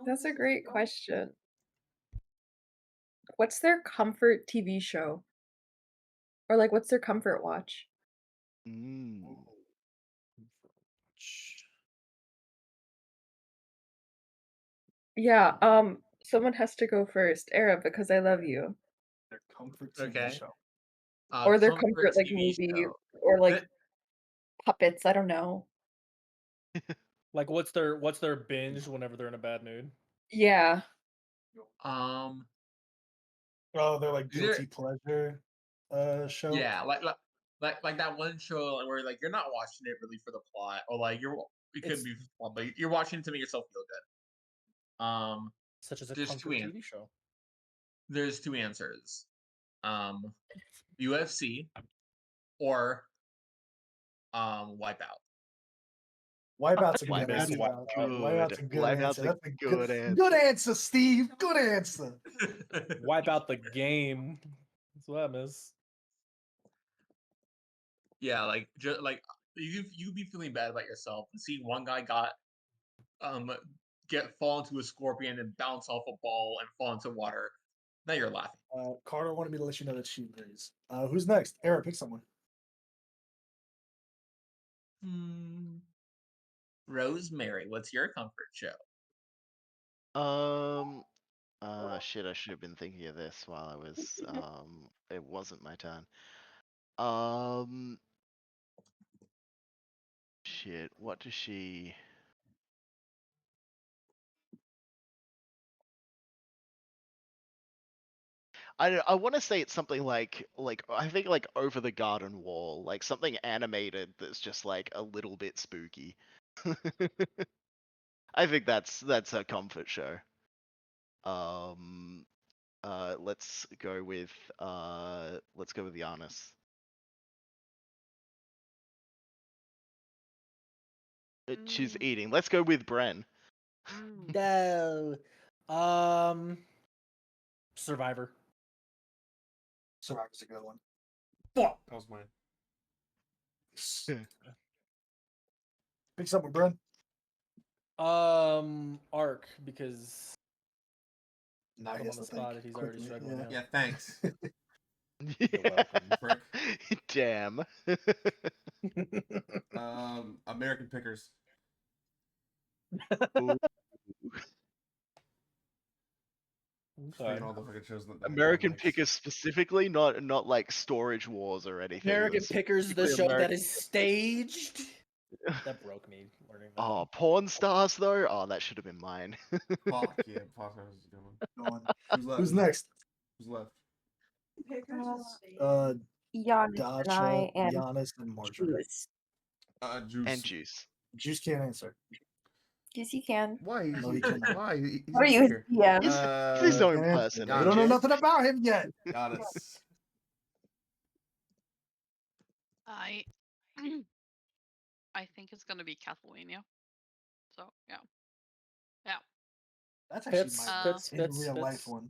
That's a great question. What's their comfort TV show? Or, like, what's their comfort watch? Mm. Yeah, someone has to go first. Era, because I love you. Their comfort TV Okay. show. Or their Comfort comfort, like, TV movie show. or, like, That puppets, I don't know. Like, what's their binge whenever they're in a bad mood? Yeah. um Oh, they're like is there guilty pleasure show. yeah, like that one show where like you're not watching it really for the plot, or like it could It's be for the plot, but you're watching it to make yourself feel good. such as a There's two comfort TV show. there's two answers. UFC or Wipeout. Wipeout's a good Wipeout's answer. Wipeout's good. a good Wipeout's answer. a That's a good good answer. answer, Steve. Good answer. Wipe out the game. That's what I miss. Yeah, like just like you be feeling bad about yourself and seeing one guy got um fall into a scorpion and bounce off a ball and fall into water. Now you're laughing. Carter wanted me to let you know that she agrees. Who's next? Era, pick someone. Hmm. Rosemary, what's your comfort show? Um. Shit. I should have been thinking of this while I was. It wasn't my turn. Um. Shit. What does she? I want to say it's something like I think like Over the Garden Wall, like something animated that's just like a little bit spooky. I think that's a comfort show. Um. Let's go with Giannis. She's Mm, eating. Let's go with Bren. mm. No. Survivor. Survivor's a good one. Fuck, that was mine. Pick someone, Bren. Arc, because Nah, put he him on has the to spot think if he's already quickly. struggling Yeah. now. Yeah, thanks. You're welcome, prick. Damn. American Pickers. Ooh. Just Okay. thinking all the fucking shows that American likes. Pickers specifically, not like Storage Wars or anything. American It's Pickers, the specifically show that American- is staged. That broke me learning that. Oh, Porn Stars though. Oh, that should have been mine. Fuck yeah, Foster was a good one. Go on. Who's left? Who's next? Who's left? Giannis and Dacha, I and Giannis, and Marjorie. Juice. Juice. And Juice. Juice can't answer. Yes, you can. Why? No, he cannot. Why? He's What are not you, his here. DM? He's his own Can't answer. person. We don't know Giannis. nothing about him yet. Giannis. I I think it's gonna be Castlevania. So yeah. Yeah. That's actually Fits, my fits, in fits, real life fits. one.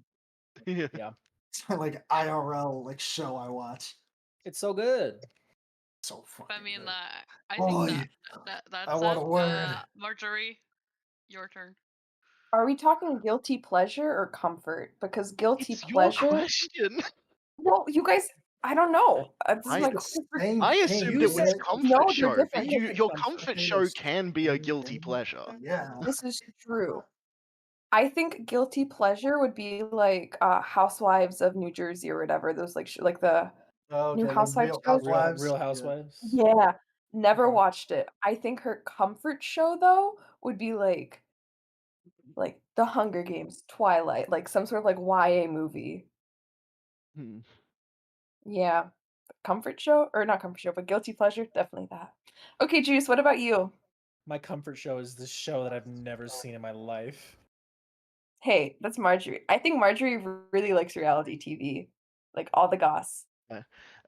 Yeah. It's my like IRL like show I watch. It's so good. So fucking I mean good. I Oh, think yeah. that's I want it. a word. Marjorie, your turn. Are we talking guilty pleasure or comfort? Because guilty It's your pleasure. question. Well, you guys, I don't know. This is I- my It's the comfort. same I thing. assumed You it was said- comfort no, they're show, but different. your Comfort. comfort show can be a guilty pleasure. Yeah. This is true. I think guilty pleasure would be like Housewives of New Jersey or whatever. Those like like the Oh, New okay, Housewives Real shows? Housewives. Real Yeah. Housewives. Yeah, never Okay. watched it. I think her comfort show though would be like The Hunger Games, Twilight, like some sort of like YA movie. Hmm. Yeah. Comfort show or not comfort show, but guilty pleasure, definitely that. Okay, Juice, what about you? My comfort show is this show that I've never seen in my life. Hey, that's Marjorie. I think Marjorie really likes reality TV, like all the goss.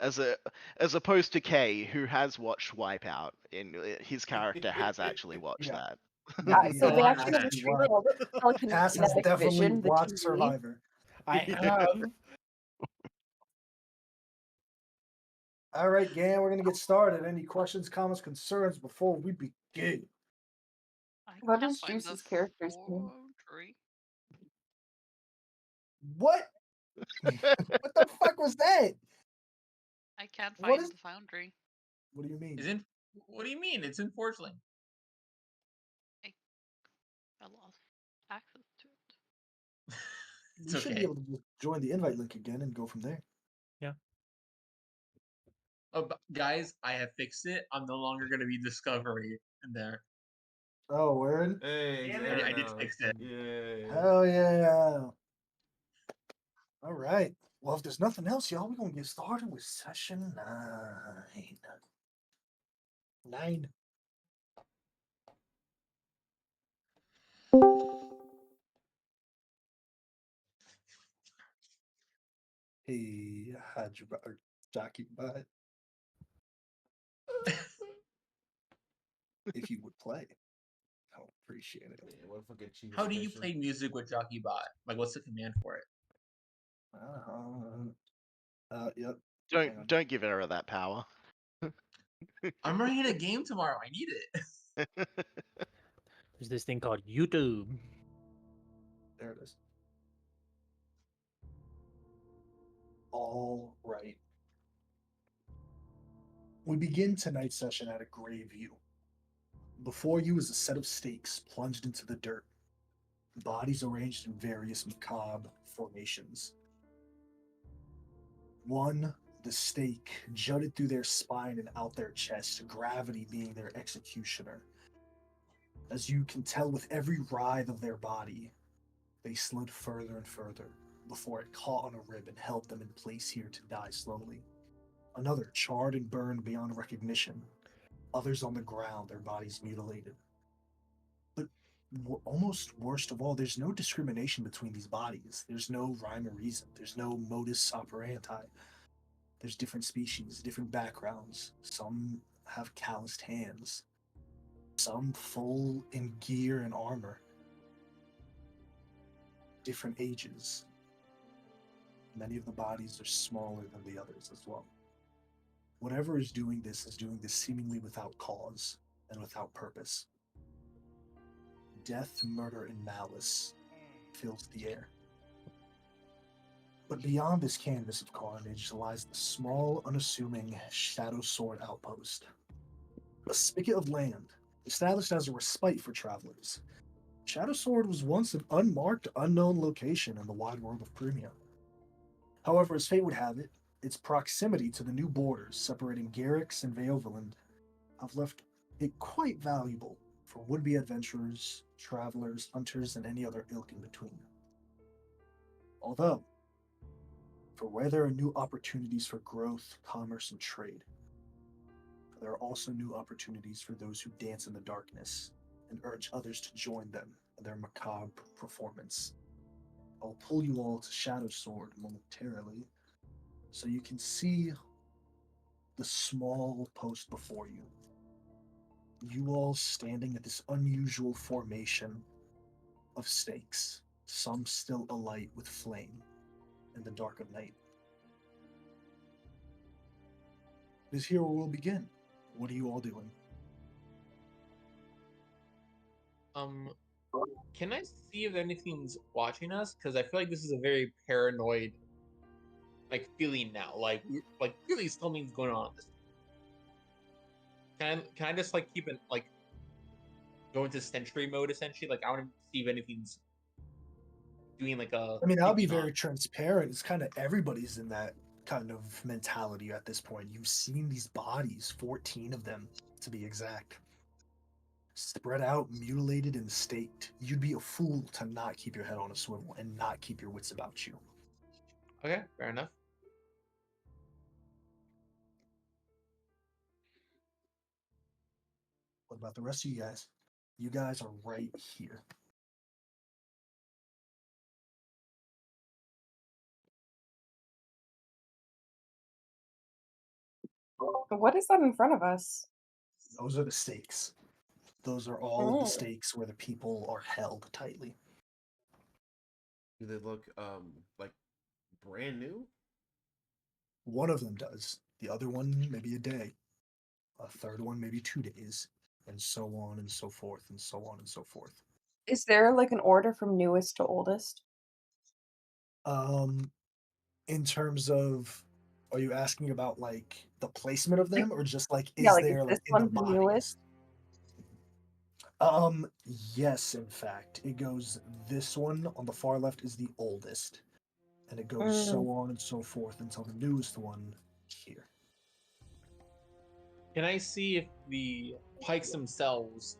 As opposed to Kay, who has watched Wipeout, in his character has actually watched Yeah. that. So they Yeah, actually have a actually, true wow. little Cass has telekinetic definitely vision, the watched TV. Survivor. I have. All right, gang, we're gonna get started. Any questions, comments, concerns before we begin? I What can't is find Juice's the character's name? photo. Foundry. What? What the fuck was that? I can't What find is- the Foundry. What do you mean? Isn't what do you mean? It's in Forgeling. I lost access to it. It's You should be okay. able to just join the invite link again and go from there. Oh, guys, I have fixed it. I'm no longer gonna be Discovery in there. Oh, word? Hey, Damn it's it. Aaron I did now. fix it. Yeah. Hell yeah. All right. Well, if there's nothing else, y'all, we're going to get started with session 9. 9. Hey, jockey butt. If you would play, I would appreciate it. Yeah, what if I get cheated? How do you play music with JockeyBot? Like, what's the command for it? Yep. Hang on. Don't give Era that power. I'm running a game tomorrow. I need it. There's this thing called YouTube. There it is. All right. We begin tonight's session at a grave view. Before you is a set of stakes plunged into the dirt, bodies arranged in various macabre formations. One, the stake, jutted through their spine and out their chest, gravity being their executioner. As you can tell with every writhe of their body, they slid further and further before it caught on a rib and held them in place here to die slowly. Another charred and burned beyond recognition. Others on the ground, their bodies mutilated. But almost worst of all, there's no discrimination between these bodies. There's no rhyme or reason. There's no modus operandi. There's different species, different backgrounds. Some have calloused hands. Some full in gear and armor. Different ages. Many of the bodies are smaller than the others as well. Whatever is doing this seemingly without cause and without purpose. Death, murder, and malice fills the air. But beyond this canvas of carnage lies the small, unassuming Shadow Sword outpost. A spigot of land, established as a respite for travelers. Shadow Sword was once an unmarked, unknown location in the wide world of Premium. However, as fate would have it, its proximity to the new borders separating Garrix and Veoverland have left it quite valuable for would-be adventurers, travelers, hunters, and any other ilk in between. Although, for where there are new opportunities for growth, commerce, and trade, there are also new opportunities for those who dance in the darkness and urge others to join them in their macabre performance. I'll pull you all to Shadow Sword momentarily so you can see the small post before you. You all standing at this unusual formation of stakes, some still alight with flame in the dark of night. It is here where we'll begin. What are you all doing? Can I see if anything's watching us? Because I feel like this is a very paranoid, like, feeling now. Like really something's going on. Can I just like keep it like go into sentry mode essentially? Like I want to see if anything's doing like a. I mean, I'll be peeping on. very transparent. It's kind of everybody's in that kind of mentality at this point. You've seen these bodies, 14 of them to be exact, spread out, mutilated, and staked. You'd be a fool to not keep your head on a swivel and not keep your wits about you. Okay, fair enough. What about the rest of you guys? You guys are right here. What is that in front of us? Those are the stakes. Those are all of Oh. the stakes where the people are held tightly. Do they look like brand new? One of them does. The other one, maybe a day. A third one, maybe 2 days. And so on and so forth and so on and so forth. Is there, like, an order from newest to oldest? Um, in terms of, are you asking about like the placement of Like them, or just like yeah, is like, is there this like in the one the newest? bodies? Yes, in fact, it goes. This one on the far left is the oldest, and it goes Mm, so on and so forth until the newest one here. Can I see if the pikes themselves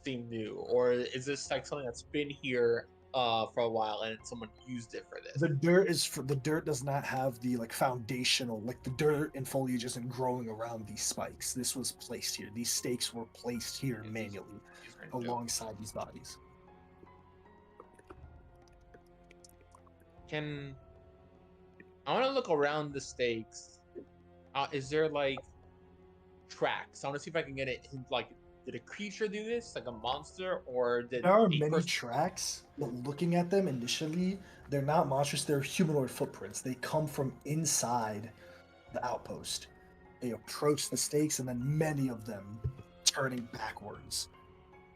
seem new, or is this like something that's been here for a while and someone used it for this? The dirt does not have the like foundational, like the dirt and foliage isn't growing around these spikes. This was placed here. These stakes were placed here Okay, manually these are new. alongside these bodies. Can I want to look around the stakes? Is there like tracks? I want to see if I can get it. Like, did a creature do this, like a monster, or did There are a many person? tracks, but looking at them initially, they're not monstrous, they're humanoid footprints. They come from inside the outpost. They approach the stakes, and then many of them turning backwards.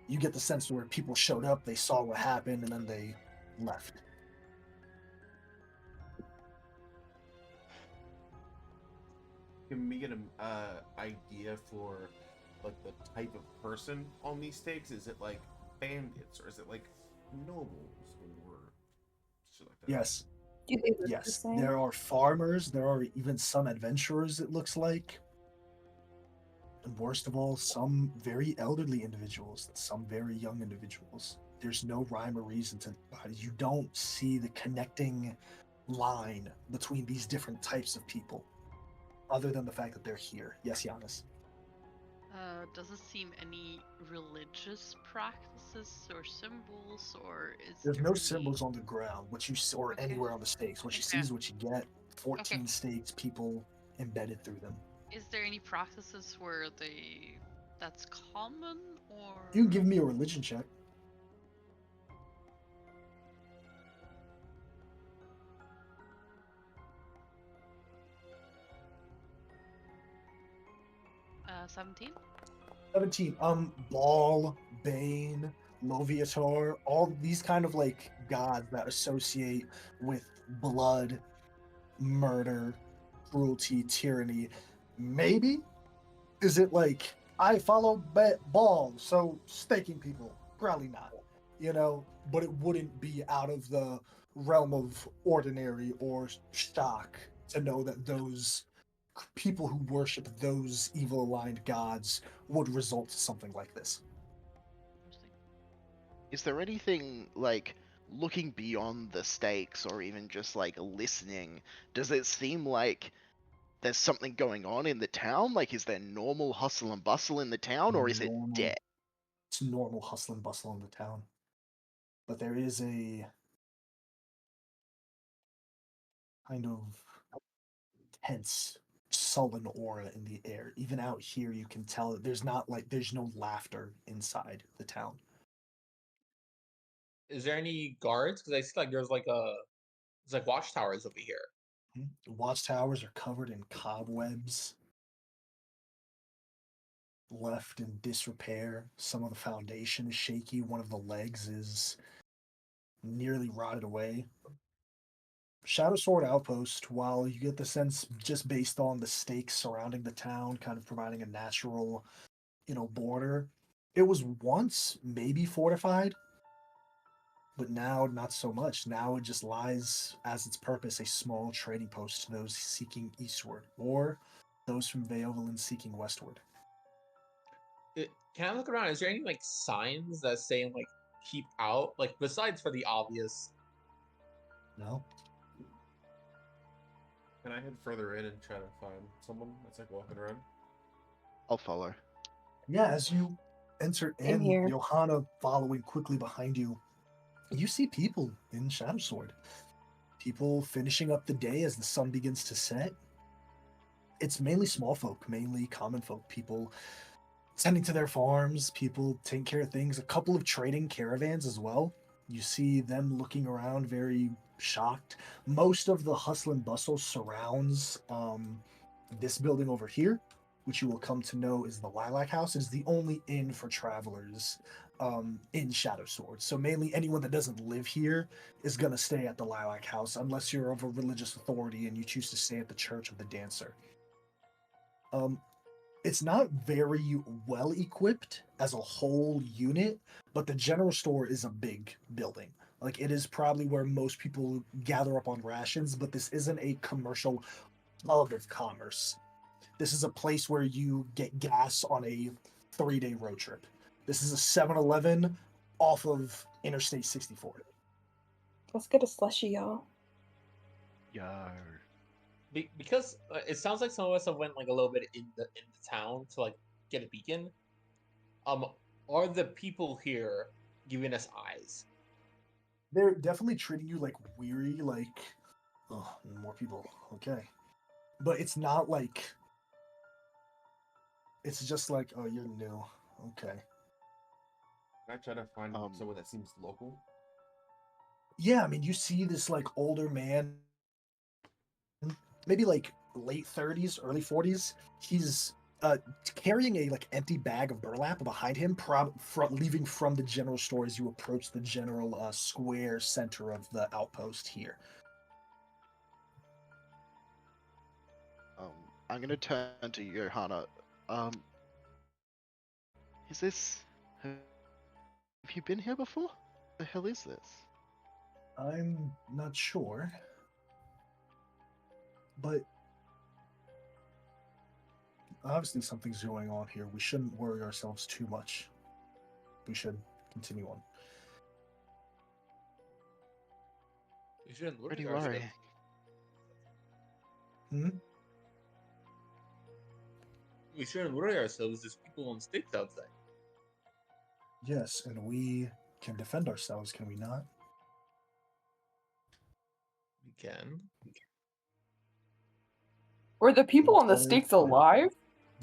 You get the sense where people showed up, they saw what happened, and then they left. Can we get an idea for like the type of person on these stakes? Is it like bandits or is it like nobles or shit like that? Yes, do they look the yes. same? There are farmers, there are even some adventurers, it looks like. And worst of all, some very elderly individuals, some very young individuals. There's no rhyme or reason to. You don't see the connecting line between these different types of people, other than the fact that they're here. Yes, Giannis. Does it seem any religious practices or symbols, or is There's there no any... symbols on the ground. What you see, or Okay. anywhere on the stakes. What you see Okay. is what you get. 14 stakes, people embedded through them. Is there any practices where that's common, or... You can give me a religion check. Uh, 17? 17. Baal, Bane, Loviatar, all these kind of like gods that associate with blood, murder, cruelty, tyranny. Maybe? Is it like, I follow Baal, so staking people? Probably not. You know, but it wouldn't be out of the realm of ordinary or shock to know that those people who worship those evil aligned gods would result to something like this. Interesting. Is there anything like looking beyond the stakes or even just like listening? Does it seem like there's something going on in the town? Like, is there normal hustle and bustle in the town, or is it Normal. dead? It's normal hustle and bustle in the town. But there is a kind of tense, sullen aura in the air. Even out here, you can tell that there's no laughter inside the town. Is there any guards? Because I see like there's like watchtowers over here. The watchtowers are covered in cobwebs, left in disrepair. Some of the foundation is shaky. One of the legs is nearly rotted away. Shadow Sword Outpost, while you get the sense just based on the stakes surrounding the town, kind of providing a natural, border, it was once maybe fortified, but now not so much. Now it just lies as its purpose, a small trading post to those seeking eastward, or those from Veovalin seeking westward. Can I look around? Is there any like signs that say like keep out? Like besides for the obvious. No? Can I head further in and try to find someone that's like walking around? I'll follow. Yeah, as you enter Same in, here. Johanna following quickly behind you, you see people in Shadow Sword. People finishing up the day as the sun begins to set. It's mainly small folk, mainly common folk, people tending to their farms, people taking care of things, a couple of trading caravans as well. You see them looking around very shocked. Most of the hustle and bustle surrounds this building over here, which you will come to know is the Lilac House. It is the only inn for travelers in Shadow Sword. So mainly anyone that doesn't live here is gonna stay at the Lilac House unless you're of a religious authority and you choose to stay at the Church of the Dancer. Um, it's not very well equipped as a whole unit, but the general store is a big building. Like it is probably where most people gather up on rations, but this isn't a commercial hub of commerce. This is a place where you get gas on a 3-day road trip. This is a 7-Eleven off of Interstate 64. Let's get a slushy, y'all. Yar. Because it sounds like some of us have went like a little bit in the town to like get a beacon. Are the people here giving us eyes? They're definitely treating you like weary, like, oh, more people. Okay. But it's not like, it's just like, oh, you're new. Okay. Can I try to find Um, someone that seems local? Yeah, I mean, you see this like older man, maybe like late 30s, early 40s. He's carrying a like empty bag of burlap behind him, leaving from the general store as you approach the general square center of the outpost here. I'm gonna turn to Johanna. Um, is this? Have you been here before? The hell is this? I'm not sure, but obviously something's going on here. We shouldn't worry ourselves too much. We should continue on. We shouldn't worry Pretty ourselves. worrying. We shouldn't worry ourselves. There's people on sticks outside. Yes, and we can defend ourselves, can we not? We can. Were the people on the Sorry. stakes alive?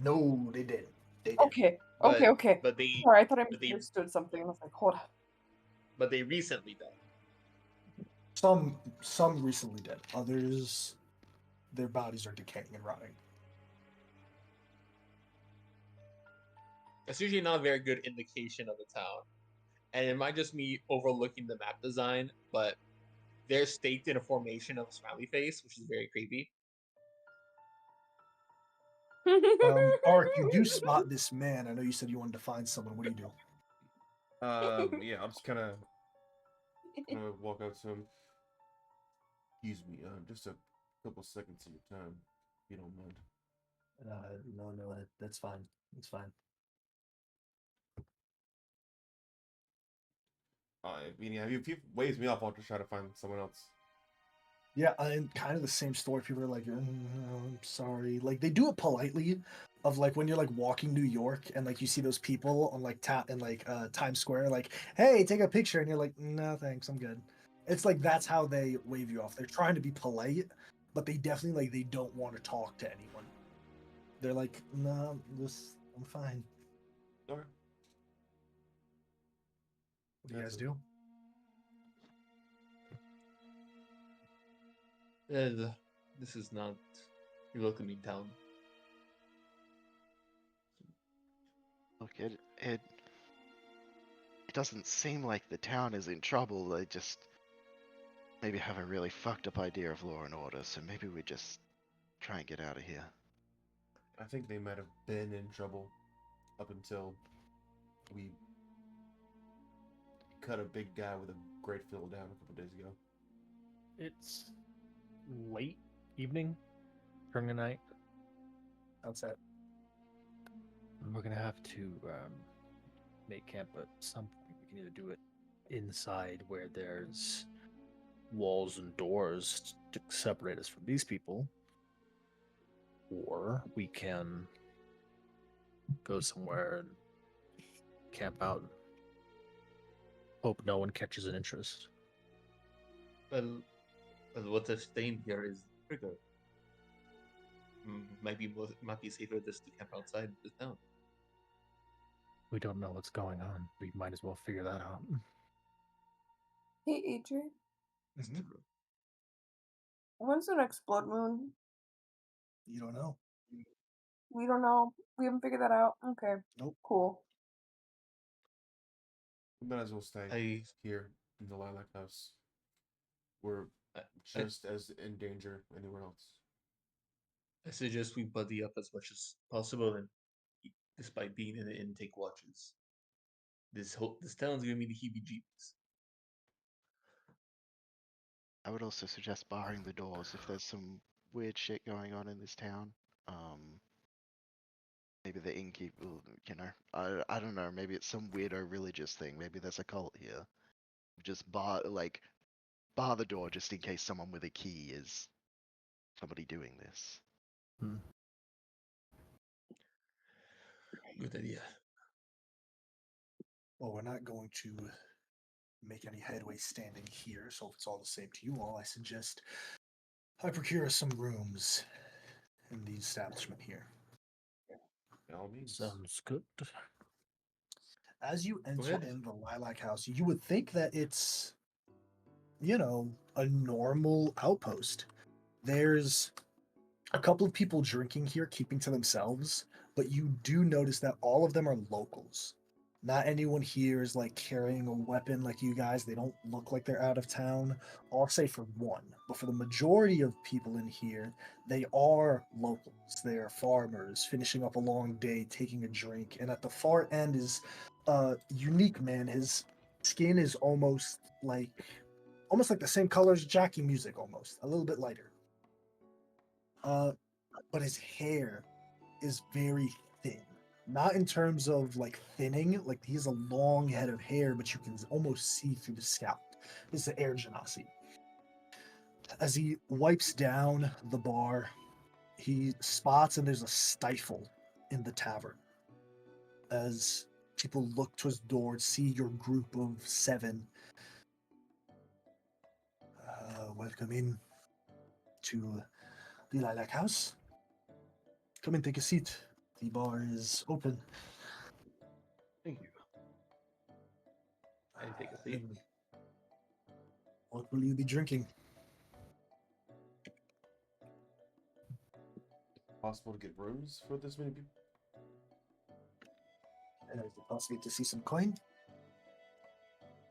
No, they did. They did. Okay, But, okay. But they Sorry, I thought I but they- misunderstood something. I was like, hold on. but they recently died. Some recently dead. Others, their bodies are decaying and rotting. That's usually not a very good indication of the town. And it might just be overlooking the map design, but they're staked in a formation of a smiley face, which is very creepy. Ark, you do spot this man. I know you said you wanted to find someone. What do you do? Yeah, I'm just kind of gonna walk out to him. Excuse me, just a couple seconds of your time, if you don't mind. No, that's fine. It's fine. I mean, yeah, if you waves me off, I'll just try to find someone else. Yeah, and kind of the same story. People are like, I'm sorry. Like they do it politely, of like when you're like walking New York and like you see those people on like Times Square, like, hey, take a picture, and you're like, no, thanks, I'm good. It's like that's how they wave you off. They're trying to be polite, but they definitely like they don't want to talk to anyone. They're like, no, I'm fine. Okay. What do you guys do? This is not your welcoming town. Look, it doesn't seem like the town is in trouble. They just maybe have a really fucked up idea of law and order. So maybe we just try and get out of here. I think they might have been in trouble up until we cut a big guy with a great fiddle down a couple days ago. It's late evening, turning the night. Outside. We're gonna have to make camp at some point. We can either do it inside where there's walls and doors to separate us from these people, or we can go somewhere and camp out and hope no one catches an interest. Well, what if staying here is trigger? Might be safer just to camp outside the town. We don't know what's going on. We might as well figure that out. Hey, Adrian. Mm-hmm. When's the next blood moon? You don't know. We don't know. We haven't figured that out. Okay. Nope. Cool. We might as well stay I here in the Lilac House. We're I, just as in danger anywhere else. I suggest we buddy up as much as possible, and despite being in the intake watches, this town's giving me the heebie-jeebies. I would also suggest barring the doors if there's some weird shit going on in this town. Maybe the innkeeper, I don't know. Maybe it's some weirdo religious thing. Maybe there's a cult here. Just bar the door just in case someone with a key is somebody doing this. Good idea. Well, we're not going to make any headway standing here, so if it's all the same to you all, I suggest I procure some rooms in the establishment here. By all means. Sounds good. As you enter ahead. in the Lilac House, you would think that it's, a normal outpost. There's a couple of people drinking here, keeping to themselves, but you do notice that all of them are locals. Not anyone here is like carrying a weapon like you guys. They don't look like they're out of town. I'll say for one, but for the majority of people in here, they are locals. They're farmers finishing up a long day, taking a drink. And at the far end is a unique man. His skin is almost like the same color as Jackie Music, almost a little bit lighter. But his hair is very thin. Not in terms of like thinning, like he has a long head of hair, but you can almost see through the scalp. This is the Air Genasi. As he wipes down the bar, he spots and there's a stifle in the tavern. As people look to his door, see your group of 7. Welcome in to the Lilac House. Come and take a seat. The bar is open. Thank you. I take a seat. And what will you be drinking? Possible to get rooms for this many people? And is it possible to see some coin?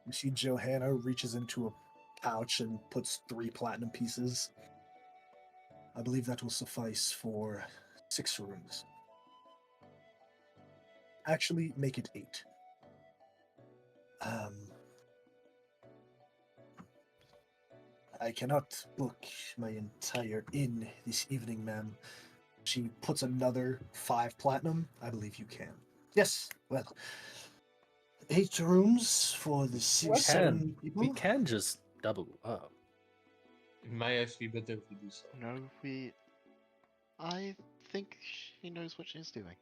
You see Johanna reaches into a pouch and puts 3 platinum pieces. I believe that will suffice for 6 rooms. Actually, make it 8. I cannot book my entire inn this evening, ma'am. She puts another 5 platinum. I believe you can. Yes, well, 8 rooms for the What? 7 people. We can just double up. It might actually be better if we do so. No, I think she knows what she's doing.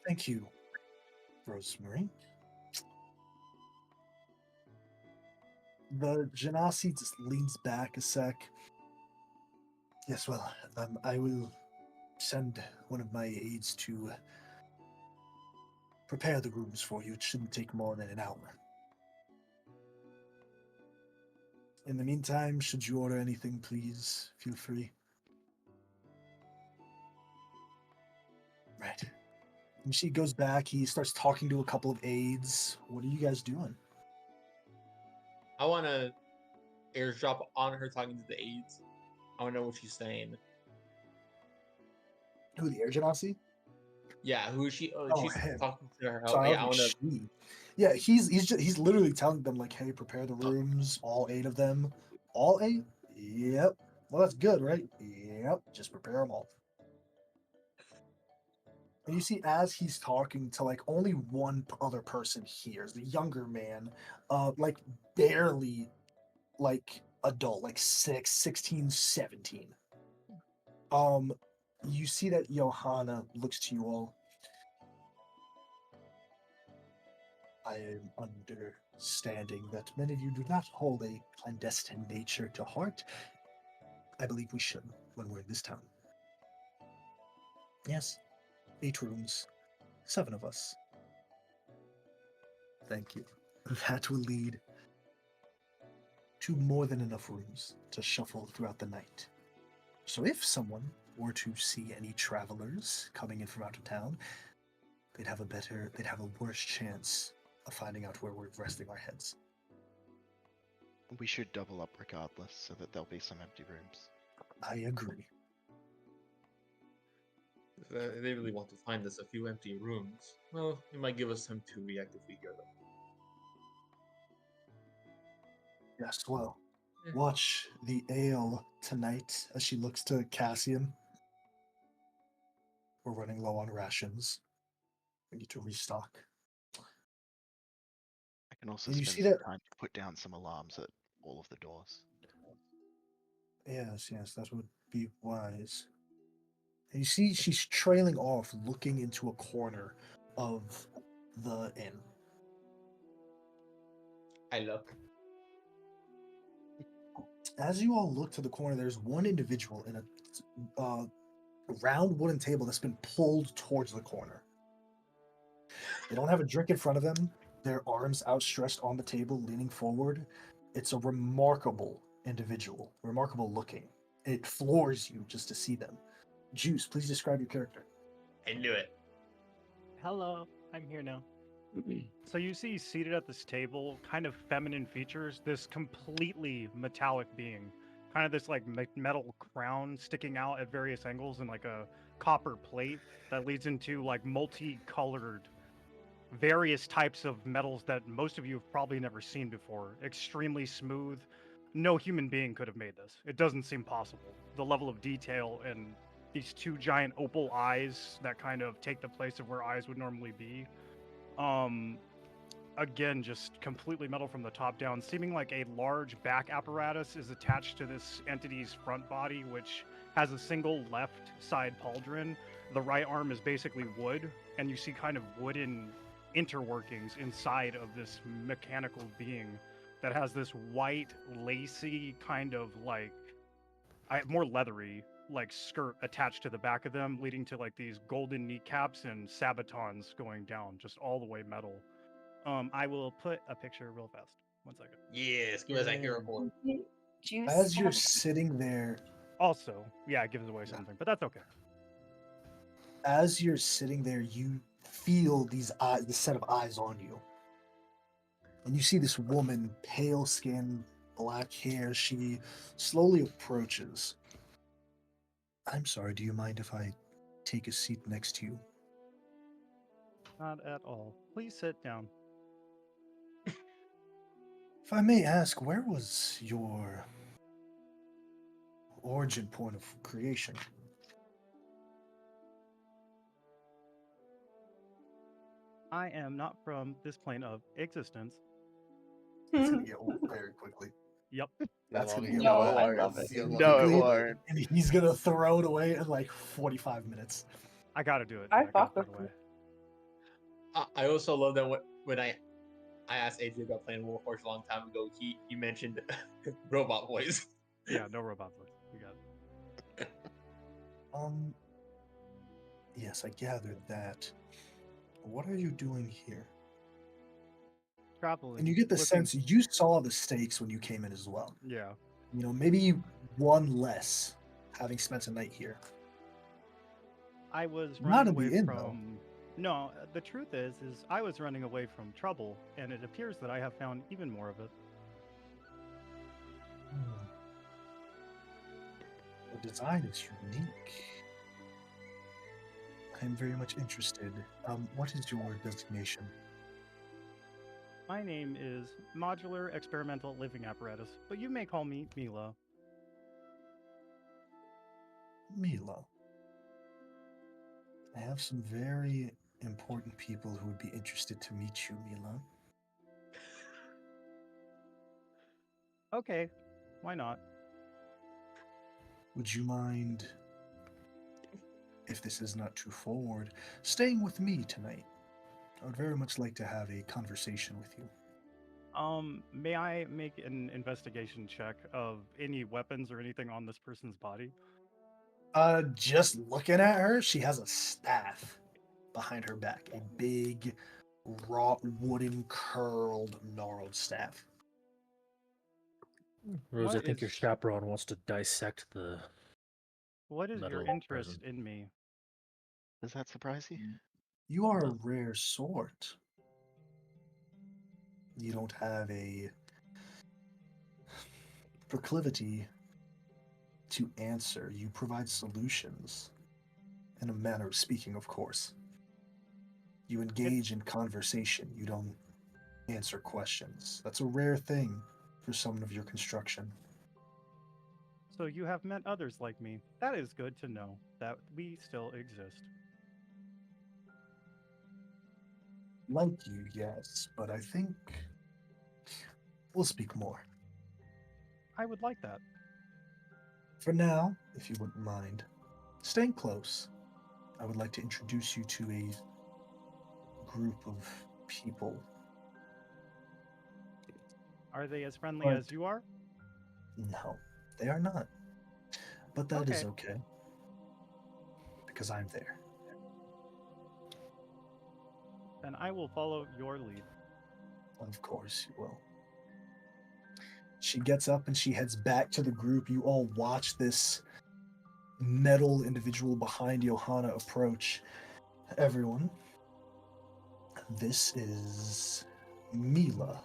Thank you, Rosemary. The Genasi just leans back a sec. Yes, well, I will send one of my aides to prepare the rooms for you. It shouldn't take more than an hour. In the meantime, should you order anything, please feel free. Right. And she goes back. He starts talking to a couple of aides. What are you guys doing? I want to airdrop on her talking to the aides. I want to know what she's saying. Who, the Air Genasi? Yeah, who is she? Oh, Oh, she's him. talking to her. Sorry, Yeah, I I was want like, to. she. Yeah, he's literally telling them like, hey, prepare the rooms, all 8 of them. All 8? Yep. Well, that's good, right? Yep. Just prepare them all. And you see, as he's talking to like only one other person hears, the younger man, like barely like adult, like 16, 17. You see that Johanna looks to you all. I am understanding that many of you do not hold a clandestine nature to heart. I believe we should when we're in this town. Yes, 8 rooms, 7 of us. Thank you. That will lead to more than enough rooms to shuffle throughout the night. So if someone were to see any travelers coming in from out of town, they'd have a worse chance of finding out where we're resting our heads. We should double up regardless, so that there'll be some empty rooms. I agree. If they really want to find us a few empty rooms, well, it might give us time to reactively gear them. Yes, well, Yeah. watch the ale tonight as she looks to Cassian. We're running low on rations. We need to restock. I can also And you spend see some that- time to put down some alarms at all of the doors. Yes, that would be wise. And you see she's trailing off, looking into a corner of the inn. I look. As you all look to the corner, there's one individual in a round wooden table that's been pulled towards the corner. They don't have a drink in front of them. Their arms outstretched on the table, leaning forward. It's a remarkable individual, remarkable looking. It floors you just to see them. Juice, please describe your character. I knew it. Hello, I'm here now. So you see seated at this table, kind of feminine features, this completely metallic being. Kind of this like metal crown sticking out at various angles and like a copper plate that leads into like multicolored various types of metals that most of you have probably never seen before. Extremely smooth. No human being could have made this. It doesn't seem possible. The level of detail and these two giant opal eyes that kind of take the place of where eyes would normally be. Again, just completely metal from the top down, seeming like a large back apparatus is attached to this entity's front body, which has a single left side pauldron. The right arm is basically wood, and you see kind of wooden interworkings inside of this mechanical being that has this white, lacy kind of like more leathery like skirt attached to the back of them, leading to like these golden kneecaps and sabatons going down, just all the way metal. I will put a picture real fast. 1 second. Yes, give us that hero point. Juice. As you're have- sitting there, Also, yeah, it gives away something, but that's okay. you feel these eyes, this set of eyes on you. And you see this woman, pale skin, black hair. She slowly approaches. I'm sorry, do you mind if I take a seat next to you? Not at all. Please sit down. If I may ask, where was your origin point of creation? I am not from this plane of existence. It's gonna get old very quickly. Yep. That's gonna get No, old. I love it. No, it Quickly, won't. And he's gonna throw it away in like 45 minutes. I gotta do it. I gotta fuck put with it away. I also love that when I asked AJ about playing Warforged a long time ago, he mentioned robot voice. Yeah, no robot voice. We got it. Yes, I gathered that. What are you doing here? Traveling. And you get the looking- sense you saw the stakes when you came in as well. Yeah. You know, maybe one less having spent a night here. I was Not running in the away inn, from. though. No, the truth is I was running away from trouble, and it appears that I have found even more of it. The design is unique. I'm very much interested. What is your designation? My name is Modular Experimental Living Apparatus, but you may call me Mila. Mila. I have some very important people who would be interested to meet you, Mila. Okay, why not? Would you mind, if this is not too forward, staying with me tonight? I would very much like to have a conversation with you. May I make an investigation check of any weapons or anything on this person's body? Just looking at her, she has a staff behind her back. A big, raw, wooden, curled, gnarled staff. What Rose, I think your is- chaperone wants to dissect the. What is your Metal interest present. in me? Does that surprise you? You are a rare sort. You don't have a proclivity to answer. You provide solutions, in a manner of speaking, of course. You engage in conversation. You don't answer questions. That's a rare thing for someone of your construction. So you have met others like me. That is good to know that we still exist. Like you, yes, but I think we'll speak more. I would like that. For now, if you wouldn't mind, staying close, I would like to introduce you to a group of people. Are they as friendly But- as you are? No, they are not. But that is Okay. okay. Because I'm there. Then I will follow your lead. Of course you will. She gets up and she heads back to the group. You all watch this metal individual behind Johanna approach. Everyone, this is Mila.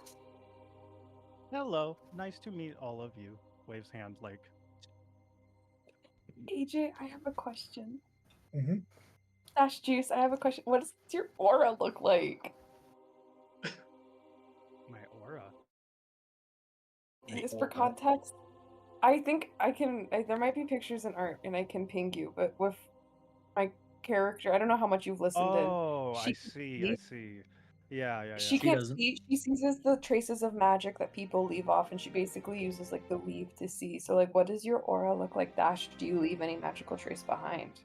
Hello. Nice to meet all of you. Waves hand like, AJ, I have a question. Mhm. Dash Juice, I have a question. What does your aura look like? my aura. Just for context, I think I can. There might be pictures and art, and I can ping you. But with my character, I don't know how much you've listened in. Oh, I She see. I see. Yeah. She She can't doesn't. see. She sees as the traces of magic that people leave off, and she basically uses like the weave to see. So, like, what does your aura look like, Dash? Do you leave any magical trace behind?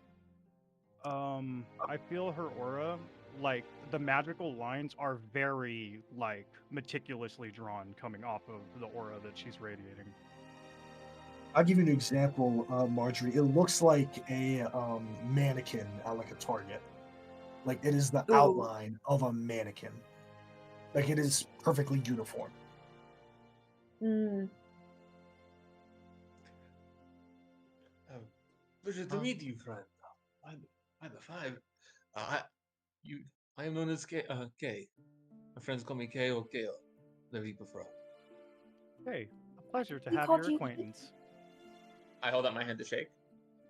I feel her aura, like the magical lines are very like meticulously drawn coming off of the aura that she's radiating. I'll give you an example, Marjorie. It looks like a mannequin at like a Target. Like it is the Ooh. outline of a mannequin. Like it is perfectly uniform. Mm. Pleasure to meet you, friend. I'm the five. I am known as Kay. My friends call me Kay or Kale, whatever you prefer. Hey, a pleasure to We have called your you- acquaintance. I hold out my hand to shake.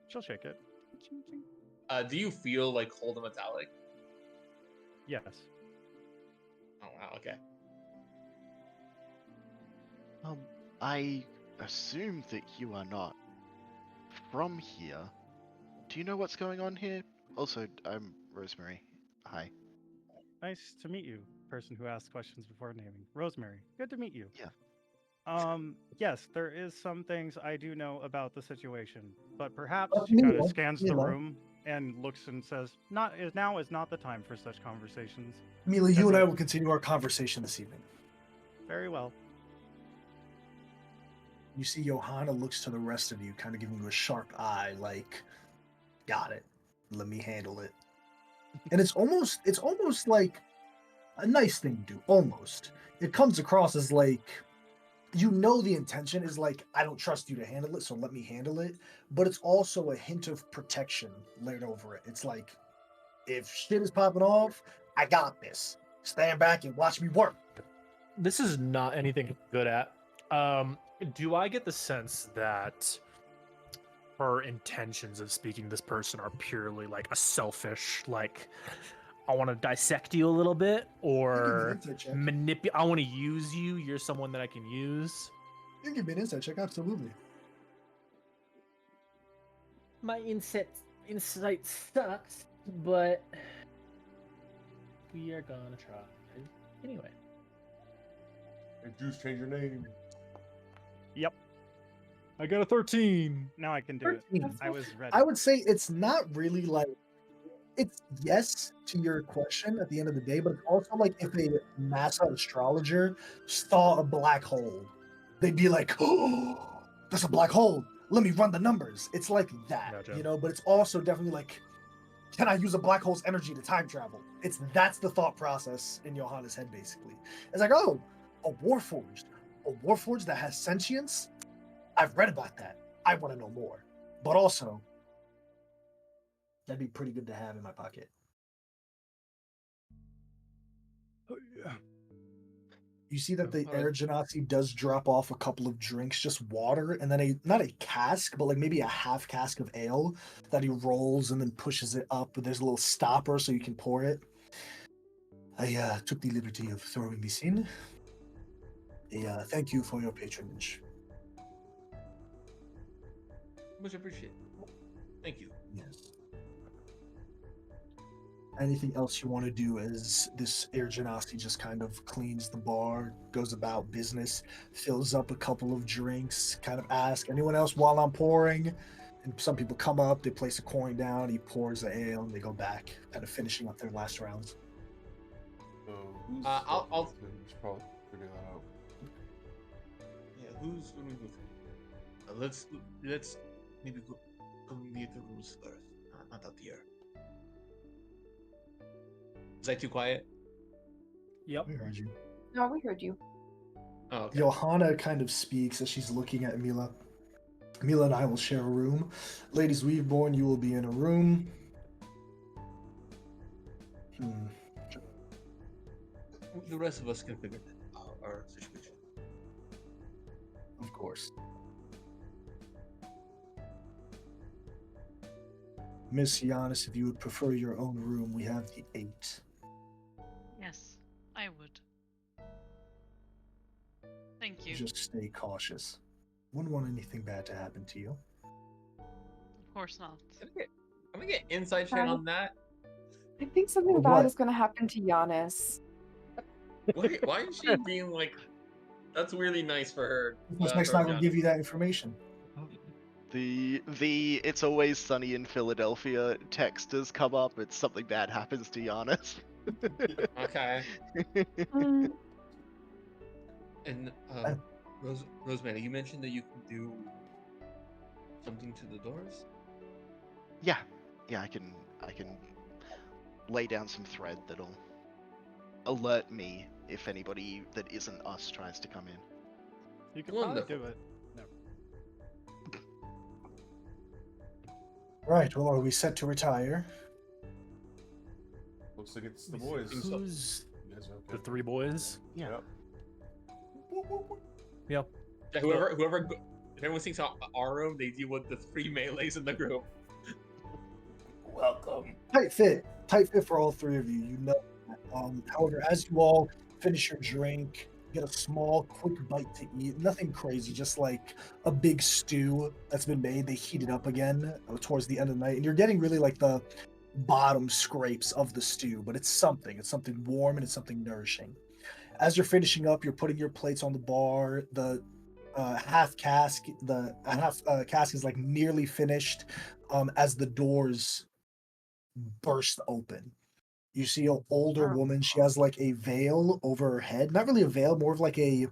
She'll shake it. Do you feel like hold a metallic? Yes. Oh wow, okay. I assume that you are not from here. Do you know what's going on here? Also, I'm Rosemary. Hi. Nice to meet you, person who asks questions before naming. Rosemary, good to meet you. Yeah. Yes, there is some things I do know about the situation, but perhaps Oh, she kind Mila, of scans the Mila. room and looks and says, now is not the time for such conversations." Mila, you As and I a- will continue our conversation this evening. Very well. You see Johanna looks to the rest of you, kind of giving you a sharp eye, like, got it. Let me handle it. And it's almost like a nice thing to do. Almost. It comes across as like, you know, the intention is like, I don't trust you to handle it, so let me handle it. But it's also a hint of protection laid over it. It's like, if shit is popping off, I got this. Stand back and watch me work. This is not anything I'm good at. Do I get the sense that her intentions of speaking to this person are purely like a selfish, like, I want to dissect you a little bit, or manipulate? I want to use you. You're someone that I can use. You can give me an insight check, absolutely. My insight sucks, but we are gonna try anyway. Hey, Juice, change your name. Yep. I got a 13. Now I can do it. 13. I was ready. I would say it's not really like, it's yes to your question at the end of the day, but it's also like if a NASA astrologer saw a black hole, they'd be like, oh, there's a black hole. Let me run the numbers. It's like that, Gotcha. you know, but it's also definitely like, can I use a black hole's energy to time travel? That's the thought process in Johanna's head, basically. It's like, oh, a warforged that has sentience? I've read about that. I want to know more. But also, that'd be pretty good to have in my pocket. Oh, yeah. You see that the Alright. Air Genasi does drop off a couple of drinks, just water, and then not a cask, but like maybe a half cask of ale that he rolls and then pushes it up. But there's a little stopper so you can pour it. I took the liberty of throwing this in. Thank you for your patronage. Much appreciated. Thank you. Yes. Anything else you want to do as this Air Genasi just kind of cleans the bar, goes about business, fills up a couple of drinks, kind of ask anyone else while I'm pouring. And some people come up, they place a coin down, he pours the ale, and they go back, kind of finishing up their last rounds. So who's I'll- we should probably figure that out. Yeah, who's gonna go first? Let's maybe go near the rooms first, not out here. Is that too quiet? Yep. We heard you. No, we heard you. Oh, okay. Johanna kind of speaks as she's looking at Mila. Mila and I will share a room. Ladies Weaveborn, you will be in a room. The rest of us can figure out our situation. Of course. Miss Giannis, if you would prefer your own room, we have the 8. Yes, I would. Thank you. Just stay cautious. Wouldn't want anything bad to happen to you. Of course not. Can we get inside check on that? I think something Or bad what? is going to happen to Giannis. Why is she being like? That's really nice for her. Who's next not going to give you that information? The "It's always sunny in Philadelphia" text has come up. It's something bad happens to Giannis. Okay. Mm, And Rosemary, you mentioned that you can do something to the doors. Yeah, I can lay down some thread that'll alert me if anybody that isn't us tries to come in. You can probably Wonderful. do it. Right, well, are we set to retire? Looks like it's the boys. think so. Who's You guys are okay. the 3 boys? Yep. Yep. Yeah, if everyone thinks our room, they deal with the 3 melees in the group. Welcome. Tight fit for all 3 of you. You know that. However, as you all finish your drink, get a small, quick bite to eat. Nothing crazy, just like a big stew that's been made. They heat it up again towards the end of the night, and you're getting really like the bottom scrapes of the stew, but it's something. It's something warm and it's something nourishing. As you're finishing up, you're putting your plates on the bar. The half cask is like nearly finished. As the doors burst open, you see an older woman. She has like a veil over her head. Not really a veil, more of like a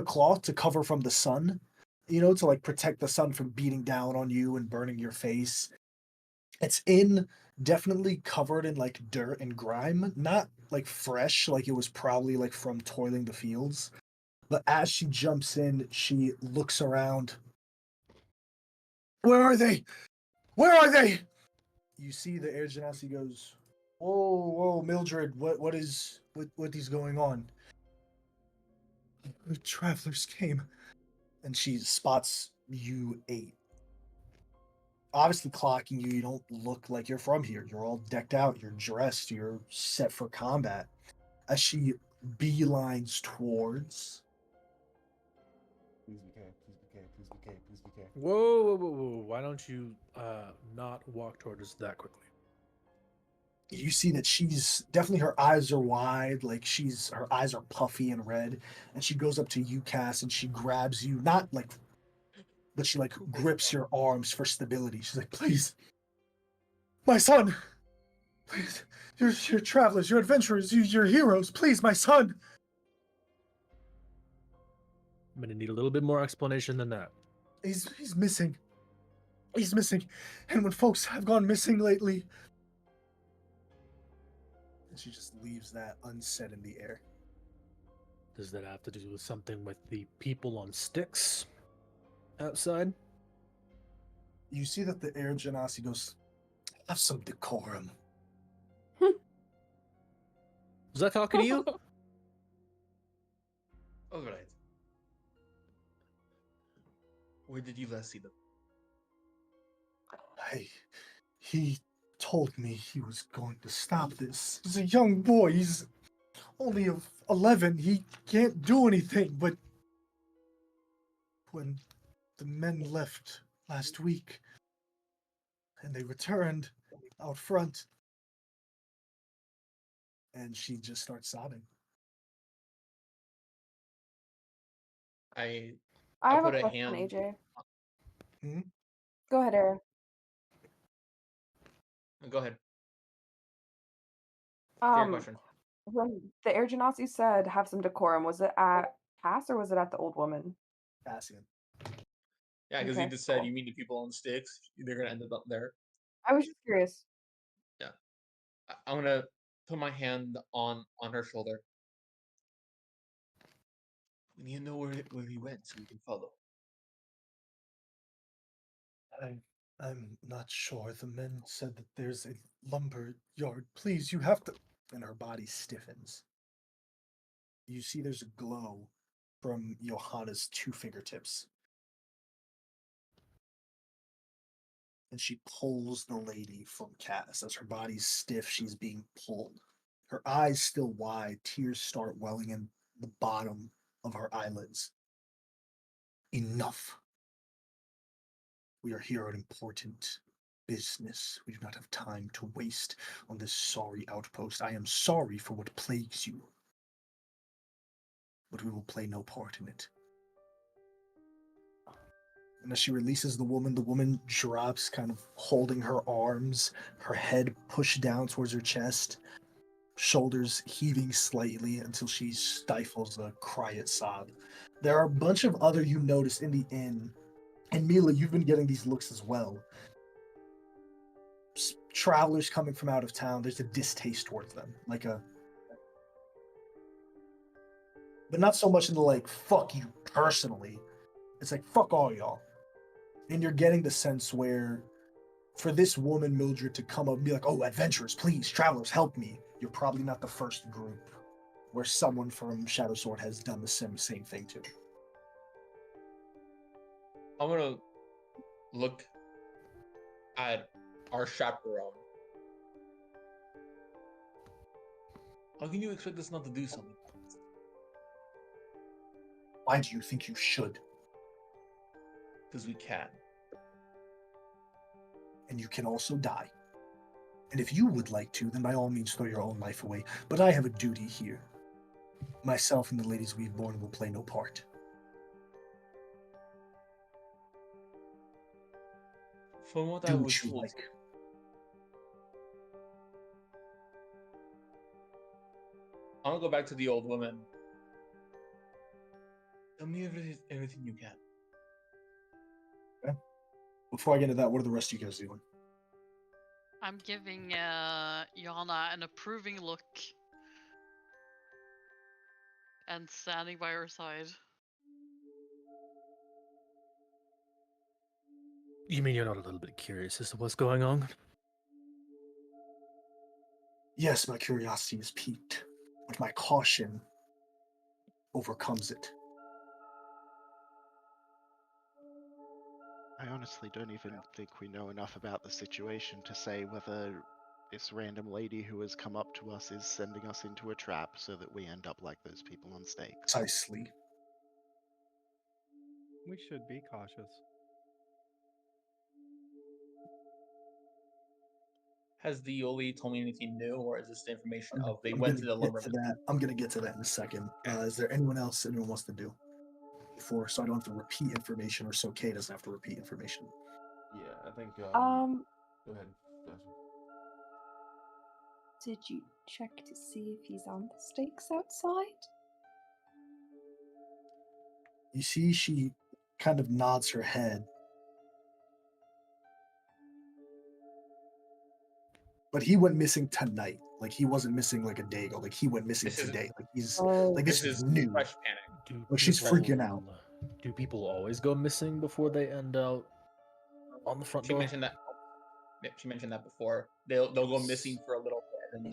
cloth to cover from the sun. You know, to like protect the sun from beating down on you and burning your face. It's definitely covered in like dirt and grime, not like fresh, like it was probably like from toiling the fields. But as she jumps in, she looks around. Where are they? Where are they? You see the Air Genasi goes, whoa, Mildred, what is going on? The travelers came. And she spots you 8. Obviously clocking you, you don't look like you're from here. You're all decked out, you're dressed, you're set for combat. As she beelines towards. Please be careful. Please be careful. Please be careful. Please be careful. Whoa. Why don't you not walk towards us that quickly? You see that she's definitely, her eyes are wide, like her eyes are puffy and red, and she goes up to you, Cass, and she grabs you, not like, but she like grips your arms for stability. She's like, please, my son, please, you're travelers, you're adventurers, you're heroes, please, my son. I'm gonna need a little bit more explanation than that. He's missing. He's missing, and when folks have gone missing lately, and she just leaves that unsaid in the air. Does that have to do with something with the people on sticks outside? You see that the Air Genasi goes, have some decorum. Was that talking to you? All right. Where did you last see them? He told me he was going to stop this. He's a young boy. He's only of 11. He can't do anything. But when the men left last week and they returned out front, and she just starts sobbing. I I have a put a question, hand. AJ. Hmm? Go ahead, Aaron. Go ahead. Fair Um, question. when the Air Genasi said have some decorum, was it at Cass or was it at the old woman? Cassian. Yeah, because he Okay, just said cool. you mean the people on sticks, they're gonna end up there. I was just curious. I'm gonna put my hand on her shoulder. We need to know where he went so we can follow. I'm not sure. The men said that there's a lumber yard. Please, you have to. And her body stiffens. You see there's a glow from Johanna's 2 fingertips. And she pulls the lady from Cass. As her body's stiff, she's being pulled. Her eyes still wide, tears start welling in the bottom of her eyelids. Enough. We are here on important business. We do not have time to waste on this sorry outpost. I am sorry for what plagues you, but we will play no part in it. And as she releases the woman drops, kind of holding her arms, her head pushed down towards her chest, shoulders heaving slightly until she stifles a quiet sob. There are a bunch of other you notice in the inn, and Mila, you've been getting these looks as well. Travelers coming from out of town, there's a distaste towards them, but not so much in the like, fuck you personally. It's like, fuck all y'all. And you're getting the sense where, for this woman, Mildred, to come up and be like, oh, adventurers, please, travelers, help me. You're probably not the first group where someone from Shadow Sword has done the same thing to. I'm gonna look at our chaperone. How can you expect us not to do something? Why do you think you should? Because we can. And you can also die. And if you would like to, then by all means throw your own life away. But I have a duty here. Myself and the ladies we've born will play no part. From what Do I what was you told, like. I'm gonna go back to the old woman. Tell me everything you can. Okay. Before I get into that, what are the rest of you guys doing? I'm giving Yana an approving look and standing by her side. You mean you're not a little bit curious as to what's going on? Yes, my curiosity is piqued, but my caution overcomes it. I honestly don't even think we know enough about the situation to say whether this random lady who has come up to us is sending us into a trap so that we end up like those people on stakes. Precisely. We should be cautious. Has the Yoli told me anything new, or is this the information of they went to the lumberman? I'm gonna get to that in a second. Is there anyone else anyone wants to do before, so I don't have to repeat information, or so Kay doesn't have to repeat information? Yeah, I think. Go ahead. Gotcha. Did you check to see if he's on the stakes outside? You see, she kind of nods her head. But he went missing tonight. Like, he wasn't missing like a day ago. Like, he went missing today. Like, he's like, this is new. Fresh panic. Like, she's freaking out. Do people always go missing before they end out on the front She door? mentioned that. She mentioned that before. They'll go missing for a little bit, and then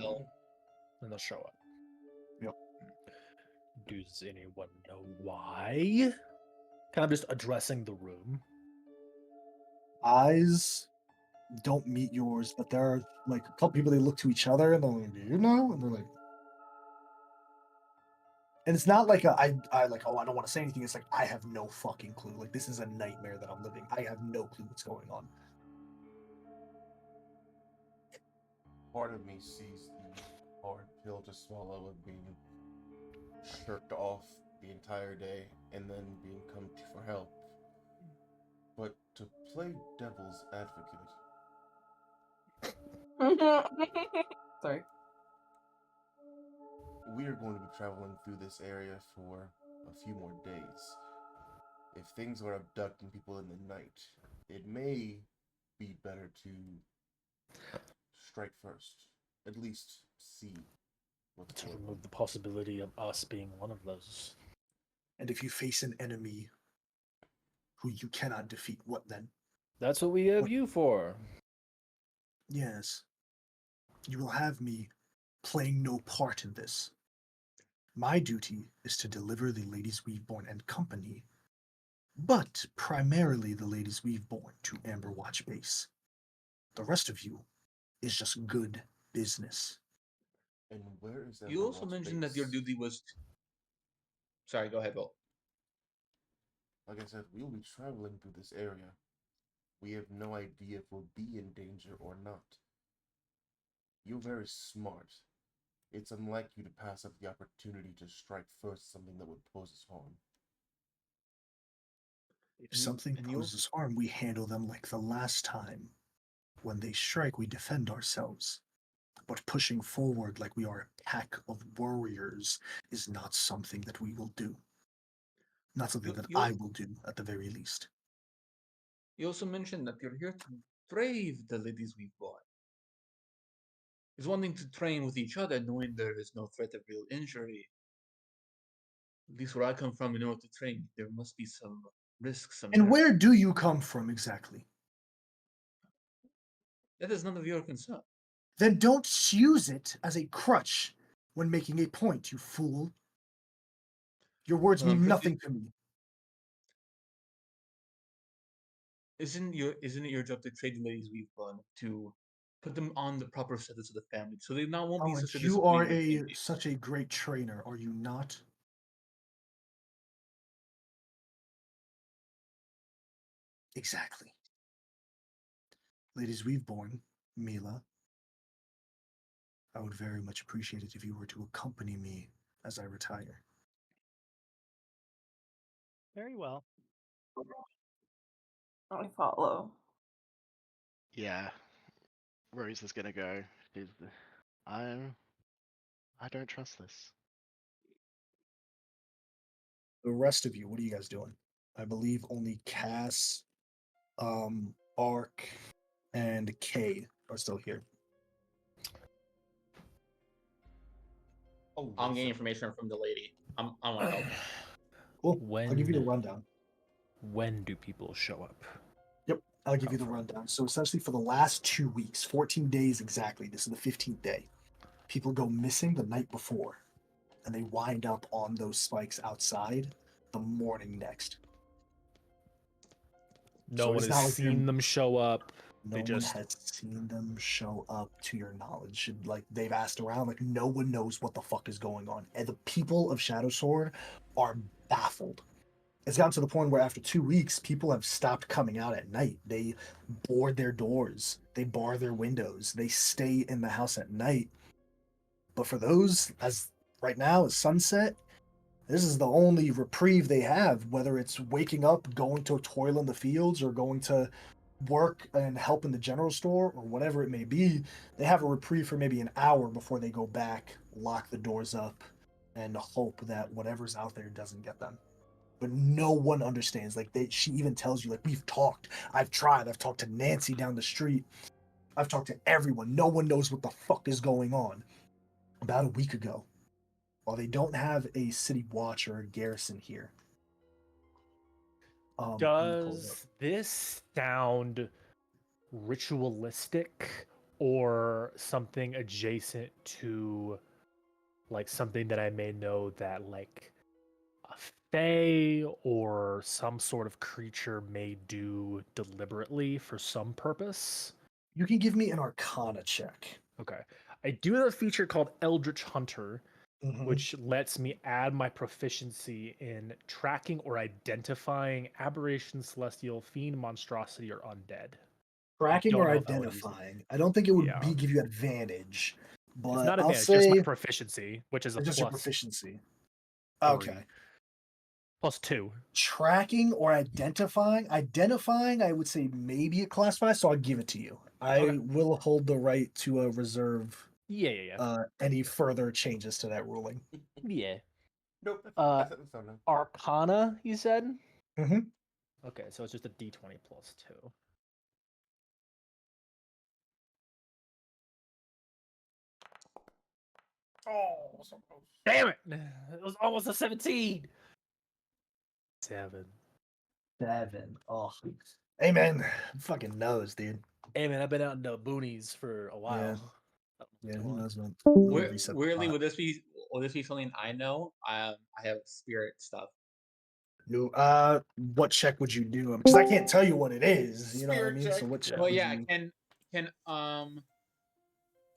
they'll show up. Does anyone know why? Kind of just addressing the room. Eyes don't meet yours, but there are like a couple people. They look to each other and they're like, "Do you know?" And they're like, and it's not like I like, oh, I don't want to say anything. It's like I have no fucking clue. Like this is a nightmare that I'm living. I have no clue what's going on. Part of me sees the hard pill to swallow of being shirked off the entire day and then being come to for help. But to play devil's advocate, Sorry. we are going to be traveling through this area for a few more days. If things are abducting people in the night, it may be better to strike first. At least see what's To going remove on. the possibility of us being one of those. And if you face an enemy who you cannot defeat, what then? That's what we have What- you for. Yes. You will have me playing no part in this. My duty is to deliver the ladies we've born and company, but primarily the ladies we've born to Amber Watch Base. The rest of you is just good business. And where is that? You also mentioned that your duty was. Sorry, go ahead, Will. Like I said, we'll be traveling through this area. We have no idea if we'll be in danger or not. You're very smart. It's unlike you to pass up the opportunity to strike first something that would pose us harm. If something poses harm, we handle them like the last time. When they strike, we defend ourselves. But pushing forward like we are a pack of warriors is not something that we will do. Not something that I will do, at the very least. You also mentioned that you're here to brave the ladies we've bought. It's one thing to train with each other, knowing there is no threat of real injury. At least where I come from, in order to train, there must be some risks. And where do you come from exactly? That is none of your concern. Then don't use it as a crutch when making a point, you fool. Your words Well, I'm mean pretty- nothing to me. Isn't it your job to train the ladies we've bought to put them on the proper status of the family, so they not won't be Oh, and such a you are disciplinary baby? such a great trainer, are you not? Exactly. Ladies we've born, Mila, I would very much appreciate it if you were to accompany me as I retire. Very well. I follow. Yeah. Where is this gonna go? I I don't trust this. The rest of you, what are you guys doing? I believe only Cass, Ark, and Kay are still here. Oh, I'm getting information from the lady. I want to help. Cool. I'll give you the When rundown. when do people show up? Yep, I'll give you the rundown. So essentially, for the last 2 weeks, 14 days exactly, this is the 15th day, people go missing the night before, and they wind up on those spikes outside the morning next. No So one it's has not like seen them show up. No They one just has seen them show up to your knowledge. Like, they've asked around, like, no one knows what the fuck is going on. And the people of Shadow Sword are baffled. It's gotten to the point where after 2 weeks, people have stopped coming out at night. They board their doors, they bar their windows, they stay in the house at night. But for those, as right now, as sunset, this is the only reprieve they have, whether it's waking up, going to a toil in the fields, or going to work and help in the general store, or whatever it may be. They have a reprieve for maybe an hour before they go back, lock the doors up, and hope that whatever's out there doesn't get them. But no one understands. Like, she even tells you, like, we've talked, I've tried, I've talked to Nancy down the street, I've talked to everyone. No one knows what the fuck is going on. About a week ago, while they don't have a city watch or a garrison here, let me pull it up. does this sound ritualistic or something adjacent to like something that I may know that like fae or some sort of creature may do deliberately for some purpose. You can give me an Arcana check. Okay. I do have a feature called Eldritch Hunter, Mhm. which lets me add my proficiency in tracking or identifying aberration, celestial, fiend, monstrosity, or undead. Tracking don't or know if I would use it. identifying. I don't think it would Yeah. be give you advantage, It's but not I'll advantage, just my say proficiency, which is a just your plus proficiency. 3, Okay. plus 2. Tracking or identifying. Identifying, I would say maybe a class 5, so I'll give it to you. I Okay. will hold the right to reserve Yeah. any further changes to that ruling. Yeah. Nope. Uh, That's set in stone now. Arcana, you said? Mm-hmm. Okay, so it's just a d20 plus 2. Oh, so close. Damn it! It was almost a 17. 7. 7. Oh, hey man, fucking knows, dude. Hey man, I've been out in the boonies for a while. Yeah, who knows, man. Weirdly, would this be something I know? I have spirit stuff. No, what check would you do? Because I can't tell you what it is. You know what I Spirit mean? check. So what check? Well, would yeah. you...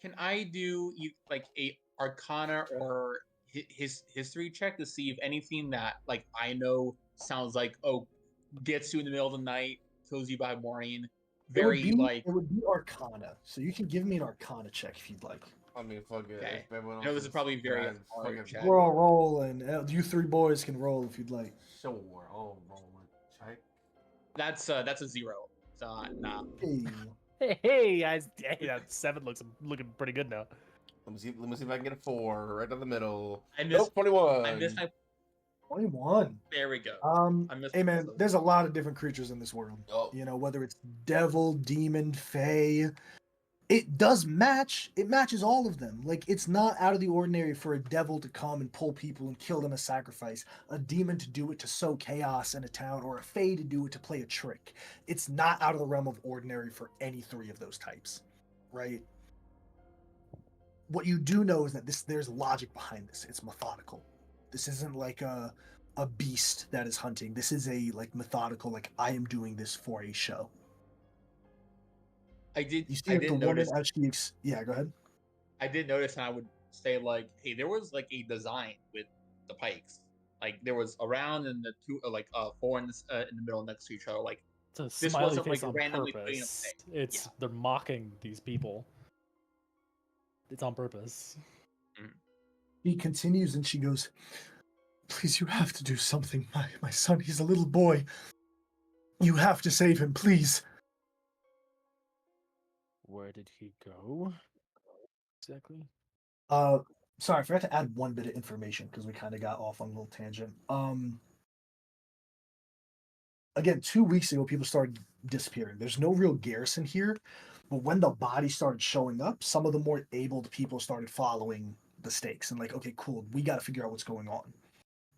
Can I do like a Arcana or his history check to see if anything that like I know sounds like gets you in the middle of the night, kills you by morning, very like it would be Arcana. So you can give me an Arcana check if you'd like. I mean, fuck it. Okay. If everyone I know else this is probably very bad, hard fucking check. We're all rolling. You 3 boys can roll if you'd like. Sure. Oh, roll check. That's a 0. So nah. Hey. Hey guys, hey, that 7 looking pretty good now. Let me see if I can get a 4 right down the middle. I missed. Nope, 21. I missed my. 21. There we go. I missed Hey my man, episode. there's a lot of different creatures in this world. Oh. You know, whether it's devil, demon, fae. It does match. It matches all of them. Like, it's not out of the ordinary for a devil to come and pull people and kill them as sacrifice, a demon to do it to sow chaos in a town, or a fae to do it to play a trick. It's not out of the realm of ordinary for any 3 of those types, right? What you do know is that there's logic behind this. It's methodical. This isn't like a beast that is hunting. This is a like methodical, like I am doing this for a show. You see, I like, the did woman notice. as she yeah, go ahead. I did notice, and I would say like, hey, there was like a design with the pikes. Like there was a round and the 2, like 4 in the middle next to each other. Like It's a this smiley wasn't face like on randomly putting them purpose. there. It's they're mocking these people. It's on purpose. She continues and she goes, "Please, you have to do something. My son, he's a little boy. You have to save him, please." Where did he go? Exactly. Sorry, I forgot to add one bit of information because we kind of got off on a little tangent. Again, 2 weeks ago, people started disappearing. There's no real garrison here, but when the bodies started showing up, some of the more abled people started following the stakes and like, okay, cool, we got to figure out what's going on.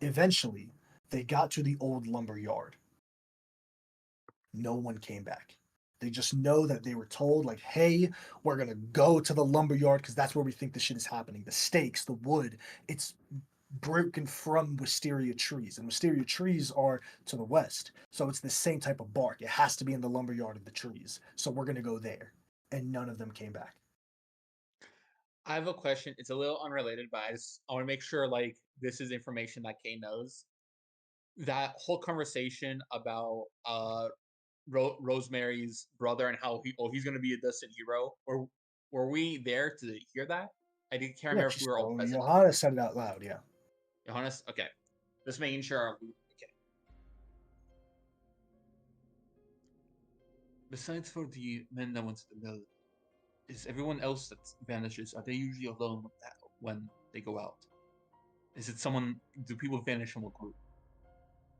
Eventually, they got to the old lumber yard. No one came back. They just know that they were told, like, hey, we're going to go to the lumber yard because that's where we think this shit is happening. The stakes, the wood, it's broken from wisteria trees, and wisteria trees are to the west. So it's the same type of bark. It has to be in the lumber yard of the trees. So we're going to go there. And none of them came back. I have a question. It's a little unrelated, but I want to make sure like this is information that Kay knows. That whole conversation about Rosemary's brother and how he's going to be a distant hero, or were we there to hear that? Can't remember if we were all present. Johanna said it out loud, yeah. Johannes, okay. Just making sure. Okay. Besides for the men that went to the mill, is everyone else that vanishes? Are they usually alone when they go out? Is it someone? Do people vanish from a group?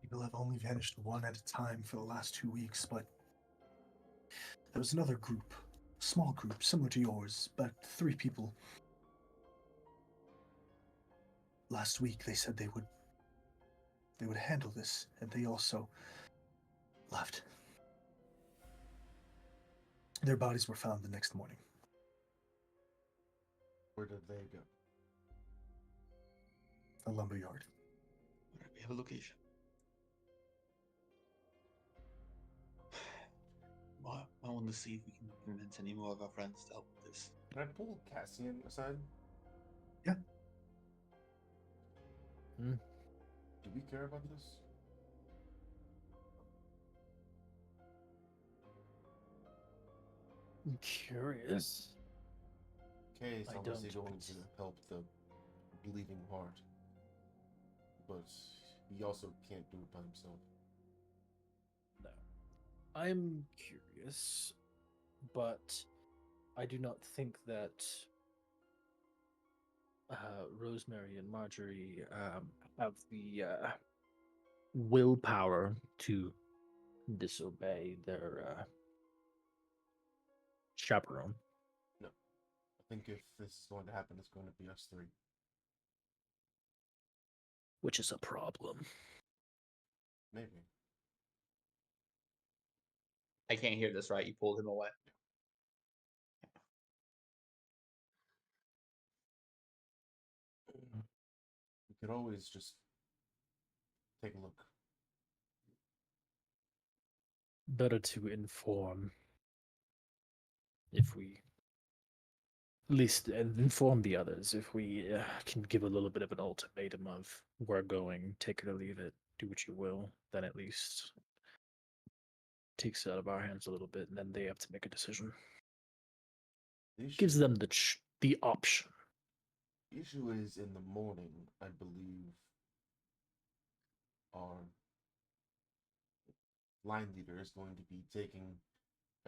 People have only vanished one at a time for the last 2 weeks, but there was another group, a small group, similar to yours, but 3 people. Last week they said they would handle this, and they also left. Their bodies were found the next morning. Where did they go? The lumberyard. We have a location. want to see if we can convince any more of our friends to help with this. Can I pull Cassian aside? Yeah. Hmm. Do we care about this? I'm curious. Kay is I obviously don't, going but- to help the bleeding heart. But he also can't do it by himself. No. I'm curious, but I do not think that Rosemary and Marjorie have the willpower to disobey their chaperone. No. I think if this is going to happen, it's going to be us three. Which is a problem. Maybe. I can't hear this right. You pulled him away. We could always just take a look. Better to inform if we at least inform the others if we can give a little bit of an ultimatum of we're going, take it or leave it, do what you will, then at least takes it out of our hands a little bit, and then they have to make a decision. The issue, Gives them the option. the issue is in the morning, I believe our line leader is going to be taking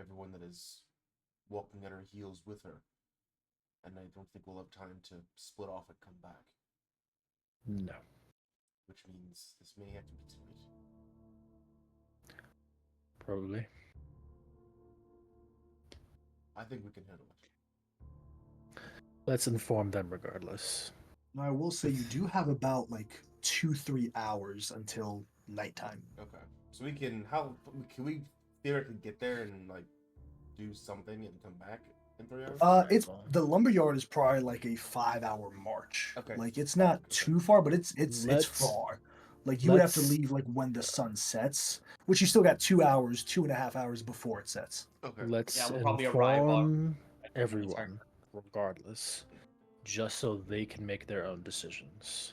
everyone that is walking at her heels with her. And I don't think we'll have time to split off and come back. No. Which means this may have to be tonight. Probably. I think we can handle it. Let's inform them regardless. Now, I will say you do have about like 2-3 hours until nighttime. Okay. So we can we theoretically get there and like do something and come back in 3 hours? It's the lumberyard is probably like a 5-hour march. Okay. Like it's not too far, but it's Let's- far. Like you would have to let's- leave like when the sun sets, which you still got 2 hours, 2.5 hours before it sets. Okay. Let's Yeah, we'll probably arrive inform at everyone regardless, just so they can make their own decisions.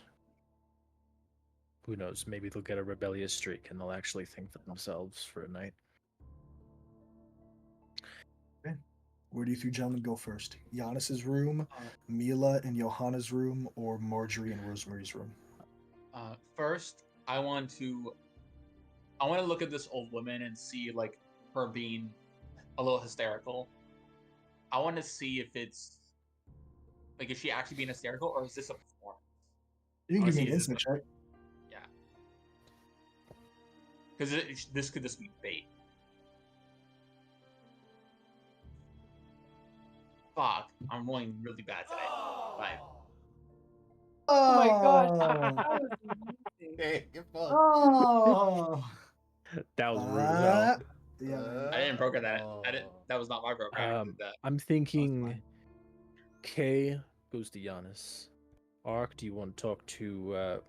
Who knows? Maybe they'll get a rebellious streak and they'll actually think for themselves for a night. Where do you two gentlemen go first? Giannis's room, Mila and Johanna's room, or Marjorie and Rosemary's room? First, I want to look at this old woman and see like her being a little hysterical. I want to see if it's like, is she actually being hysterical or is this a performance? You can give me an Honestly, insight check. Yeah. Because this could just be bait. Fuck, I'm rolling really bad today. Bye. Oh my gosh. Oh. That was amazing. Hey, get fucked. Oh. That was rude as hell. Yeah, man. I didn't broker that. That was not my program. I did that. I'm thinking K goes to Giannis. Ark, do you want to talk to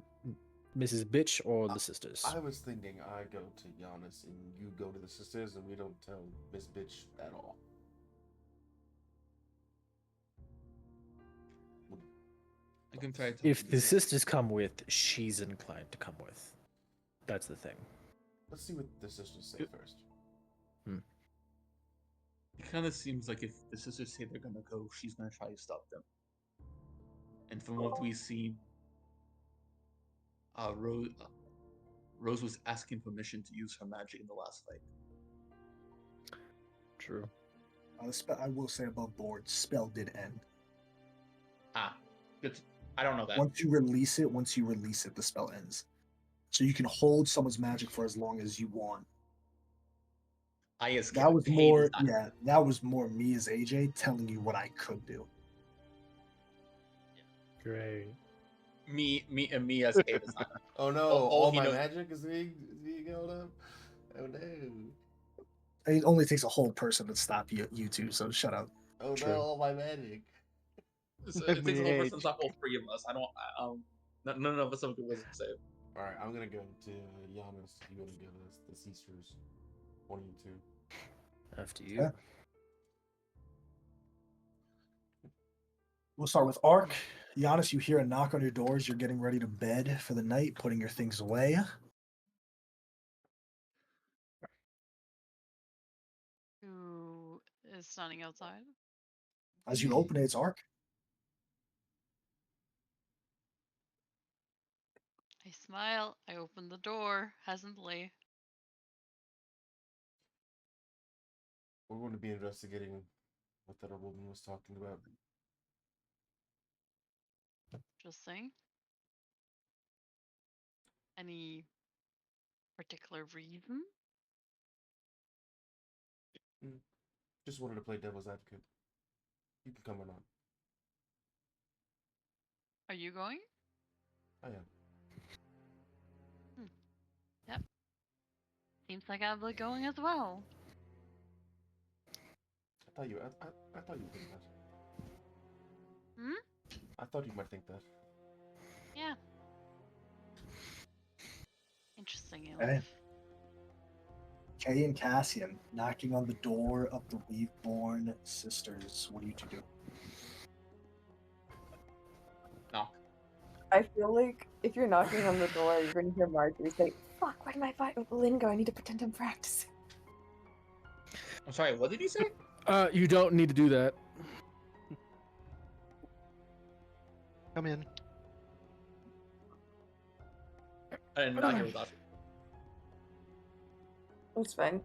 Mrs. Bitch or the sisters? I was thinking I go to Giannis and you go to the sisters and we don't tell Miss Bitch at all. I can try to. If the sisters come with, she's inclined to come with. That's the thing. Let's see what the sisters say first. It kind of seems like if the sisters say they're gonna go, she's gonna try to stop them. And from what we've seen, Rose was asking permission to use her magic in the last fight. True. I will say above board, spell did end. Ah, good. I don't know that. Once you release it, the spell ends. So you can hold someone's magic for as long as you want. That was more, that was more me as AJ telling you what I could do. Great. Me as Kate is not. Oh no, all my magic is being held up? Oh no. It only takes a whole person to stop you two, so shut up. Oh True. no, all my magic. It takes a whole person to stop all three of us. I don't. None of us have good wisdom save. Alright, I'm gonna go to Giannis. You wanna go to the sisters? One of you two. After you. Okay. We'll start with Ark. Giannis, you hear a knock on your doors. You're getting ready to bed for the night, putting your things away. Who is standing outside? As you open it, it's Ark. I smile. I open the door hesitantly. We're going to be investigating what that old woman was talking about. Just saying. Any particular reason? Just wanted to play devil's advocate. You can come or not. Are you going? I am. Yep. Seems like I'm going as well. I thought you would think that. Hmm? I thought you might think that. Yeah. Interesting enough. Okay. Kay and Cassian knocking on the door of the Weaveborn sisters. What do you two do? Knock. I feel like if you're knocking on the door, you're gonna hear Marjorie say, "Fuck, where did my violin go? I need to pretend I'm practicing." I'm sorry, what did you say? You don't need to do that. Come in. I did not hear what that. It's fine.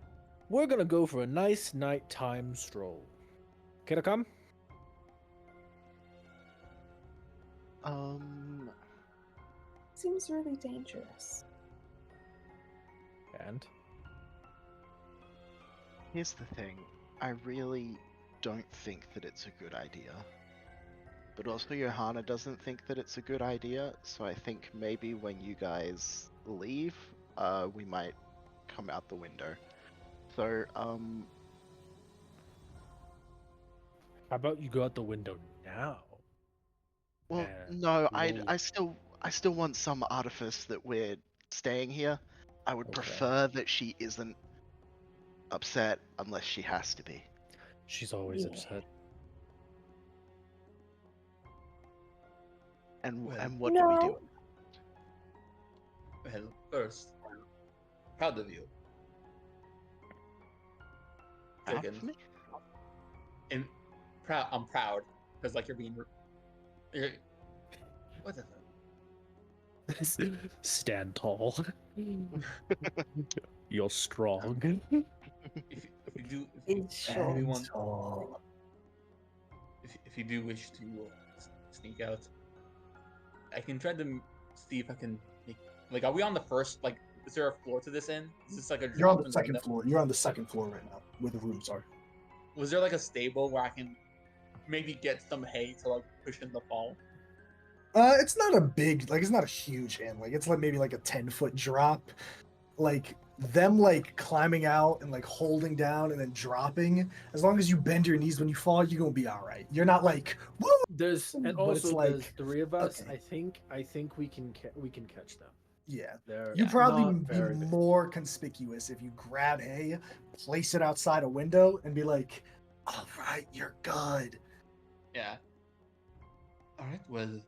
We're gonna go for a nice nighttime stroll. Can I come? Seems really dangerous. And Here's the thing. I really don't think that it's a good idea. But also Johanna doesn't think that it's a good idea, so I think maybe when you guys leave, we might come out the window. So, how about you go out the window now? well, And no, we'll- I still want some artifice that we're staying here. I would Okay. prefer that she isn't upset unless she has to be. She's always Yeah. upset. And Well, and what do we do? No. Well, first, proud of you. Proud Second, of me? and I'm proud because like you're being. What the fuck? Stand tall. You're strong. If you do, It's if sure. everyone, So, if you do wish to sneak out, I can try to see if I can make. Like, are we on the first? Like, is there a floor to this inn? Is this like a you're on drop the in second window? floor. You're on the second floor right now, where the rooms are. Was there like a stable where I can maybe get some hay to like push in the fall? It's not a big, like, it's not a huge inn. Like, it's like maybe like a 10-foot drop. Like, them like climbing out and like holding down and then dropping. As long as you bend your knees when you fall, you're gonna be all right. You're not like, woo! There's and But it's also like, there's three of us. okay. I think we can catch them. Yeah. They're You probably not be very big. more conspicuous if you grab hay, place it outside a window, and be like, all right, you're good. Yeah. All right. Well,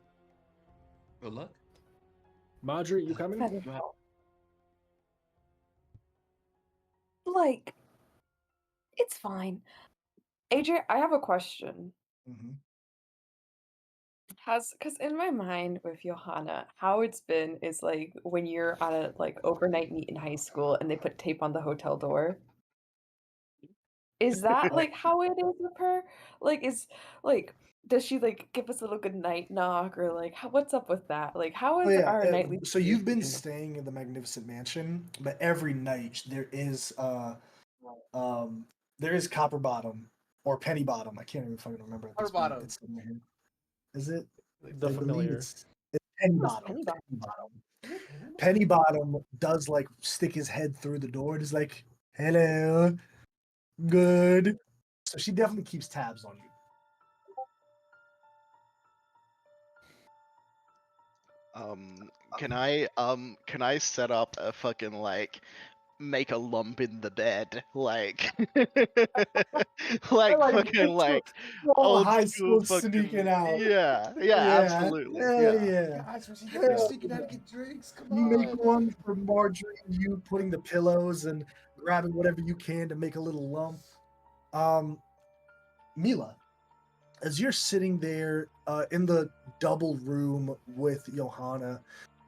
good luck. Marjorie, you coming? Better help. Like, it's fine. AJ, I have a question. Mm-hmm. Because in my mind with Johanna, how it's been is like when you're on a like overnight meet in high school and they put tape on the hotel door. Is that like how it is with her? Like, does she like give us a little good night knock or like what's up with that? Like, how Oh is yeah. our nightly? So you've been routine? staying in the Magnificent Mansion, but every night there is Copper Bottom or Penny Bottom. I can't even fucking remember. Copper Bottom. It's in here. Is it? The I believe familiar. it's Penny What's Bottom. Penny Bottom? Penny Bottom. Penny Bottom does like stick his head through the door and is like, "Hello, good." So she definitely keeps tabs on you. Can I set up a fucking like make a lump in the bed, like, like fucking picture like all old high school school sneaking fucking out. yeah, absolutely, Hell yeah. yeah. Guys, we're sneaking, Hell we're sneaking out yeah. to get drinks. Come You make on. one for Marjorie, you putting the pillows and grabbing whatever you can to make a little lump. Mila, as you're sitting there in the double room with Johanna,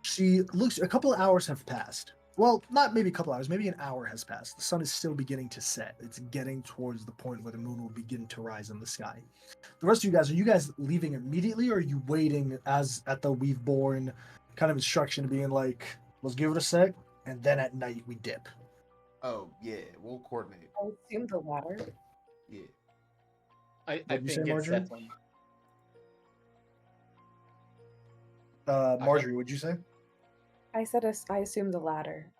she looks. A couple of hours have passed. Well, not maybe a couple hours, maybe an hour has passed. The sun is still beginning to set. It's getting towards the point where the moon will begin to rise in the sky. The rest of you guys, are you guys leaving immediately, or are you waiting as at the We've Born kind of instruction, being like, let's give it a sec, and then at night we dip? Oh yeah, we'll coordinate. I assume the latter. Yeah. I What'd you say, think it's Marjorie? definitely. Marjorie, what'd you say? I said I assume the latter.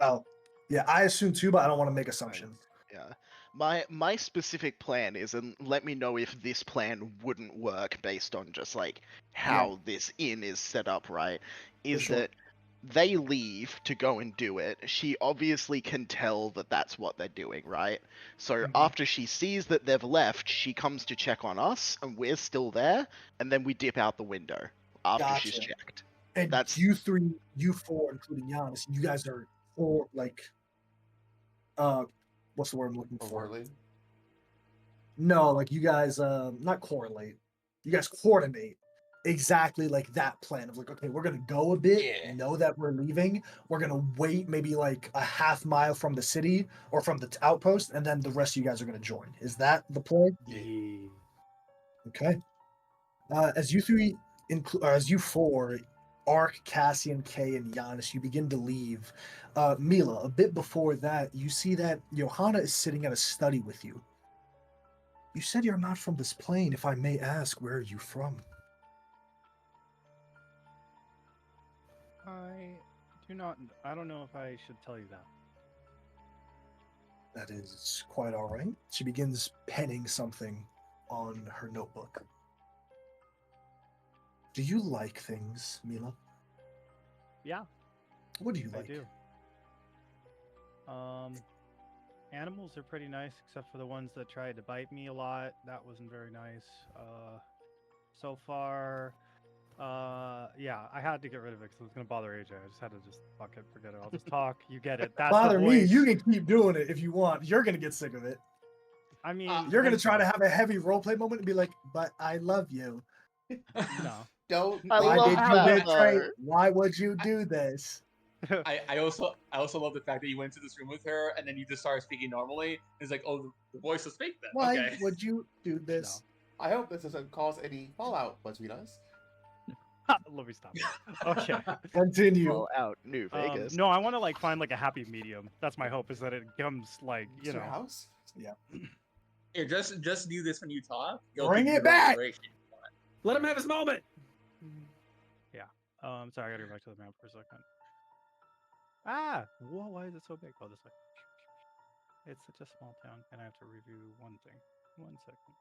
Oh, yeah, I assume too, but I don't want to make assumptions. Yeah. My specific plan is, and let me know if this plan wouldn't work based on just like how this inn is set up, right? Is sure. that they leave to go and do it. She obviously can tell that that's what they're doing, right? So after she sees that they've left, she comes to check on us, and we're still there, and then we dip out the window after she's Gotcha. checked. And That's you three, you four, including Giannis, you guys are four, like, what's the word I'm looking for? Overly. No, like you guys, not correlate. You guys coordinate exactly like that plan of like, okay, we're gonna go a bit, Yeah. know that we're leaving. We're gonna wait maybe like a half mile from the city or from the outpost, and then the rest of you guys are gonna join. Is that the plan? Yeah. Okay. As you three, as you four, Ark, Cassian, Kay, and Giannis, you begin to leave. Mila, a bit before that, you see that Johanna is sitting at a study with you. You said you're not from this plane. If I may ask, where are you from? I do not. I don't know if I should tell you that. That is quite all right. She begins penning something on her notebook. Do you like things, Mila? Yeah, What do you I like? do. Animals are pretty nice, except for the ones that tried to bite me a lot. That wasn't very nice. So far, yeah, I had to get rid of it because it was gonna bother AJ. I just had to just fuck it, forget it. I'll just talk. You get it. That's Bother the me. voice. You can keep doing it if you want. You're gonna get sick of it. I mean, You're gonna try to eventually. have a heavy roleplay moment and be like, "But I love you. No. Don't. I Why love did you that betray? though. Why would you do this?" I also love the fact that you went to this room with her and then you just started speaking normally. It's like, oh, the voice was fake then. Why Okay. would you do this? I hope this doesn't cause any fallout between us. Let me stop. Okay. Continue. Well, out New Vegas. No, I want to like find like a happy medium. That's my hope, is that it becomes like, It's you your know. house. Yeah. Here, just do this when you talk. It'll Bring give you it the back! inspiration. Let him have his moment. Yeah. Sorry, I gotta go back to the map for a second. Ah! Whoa, why is it so big? Oh, this way. It's such a small town, and I have to review one thing. 1 second.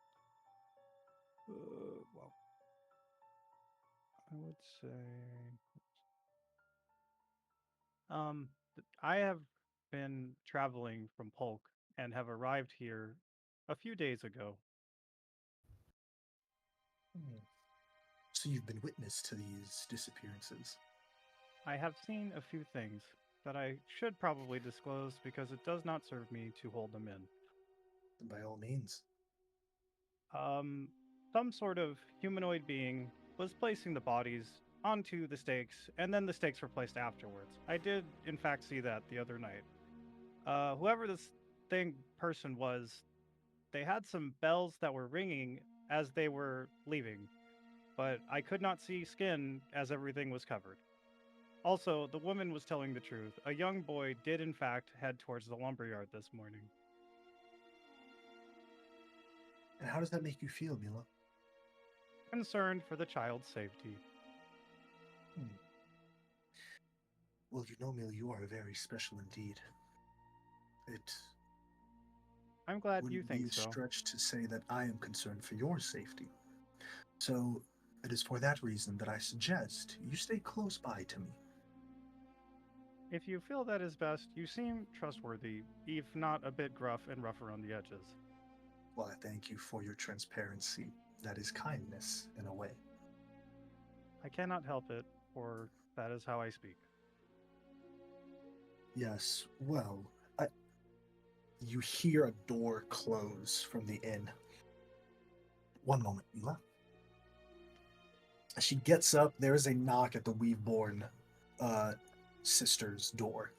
Well, I would say. I have been traveling from Polk and have arrived here a few days ago. So you've been witness to these disappearances. I have seen a few things that I should probably disclose because it does not serve me to hold them in. By all means. Some sort of humanoid being was placing the bodies onto the stakes, and then the stakes were placed afterwards. I did, in fact, see that the other night. Whoever this person was, they had some bells that were ringing as they were leaving, but I could not see skin as everything was covered. Also, the woman was telling the truth. A young boy did, in fact, head towards the lumberyard this morning. And how does that make you feel, Mila? Concerned for the child's safety. Well, you know, Mila, you are very special indeed. I'm glad you Wouldn't be think a so. stretch to say that I am concerned for your safety. So it is for that reason that I suggest you stay close by to me. If you feel that is best, you seem trustworthy, if not a bit gruff and rough around the edges. Well, I thank you for your transparency. That is kindness in a way. I cannot help it, for that is how I speak. Yes, well, you hear a door close from the inn. One moment, Mila. As she gets up, there is a knock at the Weaveborn sister's door.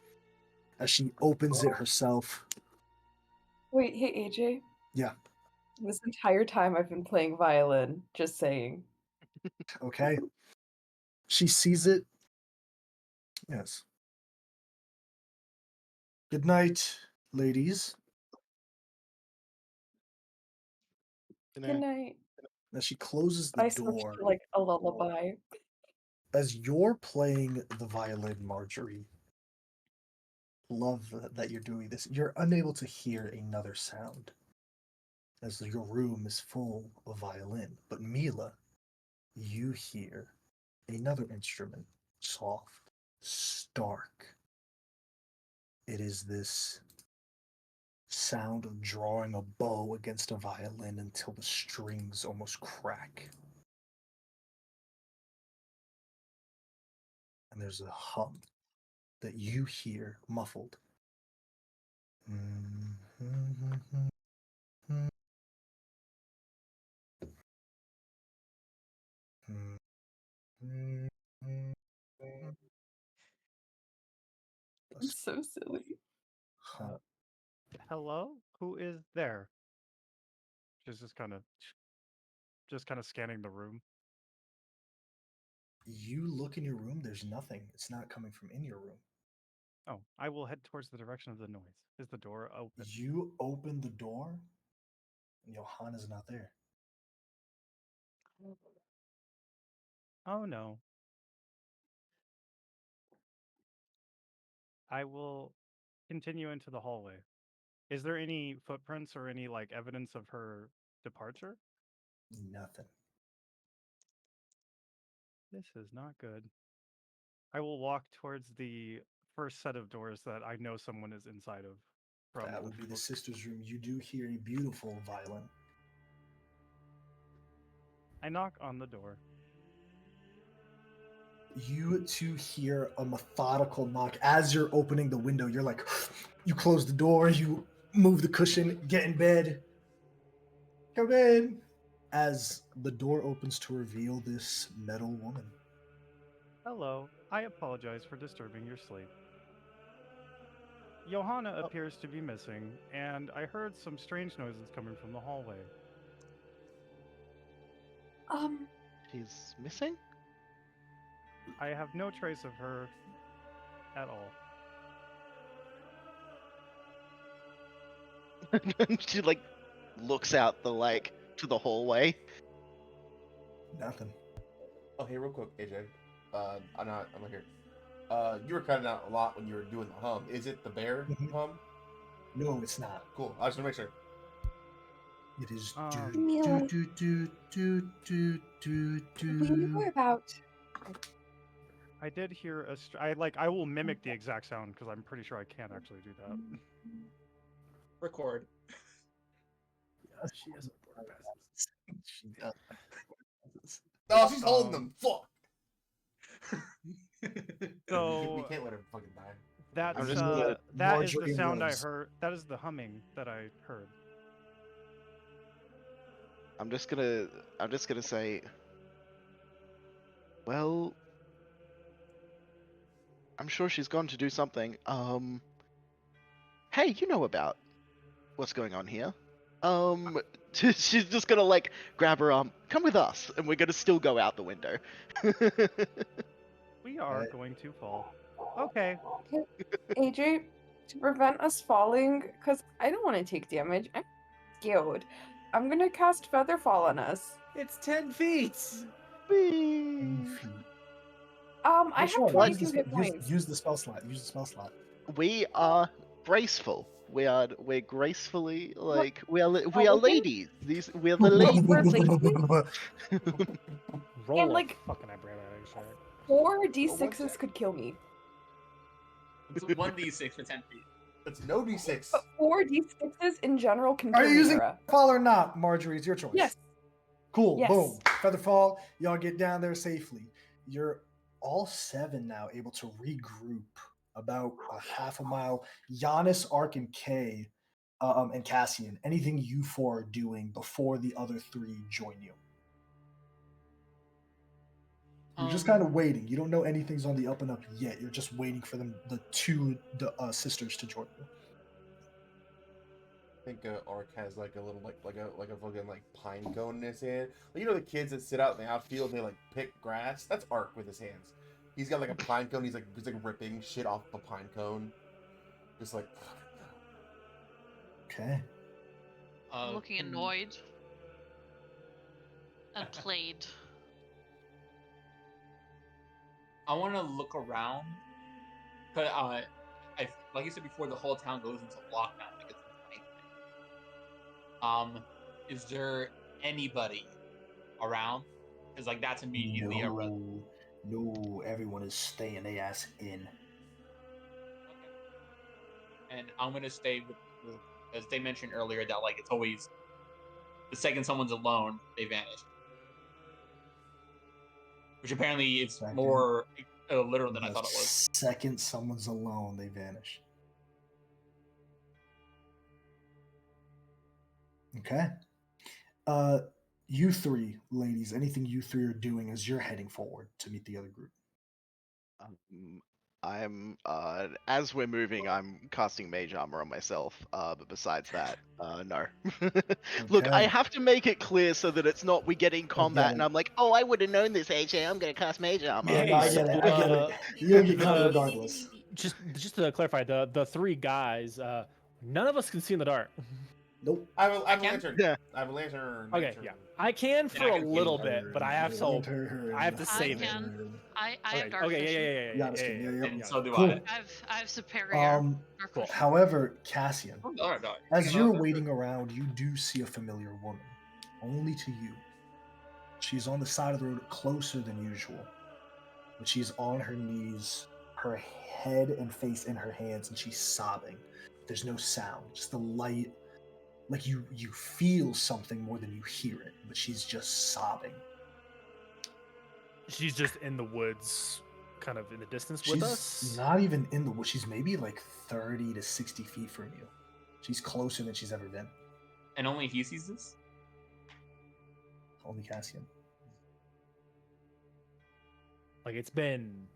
As she opens it herself. Wait, hey AJ. Yeah. This entire time I've been playing violin, just saying. Okay. She sees it. Yes. Good night, ladies. Good night. As she closes the I switched door, to like a lullaby. as you're playing the violin, Marjorie, love that you're doing this. You're unable to hear another sound, as your room is full of violin. But Mila, you hear another instrument, soft, stark. It is this sound of drawing a bow against a violin until the strings almost crack. And there's a hum that you hear muffled. It's so silly. Hello? Who is there? She's just kind of scanning the room. You look in your room, there's nothing. It's not coming from in your room. Oh, I will head towards the direction of the noise. Is the door open? You open the door, and Johanna's not there. Oh no. I will continue into the hallway. Is there any footprints or any like evidence of her departure? Nothing. This is not good. I will walk towards the first set of doors that I know someone is inside of. That would be the sister's room. You do hear a beautiful violin. I knock on the door. You two hear a methodical knock. As you're opening the window, you're like, you close the door, you move the cushion, get in bed. Come in. As the door opens to reveal this metal woman. Hello. I apologize for disturbing your sleep. Johanna appears to be missing, and I heard some strange noises coming from the hallway. She's missing? I have no trace of her at all. She like looks out to the hallway. Nothing. Oh, hey, real quick, AJ. I'm not here. You were cutting out a lot when you were doing the hum. Is it the bear hum? No, it's not. Cool. I just want to make sure. It is Mila. We were about. I did hear I will mimic the exact sound because I'm pretty sure I can actually do that. Record. Yes, she has a board pass. She does. Oh, she's holding them. Fuck. So we can't let her fucking die. That's I'm just that is the Marjorie sound I Rose. heard. That is the humming that I heard. I'm just gonna say, well, I'm sure she's gone to do something. Hey, you know about what's going on here? She's just gonna like grab her arm, come with us, and we're gonna still go out the window. We are going to fall. Okay. AJ, to prevent us falling, because I don't want to take damage, I'm scared. I'm gonna cast Featherfall on us. It's 10 feet. I have Sure, 22 hit points. Use the spell slot. Use the spell slot. We are graceful. We're gracefully like we are okay. ladies. We're the ladies. We're ladies. Roll And, a like, fucking abreviation. 4 d6s could kill me. It's 1d6 for 10 feet. It's no d6. But 4d6s in general can Are kill you using Mira. fall or not, Marjorie? It's your choice. Yes. Cool. Yes. Boom. Featherfall. Y'all get down there safely. You're all 7 now able to regroup about a half a mile. Giannis, Ark, and Kay, and Cassian. Anything you 4 are doing before the other 3 join you? You're just kind of waiting. You don't know anything's on the up and up yet. You're just waiting for them, the sisters, to join you. I think Ark has like a little like a fucking like pine cone in his hand. Like, you know the kids that sit out in the outfield and they like pick grass? That's Ark with his hands. He's got like a pine cone. He's like ripping shit off a pine cone. Just like. Okay. Looking annoyed. And played. I want to look around. But like you said before, the whole town goes into lockdown. Like it's nighttime. Is there anybody around? Because like that's immediately a red. No, everyone is staying their ass in. And I'm gonna stay with, as they mentioned earlier, that like it's always the second someone's alone, they vanish. Which apparently it's more literal than I thought it was. Second someone's alone, they vanish. Okay. You 3, ladies, anything you 3 are doing as you're heading forward to meet the other group? I'm as we're moving, I'm casting mage armor on myself. But besides that, no. Look, I Okay. have to make it clear so that it's not we get in combat and it. I'm like, oh, I would have known this, AJ. I'm gonna cast mage armor. Yeah, no, I get it. I get it. You'll get cut regardless. Just to clarify, the 3 guys, none of us can see in the dark. Nope. I have a lantern. Yeah. I have a lantern. Okay, yeah. I can for a little bit, but I have to save it. I have dark Okay, vision. yeah. And so do Cool. I. I have superior dark vision. However, Cassian, Alright. as you're waiting around, you do see a familiar woman, only to you. She's on the side of the road closer than usual, but she's on her knees, her head and face in her hands, and she's sobbing. There's no sound, just the light. Like you feel something more than you hear it, but she's just sobbing. She's just in the woods, kind of in the distance with us? She's not even in the woods. She's maybe like 30 to 60 feet from you. She's closer than she's ever been. And only he sees this? Only Cassian. Like, it's been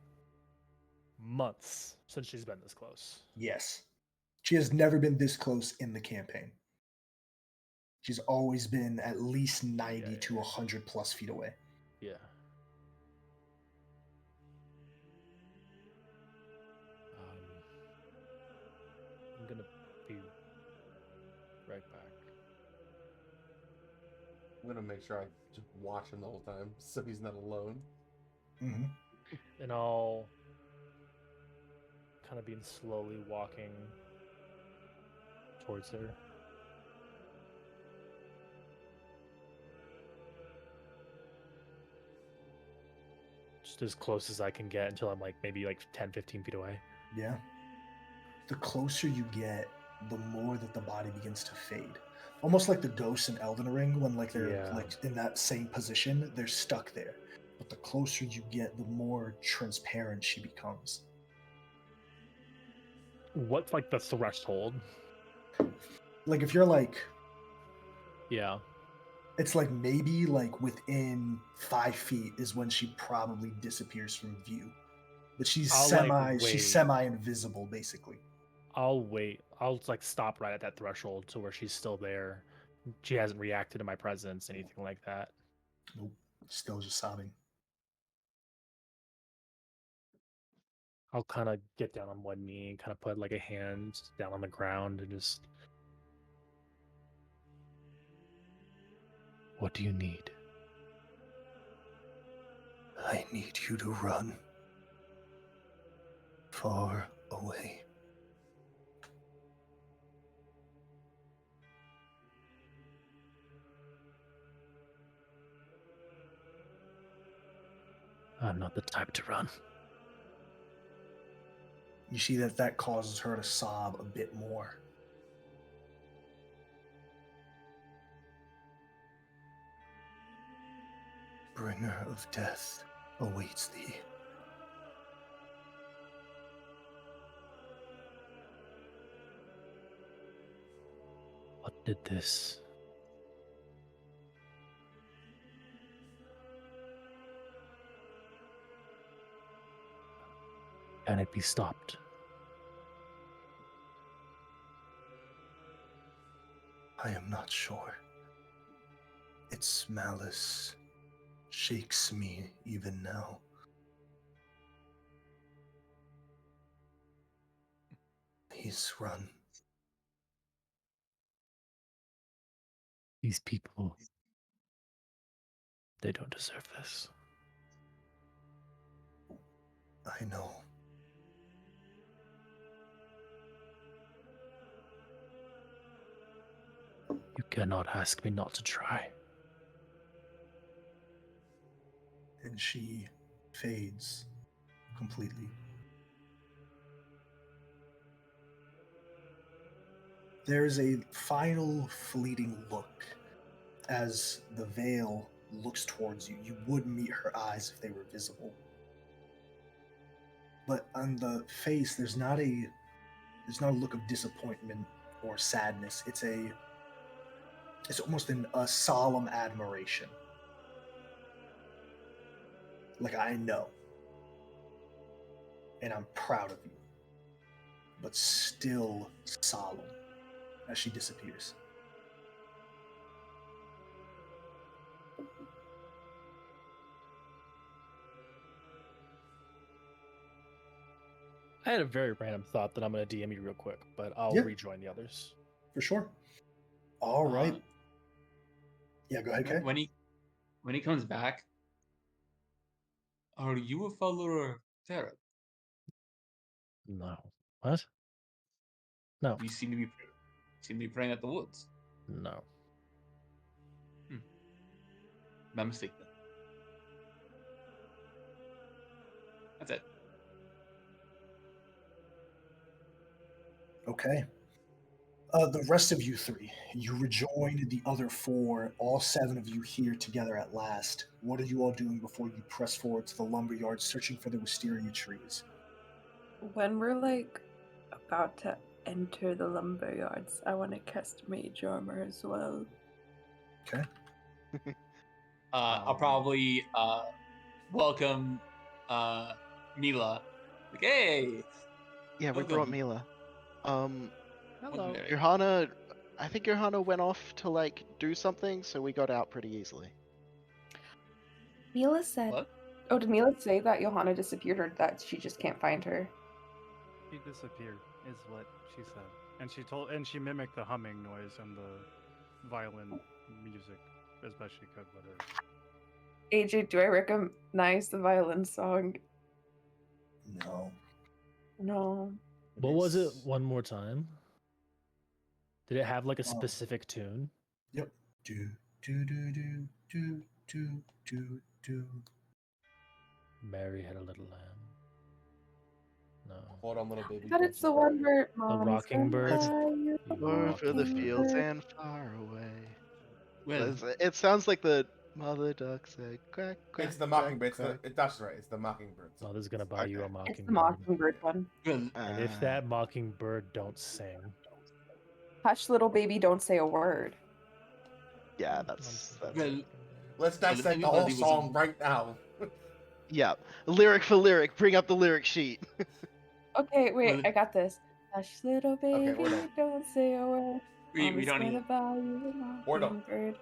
months since she's been this close. Yes. She has never been this close in the campaign. She's always been at least 90 to 100 plus feet away. Yeah. I'm gonna be right back. I'm gonna make sure I just watch him the whole time so he's not alone. Mm-hmm. And I'll kind of be slowly walking towards her. Just as close as I can get until I'm like maybe like 10, 15 feet away. Yeah. The closer you get, the more that the body begins to fade. Almost like the ghosts in Elden Ring when like they're like in that same position, they're stuck there. But the closer you get, the more transparent she becomes. What's like the threshold? Like if you're like, yeah, it's like maybe like within 5 feet is when she probably disappears from view. But she's semi invisible basically. I'll wait. I'll like stop right at that threshold to where she's still there. She hasn't reacted to my presence, anything like that. Nope. Still just sobbing. I'll kind of get down on one knee and kind of put like a hand down on the ground and just. What do you need? I need you to run far away. I'm not the type to run. You see that causes her to sob a bit more. Bringer of death awaits thee. What did this? Can it be stopped? I am not sure. Its malice shakes me even now. He's run. These people, they don't deserve this. I know. You cannot ask me not to try. And she fades completely. There is a final fleeting look as the veil looks towards you. You would meet her eyes if they were visible. But on the face, there's not a look of disappointment or sadness. It's almost a solemn admiration. Like, I know. And I'm proud of you. But still solemn as she disappears. I had a very random thought that I'm going to DM you real quick, but I'll Yeah. rejoin the others. For sure. All right. Uh, Yeah, go ahead, Kay. When he comes back, are you a follower of Tarot? No. What? No. You seem to be praying at the woods. No. My mistake then. That's it. Okay. The rest of you three, you rejoin the other four, all 7 of you here together at last. What are you all doing before you press forward to the lumberyard searching for the wisteria trees? When we're like about to enter the lumber yards, I want to cast Mage Armor as well. Okay. I'll probably welcome Mila. Like, hey, Yeah, we welcome. brought Mila. Hello. Johanna, I think Johanna went off to like do something, so we got out pretty easily. Mila said. What? Oh, did Mila say that Johanna disappeared or that she just can't find her? She disappeared, is what she said, and she mimicked the humming noise and the violin music as best she could with her. AJ, do I recognize the violin song? No. No. What was it It's- one more time? Did it have like a Oh. specific tune? Yep. Do, do, do, do, do, do, do, do. Mary had a little lamb. No. Hold on, little baby. I thought don't it's the you one worry. where Mom's rocking gonna bird? buy you a You Or for the mockingbird. fields and far away. Well, It sounds like the mother duck said quack quack. It's the quack, mockingbird. quack. That's right. It's the mockingbird. song. Mother's gonna buy you a Okay. mockingbird. It's the mockingbird one. well, And if that mockingbird don't sing, Hush, little baby, don't say a word. Yeah, that's well, Let's Well, dissect the everybody whole was song on- right now. yeah. Lyric for lyric, bring up the lyric sheet. Okay, wait, Well- I got this. Hush, little baby, we're done. don't say a word. we Mama's don't gonna need. buy you a We're done. mockingbird.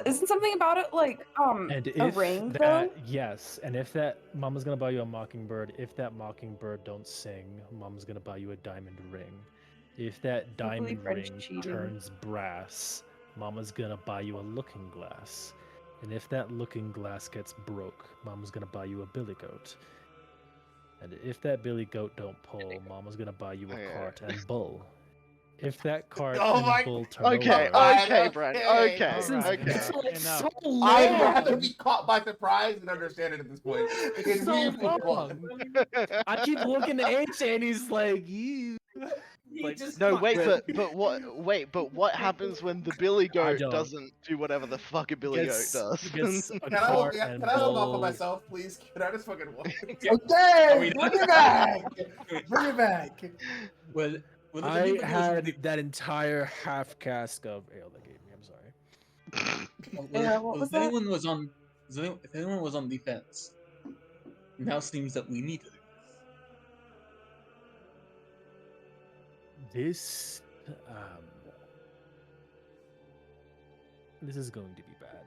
Isn't something about it like and a if ring that, though? yes, and if that mama's gonna buy you a mockingbird, if that mockingbird don't sing, mama's gonna buy you a diamond ring. If that I believe diamond French ring cheating. turns brass, mama's gonna buy you a looking glass. And if that looking glass gets broke, mama's gonna buy you a billy goat. And if that billy goat don't pull, mama's gonna buy you a Okay. cart and bull. If that cart Oh and my- bull turn Okay, over, okay, Brent. Okay, this is okay. this is like Enough. so I'd long. rather be caught by surprise than understand it at this point. It's Give so me the long. one. I keep looking at AJ and he's like, you. Like, No, wait, but what happens when the billy goat don't. doesn't do whatever the fuck a billy goat does? Gets a Can I cart can and I hold off on bull. myself, please? Can I just fucking walk? Okay, we bring done? it back. Bring it back. Well, well, I even those had really- that entire half cask of ale they gave me. I'm sorry. well, Yeah, what well, was if that? anyone was on, if anyone was on defense, it now seems that we need to. This this is going to be bad.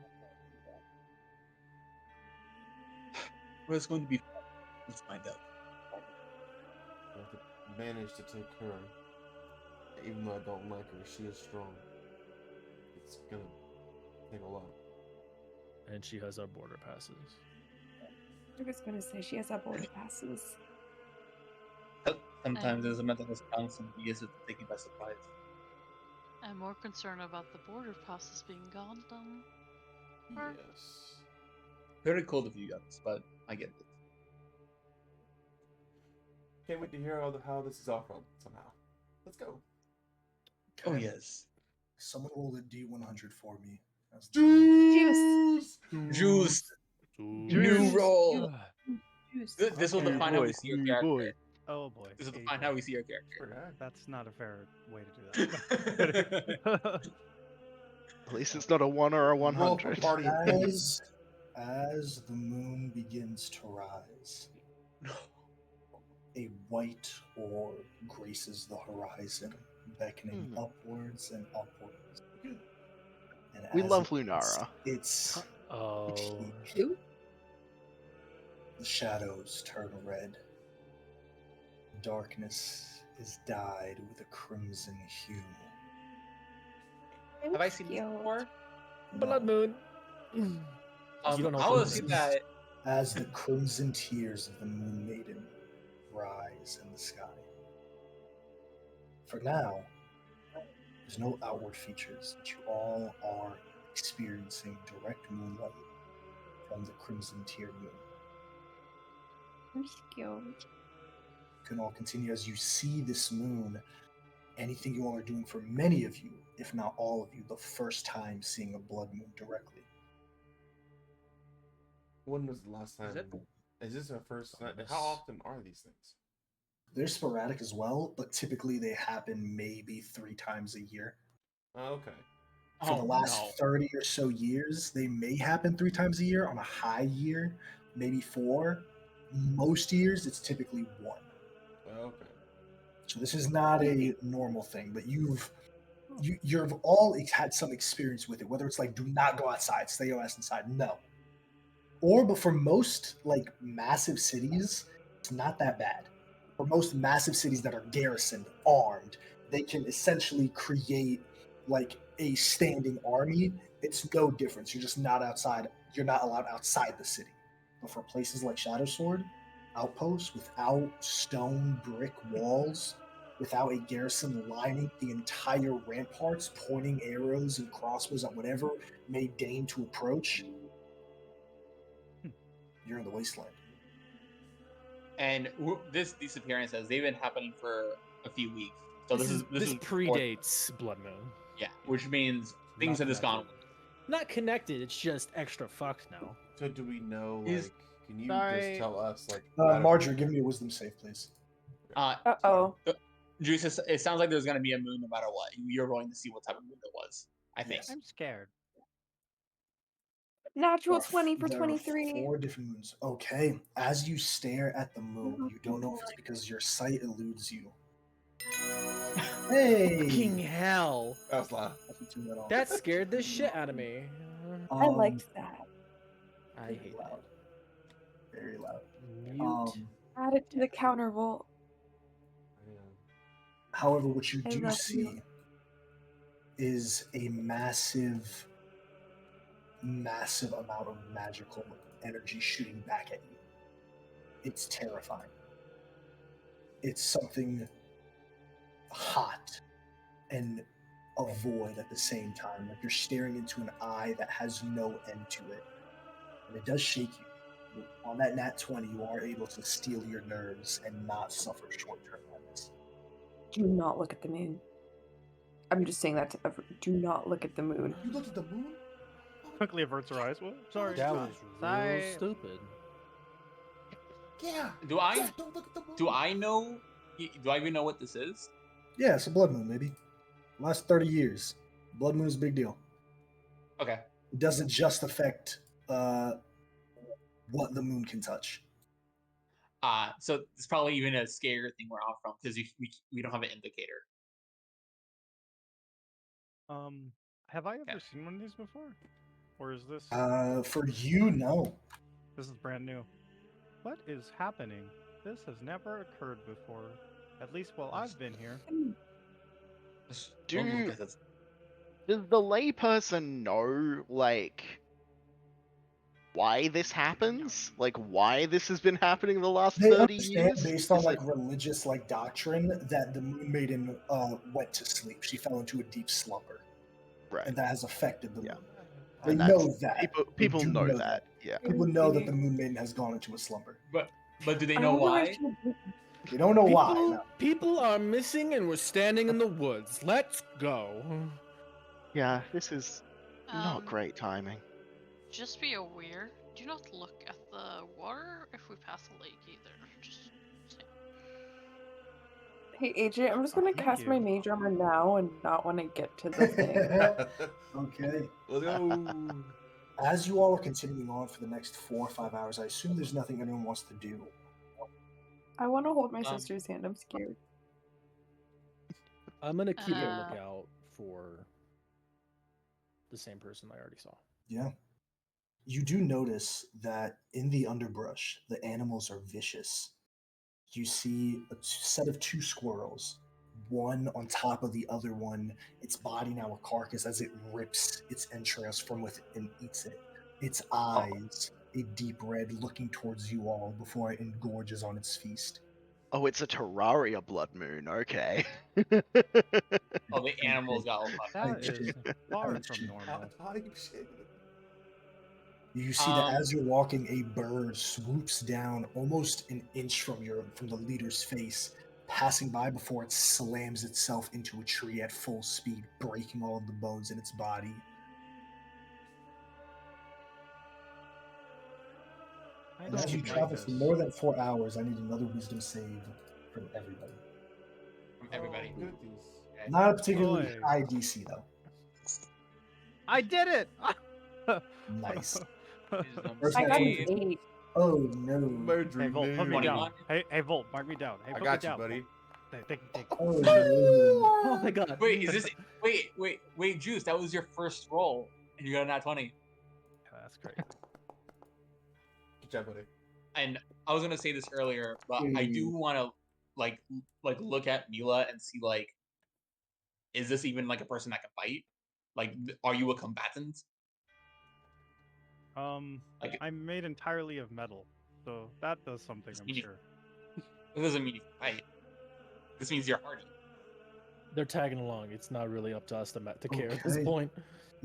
Well, it's going to be. Let's find out. I have to manage to take her. Even though I don't like her, she is strong. It's gonna take a lot. And she has our border passes. I was gonna say she has that border passes. Sometimes there's a mental response and he is taken by surprise. I'm more concerned about the border passes being gone than her. Yes. Very cold of you guys, but I get it. Can't wait to hear how this is all from somehow. Let's go. Oh Okay. yes. Someone rolled a D100 for me. That's Juice. Juice. New roll. Juice. This will Okay. define how we see your character. Oh boy. This will Hey, define boy. how we see your character. That's not a fair way to do that. At least it's not a 1 or a Roll for 100. party opinion. As the moon begins to rise, a white orb graces the horizon, beckoning upwards and upwards. And We as love it- Lunara. It's Oh. the shadows turn red. Darkness is dyed with a crimson hue. Have I seen this before? Blood moon. You don't know I what will this see is. that. As the crimson tears of the moon maiden rise in the sky. For now, there's no outward features, but you all are experiencing direct moonlight from the crimson tear moon. I'm scared. You can all continue as you see this moon. Anything you all are doing, for many of you, if not all of you, the first time seeing a blood moon directly. When was the last time? it? Is this our first time? Thomas. How often are these things? They're sporadic as well, but typically they happen maybe 3 times a year. Oh, okay. For the last 30 or so years, they may happen 3 times a year. On a high year, maybe 4. Most years, it's typically 1. Okay. So this is not a normal thing, but you've all had some experience with it. Whether it's like, do not go outside, stay your ass inside. No. But for most like massive cities, it's not that bad. For most massive cities that are garrisoned, armed, they can essentially create like a standing army. It's no difference. You're just not outside. You're not allowed outside the city. But for places like Shadowsword, outposts without stone brick walls, without a garrison lining the entire ramparts, pointing arrows and crossbows at whatever may deign to approach, you're in the wasteland. And these appearances, they've been happening for a few weeks. So this is predates Blood Moon. Yeah, which means things have just gone. Not connected. It's just extra fucked now. So do we know? Is- Like, can you Sorry. just tell us? Like, Marjorie, give me a wisdom save, please. Uh-oh. Juice, it sounds like there's going to be a moon no matter what. You're going to see what type of moon it was, I think. Yes. I'm scared. Natural There are- 20 for there are 23. 4 different moons. Okay. As you stare at the moon, you don't know if it's because your sight eludes you. Fucking Hey! hell. That was loud. I can turn that off. That scared the shit out of me. I liked that. I hate that. Very loud. Mute. Add it to the counter vault. However, what you I do love see you. is a massive amount of magical energy shooting back at you. It's terrifying. It's something hot and a void at the same time. Like you're staring into an eye that has no end to it. And it does shake you. On that nat 20, you are able to steel your nerves and not suffer short-term illness. Do not look at the moon. I'm just saying that to do not look at the moon. You looked at the moon? Quickly averts her eyes. What? Sorry. That was real Sorry. stupid. Yeah. Do I? Yeah, don't look at the moon. Do I know? Do I even know what this is? Yeah, it's a blood moon, maybe. Last 30 years. Blood moon is a big deal. Okay. It doesn't just affect what the moon can touch. So it's probably even a scarier thing we're off from because we don't have an indicator. Have I ever Yeah. seen one of these before? Or is this For you, no. this is brand new? What is happening? This has never occurred before. At least while I've been here. Do- Well, because it's- Does the layperson know, like, why this happens? Like, why this has been happening the last They 30 understand years? based on Is like it- religious like doctrine that the moon maiden went to sleep. She fell into a deep slumber, Right. and that has affected the Yeah. moon. They And that's- know that. People do know know that. Yeah. People know that the moon maiden has gone into a slumber. but do they I know wonder if why? she- They don't know why. People, No. people are missing and we're standing in the woods. Let's go. Yeah, this is not Um, great timing. Just be aware. Do not look at the water if we pass a lake either. Just saying. Hey AJ, I'm just gonna Thank cast my you. mage armor now and not want to get to the thing. Okay. Let's go. As you all are continuing on for the next 4 or 5 hours, I assume there's nothing anyone wants to do. I want to hold my sister's hand. I'm scared. I'm gonna keep a Uh, lookout for the same person I already saw. Yeah. You do notice that in the underbrush, the animals are vicious. You see a set of 2 squirrels, one on top of the other one, its body now a carcass as it rips its entrails from within and eats it. Its eyes, a deep red, looking towards you all before it engorges on its feast. Oh, it's a Terraria blood moon. Okay. Oh, the animals got all fucked. That Type is shit. far Type from shit. normal. Type shit. You see that Um, as you're walking, a bird swoops down almost an inch from the leader's face, passing by before it slams itself into a tree at full speed, breaking all of the bones in its body. I And as don't you like travel for this. more than 4 hours, I need another wisdom save from everybody. From everybody. Oh, goodies. Okay. Not a particularly Boy. high DC though. I did it! Nice. Wisdom First I got an save. 8. Oh no. Murder Hey, Volt, put me moon. down. 21. Hey, Volt, mark me down. Hey, I put got me you, down. buddy. Thank you. Oh no. Oh my god. Wait, is this? Wait, Juice. That was your first roll, and you got a nat 20. That's great. Good job, buddy. And I was gonna say this earlier, but I do want to like look at Mila and see like, is this even like a person that can fight? Like, are you a combatant? Like- I'm made entirely of metal, so that does something, I'm You- sure. It doesn't mean you can fight. This means you're hardy. They're tagging along. It's not really up to us to care at this Okay. point.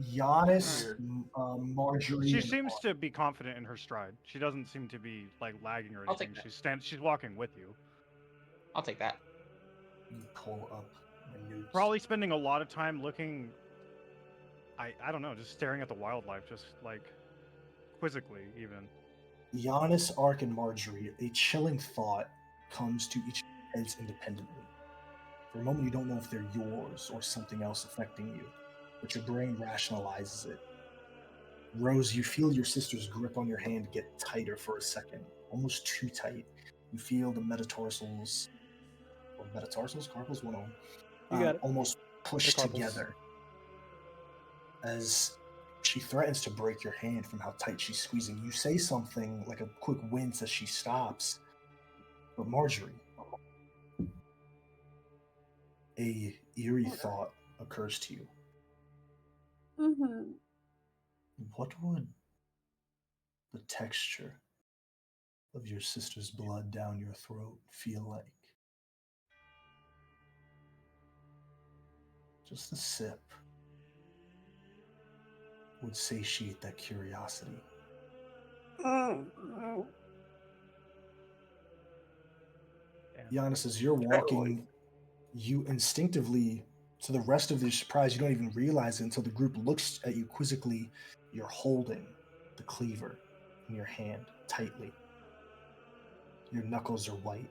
Giannis, Weird. Marjorie. She and seems to be confident in her stride. She doesn't seem to be like lagging or I'll take anything. that. She's walking with you. I'll take that. You pull up my notes. Probably spending a lot of time looking. I don't know, just staring at the wildlife, just like quizzically even. Giannis, Ark, and Marjorie, a chilling thought comes to each heads independently. For a moment, you don't know if they're yours or something else affecting you, but your brain rationalizes it. Rose, you feel your sister's grip on your hand get tighter for a second, almost too tight. You feel the metatarsals, carpals, one of them, You got it. almost pushed They're carpals. together. As she threatens to break your hand from how tight she's squeezing, you say something like a quick wince as she stops. But Marjorie, a eerie thought occurs to you. Mm-hmm. What would the texture of your sister's blood down your throat feel like? Just a sip would satiate that curiosity. Giannis, as you're walking, you instinctively, to the rest of your surprise, you don't even realize it until the group looks at you quizzically. You're holding the cleaver in your hand tightly. Your knuckles are white.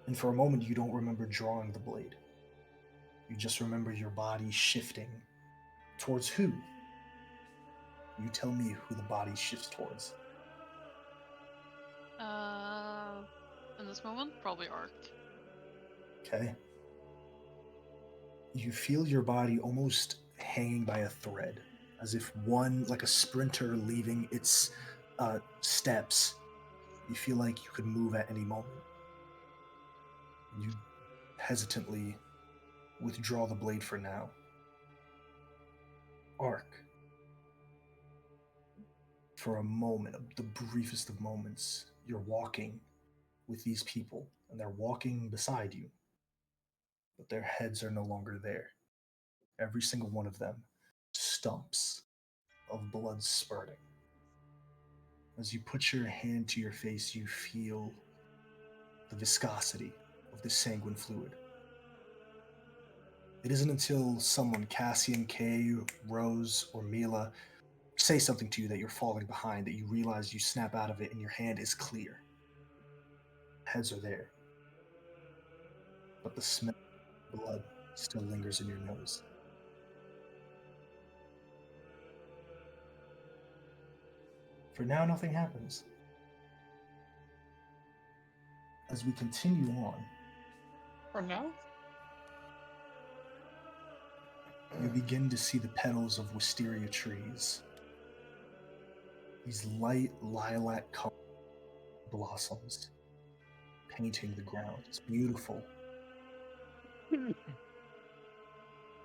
And for a moment, you don't remember drawing the blade. You just remember your body shifting. Towards who? You tell me who the body shifts towards. In this moment, probably Ark. Okay? You feel your body almost hanging by a thread, as if one, like a sprinter leaving its steps. You feel like you could move at any moment. You hesitantly withdraw the blade for now. Ark. For a moment, the briefest of moments, you're walking with these people, and they're walking beside you, but their heads are no longer there. Every single one of them, stumps of blood spurting. As you put your hand to your face, you feel the viscosity of this sanguine fluid. It isn't until someone, Cassian, Kay, Rose, or Mila, say something to you that you're falling behind that you realize you snap out of it and your hand is clear. Heads are there. But the smell of blood still lingers in your nose. For now, nothing happens. As we continue on, For now? you begin to see the petals of wisteria trees. These light lilac colored blossoms painting the ground. It's beautiful.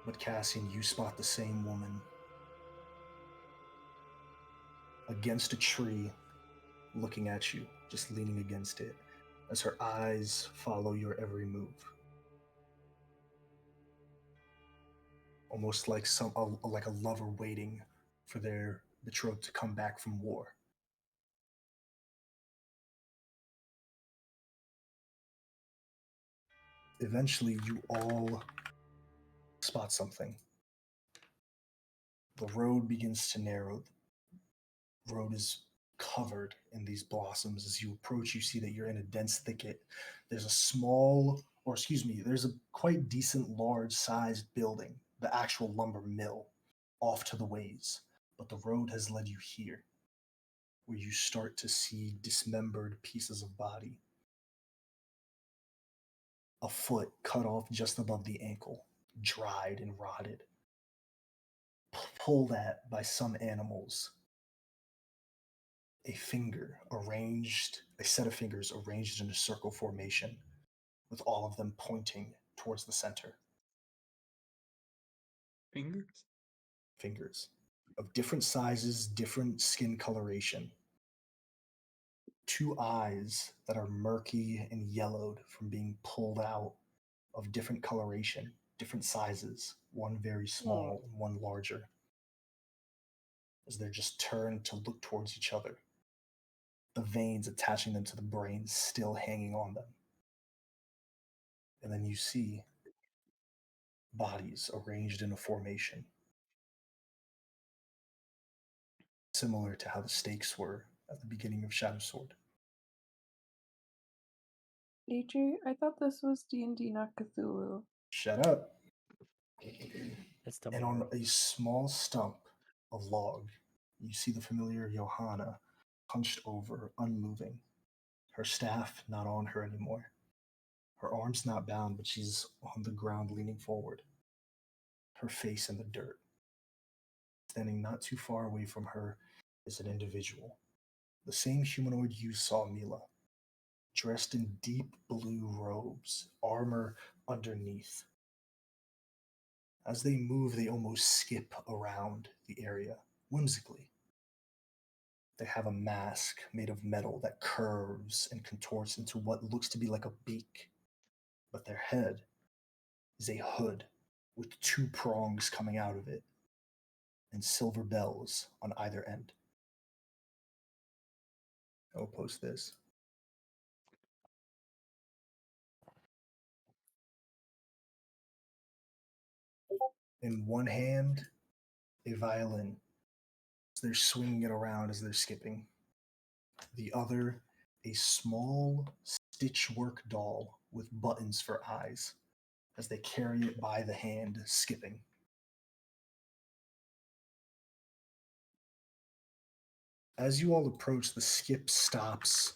But Cassian, you spot the same woman against a tree, looking at you, just leaning against it, as her eyes follow your every move. Almost like like a lover waiting for their betrothed to come back from war. Eventually, you all spot something. The road begins to narrow. The road is covered in these blossoms. As you approach, you see that you're in a dense thicket. There's there's a quite decent large sized building, the actual lumber mill, off to the ways. But the road has led you here, where you start to see dismembered pieces of body. A foot cut off just above the ankle, dried and rotted, pulled at by some animals. A set of fingers arranged in a circle formation, with all of them pointing towards the center. Fingers? Fingers of different sizes, different skin coloration. Two eyes that are murky and yellowed from being pulled out of different coloration, different sizes, one very small and one larger, as they're just turned to look towards each other. The veins attaching them to the brain still hanging on them. And then you see bodies arranged in a formation, similar to how the stakes were at the beginning of Shadow Sword. AJ, I thought this was D&D, not Cthulhu. Shut up. It's And on a small stump of log, you see the familiar Johanna hunched over, unmoving. Her staff not on her anymore. Her arms not bound, but she's on the ground leaning forward, her face in the dirt. Standing not too far away from her is an individual, the same humanoid you saw, Mila, dressed in deep blue robes, armor underneath. As they move, they almost skip around the area, whimsically. They have a mask made of metal that curves and contorts into what looks to be like a beak, but their head is a hood with two prongs coming out of it and silver bells on either end. I'll post this. In one hand, a violin. They're swinging it around as they're skipping. The other, a small stitchwork doll with buttons for eyes as they carry it by the hand, skipping. As you all approach, the skip stops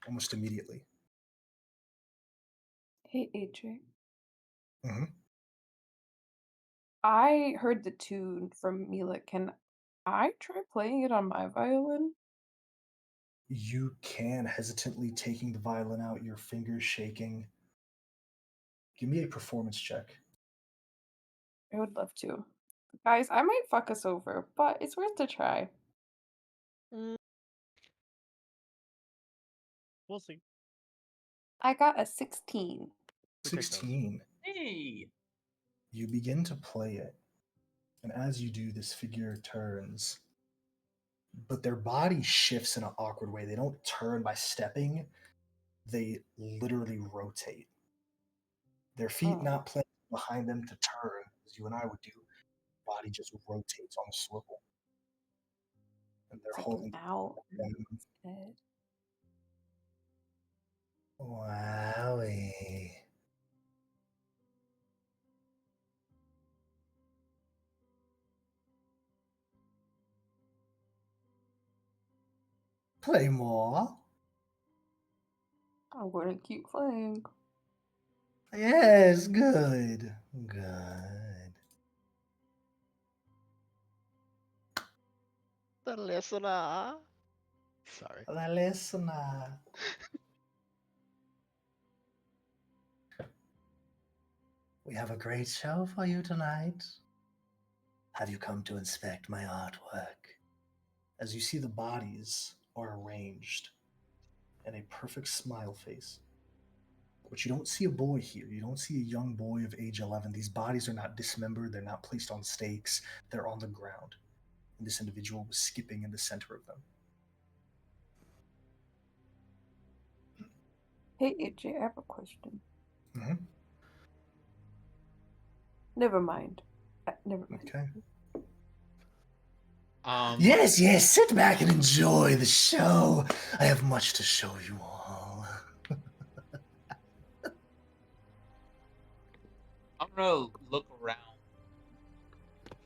almost immediately. Hey, AJ. Mm-hmm. I heard the tune from Mila. Can I try playing it on my violin? You can, hesitantly taking the violin out, your fingers shaking. Give me a performance check. I would love to. Guys, I might fuck us over, but it's worth a try. We'll see. I got a 16. We take those. 16. Hey. You begin to play it, and as you do, this figure turns. But their body shifts in an awkward way. They don't turn by stepping, they literally rotate. Their feet Oh. not planted behind them to turn, as you and I would do. Body just rotates on a swivel. And they're It's like holding an owl them. instead. Wowie. Play more. I'm gonna keep playing. Yes, good. Good. The listener. Sorry. The listener. We have a great show for you tonight. Have you come to inspect my artwork? As you see, the bodies are arranged in a perfect smile face. But you don't see a boy here. You don't see a young boy of age 11. These bodies are not dismembered. They're not placed on stakes. They're on the ground. And this individual was skipping in the center of them. Hey, AJ, I have a question. Mm-hmm. Never mind. Never mind. Okay. Yes. Yes, sit back and enjoy the show. I have much to show you all. I'm gonna look around.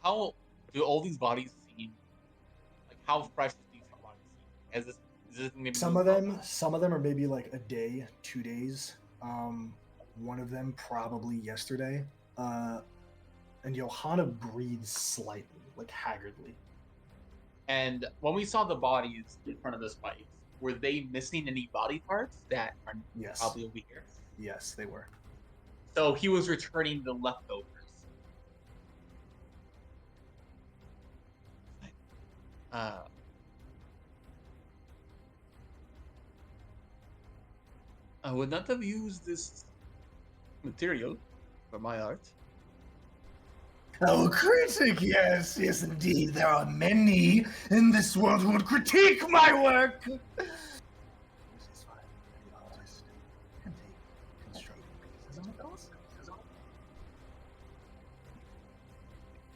How do all these bodies seem? Like, how fresh do these bodies seem? Is this maybe Some of them are maybe like a day, 2 days. One of them probably yesterday. And Johanna breathes slightly, like haggardly. And when we saw the bodies in front of the spikes, were they missing any body parts that are Yes. probably over here? Yes, they were. So he was returning the leftovers. I would not have used this material for my art. Oh, critic, yes, yes, indeed. There are many in this world who would critique my work. Which is fine. The artist can take constructive criticism, of course.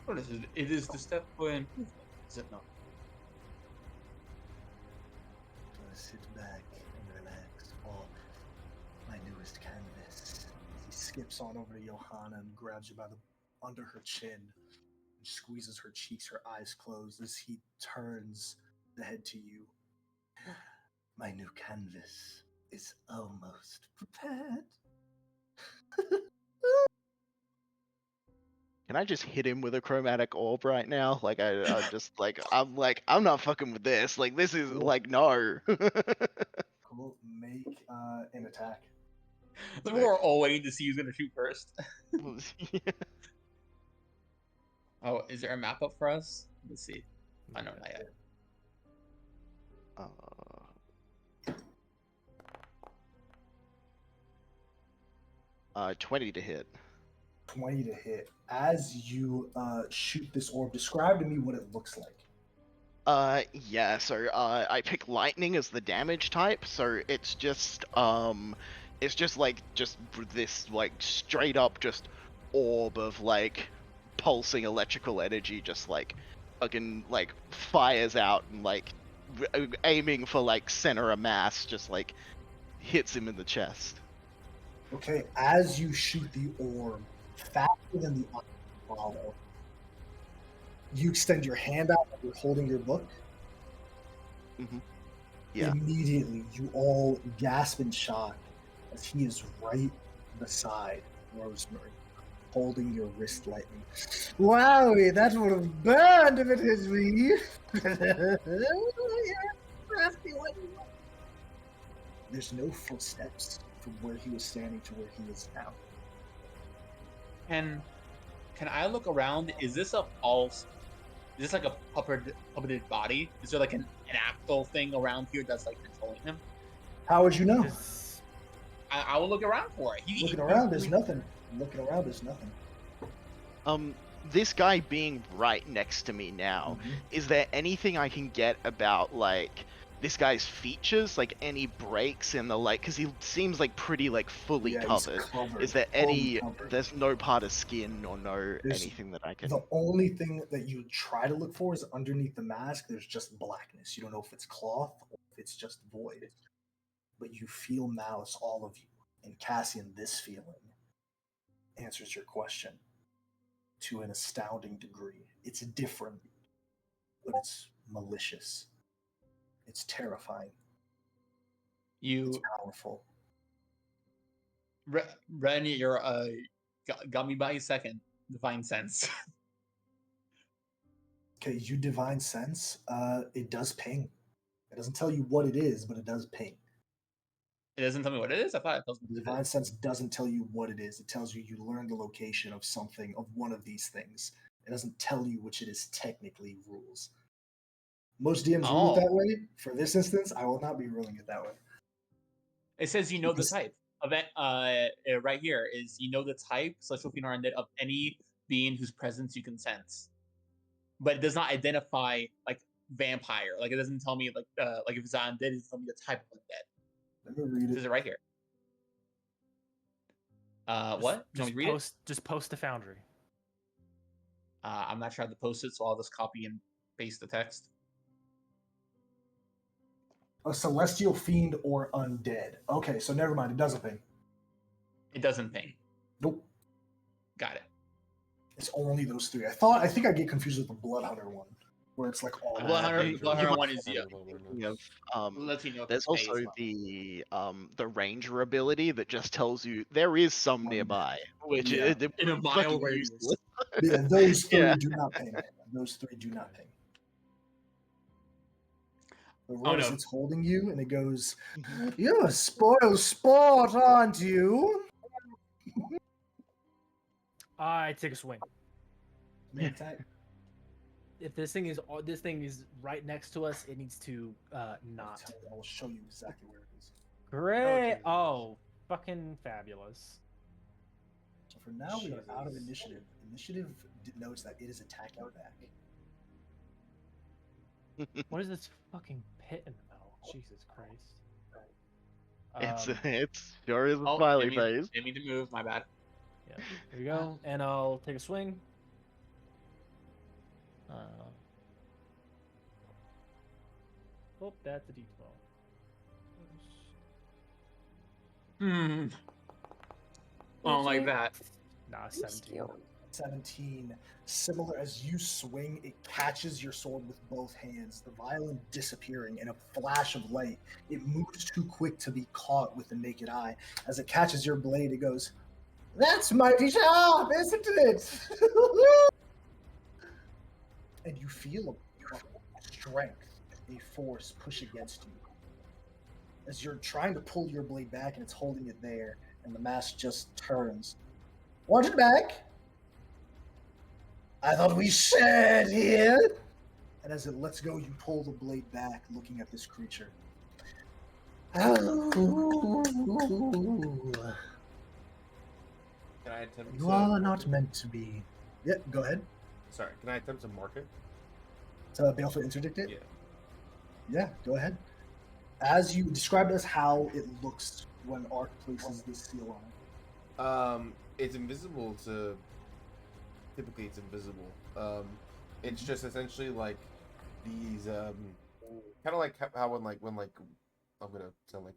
What is it? It is the step for improvement, is it not? Sit back and relax for my newest canvas. He skips on over to Johanna and grabs you by the under her chin and squeezes her cheeks, her eyes closed as he turns the head to you. My new canvas is almost prepared. Can I just hit him with a chromatic orb right now? Like I'm just like I'm not fucking with this. Like this is like no. Cool. Make an attack. We're all waiting to see who's gonna shoot first. Yeah. Oh, is there a map up for us? Let's see. I know not yet. 20 to hit. 20 to hit. As you shoot this orb, describe to me what it looks like. Yeah, so I pick lightning as the damage type, so it's just like just this like straight up just orb of like pulsing electrical energy, just like fucking like fires out and like aiming for like center of mass, just like hits him in the chest. Okay, as you shoot the orb, faster than the eye follow, you extend your hand out like you're holding your book. Yeah. Immediately, you all gasp in shock as he is right beside Rosemary, holding your wrist lightly. Wowie, that would have burned if it hit me. There's no footsteps from where he was standing to where he is now. Can I look around? Is this like a puppeted body? Is there like an actual thing around here that's like controlling him? How would you know? I will look around for it. Looking around, there's nothing. Looking around, there's nothing. This guy being right next to me now, is there anything I can get about like this guy's features, like any breaks in the like, because he seems like pretty like fully covered. Is there any? There's no part of skin or anything that I can. The only thing that you try to look for is underneath the mask. There's just blackness. You don't know if it's cloth or if it's just void. But you feel malice, all of you, and Cassian. This feeling answers your question to an astounding degree. It's different, but it's malicious. It's terrifying. It's powerful. Ren, you're got me by a second. Divine sense. Okay, you divine sense. It does ping. It doesn't tell you what it is, but it does ping. It doesn't tell me what it is. I thought it tells me. Divine sense doesn't tell you what it is. It tells you learn the location of something, of one of these things. It doesn't tell you which it is technically rules. Most DMs rule it that way. For this instance, I will not be ruling it that way. It says you know the type. Event right here is you know the type, celestial fiend or undead, of any being whose presence you can sense. But it does not identify like vampire. Like it doesn't tell me like if it's undead, it doesn't tell me the type of undead. Let me read it. It says it right here. What? Just post the Foundry. I'm not sure how to post it, so I'll just copy and paste the text. A celestial fiend or undead. Okay, so never mind. It doesn't ping. It doesn't ping. Nope. Got it. It's only those three. I think I get confused with the Blood Hunter one, where it's like all. Blood Hunter one is There's also the Ranger ability that just tells you there is some nearby, which is in a mile radius. Yeah, those three do not ping. Those three do not ping. The rose it's holding you, and it goes, "You're a spoiled sport, aren't you?" I take a swing. If this thing is right next to us, it needs to not. I will show you exactly where it is. Great! Okay. Oh, fucking fabulous. So for now, we are out of initiative. Initiative notes that it is attacking back. What is this fucking pit in the middle? Jesus Christ! It's sure is a smiley face. Didn't mean to move. My bad. Yeah, here we go, and I'll take a swing. Oh, that's a D12. I don't like that. Nah, 17. 17. Similar as you swing, it catches your sword with both hands, the violin disappearing in a flash of light. It moves too quick to be caught with the naked eye. As it catches your blade, it goes, "That's mighty sharp, isn't it?" And you feel a strength, a force push against you. As you're trying to pull your blade back and it's holding it there, and the mask just turns. "Want it back? I thought we shared here." And as it lets go, you pull the blade back, looking at this creature. Can I attempt You to are mark not it? meant to be. Yeah, go ahead. Sorry, can I attempt to mark it? To Baleful interdict it? Yeah. Yeah, go ahead. As you describe as how it looks when Ark places this seal on it. It's invisible to. Typically, it's invisible. It's just essentially like these kind of like how when I'm gonna sound like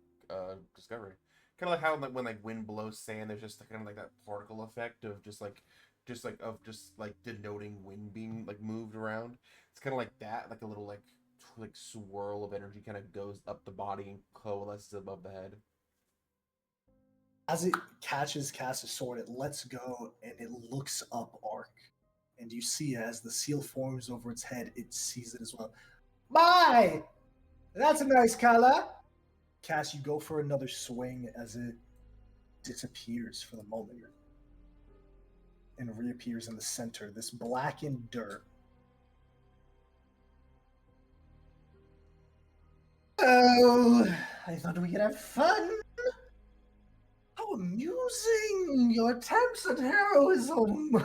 Discovery. Kind of like how when wind blows sand, there's just kind of like that particle effect of just denoting wind being like moved around. It's kind of like that, like a little like swirl of energy kind of goes up the body and coalesces above the head. As it catches Cass's sword, it lets go and it looks up Ark. And you see as the seal forms over its head, it sees it as well. My! That's a nice color! Cass, you go for another swing as it disappears for the moment and reappears in the center, this blackened dirt. Oh, I thought we could have fun. How amusing! Your attempts at heroism!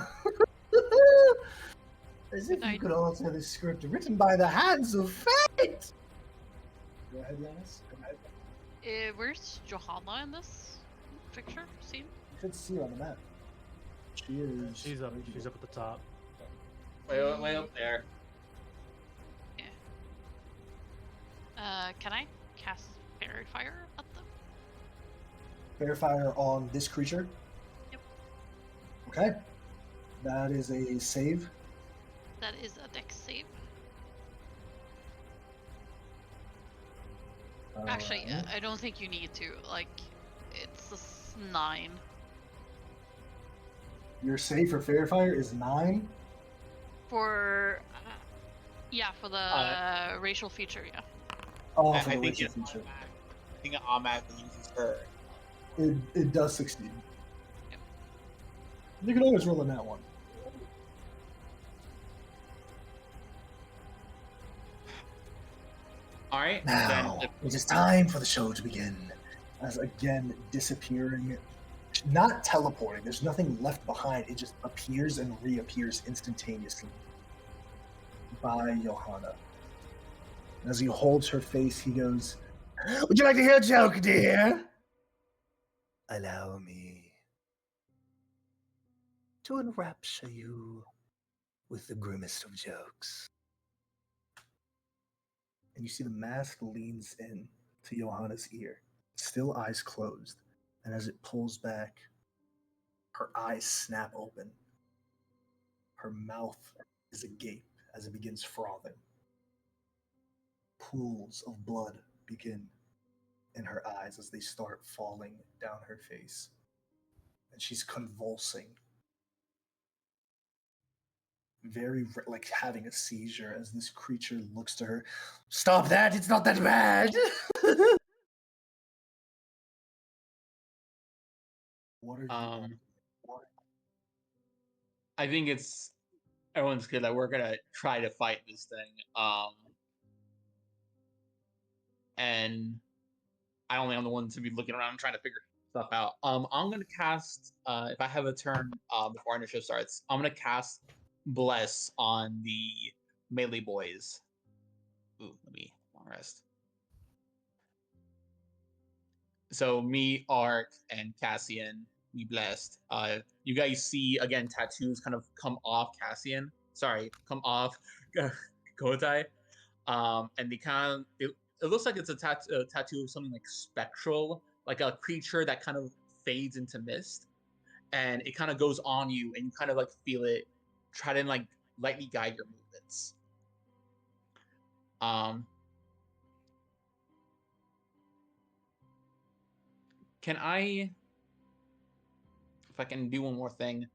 As if you could alter the script written by the hands of fate! Go ahead, Giannis. Go ahead. Where's Johanna in this picture scene? You should see her on the map. She is. She's up at the top. Way up there. Can I cast Fairy Fire at them? Fair fire on this creature? Yep. Okay. That is a save. That is a dex save. Actually, Alright. I don't think you need to. Like, it's a 9. Your save for fair fire is 9. For for the racial feature, yeah. Oh, I for the think racial it feature. I think it automatically uses her. It does succeed. Yep. You can always roll in that one. Alright, Now, then it is time for the show to begin. As again, disappearing, not teleporting, there's nothing left behind. It just appears and reappears instantaneously by Johanna. As he holds her face, he goes, "Would you like to hear a joke, dear? Allow me to enrapture you with the grimmest of jokes." And you see the mask leans in to Johanna's ear, still eyes closed. And as it pulls back, her eyes snap open. Her mouth is agape as it begins frothing. Pools of blood begin in her eyes as they start falling down her face. And she's convulsing. Like having a seizure as this creature looks to her. "Stop that! It's not that bad!" What are you doing? I think it's everyone's good that we're gonna try to fight this thing. And I only am the one to be looking around trying to figure stuff out. I'm gonna cast if I have a turn before initiative starts, I'm gonna cast Bless on the melee boys. Ooh, let me long rest. So me, Ark, and Cassian, we blessed. You guys see again tattoos kind of come off Cassian. Sorry, come off Kotai. And they kind of it looks like it's a tattoo of something like spectral, like a creature that kind of fades into mist, and it kind of goes on you, and you kind of like feel it, try to like lightly guide your movements. Can I, if I can do one more thing?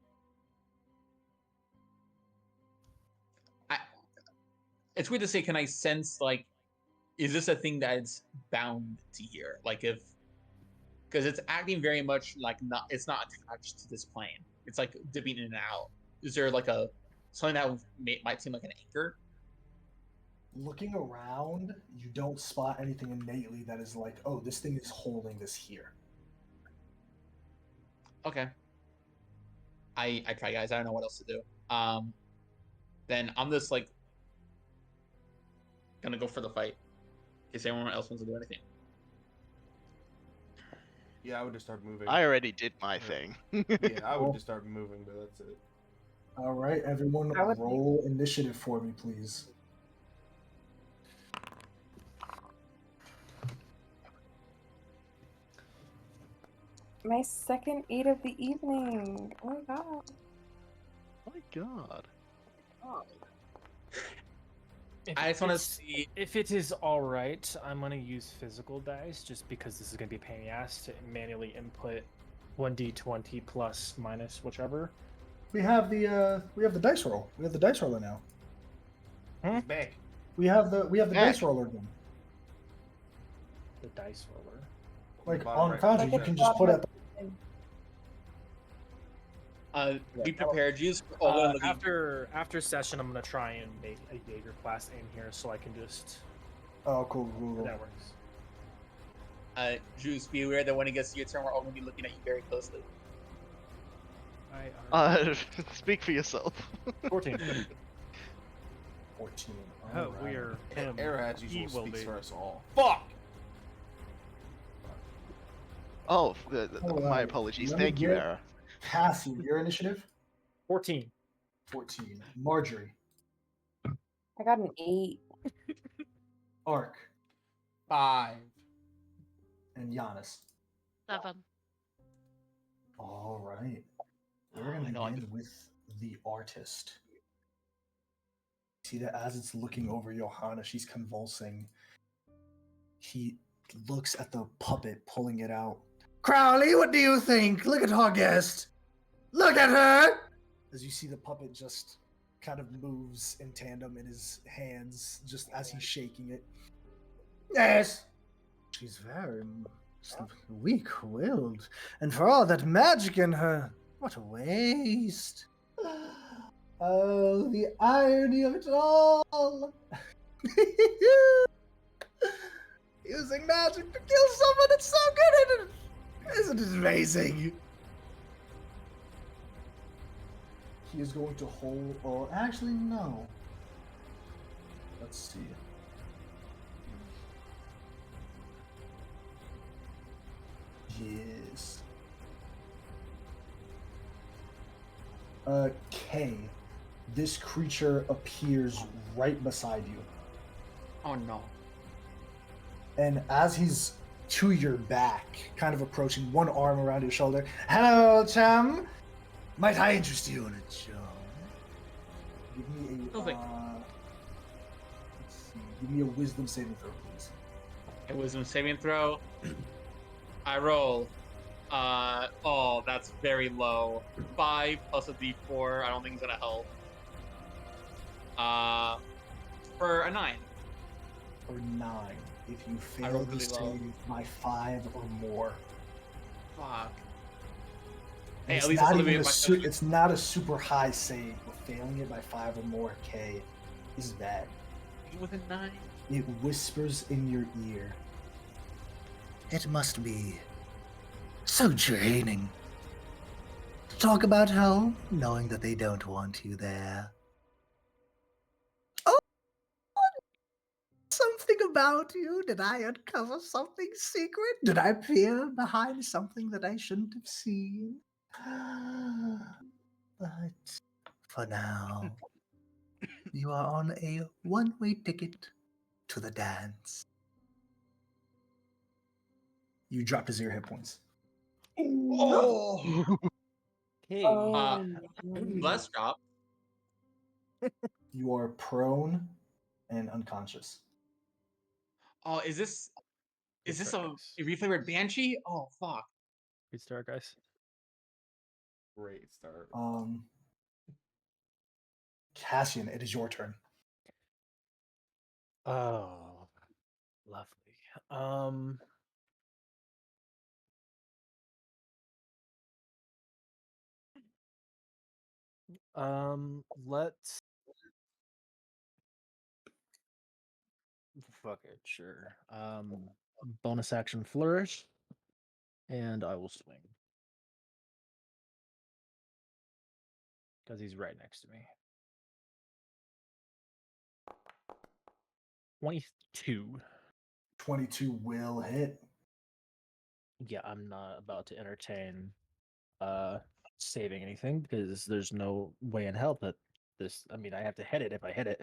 It's weird to say, can I sense, like, is this a thing that's bound to here? Like, if, because it's acting very much like it's not attached to this plane. It's like dipping in and out. Is there like something that might seem like an anchor? Looking around, you don't spot anything innately that is like, oh, this thing is holding this here. Okay. I try, guys. I don't know what else to do. Then I'm just like gonna go for the fight. In case anyone else wants to do anything. Yeah, I would just start moving. I already did my thing. Yeah, I would Cool. just start moving, but that's it. All right, everyone, I would- roll initiative for me, please. My second 8 of the evening. Oh my god. Oh my god. I just want to see. If it is all right, I'm gonna use physical dice just because this is gonna be a pain in the ass to manually input 1d20 plus minus whichever. We have the dice roll. We have the dice roller now. He's back. We have the Heck. dice roller again. The dice roller. Like Bottom on right Foundry, Like you it's can just put bottom up. Be prepared. Use all the looking. After session, I'm gonna try and make a Jaeger class in here so I can just. Oh, cool, cool, cool. That works. Juice, be aware that when it gets to your turn, we're all gonna be looking at you very closely. Speak for yourself. 14. 14. Oh, Alright. we are him. Era as He usual will speaks be. for us all. Fuck! Oh, Oh, my apologies. let me Thank you, get- Era. Cassie, your initiative? 14. 14. Marjorie. I got an 8. Ark. 5. And Giannis. 7. All right. We're Oh going my to God. begin with the artist. See that as it's looking over Johanna, she's convulsing. He looks at the puppet, pulling it out. Crowley, what do you think? Look at our guest. Look at her! As you see the puppet just kind of moves in tandem in his hands, just as he's shaking it. Yes. She's very weak-willed, and for all that magic in her, what a waste. Oh, the irony of it all. Using magic to kill someone that's so good at it. Isn't it amazing? He is going to hold, or actually, no. Let's see. Yes. Kay, this creature appears right beside you. Oh no. And as he's to your back, kind of approaching, one arm around your shoulder. Hello, chum. Might I interest you in a job? Give me a. No, thank Let's see. Give me a wisdom saving throw, please. A wisdom saving throw. I roll. Oh, that's very low. 5 plus a d4. I don't think it's gonna help. For a 9. Or 9. If you I fail rolled the really low. save by 5 or more. Fuck. And Hey, it's at least not it's even living a my it's not a super high save, but failing it by 5 or more, K, is bad. With a 9. It whispers in your ear. It must be so draining to talk about home, knowing that they don't want you there. Oh, something about you? Did I uncover something secret? Did I peer behind something that I shouldn't have seen? But for now, you are on a one-way ticket to the dance. You drop to 0 hit points. Oh. Okay. Oh, Let's drop. You are prone and unconscious. Oh, is this Good a start, guys. reflavored banshee? Oh fuck. Good start, guys. Great start. Cassian, it is your turn. Oh, lovely. Let's fuck it, sure. Bonus action flourish, and I will swing. because he's right next to me. 22. 22 will hit. Yeah, I'm not about to entertain saving anything because there's no way in hell that this. I mean, I have to hit it if I hit it.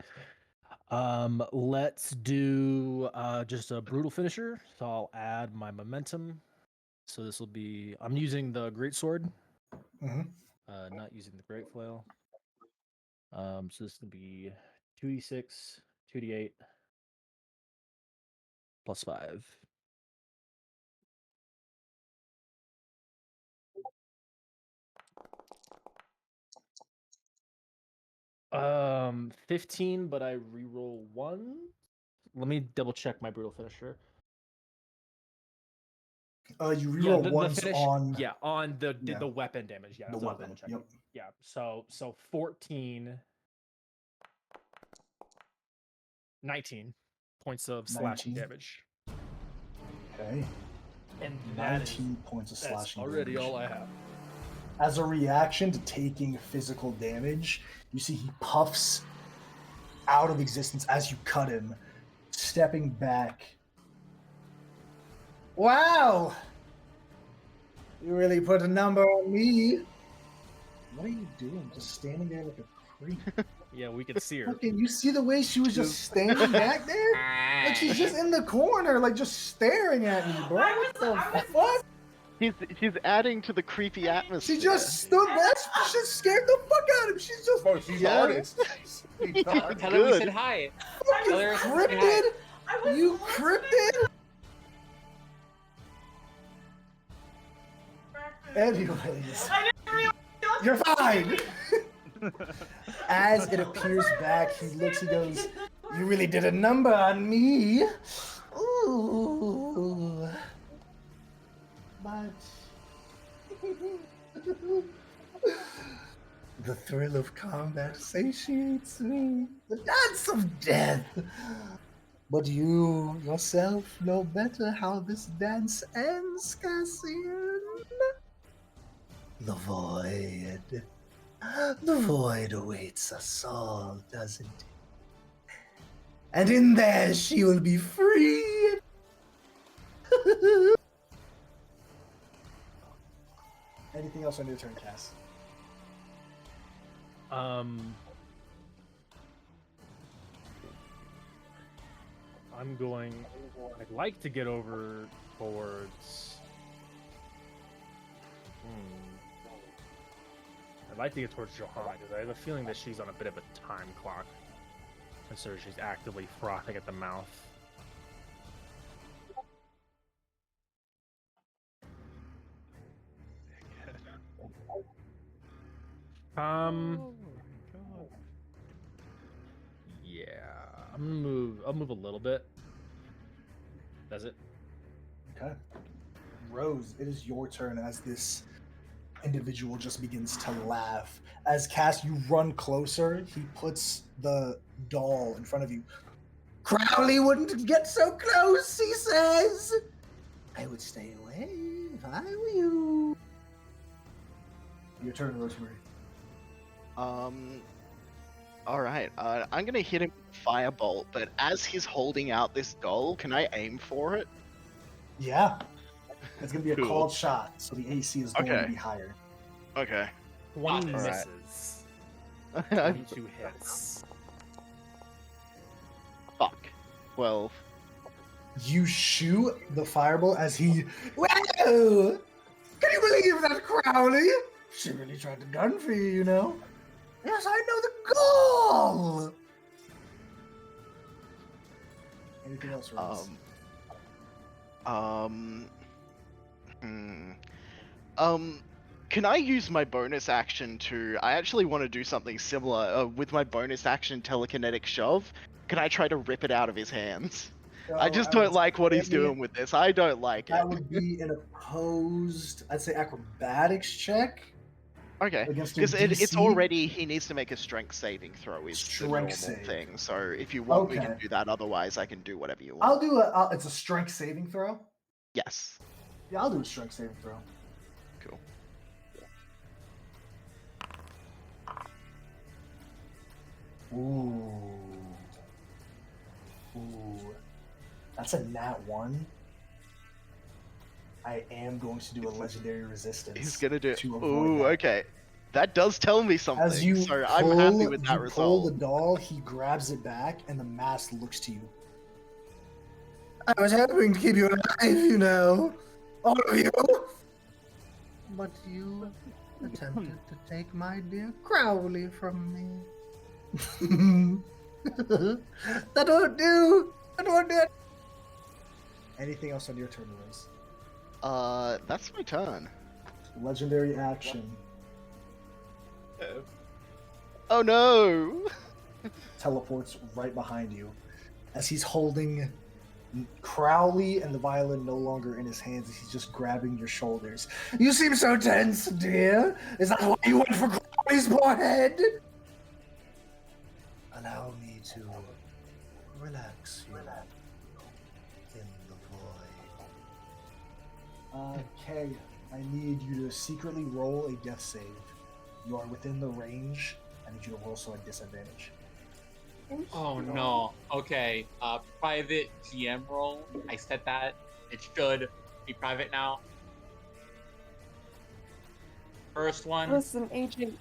Let's do just a brutal finisher. So I'll add my momentum. So this will be. I'm using the great sword. Mhm. Not using the great flail. So this will be 2d6, 2d8, plus 5. 15, but I reroll 1. Let me double check my brutal finisher. You Yeah, reroll the ones finish, on yeah, on the yeah. the weapon damage. Yeah, the that's what I was weapon. double checking. Yep. Yeah, so 14, 19 points of slashing 19. damage. Okay. And that is 19 points of that's slashing already damage. all I have. As a reaction to taking physical damage, you see he puffs out of existence as you cut him, stepping back. Wow! You really put a number on me. What are you doing? Just standing there like a creep. Yeah, we can see her. Fucking, you see the way she was just standing back there? Like she's just in the corner, like just staring at me, bro. What the fuck? She's adding to the creepy atmosphere. She just stood there. She just scared the fuck out of him. She's just Bro, she's Yeah. honest. She's honest. Tell her we Good. said hi. fucking Tell her I said hi. cryptid. You cryptid. Anyways, you're fine. As it appears back, he looks. He goes, "You really did a number on me." Ooh, but the thrill of combat satiates me. The dance of death. But you yourself know better how this dance ends, Cassian. The void. The void awaits us all, doesn't it? And in there she will be free. Anything else on your turn, Cass? I'd like to get over towards. I'd like to get towards Johanna because I have a feeling that she's on a bit of a time clock. And so she's actively frothing at the mouth. Yeah, I'll move a little bit. Does it? Okay. Rose, it is your turn as this individual just begins to laugh. As Cass, you run closer, he puts the doll in front of you. Crowley wouldn't get so close, he says. I would stay away if I were you. Your turn, Rosemary. All right. I'm gonna hit him with firebolt, but as he's holding out this doll, can I aim for it? Yeah. It's going to be a Cool. called shot, so the AC is going to Okay. be higher. Okay. 20 Alright. misses. 22 hits. Fuck. 12. You shoot the fireball as he. Whoa! Can you believe that, Crowley? She really tried to gun for you, you know? Yes, I know the goal! Anything else, Rose? Can I use my bonus action to? I actually want to do something similar with my bonus action telekinetic shove. Can I try to rip it out of his hands? I just don't like what he's doing with this. I don't like it. That would be an opposed, I'd say, acrobatics check. Okay, Against a because it's DC? already he needs to make a strength saving throw is the normal Strength save. thing. So if you want, we can Okay. do that. Otherwise, I can do whatever you want. I'll do it's a strength saving throw. Yes. Yeah, I'll do a strength saving throw. Cool. That's a nat 1. I am going to do a legendary resistance. He's gonna do. to avoid Ooh, that. okay. That does tell me something. As you so pull, I'm happy with that you pull result. the doll, he grabs it back, and the mask looks to you. I was hoping to keep you alive, you know. All of you. But you attempted to take my dear Crowley from me. That won't do. That won't do. Anything else on your turn, Rose? That's my turn. Legendary action. Oh no! Teleports right behind you. As he's holding Crowley and the violin no longer in his hands, he's just grabbing your shoulders. You seem so tense, dear. Is that why you went for Crowley's poor head? Allow me to relax you in the void. Okay, I need you to secretly roll a death save. You are within the range. I need you to roll so at disadvantage. Oh no. Okay. Private GM role. I said that. It should be private now. First one. Listen, Agent.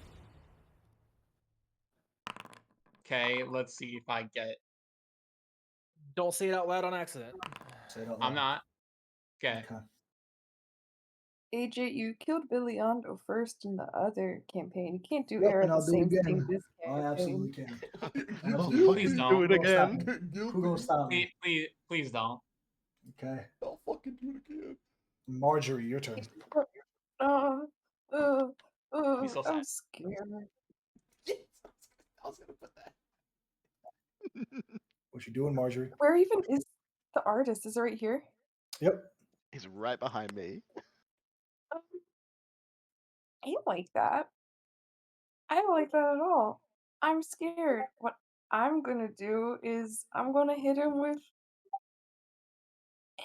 Okay, let's see if I get. Don't say it out loud on accident. Say it out I'm loud. not. Okay. Okay. AJ, you killed Billy Ondo first in the other campaign. You can't do Yep, Air and the I'll do it same again. thing this I campaign. absolutely can. Please don't. Do it again. Who gonna stop me? Please don't. Okay. I'll fucking do it again. Marjorie, your turn. Be so sad. I'm scared. Yes, I was gonna put that. What you doing, Marjorie? Where even is the artist? Is it right here? Yep. He's right behind me. Um, I don't like that. I don't like that at all. I'm scared. What I'm gonna do is I'm gonna hit him with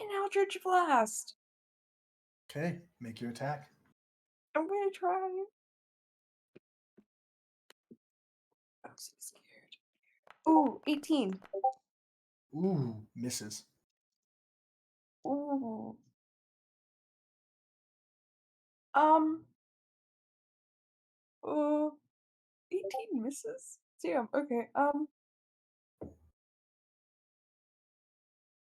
an Eldritch Blast. Okay, make your attack. I'm gonna try. I'm so scared. Ooh, 18. Ooh, misses. Ooh. Um. Uh, 18 misses. Damn. Okay.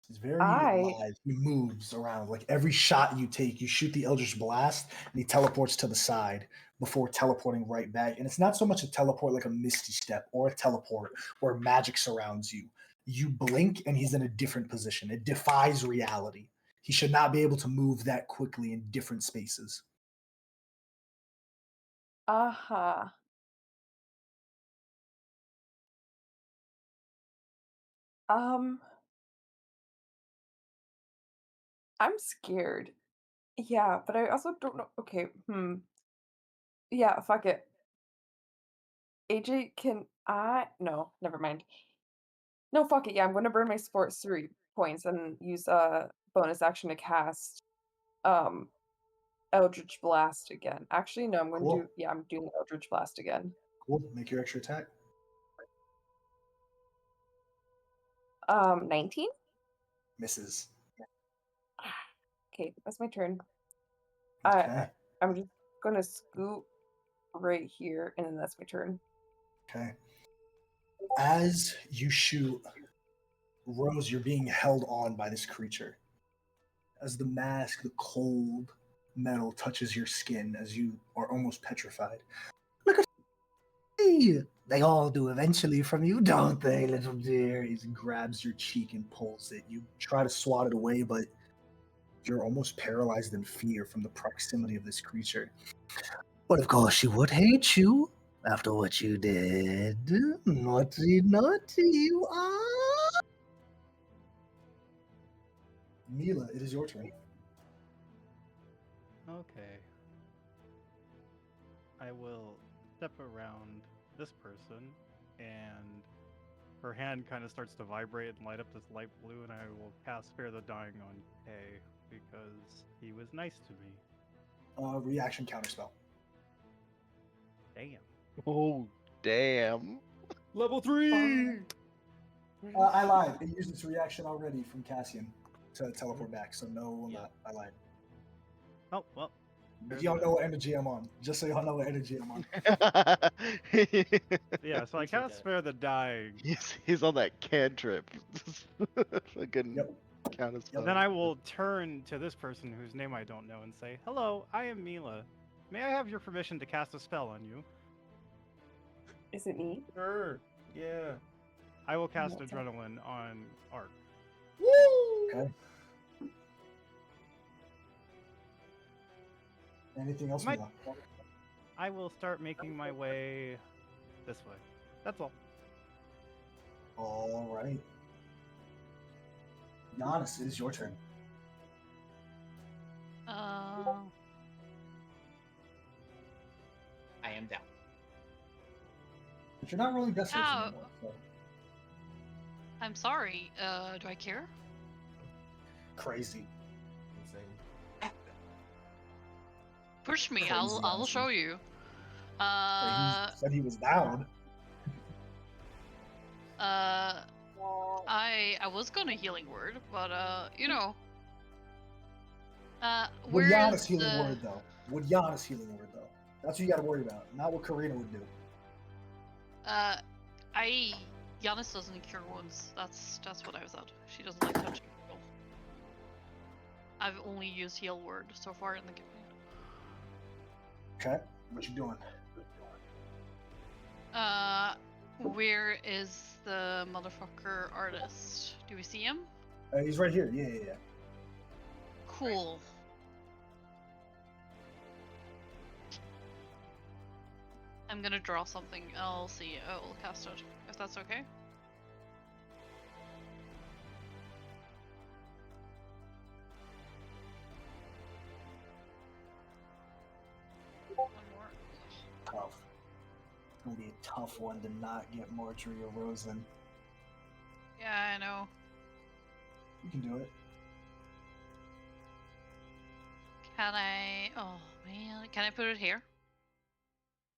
He's very I alive. He moves around. Like every shot you take, you shoot the Eldritch Blast, and he teleports to the side before teleporting right back. And it's not so much a teleport like a Misty Step or a teleport where magic surrounds you. You blink, and he's in a different position. It defies reality. He should not be able to move that quickly in different spaces. aha. Um. I'm scared. Yeah, but I also don't know. Okay. Yeah. Fuck it. AJ, can I? No, never mind. No, fuck it. Yeah, I'm gonna burn my sports 3 points and use a bonus action to cast um Eldritch Blast again. Actually, no, I'm going to Cool. do. Yeah, I'm doing Eldritch Blast again. Cool. Make your extra attack. 19. Misses. Okay, that's my turn. Okay. I'm just gonna scoot right here, and then that's my turn. Okay. As you shoot, Rose, you're being held on by this creature. As the mask, the cold metal touches your skin as you are almost petrified. Hey, they all do eventually from you, don't they, little dear? He grabs your cheek and pulls it. You try to swat it away, but you're almost paralyzed in fear from the proximity of this creature. But of course she would hate you after what you did. Naughty, naughty you are. Mila, it is your turn. Okay. I will step around this person, and her hand kind of starts to vibrate and light up this light blue, and I will cast Spare the Dying on Kay because he was nice to me. Reaction counterspell. Damn. Oh, Damn. level 3. I lied. It used its reaction already from Cassian. to teleport back. So no, Yeah. I lied. Oh well. But there's y'all that. know what energy I'm on. Just so y'all know what energy I'm on. Yeah, so I It's cannot okay. spare the dying. he's on that cantrip. Fucking Yep. counter spell. Then I will turn to this person whose name I don't know and say, "Hello, I am Mila. May I have your permission to cast a spell on you?" Is it me? Sure. Yeah. I will cast What's up? Adrenaline on Ark. Okay. Anything else, Might- Mila? I will start making my way this way. That's all. All right. Giannis, it is your turn. Uh, I am down. But you're not rolling death saves Ow. anymore. So. I'm sorry. Do I care? Crazy. Insane. Push me. Crazy, I'll honestly. show you. He said he was down. I was gonna healing word, but you know. Would Where Giannis is healing the- word though? Would Giannis healing word though? That's what you got to worry about. Not what Karina would do. Giannis doesn't cure wounds. That's what I was at. She doesn't like touching people. I've only used heal word so far in the campaign. Okay. What you doing? Where is the motherfucker artist? Do we see him? He's right here. Yeah. Cool. I'm gonna draw something. I'll see. I'll cast it if that's okay. One more. Tough. It's gonna be a tough one to not get Marjorie or Rosen. Yeah, I know. You can do it. Can I? Oh man, can I put it here?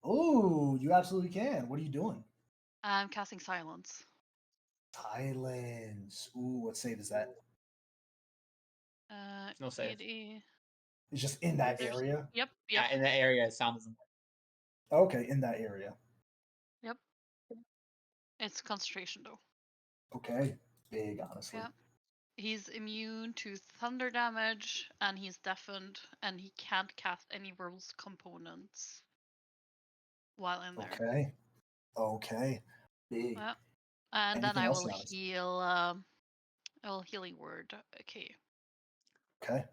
Oh, you absolutely can. What are you doing? I'm casting silence. Silence. Ooh, what save is that? No save. It's just in that There's- area. Yep. Yeah, in that area, sound doesn't work. Okay, in that area. Yep. It's concentration though. Okay, big honestly. Yeah. He's immune to thunder damage, and he's deafened, and he can't cast any rules components while in there. Okay. Okay. Big. Yeah. And then Anything I else, will Giannis? heal. I will healing word. Okay. Okay.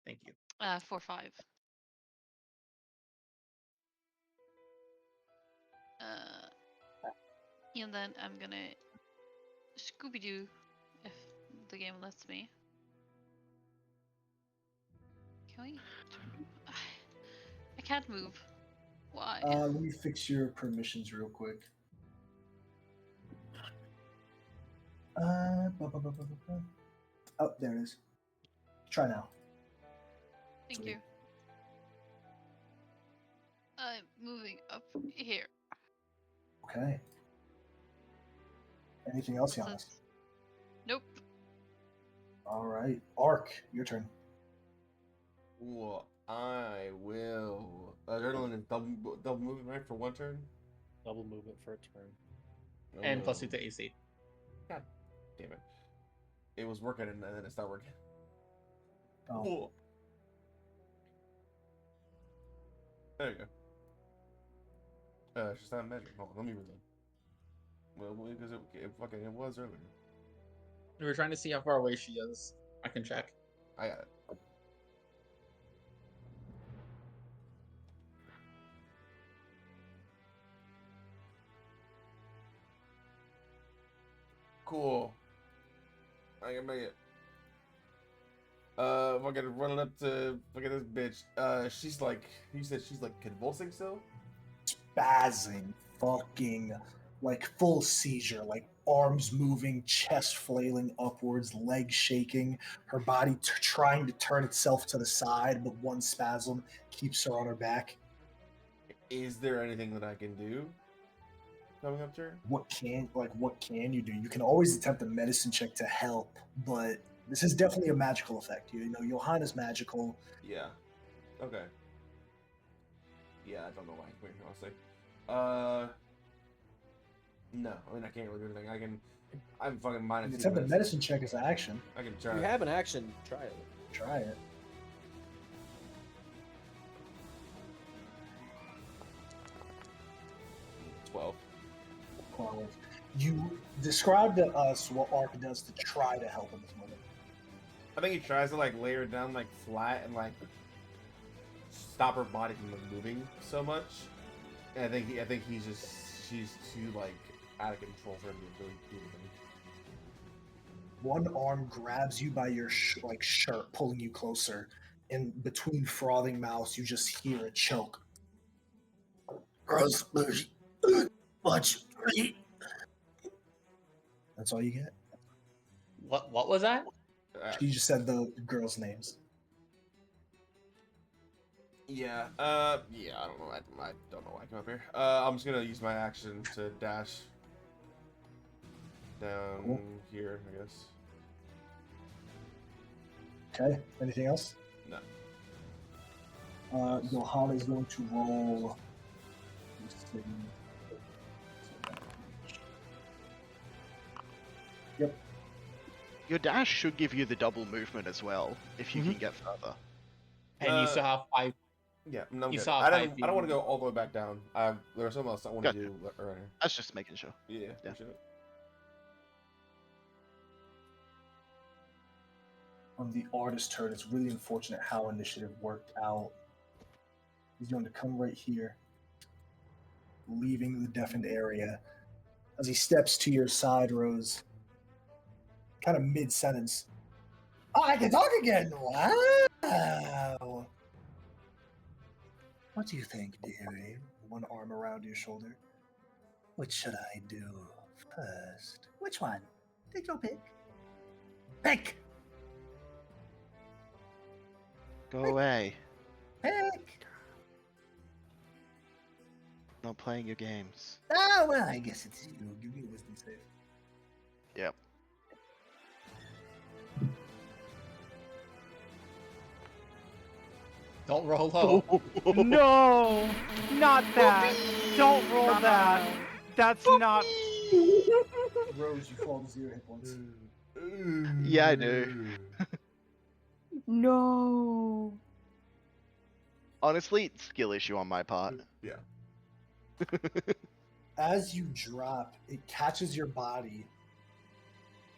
Thank you. 4/5. And then I'm gonna Scooby Doo if the game lets me. Can we? I can't move. Why? Let me fix your permissions real quick. Oh, there it is. Try now. Thank sweet. you. I'm moving up here. Okay. Anything else, What's Giannis? this? Nope. All right. Ark, your turn. Well, I will. Adrenaline and double movement, right, for one turn? Double movement for a turn. And plus Oh, 2 to AC. God damn it. It was working and then it stopped working. Oh. Cool. There you go. She's not measured. Hold on, let me reload. Well, because it was earlier. We were trying to see how far away she is. I can check. I got it. Cool. I can make it. Fucking running up to look at this bitch. She's like, you said she's like convulsing still? Spazzing. Fucking like full seizure. Like arms moving, chest flailing upwards, legs shaking, her body trying to turn itself to the side, but one spasm keeps her on her back. Is there anything that I can do coming up to her? What can you do? You can always attempt a medicine check to help, but This is definitely a magical effect. You know, Johanna's magical. Yeah. Okay. Yeah, I don't know why. Wait, honestly. No, I mean I can't really do anything. I'm fucking minus. It's at the medicine check as an action. I can If try. you have an action, try it. Try it. 12. 12. You describe to us what Ark does to try to help in this moment. I think he tries to like lay her down like flat and like stop her body from like, moving so much. And I think she's too like out of control for him to really do anything. One arm grabs you by your shirt, pulling you closer. And between frothing mouths, you just hear a choke. Gross, much. That's all you get. What was that? She just said the girls' names. Yeah. I don't know. I don't know why I came up here. I'm just gonna use my action to dash down here, I guess. Okay. Anything else? No. Johanna is going to roll. Yep. Your dash should give you the double movement as well, if you can get further. And you still have 5. Yeah, no, I'm You good. saw I five don't want to go all the way back down. There was something else I wanted to do earlier. That's just making sure. Yeah. On the artist turn, it's really unfortunate how initiative worked out. He's going to come right here, leaving the deafened area. As he steps to your side, Rose, kind of mid-sentence. Oh, I can talk again! Wow! What do you think, dearie? One arm around your shoulder. What should I do first? Which one? Take your pick. Pick! Go away. Pick! Not playing your games. Oh, well, I guess it's you. Give me a wisdom save. Yep. Don't roll low. No, not that. Don't roll that. That's not. Rose, you fall to 0 hit points. Yeah, I do. No. Honestly, skill issue on my part. Yeah. As you drop, it catches your body.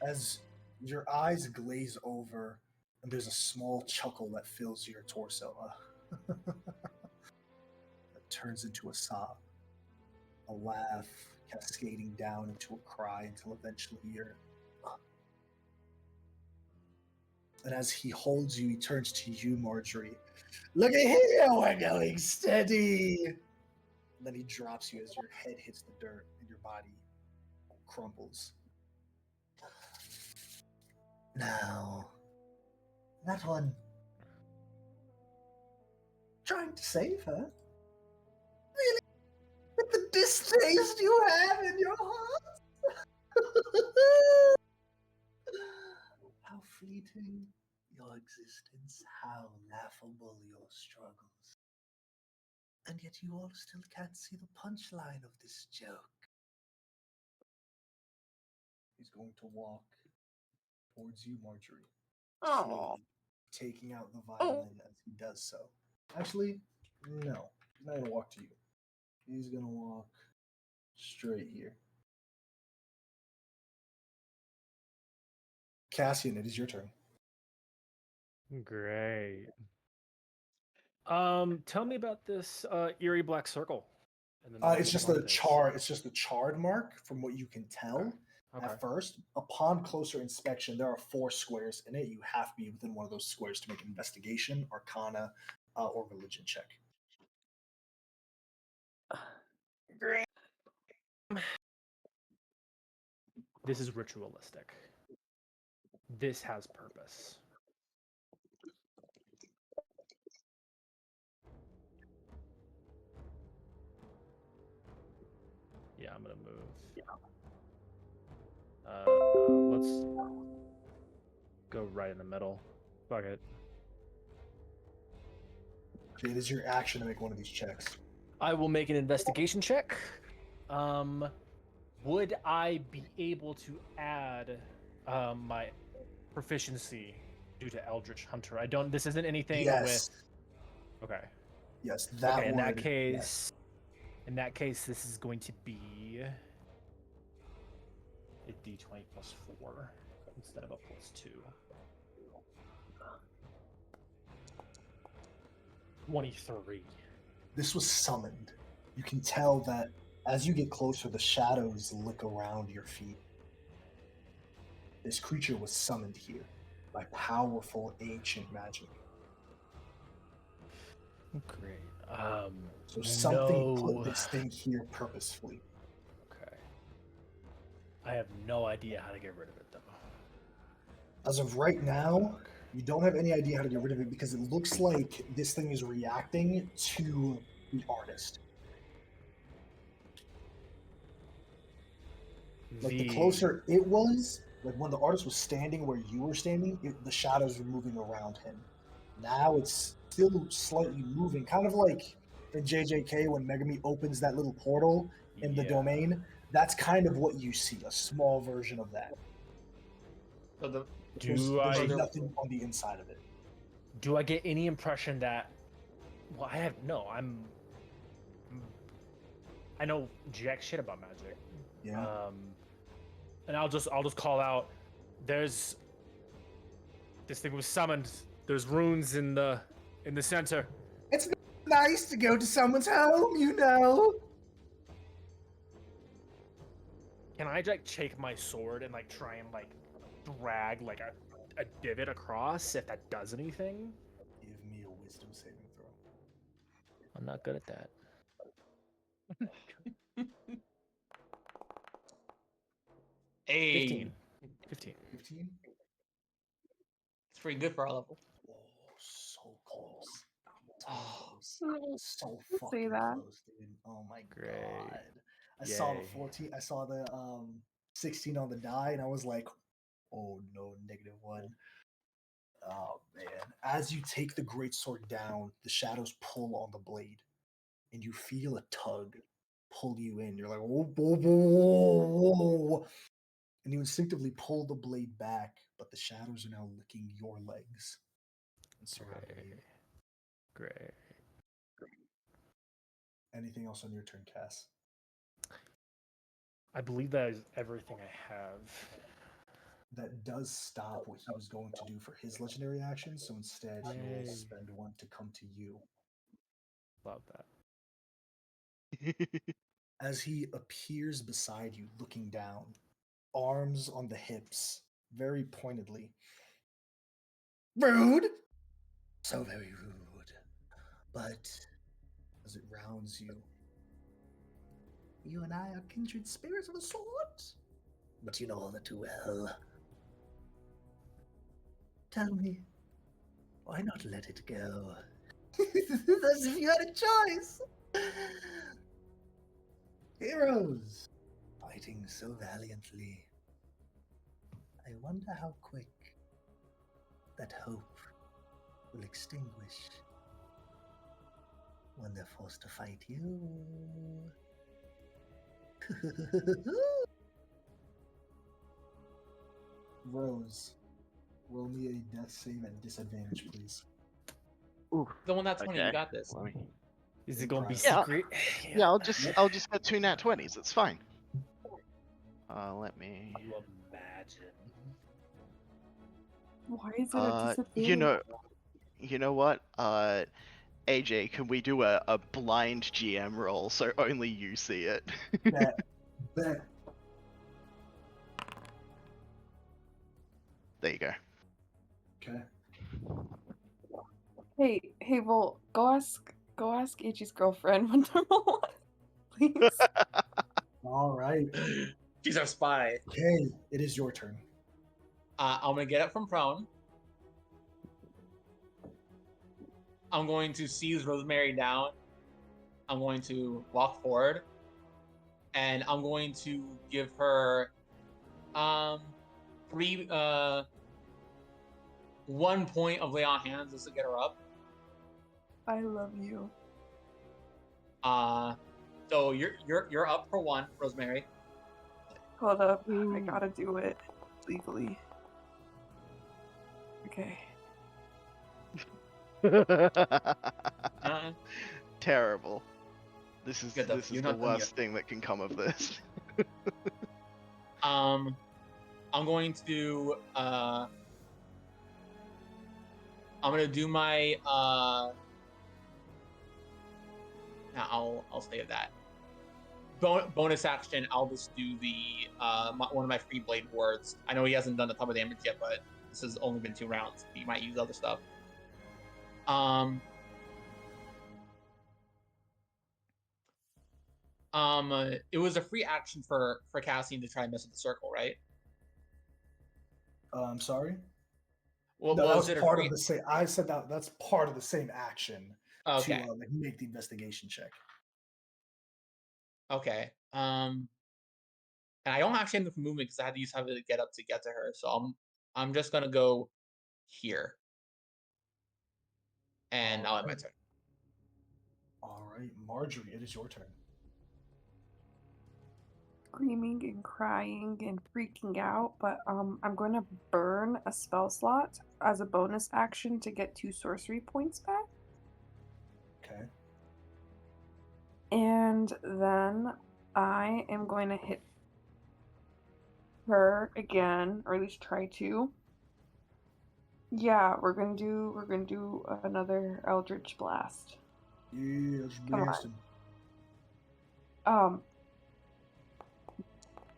As your eyes glaze over, and there's a small chuckle that fills your torso. That turns into a sob, a laugh cascading down into a cry until eventually you're. And as he holds you, he turns to you, Marjorie. Look at here, we're going steady. And then he drops you as your head hits the dirt and your body crumbles. Now, that one. Trying to save her? Really? With the distaste you have in your heart? How fleeting your existence, how laughable your struggles. And yet you all still can't see the punchline of this joke. He's going to walk towards you, Marjorie. Oh. Taking out the violin as he does so. Actually, no. He's not going to walk to you. He's going to walk straight here. Cassian, it is your turn. Great. Tell me about this eerie black circle. And then It's just a charred mark from what you can tell. Okay. At first. Upon closer inspection, there are 4 squares in it. You have to be within one of those squares to make an investigation, arcana, or religion check. This is ritualistic. This has purpose. Yeah, I'm gonna move. Let's go right in the middle. Fuck it. Okay, it is your action to make one of these checks. I will make an investigation check. Would I be able to add my proficiency due to Eldritch Hunter? I don't. This isn't anything Yes. with. Okay. Yes, that Okay. In that would- case, in that case, this is going to be a D20 plus 4 instead of a plus 2. 23. This was summoned. You can tell that as you get closer, the shadows lick around your feet. This creature was summoned here by powerful ancient magic. Great. So something no. put this thing here purposefully. Okay. I have no idea how to get rid of it though. As of right now, you don't have any idea how to get rid of it because it looks like this thing is reacting to the artist. Like the closer it was, like when the artist was standing where you were standing, the shadows were moving around him. Now it's still slightly moving, kind of like in JJK when Megami opens that little portal in the Yeah. domain. That's kind of what you see, a small version of that. So the There's I nothing on the inside of it. do I get any impression that? Well, I have no. I know jack shit about magic. Yeah. And I'll just call out. This thing was summoned. There's runes in the center. It's nice to go to someone's home, you know. Can I like take my sword and like try and like drag like a divot across if that does anything? Give me a wisdom saving throw. I'm not good at that. 15. 15. 15? It's pretty good for our level. Oh, so close. So close. Oh, So don't say fucking that. close, dude. Oh my Great. god. I saw the Yay. 14. I saw the 16 on the die, and I was like, oh no, -1. Oh man. As you take the greatsword down, the shadows pull on the blade, and you feel a tug pull you in. You're like, whoa, whoa, whoa, whoa. And you instinctively pull the blade back, but the shadows are now licking your legs and surrounding you. Great. Anything else on your turn, Cass? I believe that is everything I have. That does stop what he was going to do for his legendary action, so instead he Yay. will spend one to come to you. Love that. As he appears beside you, looking down, arms on the hips, very pointedly. Rude! So very rude. But as it rounds you, you and I are kindred spirits of a sort. But you know all that too well. Tell me, why not let it go? As if you had a choice! Heroes, fighting so valiantly. I wonder how quick that hope will extinguish when they're forced to fight you. Rose, roll me a death save at disadvantage, please. The one that's 20, you Okay. got this. Let me- Is it gonna be Yeah. secret? Yeah, I'll just get 2 nat 20s. It's fine. Let me. You imagine. Why is it a disadvantage? You know what? AJ, can we do a blind GM roll so only you see it? Bet. There you go. Okay. Hey, Vol, go ask AG's girlfriend when they're alive, please. All right. She's our spy. Okay, it is your turn. I'm gonna get up from prone. I'm going to seize Rosemary down. I'm going to walk forward, and I'm going to give her 3 1 point of lay on hands just to get her up. I love you. So you're up for 1, Rosemary. Hold up. I gotta do it legally. Okay. Terrible. This is Get the- this is you're the not done yet. worst thing that can come of this. I'm going to I'm gonna do my I'll save that. Bonus action, I'll just do the one of my free blade wards. I know he hasn't done a ton of damage yet, but this has only been 2 rounds. He might use other stuff. It was a free action for Cassian to try and mess with the circle, right? I'm sorry. Well, No, that was it a part free... of the same. I said that's part of the same action Okay. to like make the investigation check. Okay. And I don't actually have enough movement because I had to use how to get up to get to her. So I'm just gonna go here, and I'll have my turn. All right, Marjorie, it is your turn. Screaming and crying and freaking out, but I'm going to burn a spell slot as a bonus action to get 2 sorcery points back. Okay. And then I am going to hit her again, or at least try to. Yeah, we're gonna do another Eldritch Blast. Yeah, let's Come on. blast him.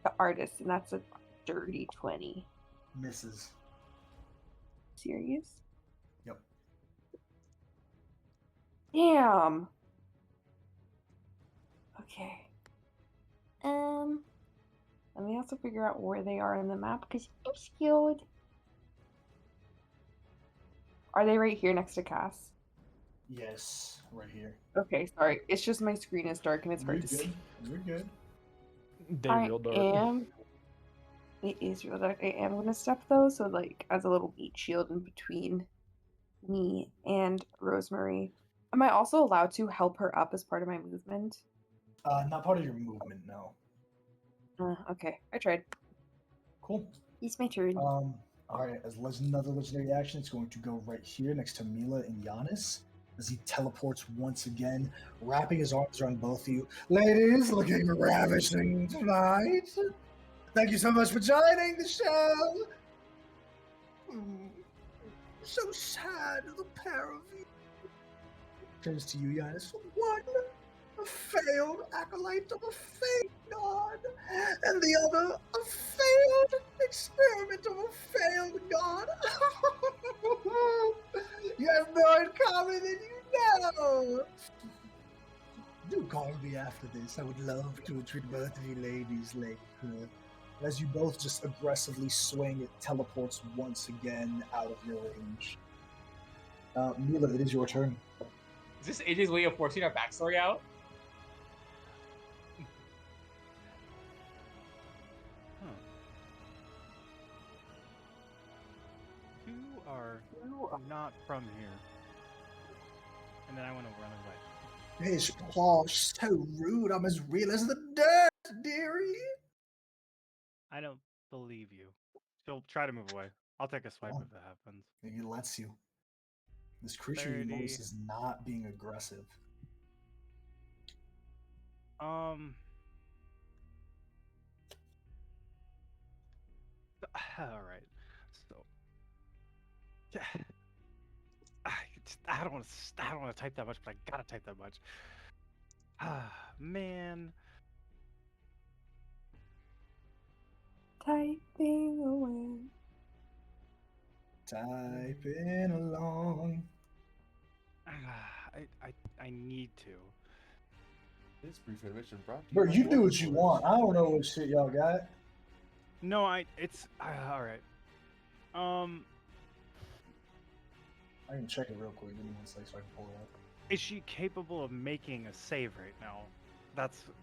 The artist, and that's a dirty 20. Misses. Serious? Yep. Damn. Okay. Let me also figure out where they are in the map because I'm skilled. Are they right here next to Cass? Yes, right here. Okay, sorry. It's just my screen is dark and it's You're hard to see. good. You're good. They real dark. It is real dark. I am gonna step though, so like as a little meat shield in between me and Rosemary. Am I also allowed to help her up as part of my movement? Not part of your movement, no. Okay, I tried. Cool. It's my turn. All right. As another legendary action, it's going to go right here next to Mila and Giannis as he teleports once again, wrapping his arms around both of you. Ladies, looking ravishing tonight. Thank you so much for joining the show. So sad, the pair of you. Turns to you, Giannis. One, a failed acolyte of a fake god, and the other, a failed experiment of a failed god. You have more in common than you know. Do call me after this. I would love to treat both of you ladies later. As you both just aggressively swing, it teleports once again out of your range. Mila, it is your turn. Is this AJ's way of forcing our backstory out? You are not from here. And then I want to run away. His claws so rude. I'm as real as the dirt, dearie. I don't believe you. She'll try to move away. I'll take a swipe if it happens. He lets you. This creature you notice is not being aggressive. All right. So, I don't want to type that much, but I gotta type that much. Man. Typing away. Typing along. I need to. This brief intermission brought to you. Bro, by you do what you Warforged. want. I don't know what shit y'all got. No, it's all right. I can check it real quick. Give me 1 second so I can pull it up. Is she capable of making a save right now?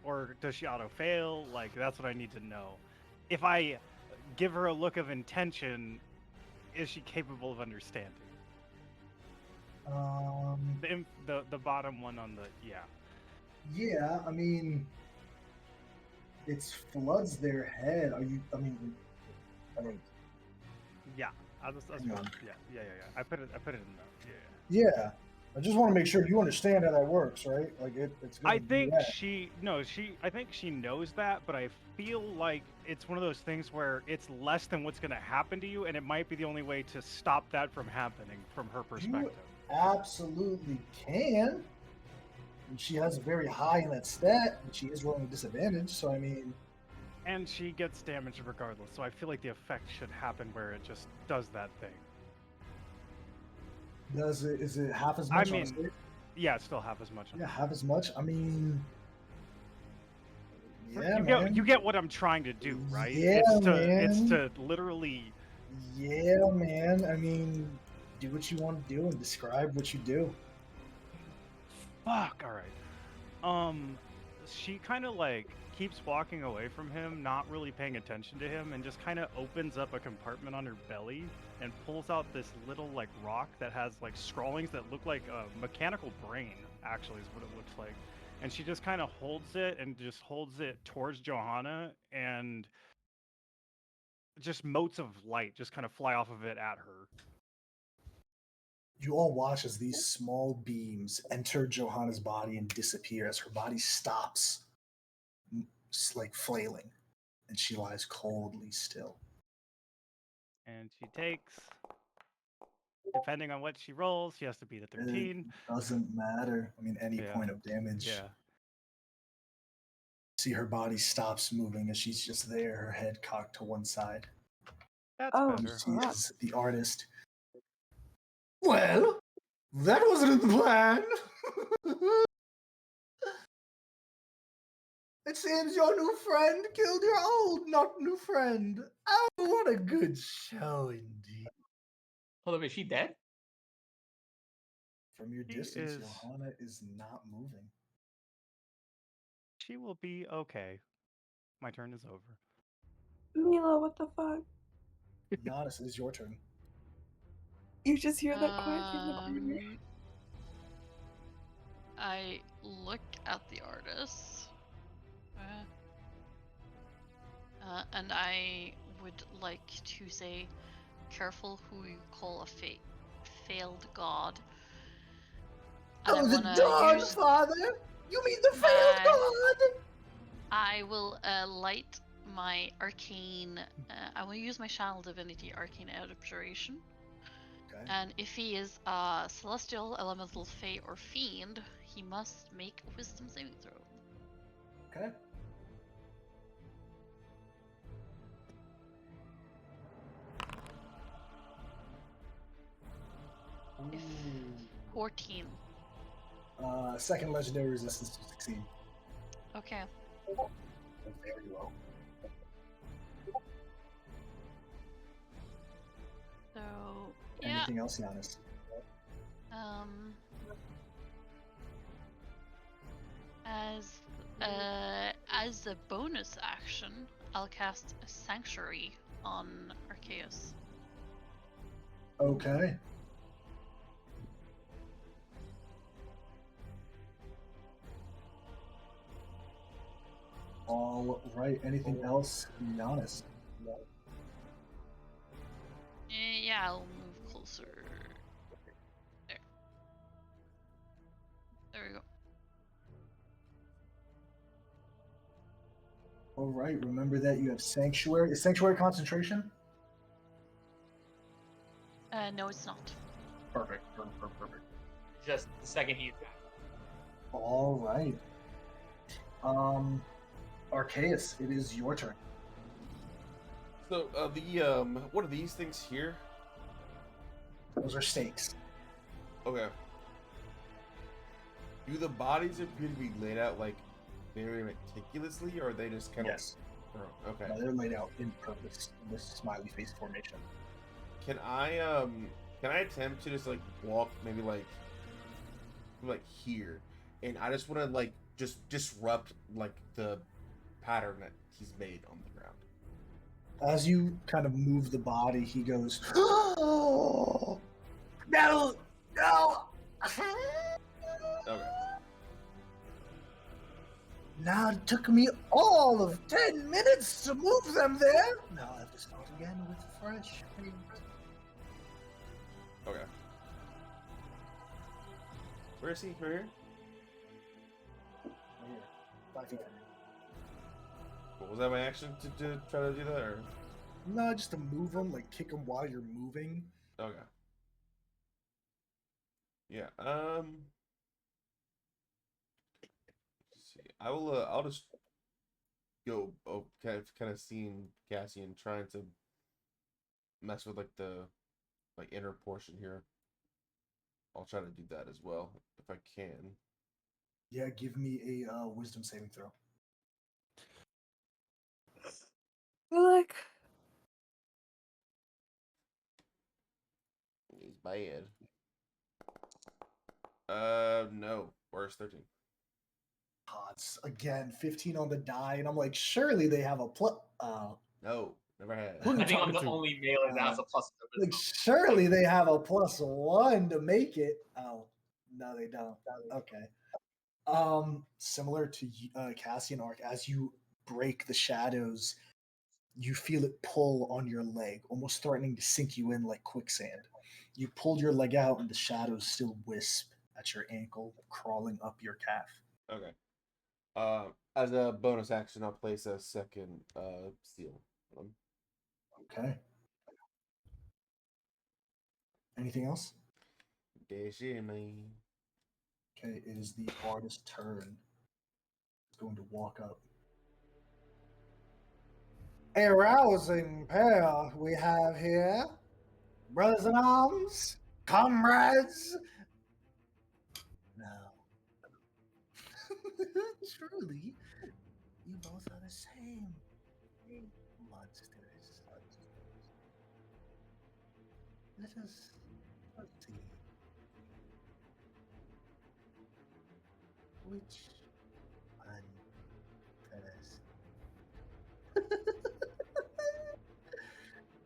Or does she auto fail? Like, that's what I need to know. If I give her a look of intention, is she capable of understanding? Um, The bottom one on the yeah, I mean, it floods their head. I mean, yeah. I'll just Hang on. yeah. I put it in the yeah. I just want to make sure you understand how that works, right? Like it's gonna I be think wet. I think she knows that, but I feel like it's one of those things where it's less than what's going to happen to you, and it might be the only way to stop that from happening from her perspective. Absolutely can. And she has a very high in that stat, but she is rolling a disadvantage. So I mean, And she gets damaged regardless, so I feel like the effect should happen where it just does that thing. is it half as I much? on a mean, save? yeah, it's still half as much. Yeah, half as much. I mean, yeah, you man. get what I'm trying to do, right? Yeah, it's man. to literally. Yeah, man. I mean, do what you want to do and describe what you do. Fuck. All right. She kind of like keeps walking away from him, not really paying attention to him, and just kind of opens up a compartment on her belly and pulls out this little like rock that has like scrawlings that look like a mechanical brain. Actually, is what it looks like. And she just kind of holds it towards Johanna, and just motes of light just kind of fly off of it at her. You all watch as these small beams enter Johanna's body and disappear as her body stops, like flailing, and she lies coldly still. And she takes, depending on what she rolls, she has to beat a 13. Doesn't matter. I mean, any Yeah. point of damage. Yeah. See, her body stops moving as she's just there, her head cocked to one side. That's Oh, You better. see as the artist. Well, that wasn't in the plan. It seems your new friend killed your old not new friend. Oh, what a good show indeed. Hold up, is she dead? From your She distance, is- Johanna is not moving. She will be okay. My turn is over. Mila, what the fuck? Giannis, it is your turn. You just hear that quiet from the corner. I look at the artist. And I would like to say, careful who you call a failed god. And Oh, I the wanna dawn, use father! You mean the failed god? I will light my arcane. I will use my channel divinity arcane abjuration. Okay. And if he is a celestial, elemental, fae, or fiend, he must make a wisdom saving throw. Okay. If 14. Second legendary resistance to succeed. Okay. Very low. So yeah. Anything else, Giannis? As a bonus action, I'll cast a Sanctuary on Arceus. Okay. All right. Anything else, Giannis? Yeah, I'll move closer. There. There we go. All right. Remember that you have Sanctuary. Is Sanctuary concentration? No, it's not. Perfect. Just the second he attacked. All right. Arceus, it is your turn. So what are these things here? Those are stakes. Okay. Do the bodies appear to be laid out like very meticulously, or are they just kind Yes. of? Okay. No, they're laid out in purpose in this smiley face formation. Can I attempt to just like walk maybe like here, and I just want to like just disrupt like the pattern that he's made on the ground. As you kind of move the body, he goes, "Oh, no, no!" Okay. Now it took me all of 10 minutes to move them there. Now I have to start again with fresh paint. Okay. Where is he? Right here? Here, 5 feet. What was that my action to try to do that, or? No, just to move him, like kick him while you're moving. Okay. Yeah. Let's see. I will. I'll just go. Oh, kind of seeing Cassian trying to mess with like the inner portion here. I'll try to do that as well if I can. Yeah, give me a wisdom saving throw. Look. He's bad. No. Worse, 13. Odds again, 15 on the die, and I'm like, surely they have a plus. No, never had. Who are you I think I'm talking the to? only male that has a plus. Like, surely they have a +1 to make it. Oh, no, they don't. Okay. Similar to Cassian Arc, as you break the shadows, you feel it pull on your leg, almost threatening to sink you in like quicksand. You pulled your leg out, and the shadows still wisp at your ankle, crawling up your calf. Okay. As a bonus action, I'll place a second seal on him. Okay. Anything else? Dashing. Okay, it is the artist's turn. He's going to walk up. A rousing pair we have here. Brothers in arms, comrades. No. Truly, you both are the same. Monsters. Let us see. Which one first?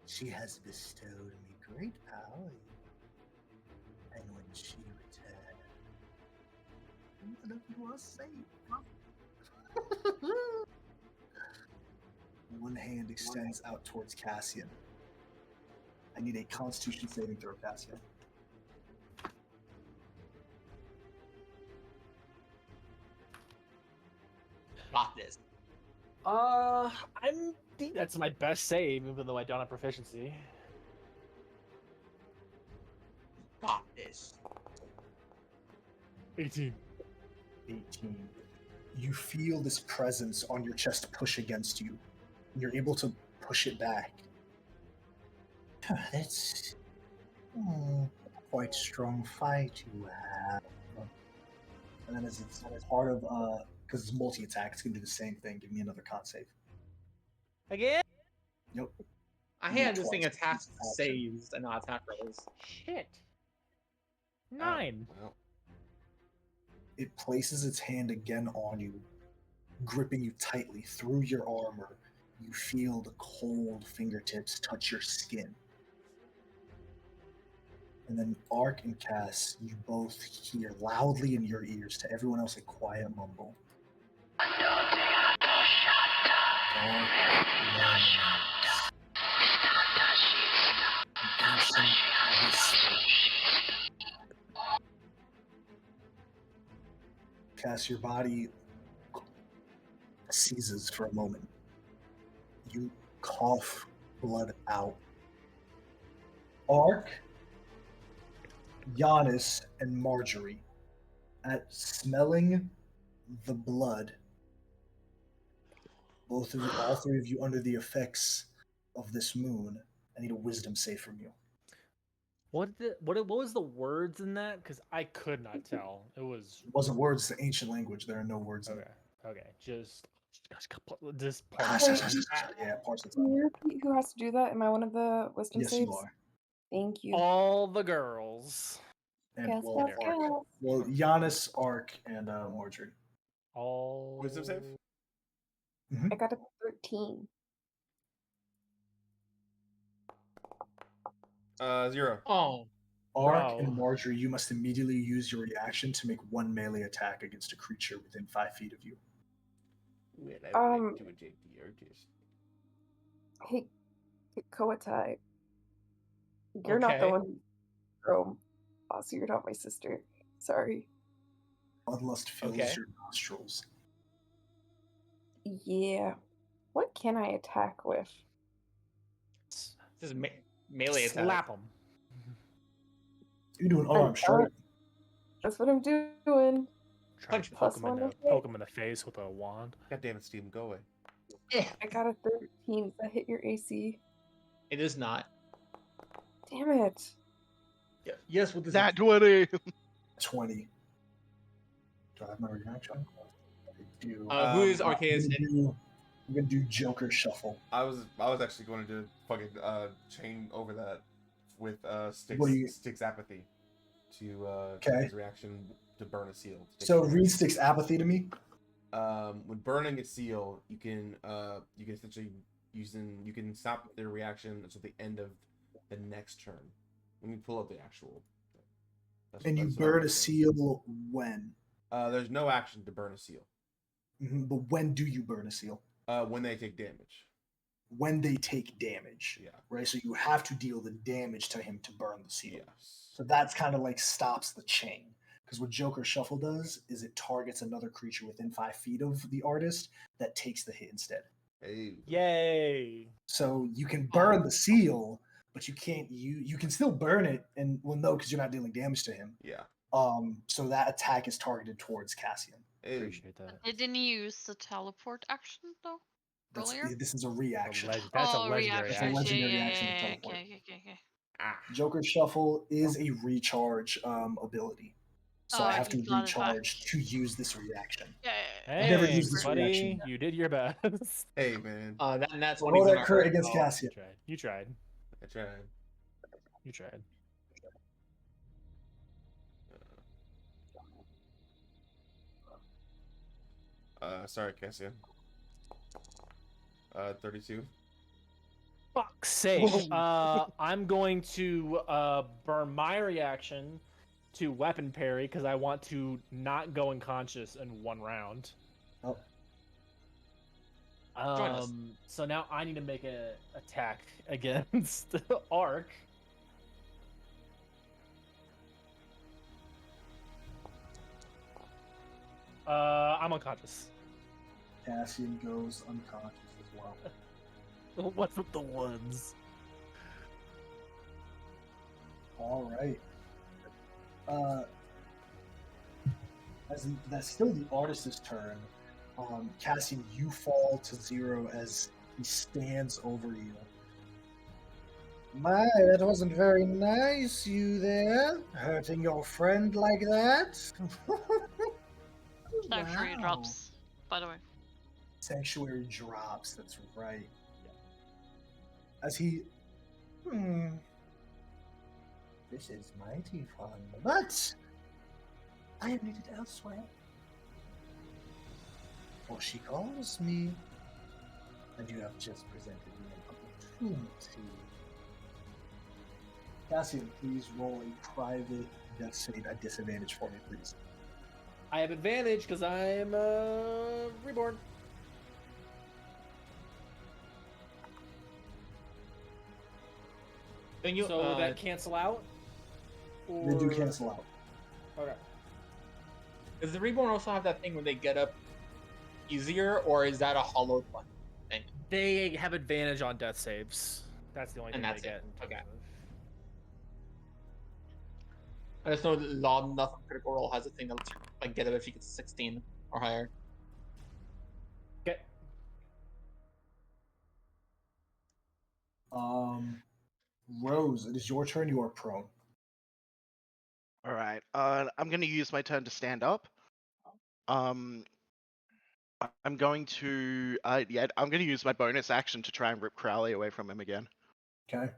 She has bestowed me great power, and when she returns, none of you are safe. One hand extends out towards Cassian. I need a Constitution saving throw, Cassian. Got this. That's my best save, even though I don't have proficiency. Got this. 18. 18. You feel this presence on your chest push against you. You're able to push it back. That's quite strong fight you have. And then as it's part of because it's multi-attack, it's gonna do the same thing. Give me another con save. Again? Nope. I Yeah, had this thing twice. attack saves and not attack rolls. Shit. 9. Well, It places its hand again on you, gripping you tightly through your armor. You feel the cold fingertips touch your skin. And then Ark and Cass, you both hear loudly in your ears, to everyone else a quiet mumble. Ancient whisper. Cass, your body seizes for a moment. You cough blood out. Ark, Giannis, and Marjorie, at smelling the blood, all three of you under the effects of this moon, I need a wisdom save from you. What was the words in that? Because I could not tell. It was It wasn't words, it's the ancient language. There are no words in okay. it. Okay, just Yeah, parse it Can you repeat who has to do that? Am I one of the wisdom Yes, saves? you are. Thank you. all the girls. And Guess well, that's Ark. counts. Well, Giannis, Ark, and Marjorie. All wisdom save? I got a 13. 0. Oh, Ark and No. Marjorie, you must immediately use your reaction to make one melee attack against a creature within 5 feet of you. Well, I would Um, like to eject the artist. Hey, Koatai, you're not the okay. one who Rome. Also, you're not my sister. Sorry. Bloodlust fills Okay. your nostrils. Yeah. What can I attack with? This is melee attack. Slap him. You do an I'm arm strike. That's what I'm doing. Try Punch to me. poke Plus him, in one the, to hit. poke him in the face with a wand. God damn it, Steven, go away. I got a 13. Does that hit your AC? It is not. Damn it. Yeah. Yes, with this. Nat 20. 20. Do I have my reaction? I do. Who is I'm Arceus? gonna do Joker Shuffle. I was actually going to do fucking chain over that with What do you- Styx apathy to Okay. his reaction to burn a seal. to take So damage. read Styx Apathy to me. When burning a seal, you can essentially you can stop their reaction until the end of the next turn. Let me pull up the actual. And you that's what burn I'm a doing. seal when? There's no action to burn a seal. Mhm, but when do you burn a seal? When they take damage. When they take damage. Yeah. Right? So you have to deal the damage to him to burn the seal. Yes. So that's kind of like stops the chain. Because what Joker Shuffle does is it targets another creature within 5 feet of the artist that takes the hit instead. Hey. Yay. So you can burn the seal, but you can't you can still burn it, and well, no, because you're not dealing damage to him. Yeah. So that attack is targeted towards Cassian. Hey. Appreciate that. Didn't you use the teleport action though? That's Earlier? this is a reaction. That's a Oh, legendary It's a reaction. action. legendary yeah, action to yeah, teleport. okay. Ah. Joker Shuffle is a recharge ability. So I Oh, have to you got it back. recharge to use this reaction. Yeah. I've never Hey, used this buddy, reaction. you did your best. Hey, man. That's Roll what he's that crit against Cassian. You tried. I tried. You tried. Sorry, Cassian. 32. Fuck's sake. I'm going to burn my reaction to weapon parry because I want to not go unconscious in one round. Oh. Join us. So now I need to make an attack against Ark. I'm unconscious. Cassian goes unconscious as well. What's with the ones? All right. That's still the artist's turn. Cassian, you fall to 0 as he stands over you. My, that wasn't very nice, you there, hurting your friend like that. Sanctuary Wow. drops, by the way. Sanctuary drops. That's right. As he, This is mighty fun, but I am needed elsewhere. For she calls me, and you have just presented me an opportunity. Cassian, please roll a private death save at disadvantage for me, please. I have advantage because I'm reborn. Then you, So would that cancel out? They do Or- cancel out. Okay. does the reborn also have that thing when they get up easier, or is that a hollowed one? They have advantage on death saves. That's the only And thing that's they it. get. Okay. I just know that Law Enough Critical Role has a thing that lets you like get up if you get 16 or higher. Okay. Rose, it is your turn. You are prone. All right. I'm going to use my turn to stand up. I'm going to I'm going to use my bonus action to try and rip Crowley away from him again. Okay.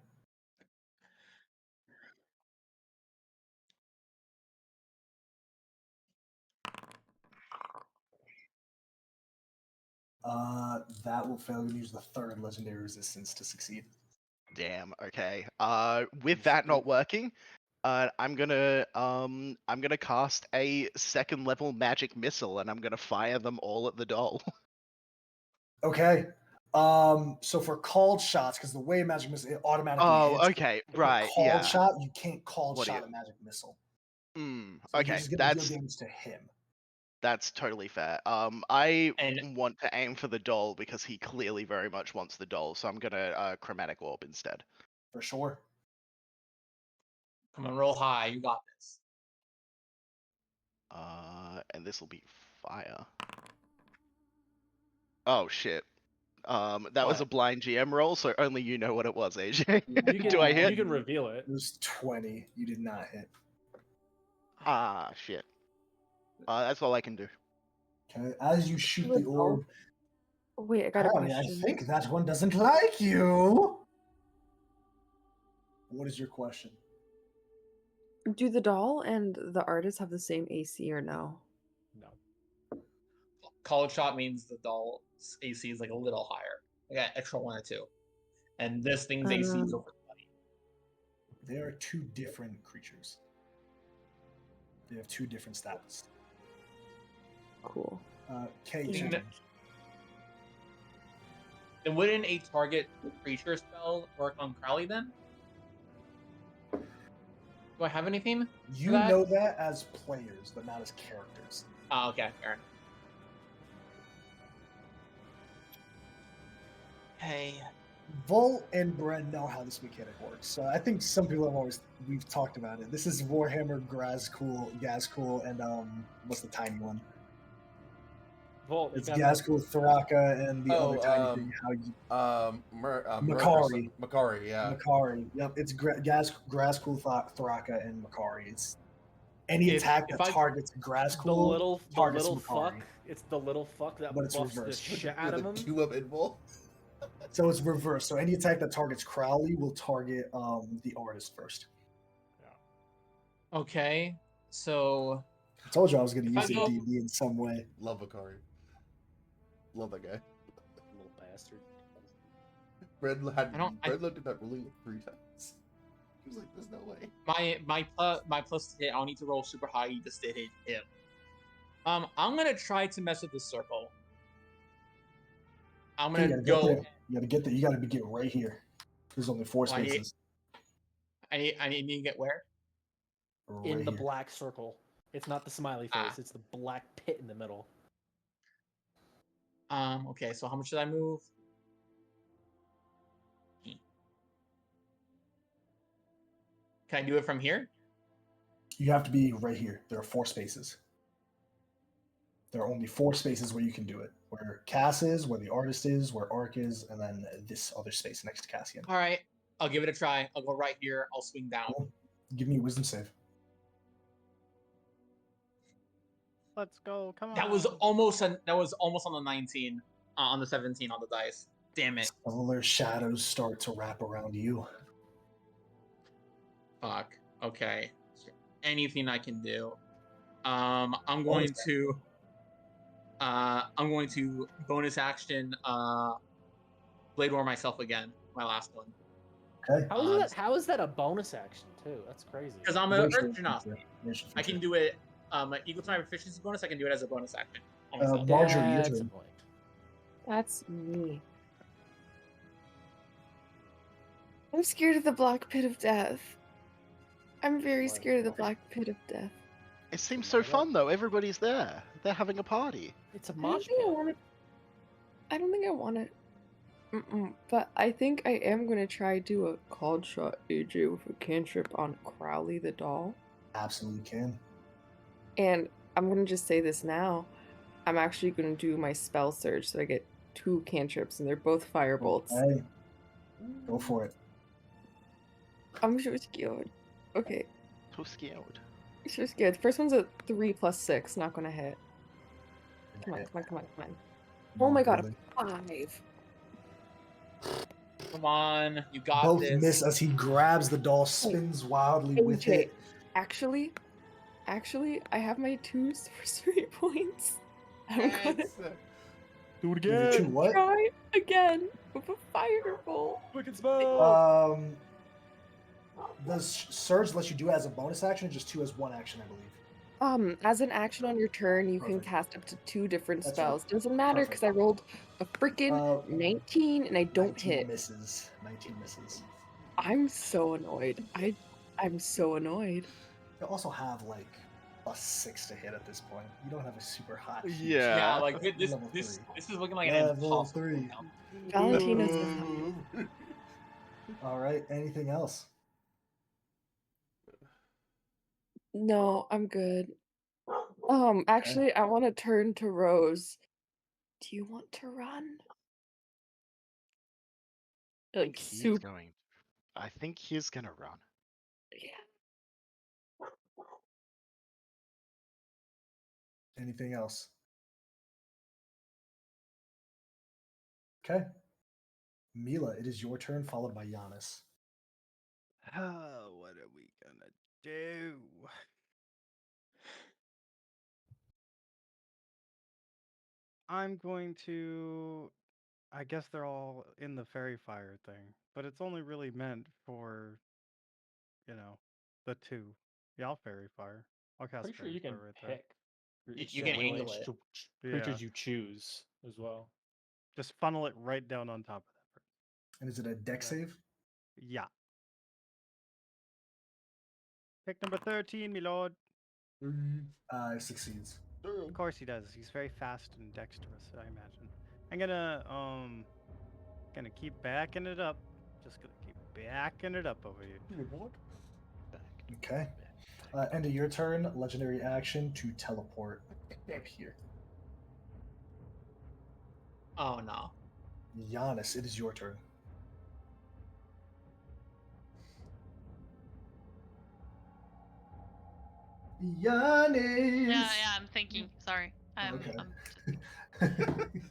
That will fail to use the third legendary resistance to succeed. Damn. Okay. With that not working, I'm gonna cast a second level magic missile, and I'm gonna fire them all at the doll. Okay. So for called shots, because the way magic missile it automatically Oh, hits. okay, For right, called yeah. shot, you can't called What do shot you- a magic missile. So Okay, you're just gonna deal damage to him. that's totally fair. I And- want to aim for the doll because he clearly very much wants the doll, so I'm gonna chromatic orb instead. For sure. Come on, roll high. You got this. And this will be fire. Oh shit. That was What? a blind GM roll, so only you know what it was, AJ. You can, Do I hit? You can reveal it. It was 20. You did not hit. Ah, shit. That's all I can do. Okay. As you shoot the orb, Wait, I got a apparently, I question. think that one doesn't like you. What is your question? Do the doll and the artist have the same AC or no? No. Called shot means the doll's AC is like a little higher. I got extra 1 or 2. And this thing's AC is over 20. They are two different creatures. They have two different stats. Cool. Kate. You kn- And wouldn't a target creature spell work on Crowley then? Do I have anything? You that? know that as players, but not as characters. Oh, okay, fair enough. Hey. Vol and Bren know how this mechanic works. So I think some people have we've talked about it. This is Warhammer, Gazcool, and what's the tiny one? Volt, It's Gazcool, Thraka, and the other tiny thing. How you Makari. Makari, yeah. Makari. Yep, it's Gazcool, Thraka, and Makari. It's any If- attack if that I- targets the Grazcool little targets fuck. Makari. It's the little fuck that But it's buffs the reversed. shit out of him. Two up involved. So it's reversed. So any attack that targets Crowley will target the artist first. Okay, so I told you I was going to If I use it go- in D&D in some way. Love Makari. Love that guy. Little bastard. Brad I- looked at that ruling 3 times. He was like, "There's no way." my plus to hit, I'll need to roll super high just to hit him. I'm gonna try to mess with this circle. I'm You gonna gotta go. get there. You gotta get there. You gotta get right here. There's only 4 Well, I need- spaces. I need to get where? Right In the here. black circle. It's not the smiley face. Ah. It's the black pit in the middle. Okay, so how much did I move? Can I do it from here? You have to be right here. There are 4 spaces. There are only 4 spaces where you can do it. Where Cass is, where the artist is, where Ark is, and then this other space next to Cassian. All right, I'll give it a try. I'll go right here. I'll swing down. Cool. Give me a wisdom save. Let's go. Come on. That was almost on the 19, on the 17 on the dice. Damn it! Similar shadows start to wrap around you. Fuck. Okay. Anything I can do. I'm going to bonus action Blade War myself again. My last one. Okay. How is that a bonus action too? That's crazy. Because I'm a Racial Earth Genasi. feature. Racial I can feature. do it equal to my proficiency bonus. I can do it as a bonus action. on myself. Marjorie, your That's a turn. point. That's me. I'm scared of the black pit of death. I'm very Why- scared of the why? black pit of death. It seems so fun though. Everybody's there. They're having a party. It's a I don't mosh think I pit. want it. I don't think I want it. But I think I am gonna try do a called shot AJ with a cantrip on Crowley the doll. Absolutely can. And I'm gonna just say this now. I'm actually gonna do my spell surge so I get 2 cantrips and they're both fire bolts. Hey, go for it. I'm so scared. Okay, So scared. so scared. The first one's a 3 + 6, not gonna hit. Come on, Hit. come on, come on, come on. Oh my god, Really. a 5. Come on, you got Both this. miss as he grabs the doll, spins wildly with AJ, it. actually, I have my 2 sorcery points. I'm gonna, Do it Give you again. two what? Try again with a fireball. Wicked spell. Does Surge let you do it as a bonus action or just two as one action, I believe? As an action on your turn, you can Perfect. cast up to 2 different That's right. spells. Doesn't matter because I Perfect. rolled a freaking 19 and I don't 19 hit. misses. 19 misses. I'm so annoyed. I'm so annoyed. You also have like +6 to hit at this point. You don't have a super hot. huge Yeah. Yeah, like this Level this 3. this is looking like an Level impossible 3. now. Valentina says All right. Anything else? no, I'm good. Actually, I want to turn to Rose. Do you want to run? I Like think he's super. going. I think he's gonna run. Yeah. Anything else? Okay. Mila, it is your turn, followed by Giannis. Oh, what are we gonna do? I'm going to. I guess they're all in the fairy fire thing, but it's only really meant for, the two. Yeah, I'll fairy fire. I'll cast Pretty sure fairy you can fire right there. pick. It's You can generally angle it. creatures Yeah. you choose as well. Just funnel it right down on top of that. And is it a deck Yeah. save? Yeah. Pick number 13, my lord. It succeeds. Of course he does. He's very fast and dexterous, I imagine. I'm gonna keep backing it up. Just gonna keep backing it up over here. What? Okay. End of your turn, legendary action to teleport up here. Oh no. Giannis, it is your turn. Giannis! Yeah, I'm thinking. Sorry. Okay.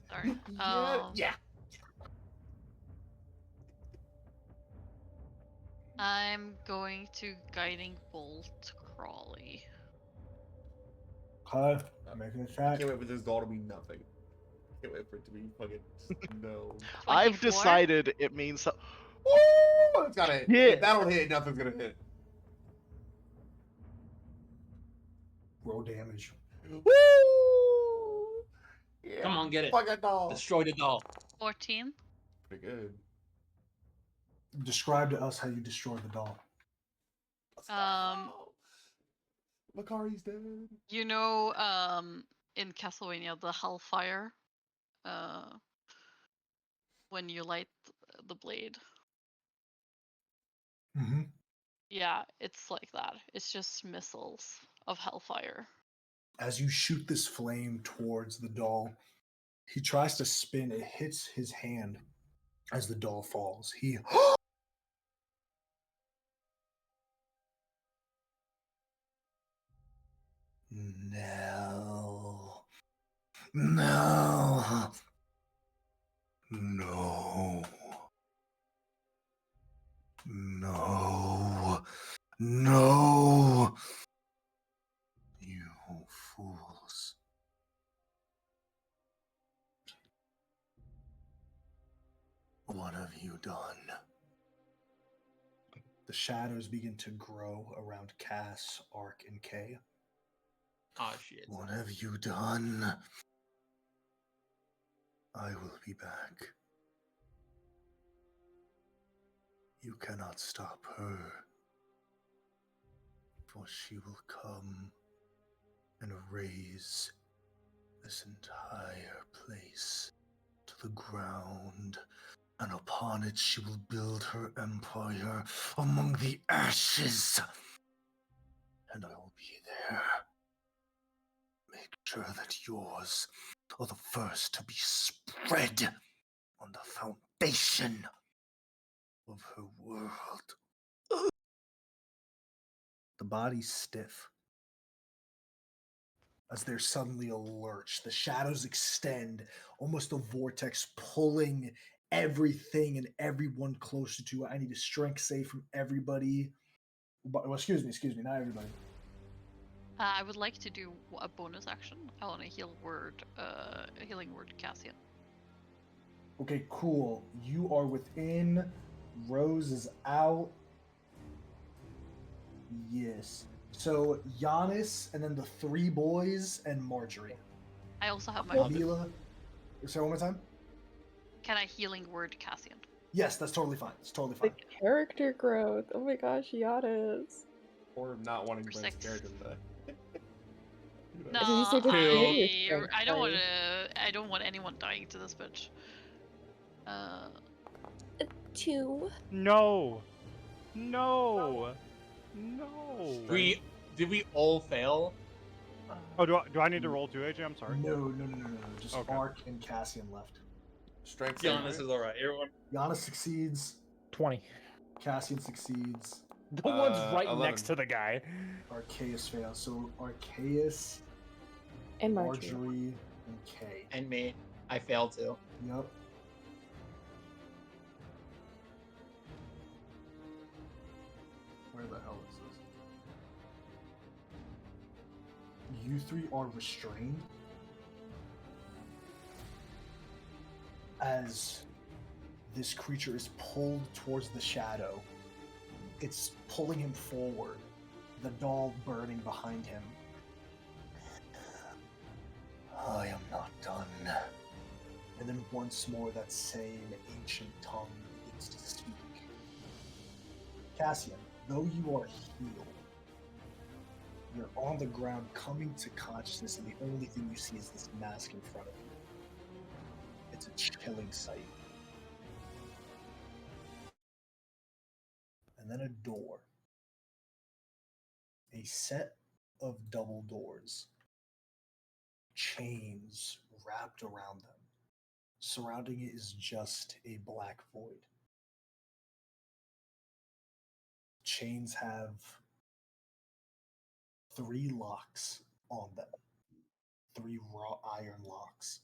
Sorry. Yeah. I'm going to guiding bolt Crawley. Okay, make an I attack. can't wait for this doll to be nothing. Can't wait for it to be fucking no. I've 24? decided it means so. Woo! It's gotta hit. Yeah. If that'll hit, nothing's gonna hit. Roll damage. Woo! Yeah. Come on, get it. Fucking doll. Destroy the doll. 14. Pretty good. Describe to us how you destroyed the doll. Makari's dead. You know, in Castlevania, the Hellfire, when you light the blade. Mm-hmm. Yeah, it's like that. It's just missiles of Hellfire. As you shoot this flame towards the doll, he tries to spin. It hits his hand as the doll falls. He No. No. No. No. No. You fools. What have you done? The shadows begin to grow around Cass, Ark, and Kay. Oh shit. What have you done? I will be back. You cannot stop her, for she will come and raise this entire place to the ground, and upon it she will build her empire among the ashes. And I will be there. Make sure that yours are the first to be spread on the foundation of her world. The body's stiff. As there's suddenly a lurch, the shadows extend, almost a vortex pulling everything and everyone closer to it. I need a strength save from everybody. Well, excuse me, not everybody. I would like to do a bonus action. I want to healing word Cassian. Okay, cool. You are within. Rose is out. Yes. So Giannis, and then the three boys and Marjorie. I also have my. Mila. Say one more time. Can I healing word Cassian? Yes, that's totally fine. It's totally The fine. character growth. Oh my gosh, Giannis. Or not wanting For Brent's 6. character to die. No, Did you say the serious strength, I don't right? want to. I don't want anyone dying to this bitch. 2. No. No. No. Did we all fail? Oh, do I need to roll too, AJ? I'm sorry. No. Just Okay. Ark and Cassian left. Strength saving, Giannis right? is alright. Everyone. Giannis succeeds. 20. Cassian succeeds. The one's right 11. next to the guy. Arceus fails. So Arceus, And Marjorie. Marjorie, and Kay. And me. I failed too. Yep. Where the hell is this? You three are restrained as this creature is pulled towards the shadow. It's pulling him forward, the doll burning behind him. I am not done. And then once more, that same ancient tongue begins to speak. Cassian, though you are healed, you're on the ground coming to consciousness, and the only thing you see is this mask in front of you. It's a chilling sight. And then a door. A set of double doors. Chains wrapped around them. Surrounding it is just a black void. Chains have 3 locks on them. 3 raw iron locks.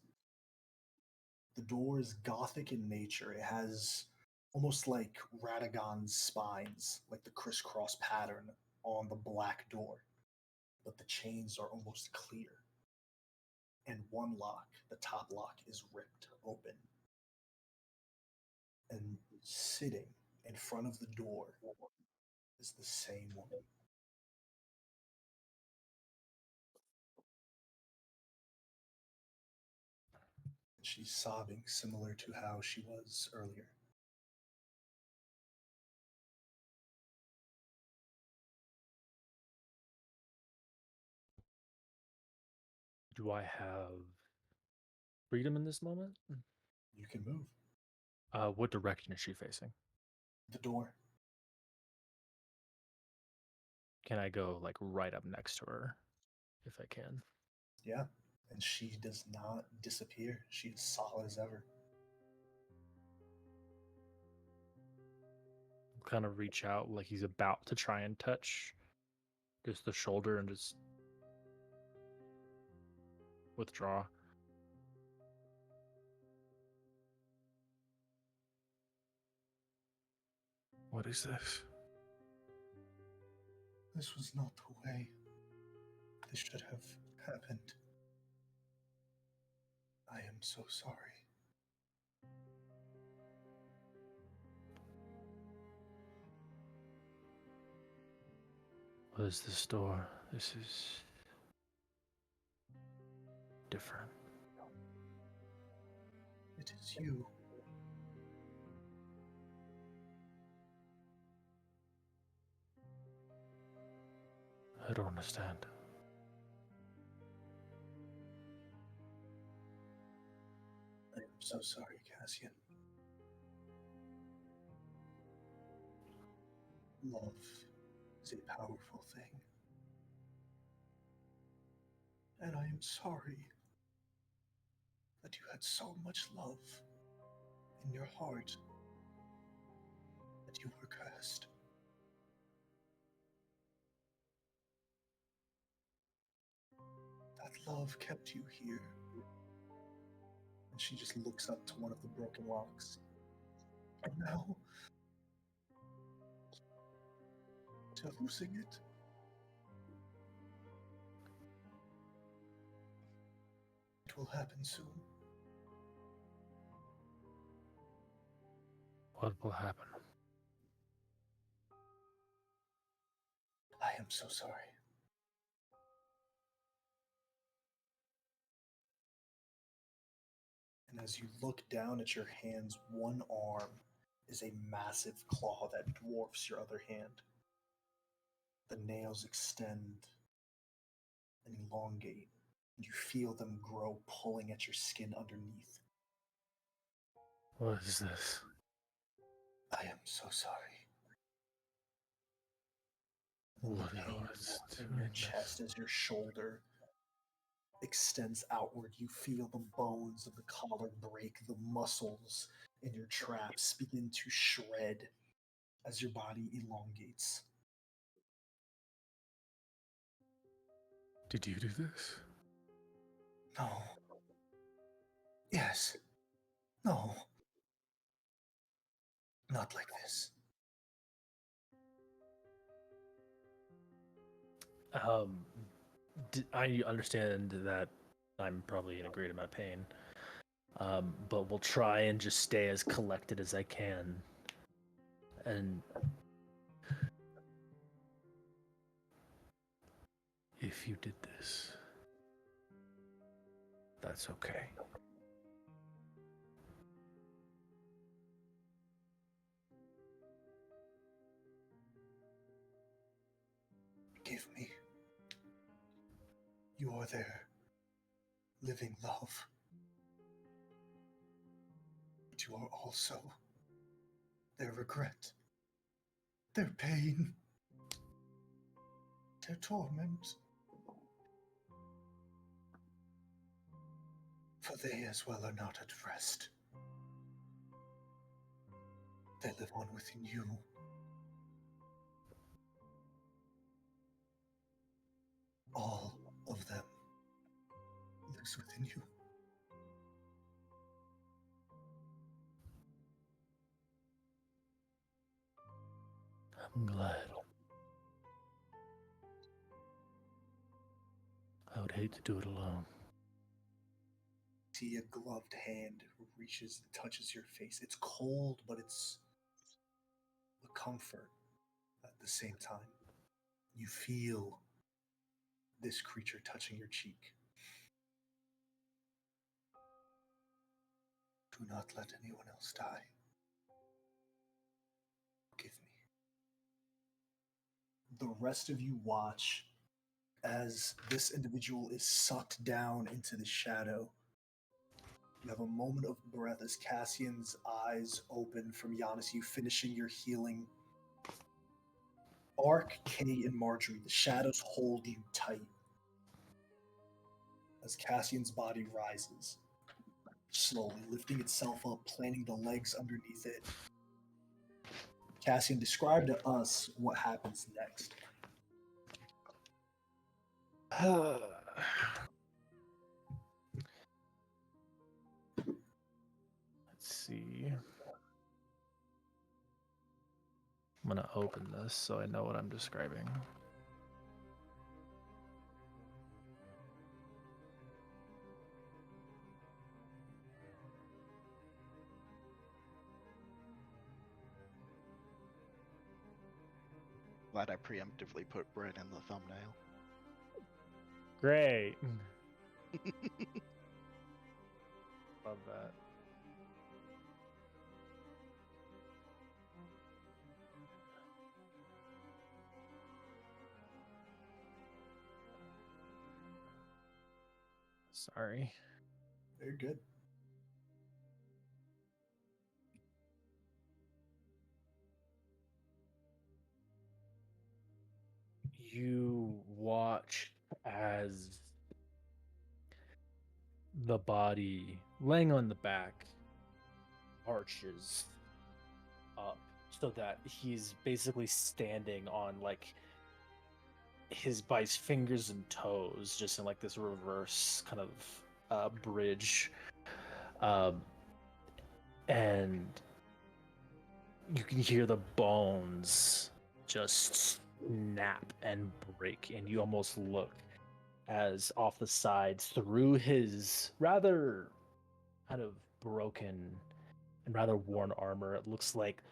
The door is gothic in nature. It has almost like Radagon's spines, like the crisscross pattern on the black door. But the chains are almost clear. And one lock, the top lock, is ripped open. And sitting in front of the door is the same woman. She's sobbing, similar to how she was earlier. Do I have freedom in this moment? You can move. What direction is she facing? The door. Can I go like right up next to her if I can? Yeah. And she does not disappear. She is solid as ever. Kind of reach out like he's about to try and touch just the shoulder and just withdraw. What is this? This was not the way this should have happened. I am so sorry. What is this door? This is different. It is you. I don't understand. I am so sorry, Cassian. Love is a powerful thing. And I am sorry that you had so much love in your heart that you were cursed. That love kept you here. And she just looks up to one of the broken locks. And now, to losing it. It will happen soon. What will happen? I am so sorry. And as you look down at your hands, one arm is a massive claw that dwarfs your other hand. The nails extend and elongate, and you feel them grow, pulling at your skin underneath. What is this? I am so sorry. What The pain was in doing your this? chest as your shoulder extends outward. You feel the bones of the collar break, the muscles in your traps begin to shred as your body elongates. Did you do this? No. Yes. No. Not like this. I understand that I'm probably in a great amount of pain, but we'll try and just stay as collected as I can. And if you did this, that's okay. Give me. You are their living love. But you are also their regret, their pain, their torment. For they as well are not at rest. They live on within you. All of them lives within you. I'm glad. I would hate to do it alone. See a gloved hand reaches and touches your face. It's cold, but it's a comfort at the same time. You feel this creature touching your cheek. Do not let anyone else die. Forgive me. The rest of you watch as this individual is sucked down into the shadow. You have a moment of breath as Cassian's eyes open from Giannis, you finishing your healing. Ark, Kay, and Marjorie, the shadows hold you tight as Cassian's body rises, slowly lifting itself up, planting the legs underneath it. Cassian, describe to us what happens next. Let's see. I'm gonna open this so I know what I'm describing. Glad I preemptively put bread in the thumbnail. Great. Love that. Sorry. Very good. You watch as the body laying on the back arches up so that he's basically standing on like by his fingers and toes, just in like this reverse kind of bridge, and you can hear the bones just snap and break, and you almost look as off the sides through his rather kind of broken and rather worn armor. It looks like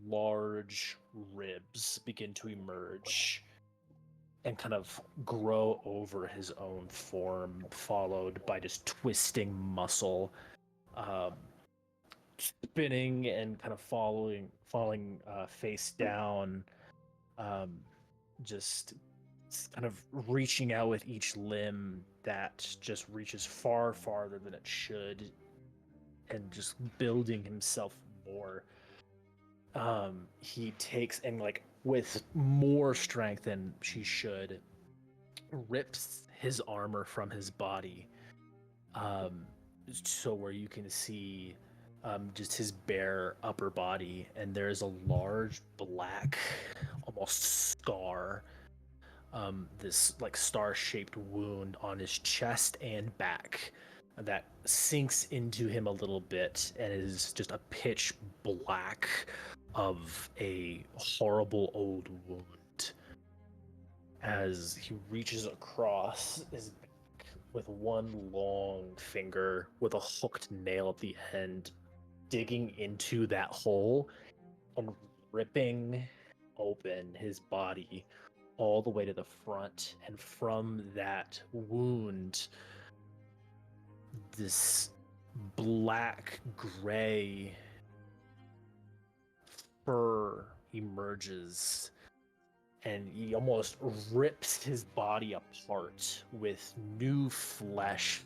large ribs begin to emerge and kind of grow over his own form, followed by just twisting muscle, spinning and kind of falling face down, just kind of reaching out with each limb that just reaches far farther than it should, and just building himself more. He takes and like with more strength than she should, rips his armor from his body, so where you can see just his bare upper body, and there's a large black, almost scar, this like star-shaped wound on his chest and back that sinks into him a little bit and is just a pitch black of a horrible old wound. As he reaches across his back with one long finger with a hooked nail at the end, digging into that hole and ripping open his body all the way to the front, and from that wound, this black gray fur emerges, and he almost rips his body apart with new flesh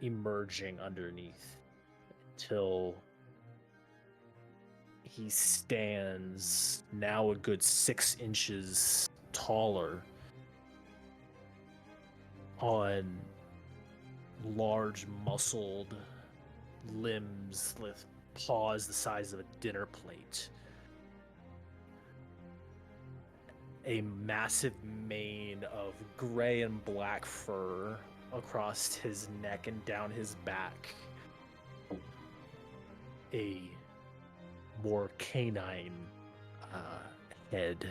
emerging underneath, until he stands now a good 6 inches taller on large muscled limbs with paws the size of a dinner plate. A massive mane of gray and black fur across his neck and down his back. A more canine head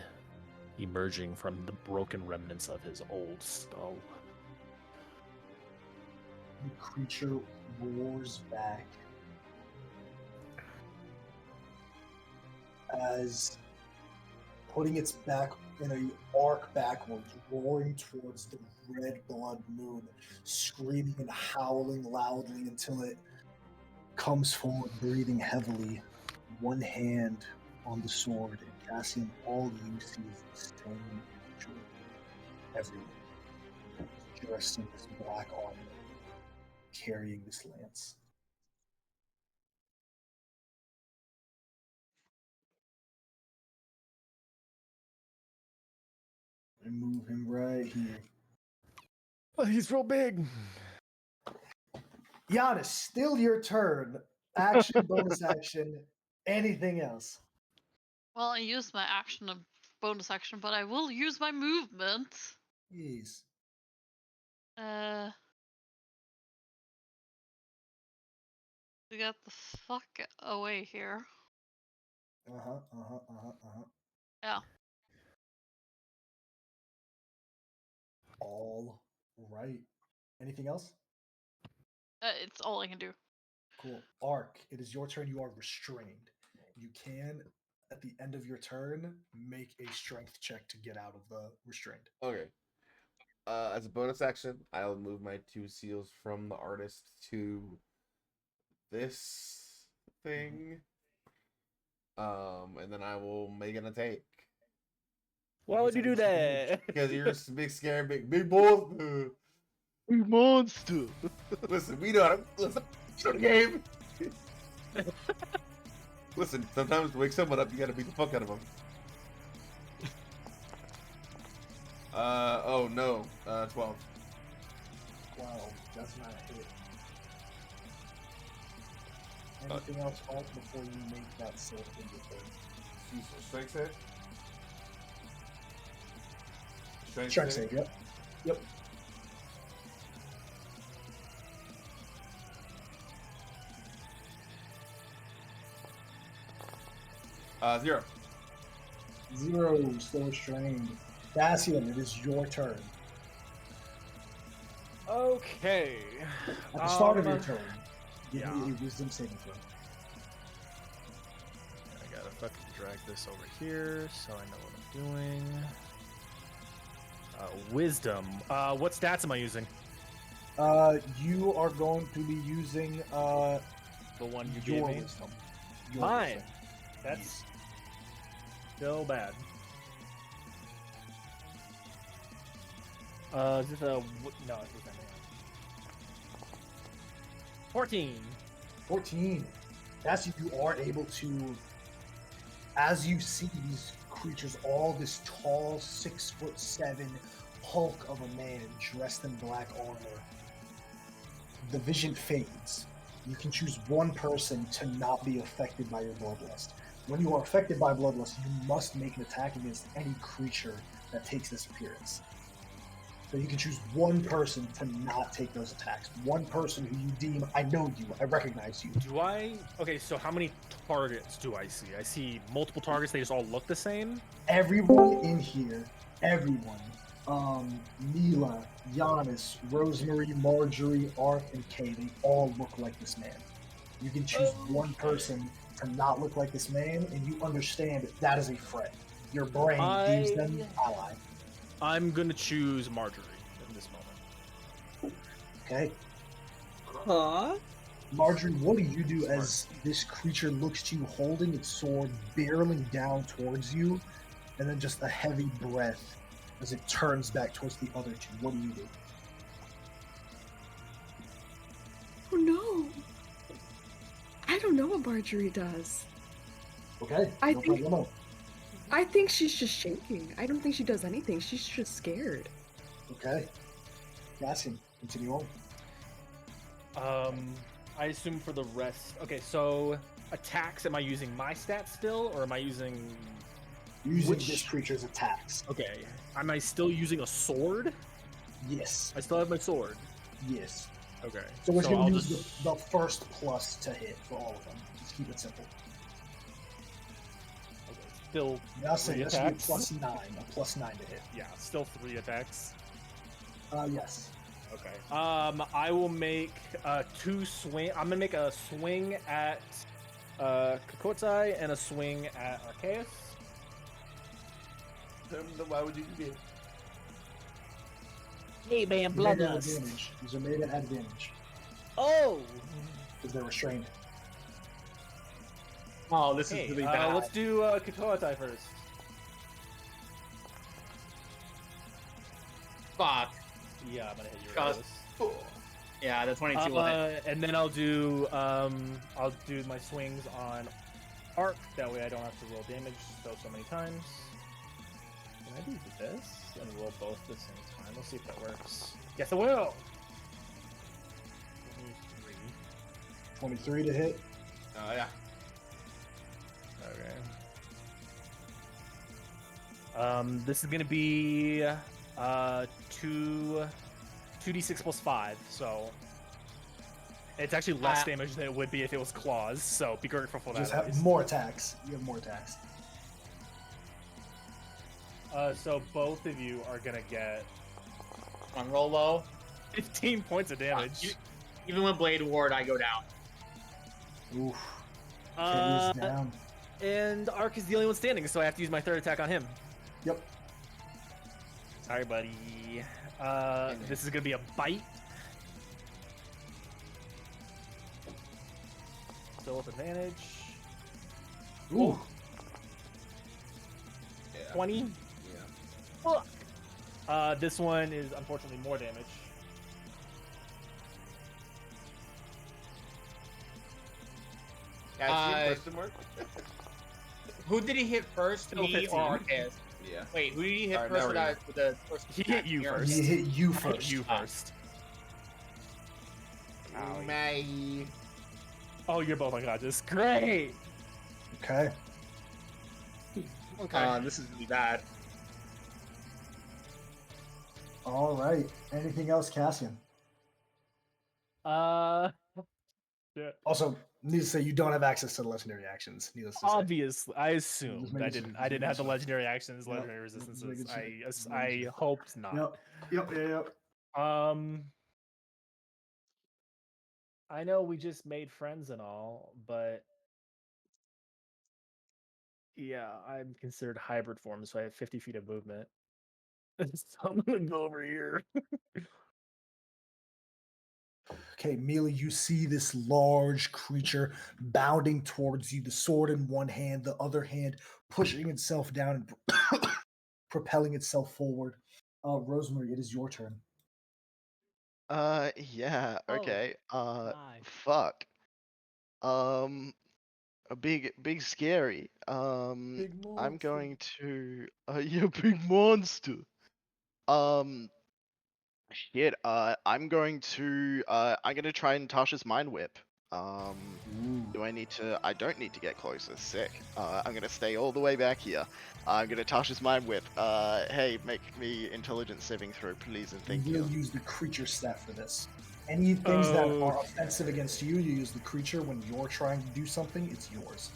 emerging from the broken remnants of his old skull. The creature roars back as putting its back in an arc backwards, roaring towards the red blood moon, screaming and howling loudly until it comes forward, breathing heavily, one hand on the sword, and Cassian, all you see is the same creature everywhere, dressed in this black armor, carrying this lance. And move him right here. Oh, he's real big. Giannis, still your turn. Action, bonus action, anything else? Well, I used my action and bonus action, but I will use my movement. Yes. To get the fuck away here. Yeah. All right. Anything else? It's all I can do. Cool. Ark, it is your turn. You are restrained. You can, at the end of your turn, make a strength check to get out of the restraint. Okay. As a bonus action, I'll move my 2 seals from the artist to this thing. And then I will make an attack. Why would you do that? Because you're a big, scary, big monster. Big monster. Listen, we know listen, you know the game. Listen, sometimes to wake someone up, you gotta beat the fuck out of them. Oh no, 12. 12 does not hit. Anything else, Ark, before you make that save in your turn? Strength save? Strength save, yep. Yep. Zero. 0, still restrained. Cassian, it is your turn. Okay. At the start of your turn, give yeah. me a wisdom saving throw. fucking drag this over here so I know what I'm doing. Wisdom. What stats am I using? You are going to be using The one you your gave me? wisdom. Your Mine. wisdom. That's still bad. Is this a... No, it's not. 14. 14. As you are able to, as you see these creatures, all this tall, 6'7" hulk of a man dressed in black armor, the vision fades. You can choose one person to not be affected by your bloodlust. When you are affected by bloodlust, you must make an attack against any creature that takes this appearance. So you can choose one person to not take those attacks. One person who you deem, I know you, I recognize you. Do I... Okay, so how many targets do I see? I see multiple targets, they just all look the same? Everyone in here, everyone, Mila, Giannis, Rosemary, Marjorie, Ark, and Kay, they all look like this man. You can choose one person to not look like this man, and you understand that that is a threat. Your brain gives them ally. I'm gonna choose Marjorie in this moment. Okay? Huh? Marjorie, what do you do as this creature looks to you holding its sword, barreling down towards you, and then just a heavy breath as it turns back towards the other two? What do you do? Oh no! I don't know what Marjorie does. Okay, I no think- problemo. I think she's just shaking. I don't think she does anything. She's just scared. Okay. Yasin, continue on. I assume for the rest... Okay, so attacks, am I using my stats still, or am I using... Using Which- this creature's attacks. Okay, am I still using a sword? Yes. I still have my sword. Yes. Okay. So we're going I'll to use just... the first plus to hit for all of them. Just keep it simple. Okay, still Yasin, three that's gonna be attacks. a plus 9 to hit. Yeah, still 3 attacks. Yes. Okay. I will make 2 swing. I'm gonna make a swing at Kokotai and a swing at Arceus. Then why would you do it? Hey man, These are made at advantage. These are made at advantage Oh! because they're restrained. Oh, this Hey, is really bad. let's do Kokotai first. Fuck. Yeah, I'm gonna hit you Trust. with this. Yeah, the 22 will hit. And then I'll do my swings on Arc. That way I don't have to roll damage so many times. Can I do this and roll both at the same time? Let's see if that works. Yes, I will. 23 to hit. Oh yeah. Okay. This is gonna be 2d6 plus 5, so it's actually less damage than it would be if it was claws. So be grateful for that. Just at have least. more attacks. You have more attacks. So both of you are gonna get On roll low. 15 points of damage. Even with Blade Ward, I go down. Oof. Uh, Carries down. and Arc is the only one standing, so I have to use my third attack on him. Yep. Sorry, buddy. This is gonna be a bite. Still with advantage. Ooh. 20. Yeah. Fuck. This one is unfortunately more damage. Question mark? Who did he hit first? Still Me 15. or Arceus? Yeah. Wait, who did he hit Alright, first now with, we're with the first He attack? hit you Me or- first. He hit you Hit first. you first. May. Oh, you're both unconscious. Great. Okay. Okay. This is really bad. All right. Anything else, Cassian? Yeah. Also, needless to say, you don't have access to the legendary actions. Needless to say. Obviously, I assumed making I sure, didn't. just I didn't have the making sure. legendary actions, Yep, legendary just resistances. making sure, I just making sure. hoped not. Yep. I know we just made friends and all, but Yeah, I'm considered hybrid form, so I have 50 feet of movement. So I'm gonna go over here. Okay, Mila, you see this large creature bounding towards you, the sword in one hand, the other hand pushing itself down and propelling itself forward. Rosemary, it is your turn. Yeah, Oh, okay. my. Fuck. A big scary. Big I'm monster. going to, yeah, big monster. Um, Shit. I'm going to, I'm gonna try Natasha's mind whip. Do I need to? I don't need to get closer. Sick. I'm gonna stay all the way back here. I'm gonna Tasha's mind whip. Hey, make me intelligence saving throw, please, and thank You will you. use the creature stat for this. Any things that are Okay. offensive against you, you use the creature. When you're trying to do something, it's yours.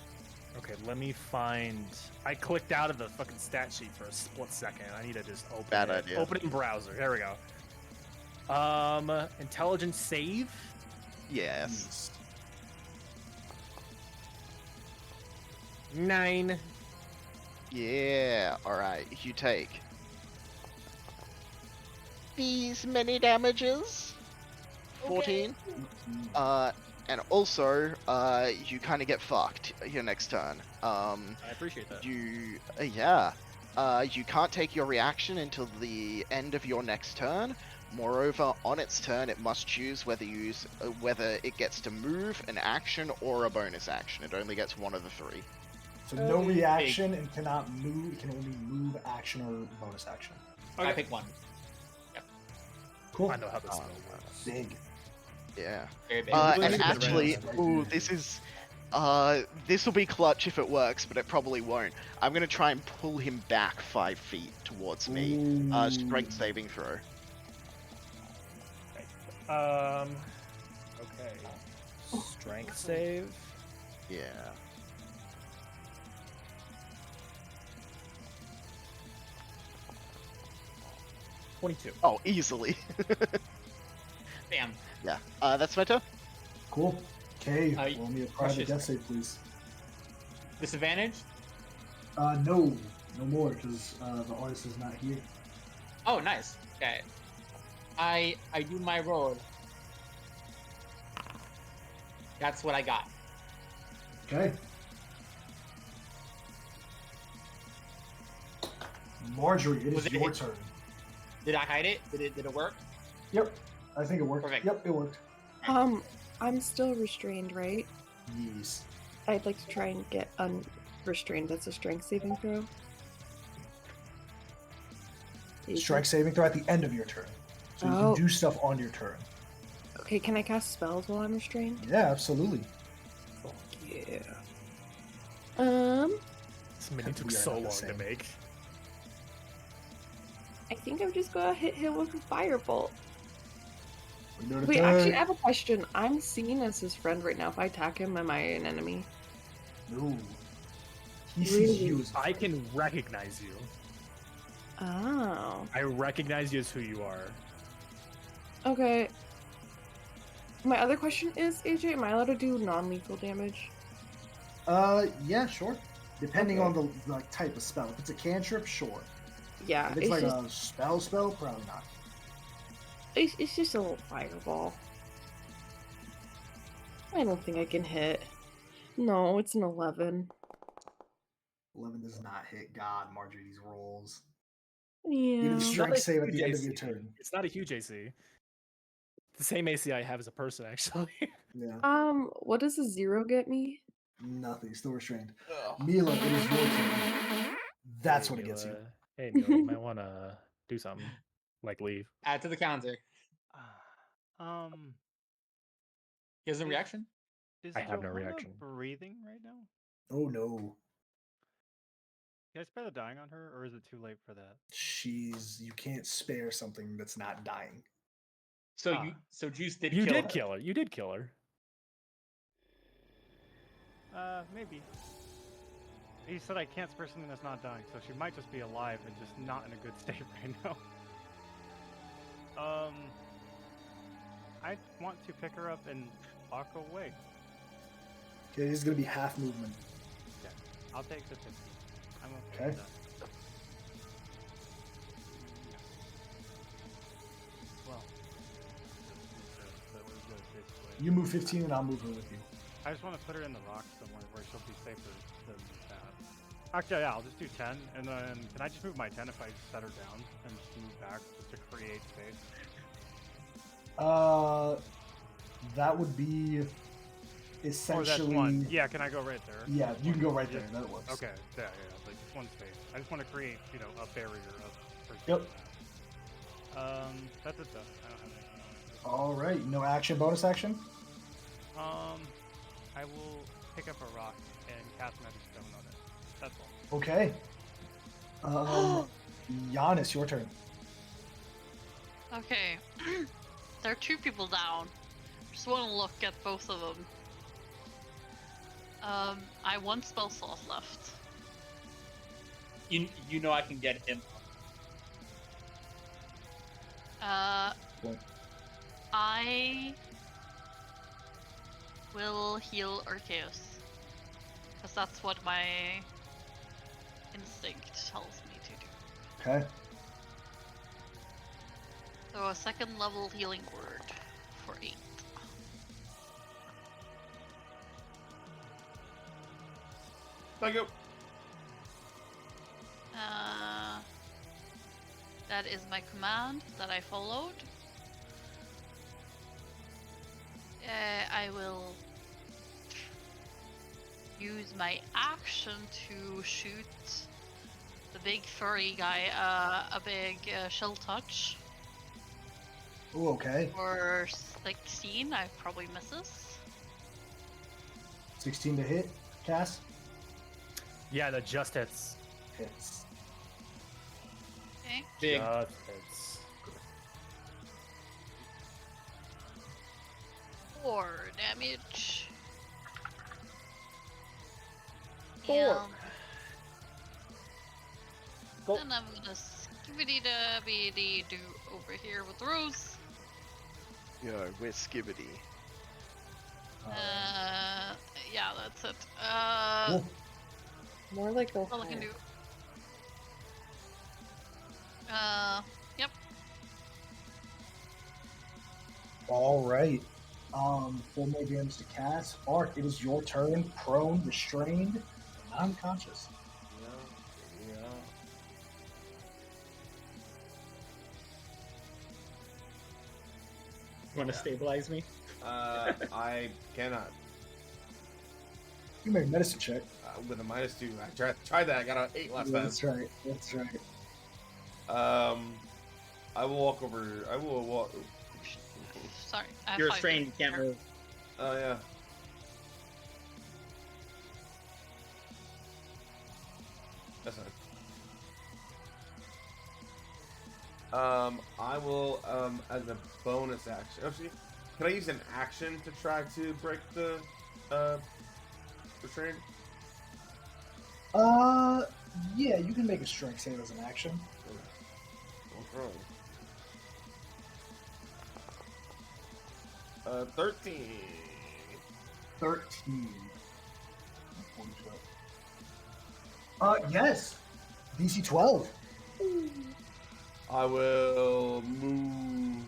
Okay, let me find. I clicked out of the fucking stat sheet for a split second. I need to just open Bad it. idea. Open it in browser. There we go. Intelligence save. Yes. 9. Yeah. All right. You take these many damages. 14. And also, you kind of get fucked your next turn. I appreciate that. You can't take your reaction until the end of your next turn. Moreover, on its turn, it must choose whether it gets to move, an action, or a bonus action. It only gets one of the three. So no reaction and cannot move. It can only move, action, or bonus action. I pick one. Cool. I know how this spell works. Big. Yeah. Very big. really And need to get actually, around. ooh, this will be clutch if it works, but it probably won't. I'm gonna try and pull him back 5 feet towards me. Strength saving throw. Okay. Strength save. Yeah. $22. Oh, easily. Bam. Yeah. That's my turn. Cool. Okay, Uh, roll me a private Precious. death save, please. Disadvantage? No more, because the artist is not here. Oh, nice. Okay. I do my roll. That's what I got. Okay. Marjorie, it Was is it- your turn. Did I hide it? Did it work? Yep, I think it worked. Perfect. Yep, it worked. I'm still restrained, right? Yes. I'd like to try and get unrestrained. That's a strength saving throw. Strength saving throw at the end of your turn. So you Oh. can do stuff on your turn. Okay, can I cast spells while I'm restrained? Yeah, absolutely. Fuck yeah. This mini took We are so not the long to same. make. I think I'm just gonna hit him with a firebolt. Window to Wait, turn. actually, I have a question. I'm seen as his friend right now. If I attack him, am I an enemy? No. He sees Really? you as I can recognize you. Oh. I recognize you as who you are. Okay. My other question is, AJ, am I allowed to do non-lethal damage? Yeah, sure. Depending Okay. on the like type of spell. If it's a cantrip, sure. Yeah, If it's like a spell, probably not. it's just a little fireball. I don't think I can hit. No, it's an 11. 11 does not hit. God, Marjorie, these rolls. Yeah. Give it a Not strength a save at huge the end of AC. your turn. It's not a huge AC. The same AC I have as a person, actually. Yeah, What does a 0 get me? nothing. Still restrained. Mila, it is your turn. That's Hey, what it gets you. Mila. Hey, Mila, you might want to do something. Like leave. Add to the counter. Um, He has a Is- reaction? is I have no Johanna reaction. breathing right now? Oh no. Can I spare the dying on her, or is it too late for that? You can't spare something that's not dying. So Ah. so Juice did You kill did her. kill her. You did kill her. Maybe. He said I can't spare something that's not dying, so she might just be alive and just not in a good state right now. I want to pick her up and walk away. Okay, this is gonna be half movement. I'll take the 15. I'm okay, Okay. with that. Well, that was good, basically. You move 15 and I'll move her with you. I just want to put her in the rock somewhere where she'll be safer than that. Actually, yeah, I'll just do 10, and then can I just move my 10 if I set her down and just move back just to create space? That would be Or essentially. that's one. Yeah, can I go right there? Yeah, you can go right Yeah. there. That works. Okay, yeah, like just one space. I just want to create, a barrier of person. Yep. That's it though. I don't have anything else. All right. No action, bonus action. I will pick up a rock and cast magic stone on it. That's all. Okay. Giannis, your turn. Okay. There are 2 people down. Just want to look at both of them. I have 1 spell slot left. You know I can get him. What? I will heal Arceus. Because that's what my instinct tells me to do. Okay. So a 2nd level healing word for 8. Thank you. That is my command that I followed. I will use my action to shoot the big furry guy a big shell touch. Ooh, okay. For 16, I probably misses. 16 to hit. Cass Yeah, that just hits. hits. Okay. Big. Just hits. 4 damage. 4. And Go. then I'm gonna skibbity do over here with Rose. Yo, we're Skibbity. Yeah, that's it. Cool. More like a All I can do. Yep. All right. 4 more damage to Cass. Ark, it is your turn. Prone, restrained, and unconscious. Yeah. You want to stabilize me? I cannot. You make a medicine check. With a -2. I tried that. I got an 8 last time. That's right. That's right. I will walk over. I will walk. Sorry. I have You're 5 restrained. You can't there. move. Oh yeah. That's fine. I will, as a bonus action. Actually, can I use an action to try to break the, restraint? Yeah, you can make a strength save as an action. Okay. 13. 13. Yes. DC 12. I will move.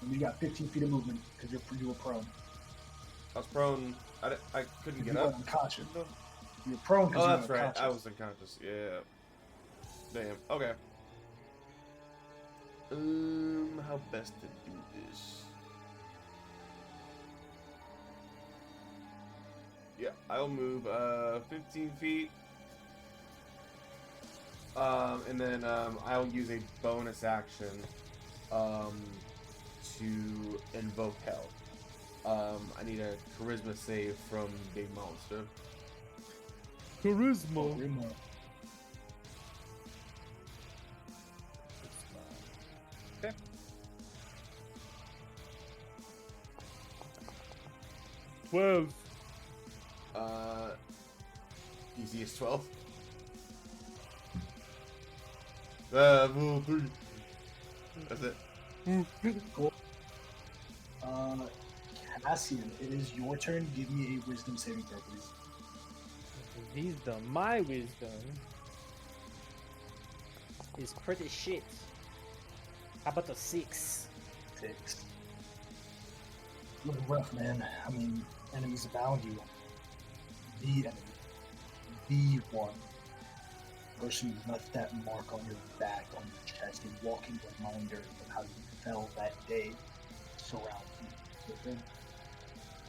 You got 15 feet of movement because you were prone. I was prone. I couldn't get You were up. unconscious. You were prone because Oh, you that's were right. unconscious. I was unconscious. Yeah. Damn. Okay. How best to do this? Yeah, I'll move 15 feet. And then I'll use a bonus action to invoke hell. I need a charisma save from Big Monster. Charisma. Charisma. Okay. $12. DC is 12. Level 3. That's it. Cool. Cassian, it is your turn. Give me a wisdom saving throw, please. Wisdom. My wisdom is pretty shit. How about the 6? 6. Looking rough, man. I mean, enemies abound you. The enemy. The one. Person who left that mark on your back, on your chest, a walking reminder of how you fell that day surrounds you. Okay?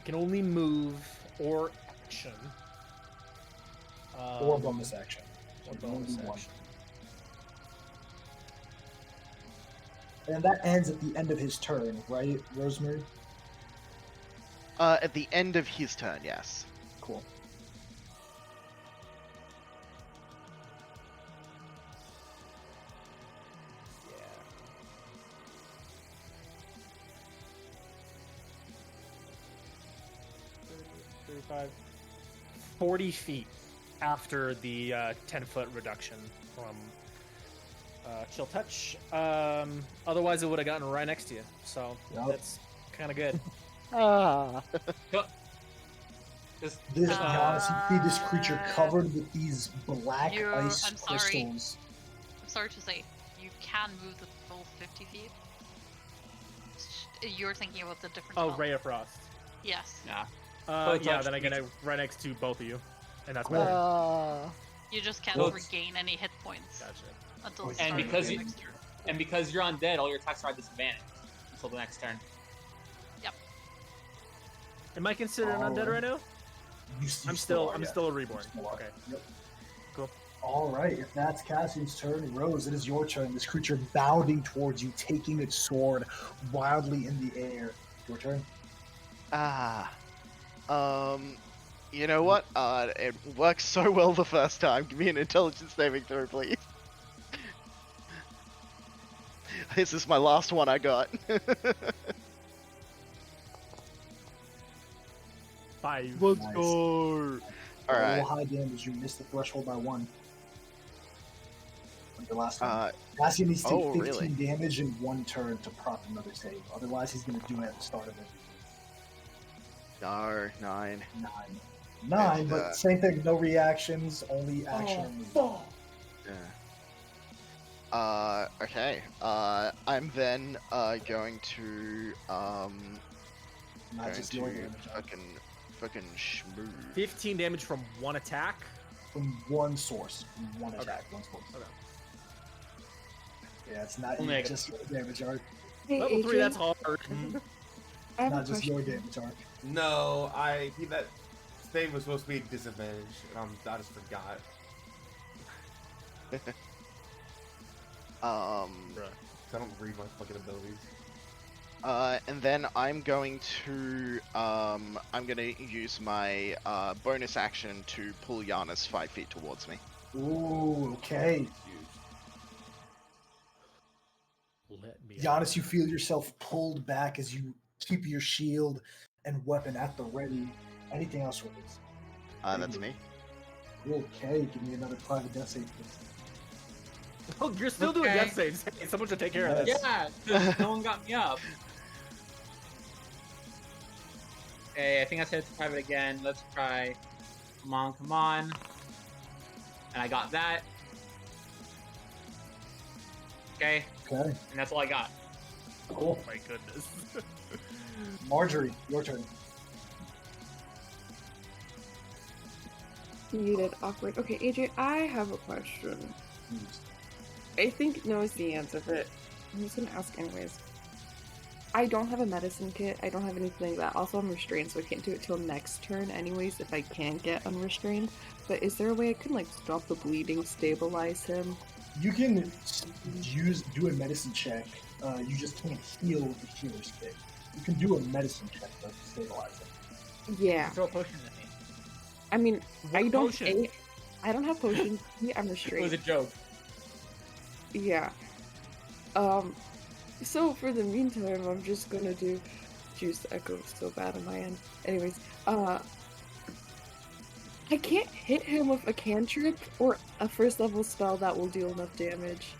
Can only move or action. Or bonus action. Or You can only bonus do one. action. And that ends at the end of his turn, right, Rosemary? At the end of his turn, yes. Cool. Yeah. 35. 40 feet after the 10-foot reduction from chill touch. Otherwise, it would have gotten right next to you. So Yep. that's kind of good. Just This, Giannis, you see this creature covered with these black You're- ice I'm sorry. crystals. I'm sorry to say, you can move the full 50 feet. You're thinking about the different Oh, spell. Ray of Frost. Yes. nah. Yeah, touch then again, makes- right next to both of you. And that's Cool. better. You just can't Well, regain any hit points Gotcha. until the And start of because the you- next turn. And because you're undead, all your attacks are at disadvantage until the next turn. Am I considered an undead right now? You I'm still are, I'm yeah. still a reborn. You still are. Okay. Yep. Cool. All right, if that's Cassian's turn, Rose, it is your turn. This creature bounding towards you, taking its sword wildly in the air. Your turn. You know what? It worked so well the first time. Give me an intelligence saving throw, please. This is my last one I got. 5. Let's Nice. All Roll right. high damage. You missed the threshold by 1. Like the last one. Uh, Cassian needs to take oh, 15 really? damage in 1 turn to prop another save. Otherwise, he's going to do it at the start of it. no, 9. 9. 9, And, but same thing. No reactions, only action Oh, and move. Yeah. Okay. I'm then going to Not going just your to damage. fucking schmoo. 15 damage from one attack. From one source. From one Okay. attack. One source. Okay. Yeah, it's not Only I just your damage arc. Hey, Level 3, AJ, that's hard. I have a Not just question. your damage arc. No, that save was supposed to be a disadvantage, and I just forgot. Um. Bruh. 'Cause I don't read my fucking abilities. And then I'm going to use my bonus action to pull Giannis 5 feet towards me. Ooh, okay. Let me. Giannis, you feel yourself pulled back as you keep your shield and weapon at the ready. Anything else with this? That's me. Okay, give me another private death save, please. Oh, you're still doing Okay. death saves. Hey, someone should take care of this. Yeah, 'cause no one got me up. Okay, I think I said it's private again. Let's try. Come on, come on. And I got that. Okay, Okay, and that's all I got. cool. Oh my goodness. Marjorie, your turn. Muted, awkward. Okay, AJ, I have a question. I think knows the answer, but I'm just gonna ask anyways. I don't have a medicine kit. I don't have anything like that. Also, I'm restrained, so I can't do it till next turn anyways if I can get unrestrained. But is there a way I can like stop the bleeding, stabilize him? You can do a medicine check. You just can't heal with the healer's kit. You can do a medicine check though to stabilize it. Yeah. Throw a potion at me. I mean, What I don't. potion? I don't have potions. Yeah, I'm It was restrained. a joke. Yeah. So for the meantime, I'm just gonna do. Juice the echo so bad on my end. Anyways, I can't hit him with a cantrip or a first level spell that will deal enough damage.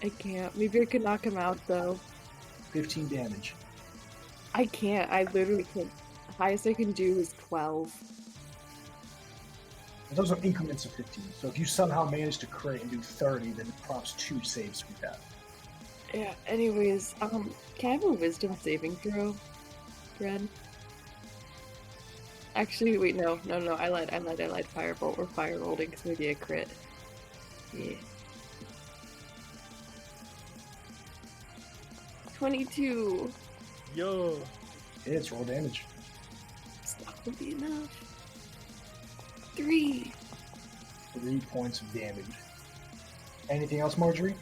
I can't. Maybe I could knock him out though. 15 damage. I can't. I literally can't. The highest I can do is 12. Those are increments of 15. So if you somehow manage to crit and do 30, then it prompts 2 saves with that. Yeah, anyways, can I have a wisdom saving throw, Bren? Actually, wait, no, I lied. Firebolt or fire rolling, because maybe a crit. Yeah. 22. Yo. It's roll damage. It's not gonna be enough. 3. 3 points of damage. Anything else, Marjorie?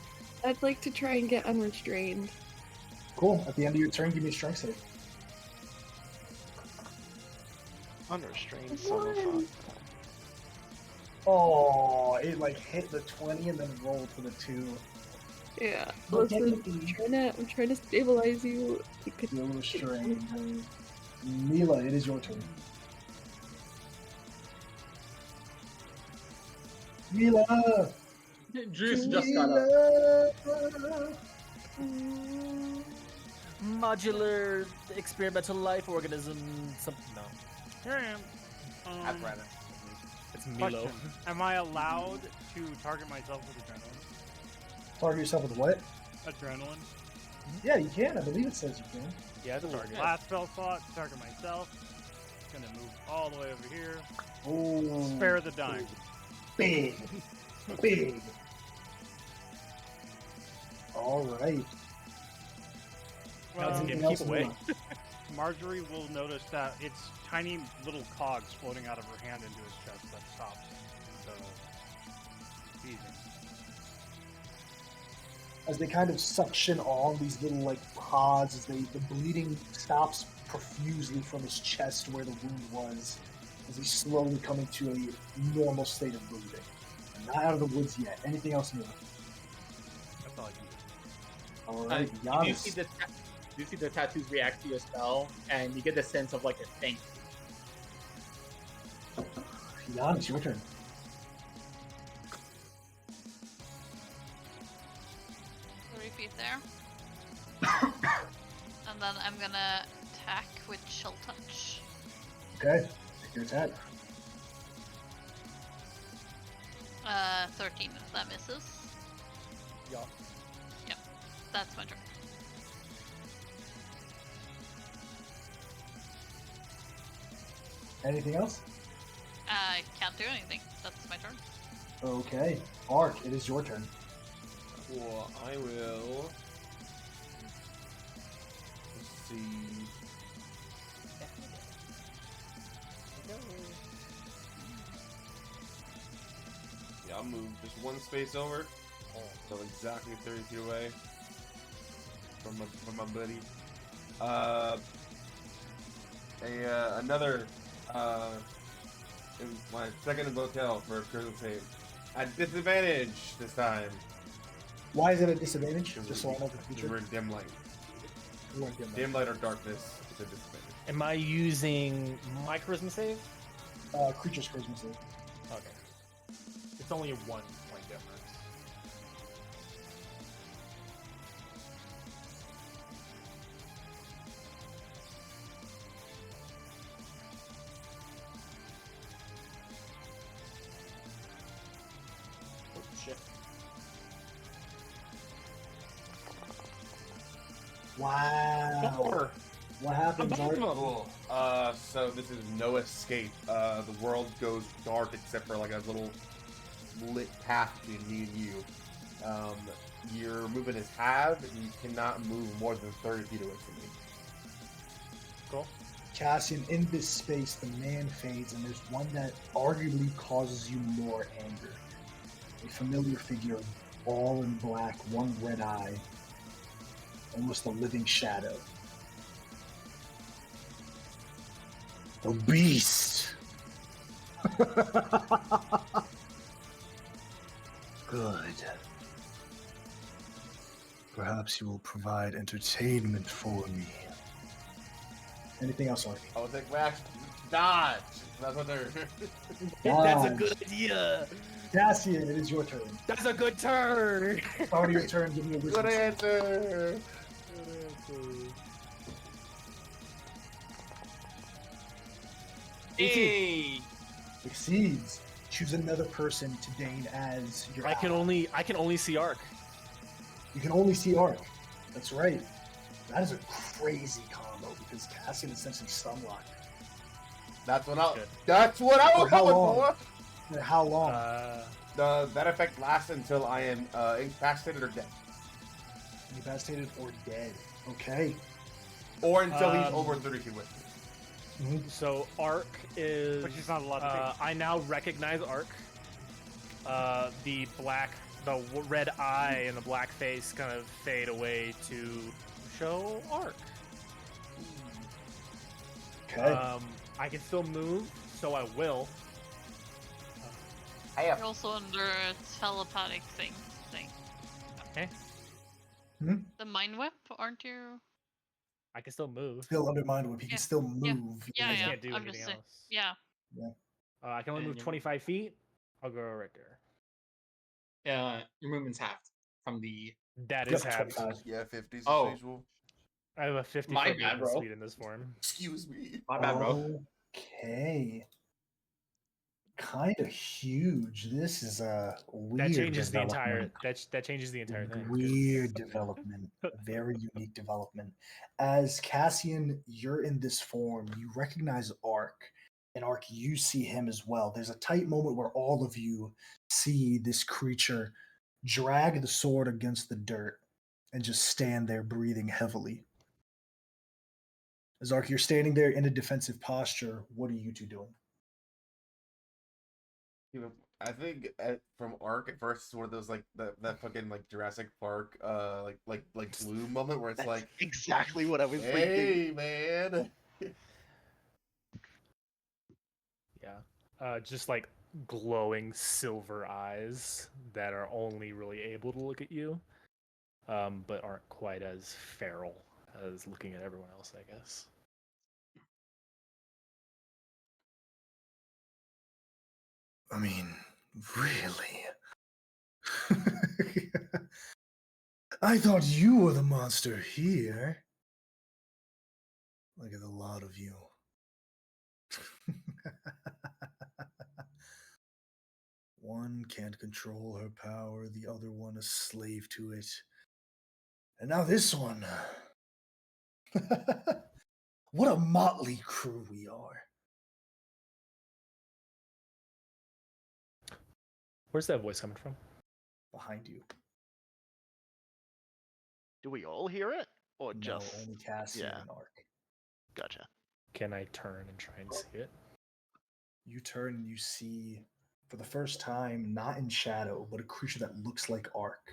I'd like to try and get unrestrained. Cool. At the end of your turn, give me a strength save. Unrestrained son of a... One. Oh, it like hit the 20 and then rolled for the 2. Yeah. Look at Listen, I'm trying to stabilize you. You could You're restrained. Mila, it is your turn. Mila! Juice just got up. Modular experimental life organism. Something. No. Here I am. I'd rather. It's Milo. Question. Am I allowed to target myself with adrenaline? Target yourself with what? Adrenaline. Yeah, you can. I believe it says you can. Yeah, it's a target. Last spell slot, target myself. Gonna move all the way over here. Oh, Spare the dime. big. Big. All right. Well, Anything keep else, away. Mila? Marjorie will notice that it's tiny little cogs floating out of her hand into his chest that stops. So, easy. As they kind of suction on these little like pods, as the bleeding stops profusely from his chest where the wound was, as he's slowly coming to a normal state of breathing. And not out of the woods yet. Anything else new? That's all I can do. All right, You Giannis. see the tattoos react to your spell, and you get the sense of like a thank you. Giannis, your turn. Repeat there. And then I'm gonna attack with Chill Touch. Okay, take your attack. 13 if that misses. Yup. Yep, that's my turn. Anything else? I can't do anything. That's my turn. Okay, Ark, it is your turn. Cool. I will. Let's see. Yeah, I'll move just one space over, so exactly 30 feet away from my buddy. Another in my second hotel for a critical save. At disadvantage this time. Why is it a disadvantage? Just so I know for the We're future. in dim light. You weren't dim Dim light or darkness is a disadvantage. Am I using my charisma save? Creature's charisma save. Okay. It's only a 1 point difference. Oh shit. Wow. What happens, Ark? Cool. So this is no escape. The world goes dark except for like a little lit path between me and you. Your movement is halved, and you cannot move more than 30 feet away from me. Cool. Cassian, in this space, the man fades, and there's one that arguably causes you more anger. A familiar figure, all in black, one red eye, almost a living shadow. The beast! Good. Perhaps you will provide entertainment for me. Anything else, Ark? I would think Max dodge. That's what they're. That's a Dodge. good idea. Cassian, it is your turn. That's a good turn. Start of your turn, give me a wisdom Good save. answer. Hey. Succeeds. Choose another person to deign as your I can only see Ark. You can only see Ark. That's right. That is a crazy combo because Cassian essentially stun locked. That's what Good. That's what I was For how going long? for. For how long? That effect lasts until I am incapacitated or dead, Incapacitated or dead. Okay. or until he's Um, over 30 feet with me. So Ark is. Which he's not allowed to take. I now recognize Ark. The red eye and the black face kind of fade away to show Ark. Okay. I can still move, so I will. You're also under a telepathic thing. Okay. The mind whip, aren't you? I can still move. Still under mind whip. He Yeah, can still yeah, move. yeah, I yeah. can't do I'm anything just saying. else. Yeah. I can only And move your 25 feet. I'll go right there. Your movement's halved from the. That Yep, is halved. 25. Yeah, 50s Oh. as usual. I have a 50 My foot bad, movement bro. speed in this form. Excuse me. My bad, bro. Okay. Kind of huge. This is a weird That changes the entire. development. That changes the entire thing. Weird development. Very unique development. As Cassian, you're in this form. You recognize Ark. And Ark, you see him as well. There's a tight moment where all of you see this creature drag the sword against the dirt and just stand there breathing heavily. As Ark, you're standing there in a defensive posture. What are you two doing? You know, I think from Ark at first it's one of those like that fucking like Jurassic Park like blue moment where it's That's like, exactly what I was thinking. hey man. Yeah. Just like glowing silver eyes that are only really able to look at you, but aren't quite as feral as looking at everyone else, I guess. I mean, really? I thought you were the monster here. Look at the lot of you. One can't control her power, the other one a slave to it. And now this one. What a motley crew we are. Where's that voice coming from? Behind you. Do we all hear it? Or No, just. only Cassian yeah. and Ark. Gotcha. Can I turn and try and see it? You turn and you see, for the first time, not in shadow, but a creature that looks like Ark.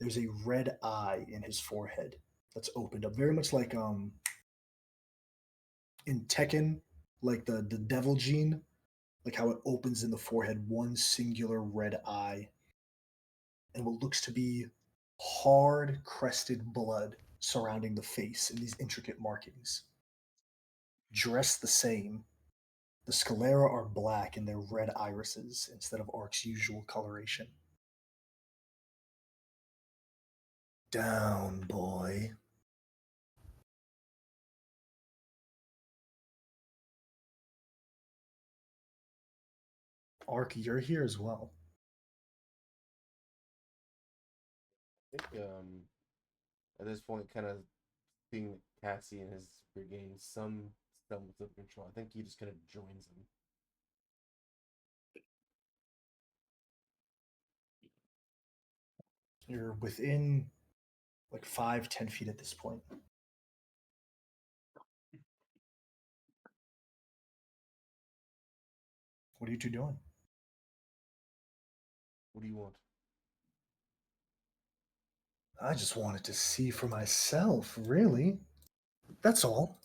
There's a red eye in his forehead that's opened up, very much like in Tekken, like the devil gene, like how it opens in the forehead, one singular red eye, and what looks to be hard crested blood surrounding the face in these intricate markings. Dressed the same, the Scalera are black in their red irises instead of Ark's usual coloration. Down, boy. Ark, you're here as well. I think at this point, kind of seeing Cassian has regained some semblance of control. I think he just kind of joins him. You're within like 5-10 feet at this point. What are you two doing? What do you want? I just wanted to see for myself, really. That's all.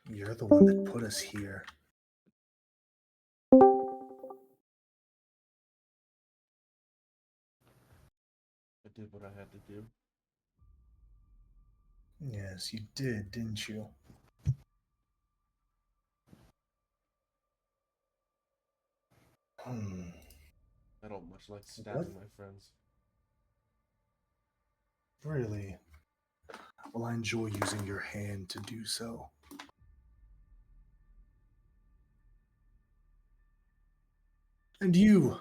You're the one that put us here. I did what I had to do. Yes, you did, didn't you? I don't much like stabbing my friends. Really? Well, I enjoy using your hand to do so. And you,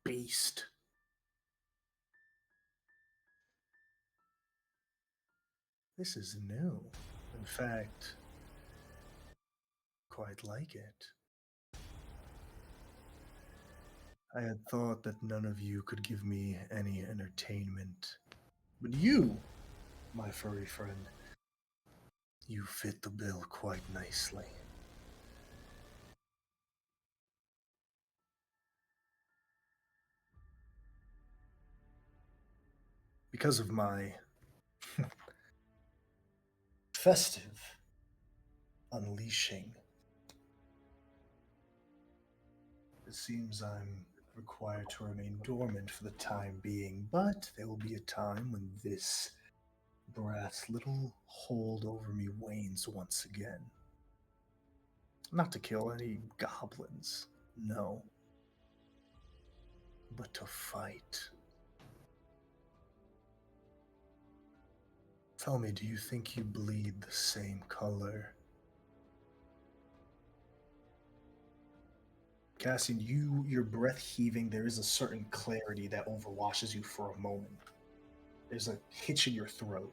beast. This is new. In fact, quite like it. I had thought that none of you could give me any entertainment. But you, my furry friend, you fit the bill quite nicely. Because of my festive unleashing, it seems I'm required to remain dormant for the time being, but there will be a time when this brat's little hold over me wanes once again. Not to kill any goblins, no, but to fight. Tell me, do you think you bleed the same color? Cassian, your breath heaving, there is a certain clarity that overwashes you for a moment. There's a hitch in your throat.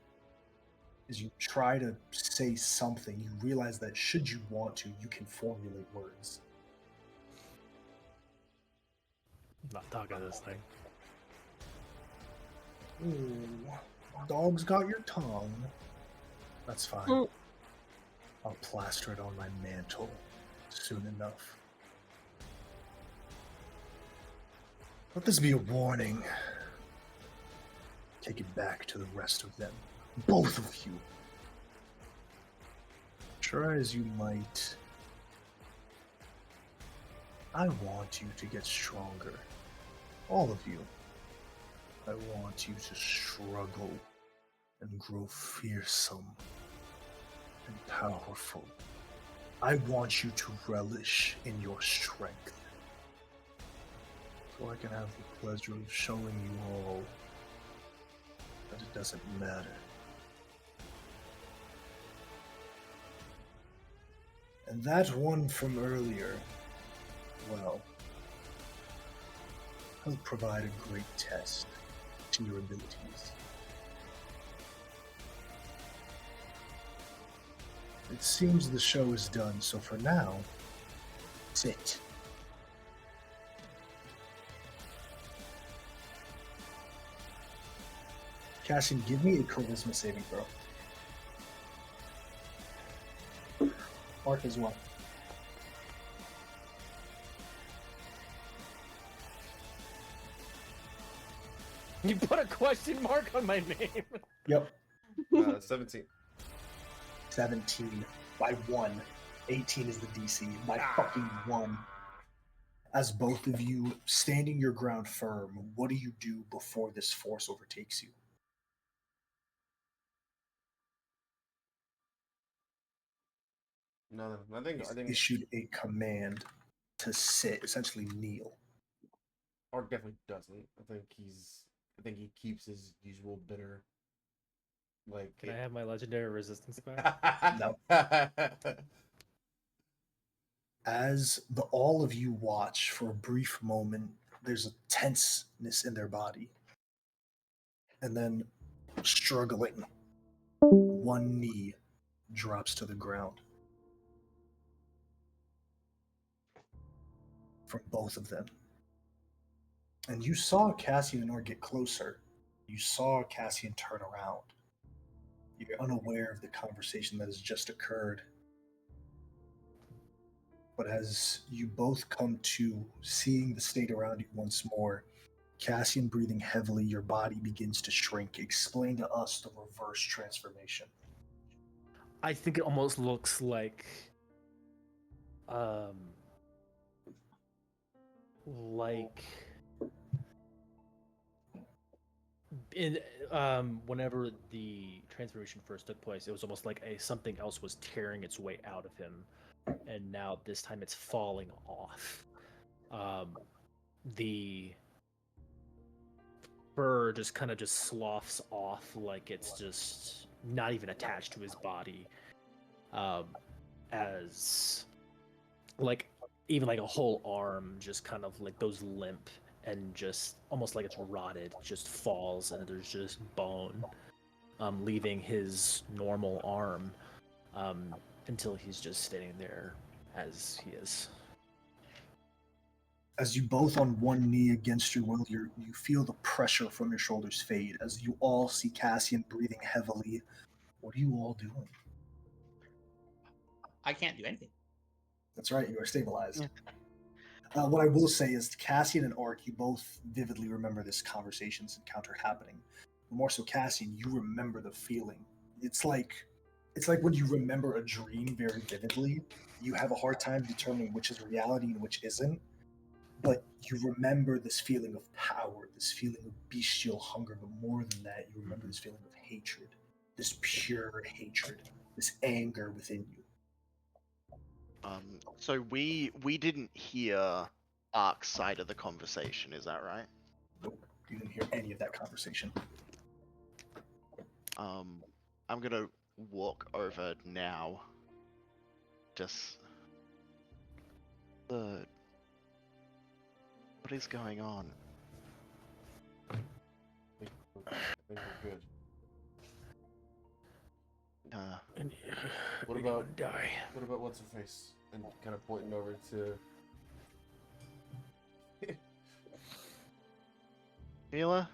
As you try to say something, you realize that should you want to, you can formulate words. I'm not talking to this thing. Ooh, dog's got your tongue. That's fine. I'll plaster it on my mantle soon enough. Let this be a warning. Take it back to the rest of them. Both of you. Try as you might, I want you to get stronger. All of you. I want you to struggle and grow fearsome and powerful. I want you to relish in your strength, so I can have the pleasure of showing you all that it doesn't matter. And that one from earlier, well, I'll provide a great test to your abilities. It seems the show is done, so for now, sit. Cassian, give me a charisma saving throw. Mark as well. You put a question mark on my name. Yep. 17. 17 by 1. 18 is the DC by fucking 1. As both of you standing your ground firm, what do you do before this force overtakes you? No, I think Issued a command to sit, essentially kneel. Ark definitely doesn't. I think he keeps his usual bitter. Like, Can I have my legendary resistance back? No. As all of you watch for a brief moment, there's a tenseness in their body. And then, struggling, one knee drops to the ground. From both of them. And you saw Cassian and Or get closer. You saw Cassian turn around. You're unaware of the conversation that has just occurred. But as you both come to seeing the state around you once more, Cassian breathing heavily, your body begins to shrink. Explain to us the reverse transformation. I think it almost looks like in whenever the transformation first took place, it was almost like something else was tearing its way out of him, and now this time it's falling off. fur just kind of just sloughs off, like it's just not even attached to his body. As like even like a whole arm just kind of like goes limp and just almost like it's rotted, just falls, and there's just bone, leaving his normal arm, until he's just standing there as he is. As you both on one knee against your will, you feel the pressure from your shoulders fade as you all see Cassian breathing heavily. What are you all doing? I can't do anything. That's right, you are stabilized. What I will say is Cassian and Ark, you both vividly remember this conversation's encounter happening. But more so Cassian, you remember the feeling. It's like when you remember a dream very vividly, you have a hard time determining which is reality and which isn't. But you remember this feeling of power, this feeling of bestial hunger, but more than that, you remember this feeling of hatred, this pure hatred, this anger within you. So we didn't hear Ark's side of the conversation, is that right? Nope, you didn't hear any of that conversation. I'm gonna walk over now. Just what is going on? I think we're good. What about die? What about what's her face? And kind of pointing over to. Mila,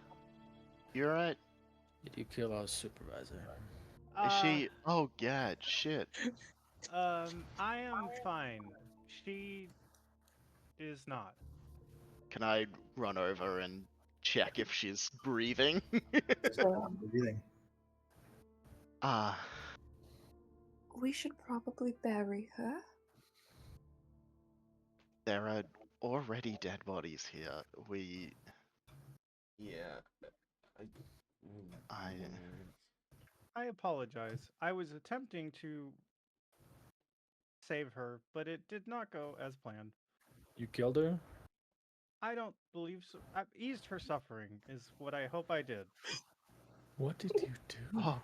you alright? Did you kill our supervisor? Is she? Oh god, shit. I am fine. She is not. Can I run over and check if she's breathing? Breathing. We should probably bury her. There are already dead bodies here. Yeah. I apologize. I was attempting to save her, but it did not go as planned. You killed her? I don't believe so. I eased her suffering, is what I hope I did. What did you do? Oh,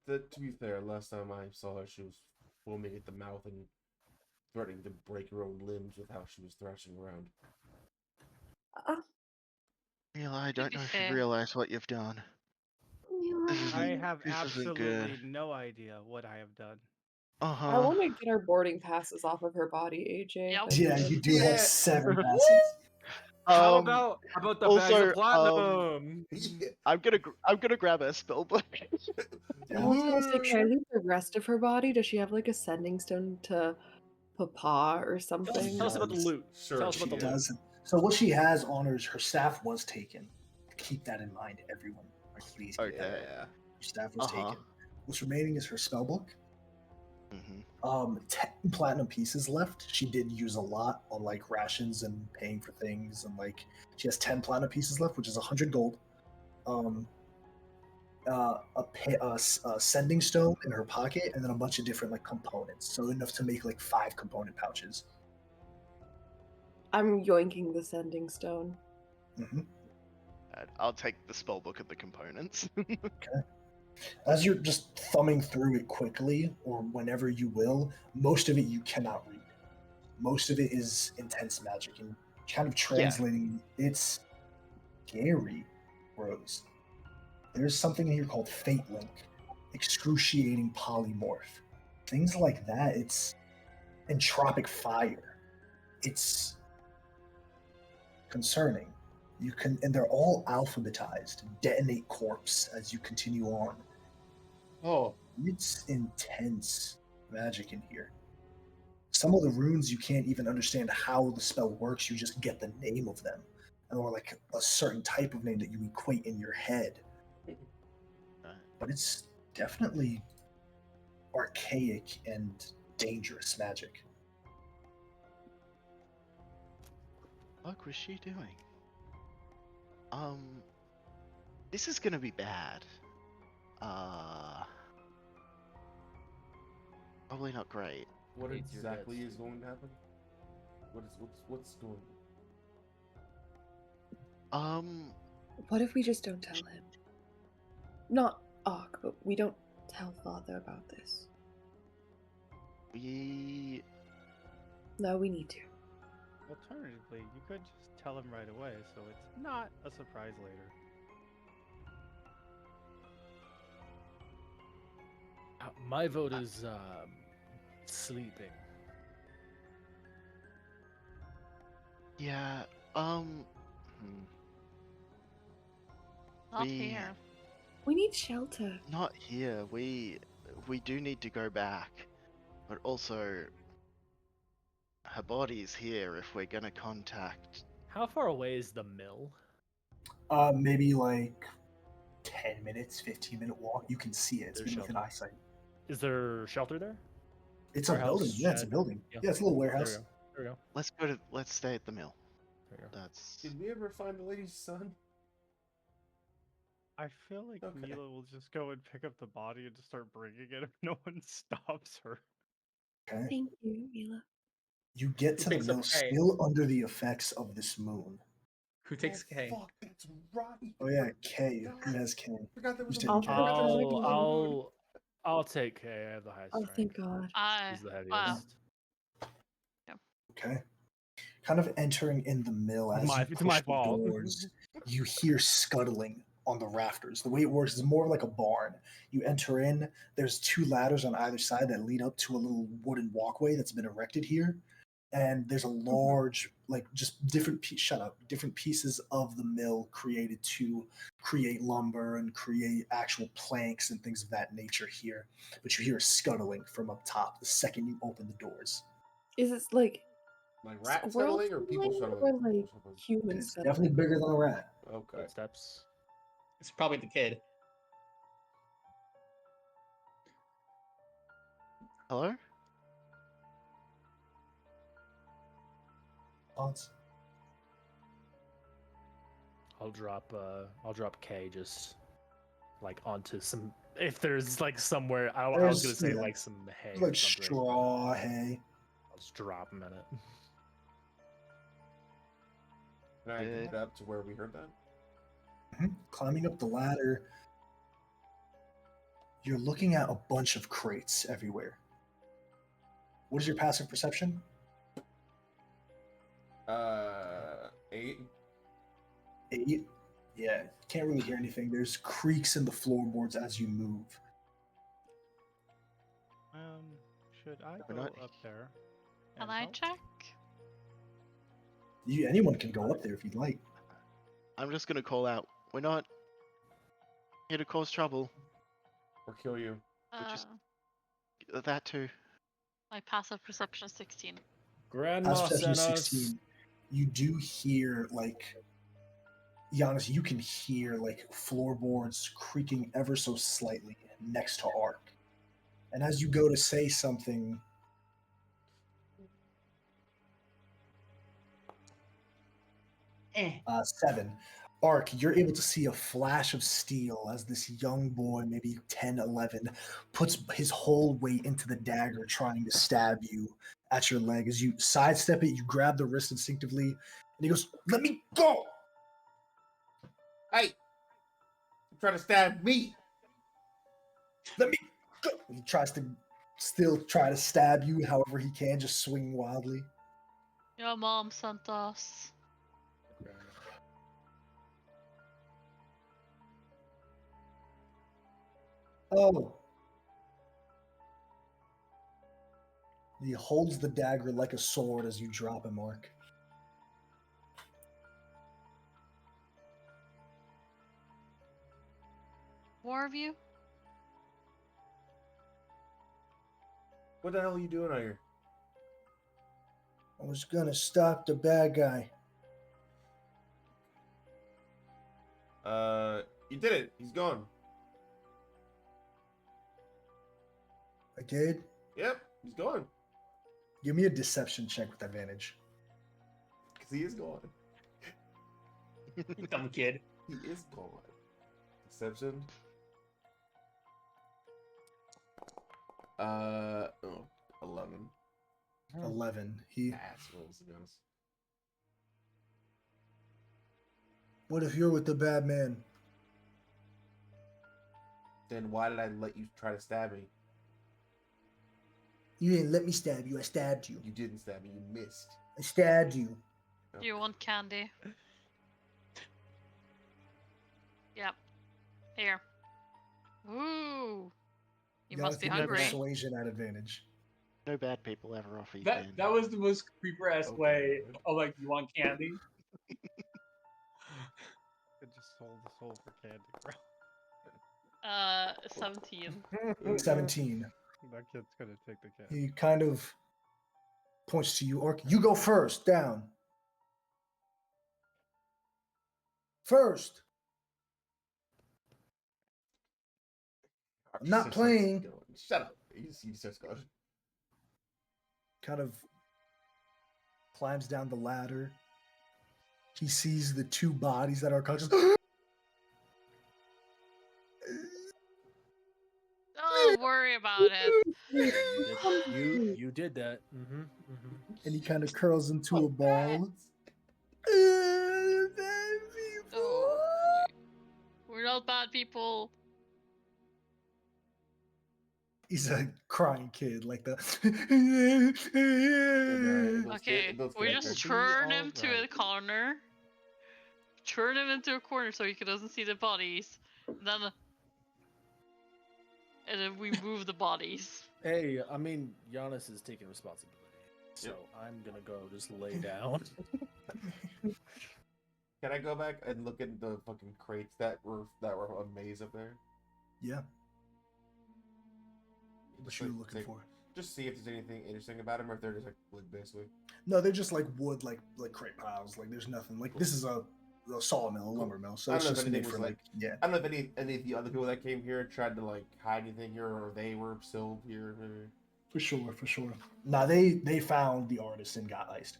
To be fair, last time I saw her, she was foaming at the mouth and threatening to break her own limbs with how she was thrashing around. Mila, I To don't be know if fair. you realize what you've done. I have This isn't absolutely good. no idea what I have done. I want to get our boarding passes off of her body, AJ. Yep. if I Yeah, could. you do Yeah. have 7 passes. How about the bags of platinum? I'm gonna grab a spell book. I was gonna say, can I leave the rest of her body? Does she have like a sending stone to Papa or something? Tell us about the loot. Sure, Tell us about She the loot. doesn't. So what she has on her staff was taken. Keep that in mind, everyone. Like, please keep that in Okay. mind. Her staff was Uh-huh. taken. What's remaining is her spellbook. Mm-hmm. 10 platinum pieces left. She did use a lot on like rations and paying for things, and like she has 10 platinum pieces left, which is 100 gold. A sending stone in her pocket, and then a bunch of different like components. So enough to make like 5 component pouches. I'm yoinking the sending stone. Mm-hmm. I'll take the spell book and the components. As you're just thumbing through it quickly, or whenever you will, most of it you cannot read. Most of it is intense magic, and kind of translating it's scary, Rose. There's something in here called Fate Link, excruciating polymorph. Things like that, it's entropic fire. It's concerning. You can, and they're all alphabetized. Detonate corpse as you continue on. Oh, It's intense magic in here. Some of the runes you can't even understand how the spell works. You just get the name of them, or like a certain type of name that you equate in your head. But it's definitely archaic and dangerous magic. What was she doing? This is gonna be bad. Probably not great. what Hates your exactly guts. is going to happen? What's going? What if we just don't tell him? Not Ark, but we don't tell Father about this. we No, we need to. Alternatively, you could just tell him right away, so it's not a surprise later. My vote is sleeping. yeah. Not We- here. We need shelter. Not here. We do need to go back, but also her body's here if we're gonna contact. How far away is the mill? Maybe like 10 minutes, 15-minute walk. You can see it. It's There's been within shelter. eyesight. Is there shelter there? It's a Warehouse, building. Yeah, it's a shed? building. Yeah. Yeah, it's a little There we warehouse. go. There we go. Let's stay at the mill. There we go. That's Did we ever find the lady's son? I feel like Okay. Mila will just go and pick up the body and just start bringing it if no one stops her. Okay. Thank you, Mila. You get Who to the picks up mill Kay? still under the effects of this moon. Who takes K? Fuck, that's right. Oh yeah, K. Who has K? Forgot there was Who's a taking forgot K? there was a full moon. I'll take K. I have the highest Oh, rank. thank God. He's the heaviest. Wow. Okay. Kind of entering in the mill as you It's my push the fault. doors, you hear scuttling on the rafters. The way it works is more like a barn. You enter in, there's two ladders on either side that lead up to a little wooden walkway that's been erected here. And there's a large, like just different different pieces of the mill created to create lumber and create actual planks and things of that nature here. But you hear scuttling from up top the second you open the doors. Is it like Like rat squirrel scuttling or people scuttling scuttling? or like human It's scuttling? definitely bigger than a rat. Okay. Footsteps. It's probably the kid. hello. Thoughts? I'll drop K just like onto some. If there's like somewhere, I was gonna There's- say yeah. like some hay. or Like something. straw, hay. I'll just drop him in it. Can I Yeah. get up to where we heard that? Climbing up the ladder, you're looking at a bunch of crates everywhere. What is your passive perception? 8. 8. Yeah, can't really hear anything. There's creaks in the floorboards as you move. Should I We're go not- up there? Can and I help? check? Anyone can go up there if you'd like. I'm just gonna call out. We're not here to cause trouble. Or kill you. just- Uh, That too. my passive perception is 16. Grandma Passive perception sent is us. 16. You do hear like Giannis, you can hear like floorboards creaking ever so slightly next to Ark. And as you go to say something, Eh. 7. Ark, you're able to see a flash of steel as this young boy, maybe 10, 11, puts his whole weight into the dagger trying to stab you at your leg. As you sidestep it, you grab the wrist instinctively, and he goes, "Let me go!" Hey! You trying to stab me? Let me go! He tries to still try to stab you however he can, just swinging wildly. Your mom sent us. Oh. He holds the dagger like a sword as you drop him, Mark. War of you? What the hell are you doing out here? I was gonna stop the bad guy. You did it. He's gone. I did? Yep, he's gone. Give me a deception check with advantage. Because he is gone. Dumb kid. He is gone. Deception. 11. 11. He Assholes, to be honest. What if you're with the bad man? Then why did I let you try to stab me? You didn't let me stab you. I stabbed you. You didn't stab me. You missed. I stabbed you. Do you want candy? Yep. Here. Ooh. You must be give me hungry. Persuasion at advantage. No bad people ever offer you That candy. that was the most creeper ass Okay, way man. of like, you want candy? Could just hold the soul for candy, bro. 17. 17. That kid's gonna take the candy. He kind of points to you. Orc, you go first. Down. First. I'm not Just starts playing. going. Shut up. He starts going. Kind of climbs down the ladder. He sees the two bodies that are conscious. Don't worry about it. You did that. Mm-hmm. And he kind of curls into a ball. Oh, we're not bad people. He's a crying kid, like the. Okay, we just turn him to a corner. Turn him into a corner so he doesn't see the bodies. And then we move the bodies. Hey, I mean, Giannis is taking responsibility, so I'm gonna go just lay down. Can I go back and look at the fucking crates that were a maze up there? Yeah. What Just you like, looking for? Just see if there's anything interesting about them, or if they're just like wood, basically. No, they're just like wood, like crate piles. Like there's nothing. Like this is a sawmill, a lumber mill. So I it's don't know if just made anything for was like yeah. I don't know if any of the other people that came here tried to like hide anything here, or they were still here. Maybe. For sure, for sure. Nah, they found the artist and got iced.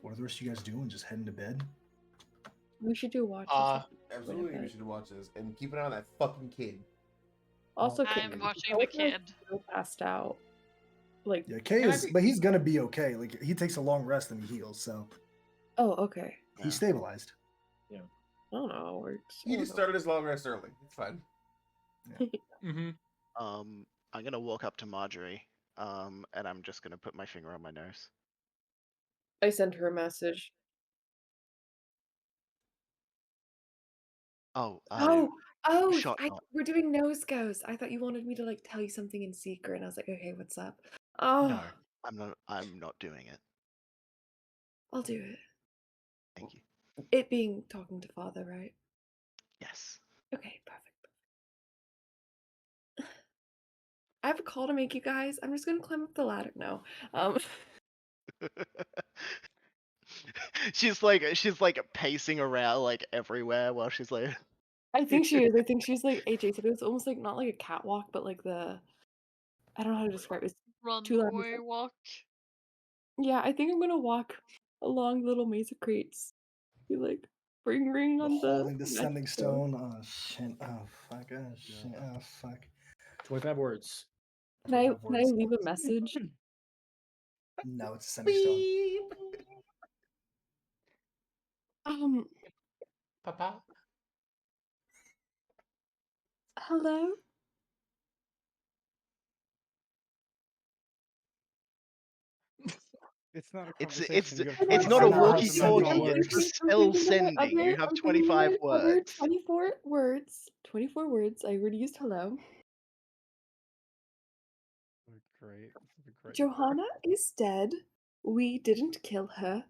What are the rest of you guys doing? Just heading to bed? We should do watch. Absolutely, we should watch this and keep an eye on that fucking kid. Also, I'm watching the kid. Still passed out. Like Yeah, Kay is, but he's gonna be okay. Like he takes a long rest and he heals, so oh, okay. he's stabilized. I don't know how it works. He just started his long rest early. It's fine. Mm-hmm. I'm gonna walk up to Marjorie, and I'm just gonna put my finger on my nose. I sent her a message. Oh, Oh, shot not. we're doing nose goes. I thought you wanted me to like tell you something in secret, and I was like, okay, what's up? Oh, No, I'm not doing it. I'll do it. Thank you. It being talking to father, right? Yes. Okay, perfect. I have a call to make, you guys. I'm just gonna climb up the ladder now. she's like pacing around like everywhere while she's like. I think she is. I think she's like AJ said. It's almost like not like a catwalk, but like I don't know how to describe it. It's two levels. Runway walk. Yeah, I think I'm gonna walk along little maze of crates. Be like, ring on the Holding the magic sending stone. Oh shit. Oh fuck. Oh shit. Oh fuck. 25 words. Can I 25 words. leave a message? No, it's a sending stone. Papa. Hello? It's not a It's conversation. you have it's to not a listen to walkie-talkie. words. It's a spell sending. You have 25 words. 24 words. 24 words. I already used hello. Great. This would be great. Johanna is dead. We didn't kill her.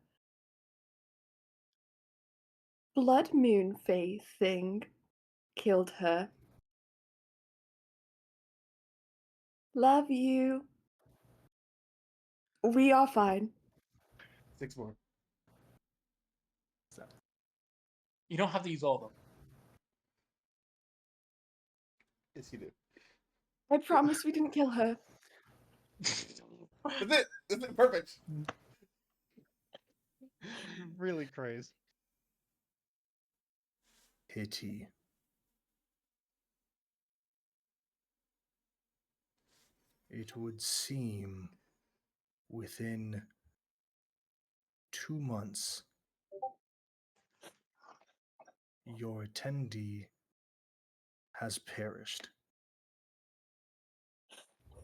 Blood Moon Fae thing killed her. Love you. We are fine. 6 more. You don't have to use all of them. Yes, you do. I promise we didn't kill her. That's it. That's it. Perfect. Really crazy. Pity. It would seem within 2 months. Your attendee has perished.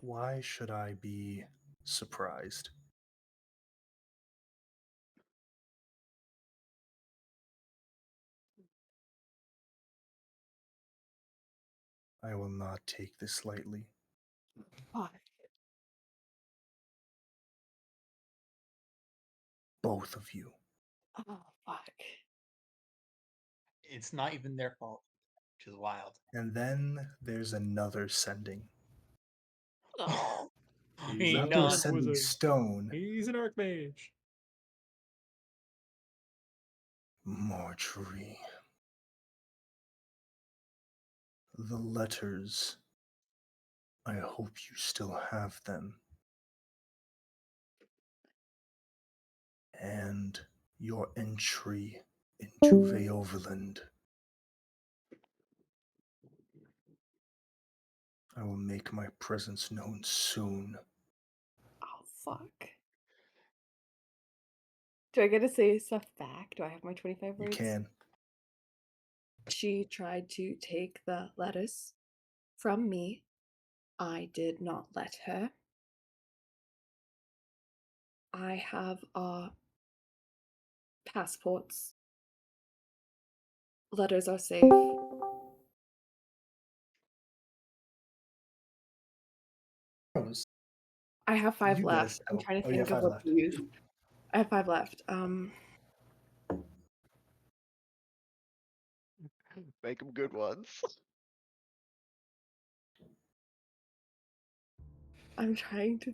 Why should I be surprised? I will not take this lightly. Fuck. Both of you. Oh, fuck. It's not even their fault, which is wild. And then there's another sending. Oh. He a After done. sending wizard. stone, He's an archmage. Marjorie. The letters. I hope you still have them. And your entry into Veoverland. I will make my presence known soon. Oh, fuck. Do I get to say stuff back? Do I have my 25 You words? can. She tried to take the letters from me. I did not let her. I have our passports. Letters are safe. Rose, I have 5 you get a left. I'm trying to oh, you think have of 5 what left. to use. I have 5 left. Make them good ones. I'm trying to.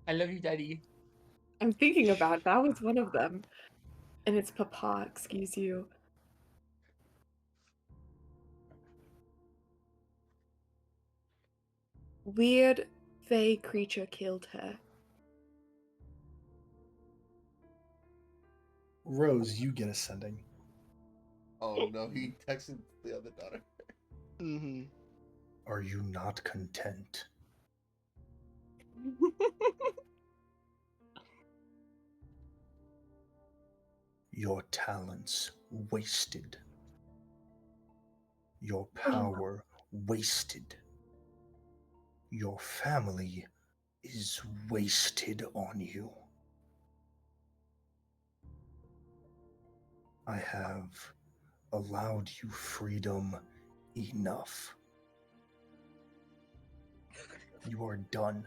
I love you, Daddy. I'm thinking about that was one of them, and it's Papa. Excuse you. Weird fey creature killed her. Rose, you get a sending. Oh no, he texted the other daughter. Mm-hmm. Are you not content? Your talents wasted. Your power wasted. Your family is wasted on you. I have allowed you freedom enough. You are done.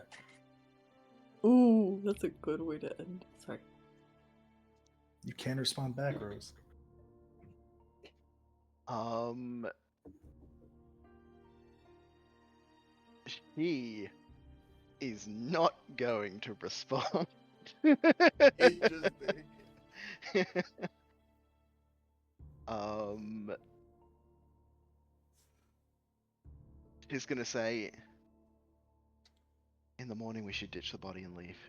Ooh, that's a good way to end. Sorry. You can respond back, Rose. She is not going to respond. Interesting. She's gonna say, in the morning we should ditch the body and leave.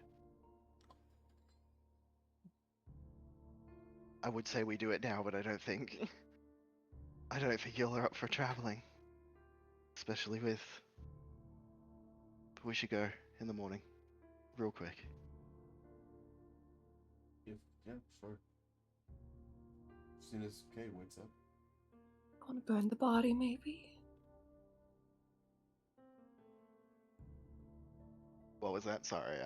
I would say we do it now, but I don't think y'all are up for traveling. Especially with... But we should go in the morning. Real quick. Yeah, sure. As soon as Kay wakes up. Want to burn the body, maybe? What was that? Sorry,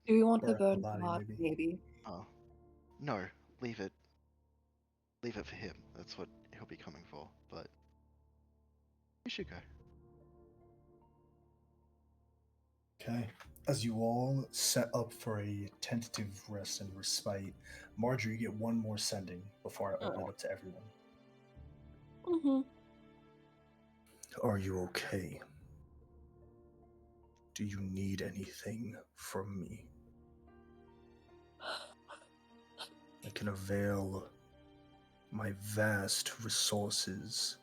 Do we want to Burn the burn the body, body, maybe. maybe? Oh. No, leave it. Leave it for him. That's what he'll be coming for, but... We should go. Okay. As you all set up for a tentative rest and respite, Marjorie, you get one more sending before I open it up to everyone. Mm-hmm. Are you okay? Do you need anything from me? I can avail my vast resources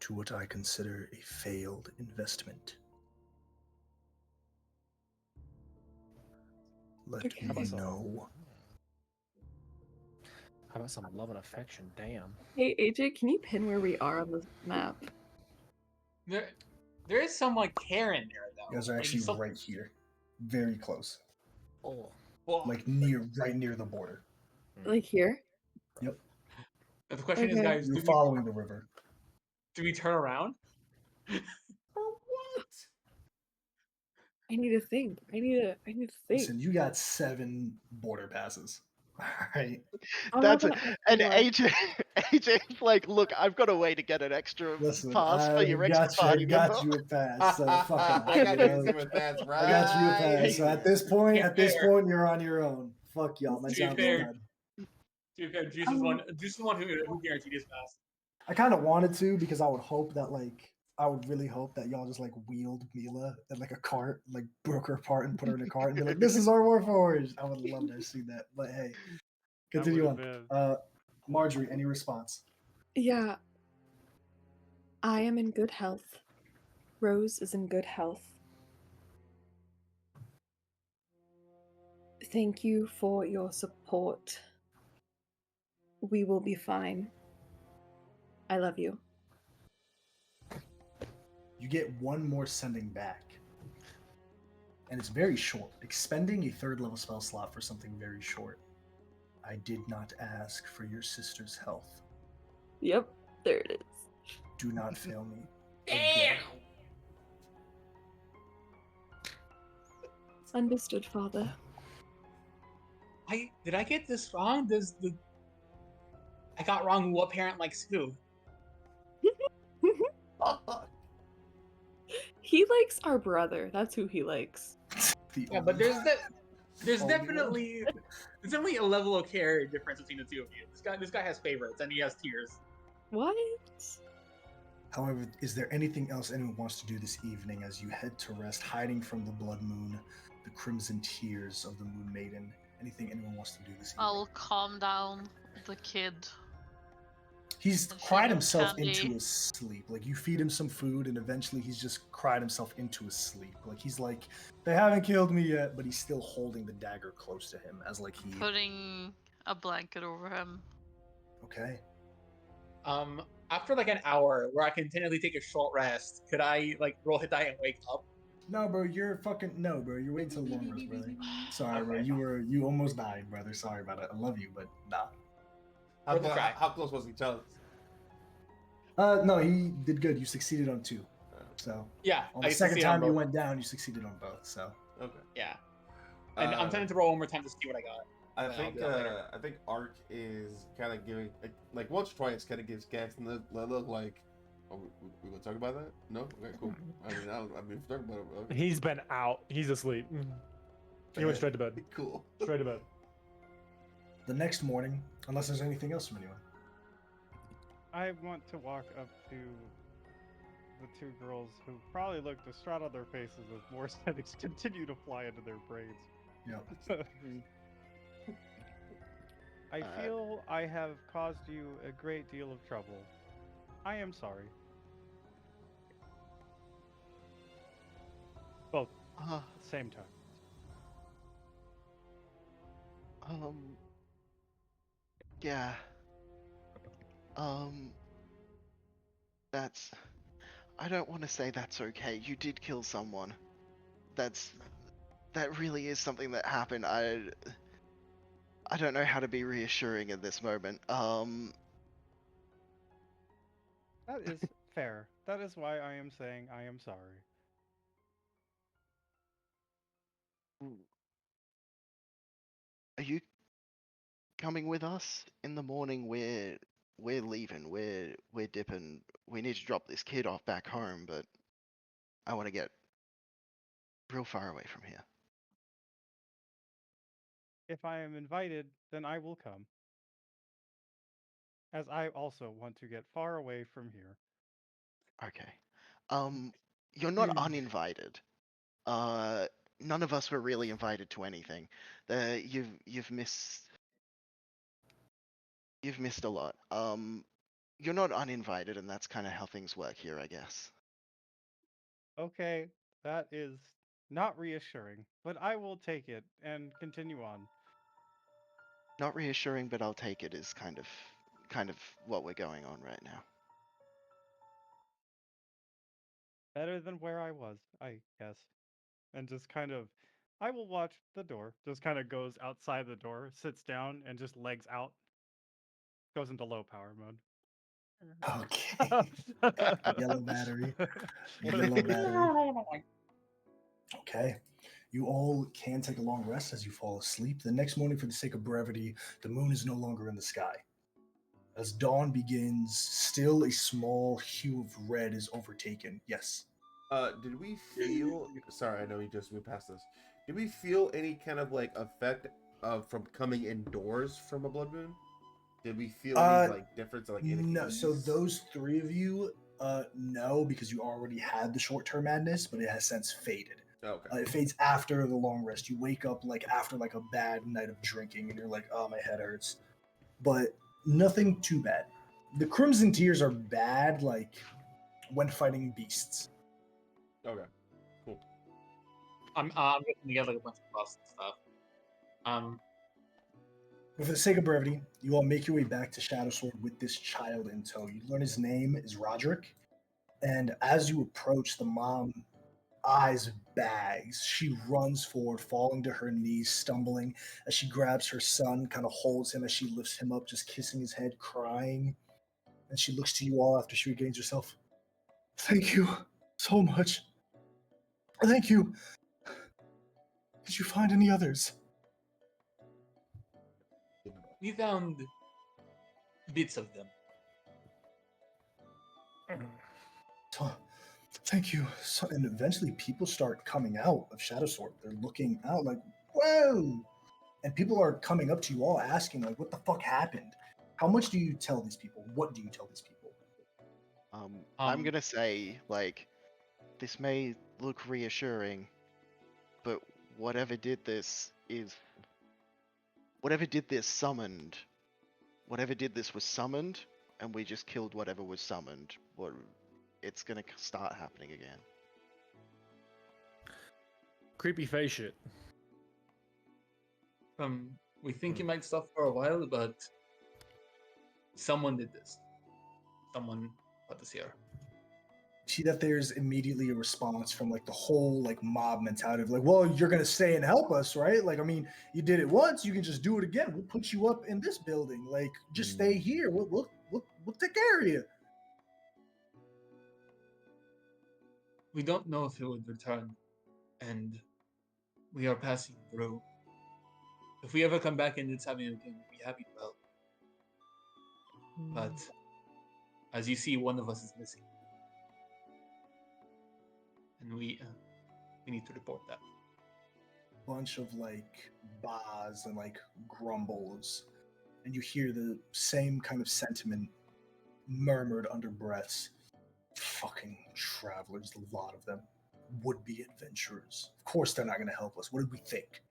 to what I consider a failed investment. Let Okay. me know. How about some love and affection? Damn. Hey, AJ, can you pin where we are on the map? There is some like care in there though. You guys are Like, actually some- right here. very close, Oh. like right near the border. Like here? Yep, But the question is, Okay. guys, you're following the river. do we turn around? For what? I need to think. I need to think. Listen, you got 7 border passes. All right. I'm not That's it. gonna ask And more. AJ's like, look, I've got a way to get an extra Listen, pass for your I extra got you. I party member. got you a pass. So fuck off. I got you you know? with that's right. I got you a pass. So at this point, fair. you're on your own. Fuck y'all. My To be job's fair, done. To be fair, Juice is one who guaranteed his pass. I kind of wanted to because I would hope that I would really hope that y'all just like wheeled Mila in like a cart, like broke her apart and put her in a cart and be like, "This is our Warforged." I would love to see that. But hey, continue on. would've been- Marjorie, any response? Yeah. I am in good health. Rose is in good health. Thank you for your support. We will be fine. I love you. You get one more sending back. And it's very short. Expending a 3rd level spell slot for something very short. I did not ask for your sister's health. Yep, there it is. Do not fail me. Again. Understood, Father. Did I get this wrong? I got wrong what parent likes who? He likes our brother. That's who he likes. Yeah, but there's Oh, definitely a level of care difference between the two of you. This guy has favorites and he has tiers. What? However, is there anything else anyone wants to do this evening as you head to rest, hiding from the blood moon, the crimson tears of the moon maiden? Anything anyone wants to do this evening? I'll calm down the kid. He's and cried feed him himself candy. into his sleep. Like you feed him some food, and eventually he's just cried himself into his sleep. Like he's like, they haven't killed me yet, but he's still holding the dagger close to him as like he. Putting a blanket over him. Okay. After like an hour where I continually take a short rest, could I like roll hit die and wake up? No, bro, you're waiting till long rest, brother. Sorry, bro. Okay. You almost died, brother. Sorry about it. I love you, but nah. How close was each other? No, he did good. You succeeded on 2. So Yeah, on I the second succeeded on time you both. went down, you succeeded on both. So Okay. Yeah, and I'm Uh, tending to roll one more time to see what I got. I I'll think do that later. I think Ark is kind of giving like once or twice kind of gives Gaston the look like. Oh, we gonna talk about that? No. Okay, cool. I mean, talk about it. Okay. He's been out. He's asleep. He went straight to bed. Cool. Straight to bed. the next morning, unless there's anything else from anyone. I want to walk up to the 2 girls who probably look distraught on their faces as more aesthetics continue to fly into their brains. Yeah. I feel I have caused you a great deal of trouble. I am sorry. Both Uh, at the same time. Yeah. That's. I don't want to say that's okay. You did kill someone. That really is something that happened. I don't know how to be reassuring in this moment. That is fair. That is why I am saying I am sorry. Are you coming with us in the morning? We're leaving. We're dipping. We need to drop this kid off back home, but I want to get real far away from here. If I am invited, then I will come. As I also want to get far away from here. Okay. You're not uninvited. None of us were really invited to anything. You've missed a lot. You're not uninvited, and that's kind of how things work here, I guess. Okay, that is not reassuring, but I will take it and continue on. Not reassuring, but I'll take it is kind of what we're going on right now. Better than where I was, I guess. And just kind of I will watch the door. Just kind of goes outside the door, sits down, and just legs out. Goes into low power mode. Okay. Yellow battery. Yellow battery. Okay. You all can take a long rest as you fall asleep. The next morning, for the sake of brevity, the moon is no longer in the sky. As dawn begins, still a small hue of red is overtaken. Yes. Did we feel? Sorry, I know we passed this. Did we feel any kind of like effect from coming indoors from a blood moon? Did we feel any like difference? Like No. So ease? those three of you, no, because you already had the short-term madness, but it has since faded. Okay. It fades after the long rest. You wake up like after like a bad night of drinking, and you're like, "Oh, my head hurts," but nothing too bad. The crimson tears are bad, like when fighting beasts. Okay. Cool. I'm getting together like a bunch of buffs and stuff. But for the sake of brevity, you all make your way back to Shadowsword with this child in tow. You learn his name is Roderick, and as you approach, the mom eyes bags. She runs forward, falling to her knees, stumbling as she grabs her son, kind of holds him as she lifts him up, just kissing his head, crying. And she looks to you all after she regains herself. Thank you so much. Thank you. Did you find any others? We found bits of them. Thank you. So, and eventually people start coming out of Shadowsword. They're looking out like, whoa! And people are coming up to you all asking, like, what the fuck happened? How much do you tell these people? What do you tell these people? I'm gonna say, like, this may look reassuring, but whatever did this was summoned, and we just killed whatever was summoned. It's gonna start happening again. Creepy face shit. We think he might stop for a while, but someone did this. Someone put this here. See that there's immediately a response from like the whole like mob mentality of like, well, you're gonna stay and help us, right? Like, I mean, you did it once, you can just do it again. We'll put you up in this building. Like, just stay here. We'll take care of you. We don't know if he would return, and we are passing through. If we ever come back and it's happening again, we'll be happy to help. But as you see, one of us is missing, and we need to report that. Bunch of like bahs and like grumbles, and you hear the same kind of sentiment murmured under breaths. Fucking travelers, a lot of them. Would-be adventurers. Of course they're not going to help us. What did we think?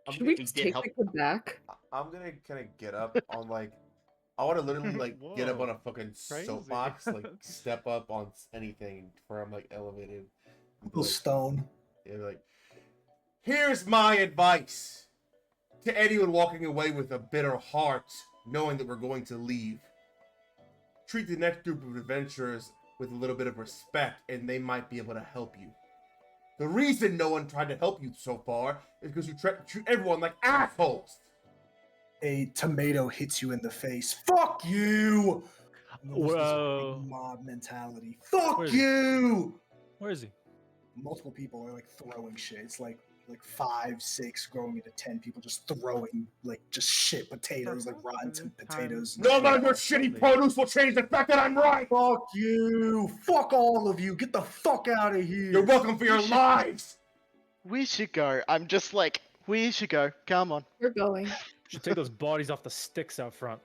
Should we just take them back? I'm gonna kind of get up on like, I want to literally like get up on a fucking soapbox, like step up on anything where I'm like elevated. Uncle Stone. Yeah, like, here's my advice to anyone walking away with a bitter heart, knowing that we're going to leave. Treat the next group of adventurers with a little bit of respect, and they might be able to help you. The reason no one tried to help you so far is because you treat everyone like assholes. A tomato hits you in the face. Fuck you! And there was this Whoa. big mob mentality. Fuck Where is he? you! Where is he? Multiple people are like throwing shit. It's like 5, 6, growing into 10 people just throwing like just shit potatoes, like rotten potatoes. No amount of your shitty produce will change the fact that I'm right. Fuck you! Fuck all of you! Get the fuck out of here! You're welcome for your lives. We should go. I'm just like, we should go. Come on. We're going. Should take those bodies off the sticks out front.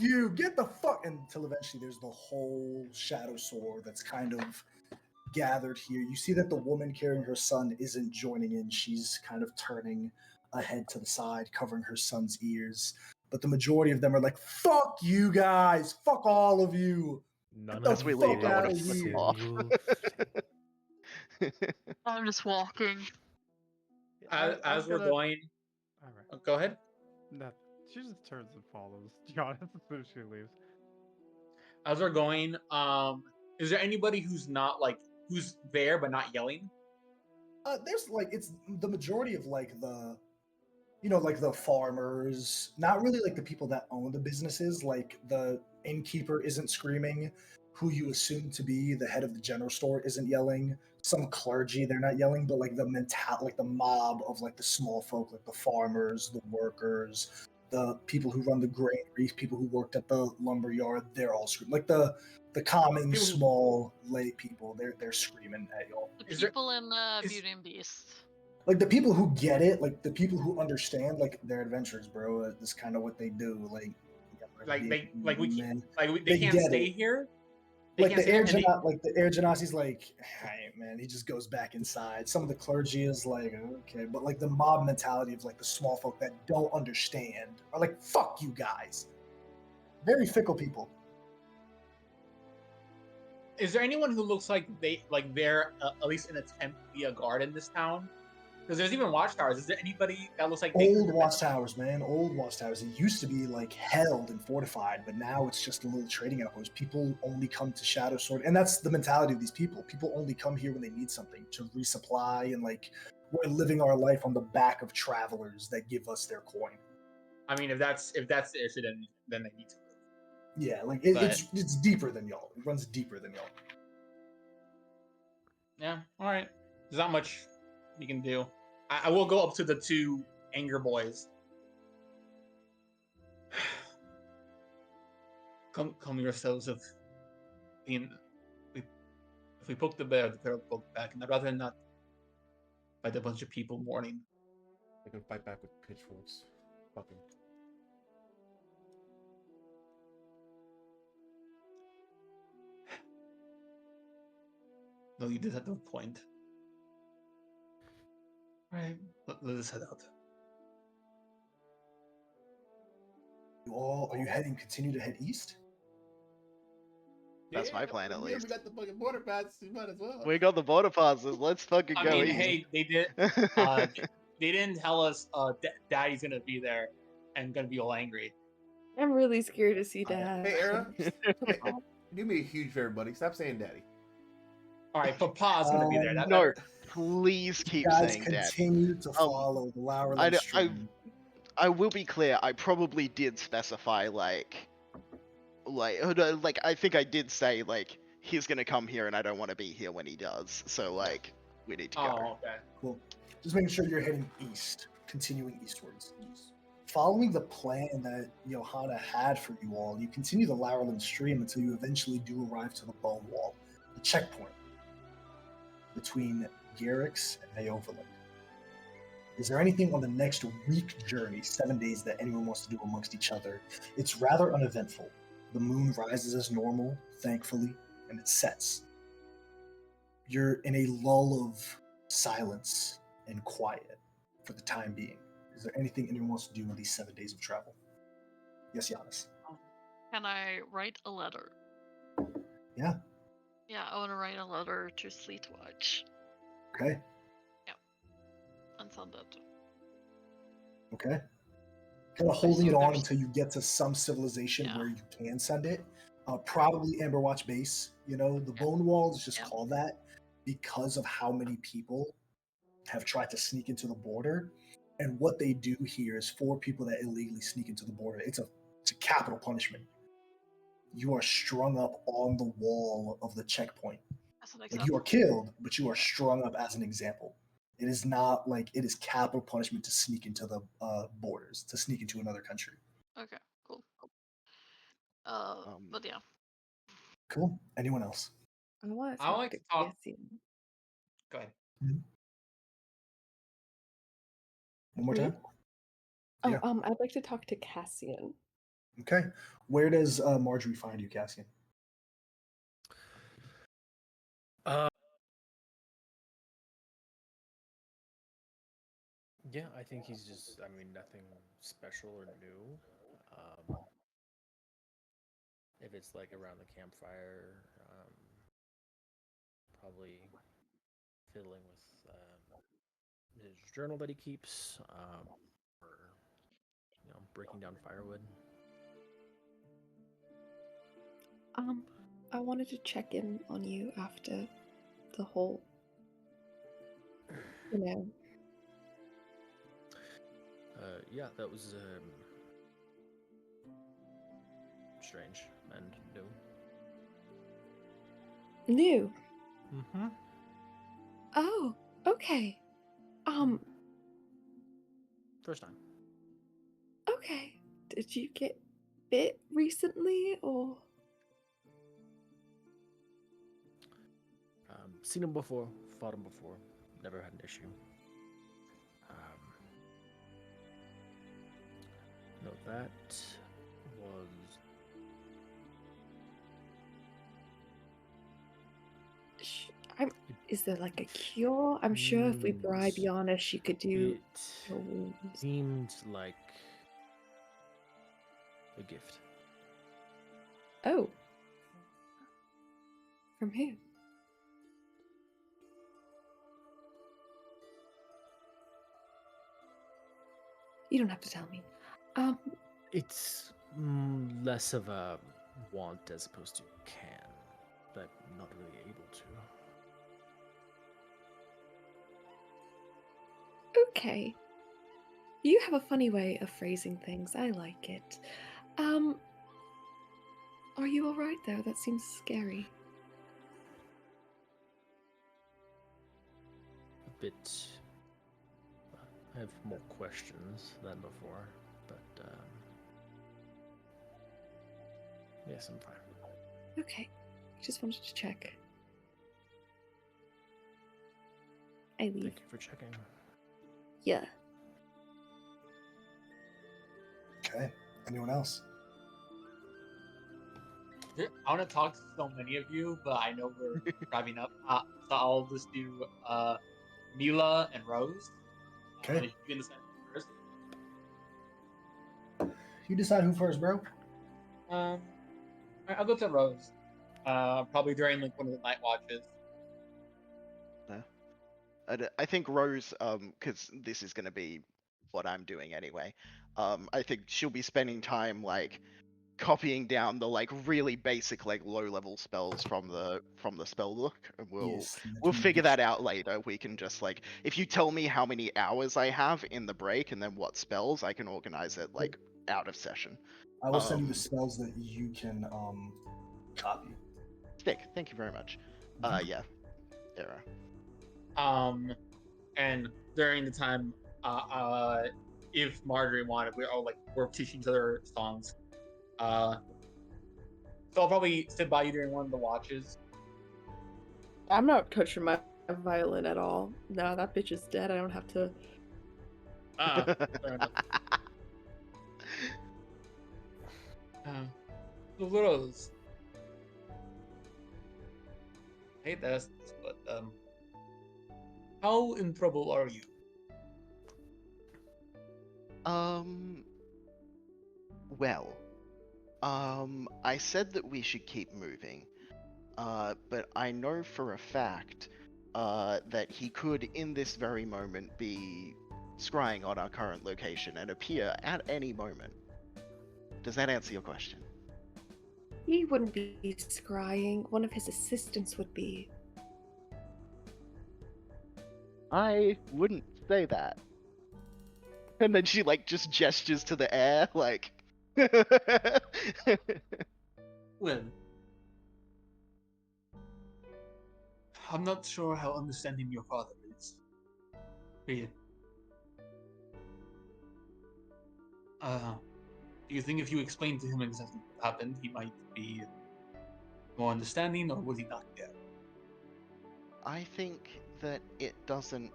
You get the fuck until eventually there's the whole shadow sword that's kind of gathered here. You see that the woman carrying her son isn't joining in. She's kind of turning a head to the side, covering her son's ears. But the majority of them are like, fuck you guys! Fuck all of you! None Get of the we fuck leave, I out wanna of flip here! off. I'm just walking. As we're going, All right. go ahead. No, she just turns and follows Giannis as soon as she leaves. As we're going, is there anybody who's not like who's there but not yelling? There's like it's the majority of like the like the farmers, not really like the people that own the businesses. Like the innkeeper isn't screaming, who you assume to be the head of the general store isn't yelling. Some clergy, they're not yelling, but like like the mob of like the small folk, like the farmers, the workers, the people who run the granaries, people who worked at the lumber yard, they're all screaming. Like the common People who- small lay people, they're screaming at y'all. The Is there- people in is- Beauty and Beast. Like the people who get it, like the people who understand, like they're adventurers, bro. That's kind of what they do. Like They man. they can't get stay it. here. They Like can't the stay here, and they- like the air genasi's like, hey, man, he just goes back inside. Some of the clergy is like, okay, but like the mob mentality of like the small folk that don't understand are like, fuck you guys. Very fickle people. Is there anyone who looks like they're at least an attempt to be a guard in this town? Because there's even watchtowers. Is there anybody that looks like they Old could- watchtowers, man. Old watchtowers. It used to be like held and fortified, but now it's just a little trading outpost. People only come to Shadow Sword, and that's the mentality of these people. People only come here when they need something to resupply, and like we're living our life on the back of travelers that give us their coin. I mean, if that's the issue, then they need to move. Yeah, like But- it's deeper than y'all. It runs deeper than y'all. Yeah. All right. There's not much you can do. I will go up to the two anger boys. Come yourselves of being. If we poke the bear will poke back, and I'd rather not fight a bunch of people mourning. They can fight back with pitchforks. Fucking. No, you did have no point. Alright, let us head out. You all are you heading? Continue to head east. That's my plan, at We least. got the fucking border pass. You might as well. We got the border passes. Let's fucking I go mean, east. hey, they didn't tell us Daddy's gonna be there and gonna be all angry. I'm really scared to see Dad. Hey, Era. Do me a huge favor, buddy. Stop saying daddy. All right, Papa's gonna be there. That No, better. please keep Guys, saying that. continue to follow the Laurel I, stream. I will be clear. I probably did specify like I think I did say like he's gonna come here and I don't want to be here when he does. So like we need to go. Oh, okay. Cool. Just making sure you're heading east, continuing eastwards. Following the plan that Johanna had for you all, you continue the Laurelin stream until you eventually do arrive to the Bone Wall, the checkpoint between Garrix and Neoverland. Is there anything on the next week journey, 7 days, that anyone wants to do amongst each other? It's rather uneventful. The moon rises as normal, thankfully, and it sets. You're in a lull of silence and quiet for the time being. Is there anything anyone wants to do in these 7 days of travel? Yes, Giannis. Can I write a letter? Yeah. Yeah, I want to write a letter to Sleetwatch Okay. and send it. Okay. Kind of holding it So on there's- until you get to some civilization Yeah. where you can send it. Probably Amberwatch base. The Bone Wall is just Yeah. called that because of how many people have tried to sneak into the border. And what they do here is for people that illegally sneak into the border, it's a capital punishment. You are strung up on the wall of the checkpoint. As an Like example. you are killed, but you are strung up as an example. It is not like it is capital punishment to sneak into the borders, to sneak into another country. Okay, cool. But yeah. Cool. Anyone else? I want to I talk like to to talk- Cassian. Go ahead. One more Hmm? time. Oh, Yeah. I'd like to talk to Cassian. Okay. Where does Marjorie find you, Cassian? Yeah, I think he's just, I mean, nothing special or new. If it's like around the campfire, probably fiddling with his journal that he keeps, or, breaking down firewood. I wanted to check in on you after the whole You know. Yeah, that was strange and new. New. Mm-hmm. Oh, okay. First time. Okay. Did you get bit recently or? Seen him before, fought him before, never had an issue. No, that was. Is there like a cure? I'm sure if we bribe Mm, Yana, she could do It your wounds. seemed like a gift. Oh. From who? You don't have to tell me. It's less of a want as opposed to can, but I'm not really able to. Okay. You have a funny way of phrasing things. I like it. Are you alright though? That seems scary. A bit. I have more questions than before, but yes, I'm fine. Okay. Just wanted to check. I leave. Thank you for checking. Yeah. Okay. Anyone else? I want to talk to so many of you, but I know we're wrapping up. So I'll just do Mila and Rose. Okay. You can decide first. You decide who first, bro. I'll go to Rose. Probably during like one of the night watches. I think Rose, because this is going to be what I'm doing anyway. I think she'll be spending time like copying down the like really basic like low level spells from the spell book, and we'll figure that out later. We can just like, if you tell me how many hours I have in the break and then what spells, I can organize it like out of session. I will send you the spells that you can copy. Stick. Thank you very much. Yeah. Era. And during the time, if Marjorie wanted, we're teaching each other songs. So I'll probably sit by you during one of the watches. I'm not touching my violin at all. No, that bitch is dead. I don't have to. Fair enough. So Rose. I hate to ask this, but how in trouble are you? Well, I said that we should keep moving, but I know for a fact, that he could, in this very moment, be scrying on our current location and appear at any moment. Does that answer your question? He wouldn't be scrying. One of his assistants would be. I wouldn't say that. And then she like just gestures to the air, like. Well, I'm not sure how understanding your father is. But, do you think if you explain to him exactly what happened, he might be more understanding, or will he not care? I think that it doesn't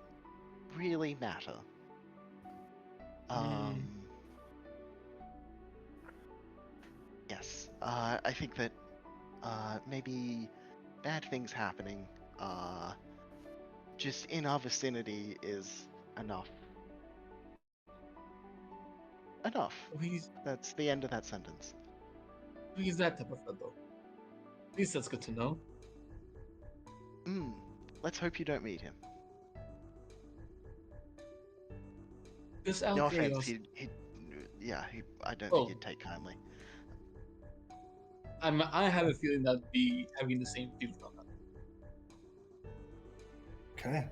really matter. Yes, I think that maybe bad things happening just in our vicinity is enough. Enough. That's the end of that sentence. He's that type of fellow. At least that's good to know. Let's hope you don't meet him. This No offense, curiosity. I don't think he'd take kindly. I have a feeling that be having the same feeling on that. Okay.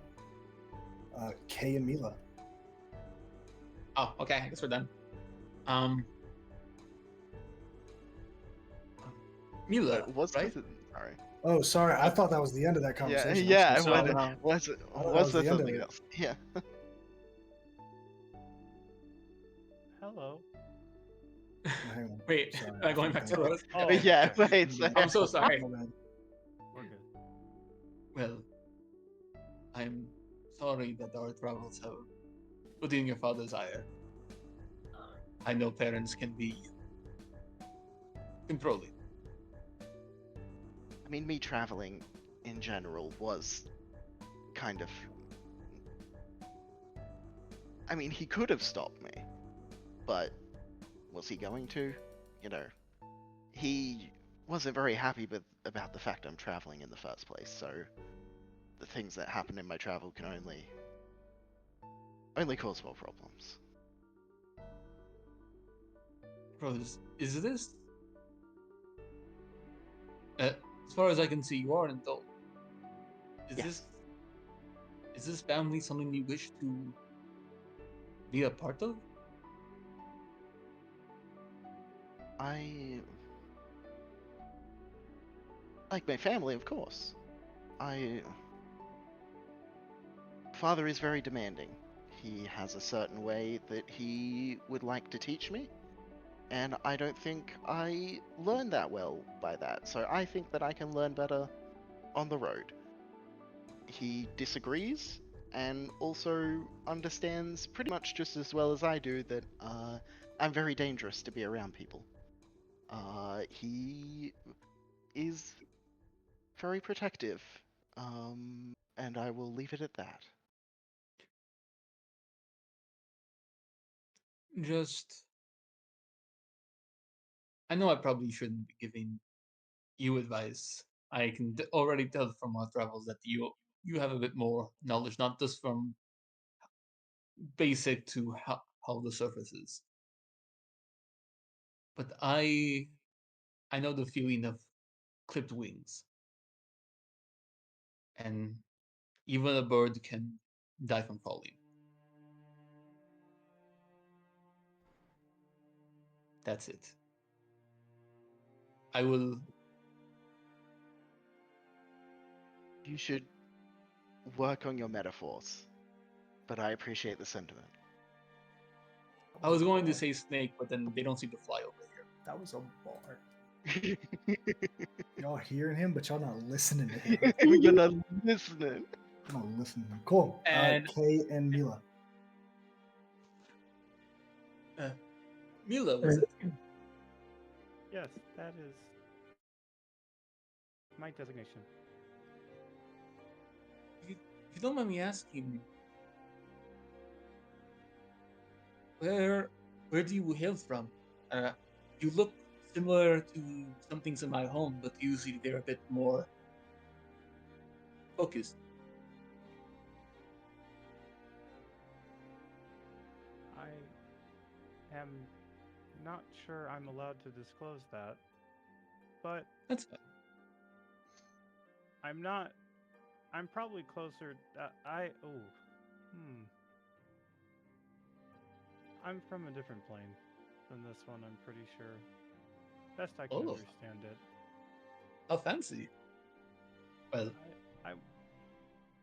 Kay and Mila. Oh, okay. I guess we're done. Mila, What's right? Sorry. Oh, sorry. I thought that was the end of that Yeah, conversation. yeah. I'm so sorry. no. Was thought that was was there the end of something it. else? Yeah. Hello. Oh, hang on. Wait, Sorry, am I going back to forgot. Rose? Oh, Yeah. okay. Wait. So, I'm so sorry. My bad. We're good. Well, I'm sorry that our travels have put in your father's ire. I know parents can be controlling. I mean, me traveling in general was kind of. I mean, he could have stopped me, but was he going to? You know, he wasn't very happy about the fact I'm traveling in the first place. So the things that happen in my travel can only cause more problems. Rose, is this? As far as I can see, you are an adult. Yes. Is this family something you wish to be a part of? I like my family, of course. Father is very demanding. He has a certain way that he would like to teach me, and I don't think I learn that well by that. So I think that I can learn better on the road. He disagrees and also understands pretty much just as well as I do that I'm very dangerous to be around people. He is very protective, and I will leave it at that. I know I probably shouldn't be giving you advice. I can already tell from our travels that you have a bit more knowledge, not just from basic to how the surface is. But I know the feeling of clipped wings, and even a bird can die from falling. That's it. I will. You should work on your metaphors, but I appreciate the sentiment. I was going to say snake, but then they don't seem to fly over here. That was a bar. Y'all hearing him, but y'all not listening to him. You're not listening. I'm not listening. Cool. And- Kay and Mila. Mila, was it? Yes, that is my designation. If you don't mind me asking, where do you hail from? You look similar to some things in my home, but usually they're a bit more focused. I am not sure I'm allowed to disclose that, but That's fine. I'm probably closer. I'm from a different plane than this one. I'm pretty sure. Best I can Oh. understand it. How fancy. Well,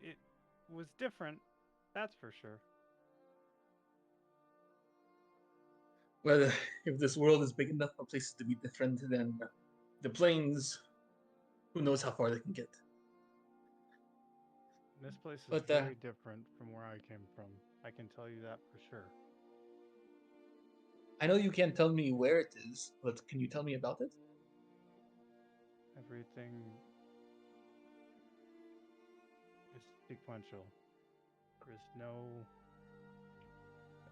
It was different, that's for sure. well, if this world is big enough for places to be different, then the planes, who knows how far they can get. This place is But, very different from where I came from. I can tell you that for sure. I know you can't tell me where it is, but can you tell me about it? Everything is sequential. There is no.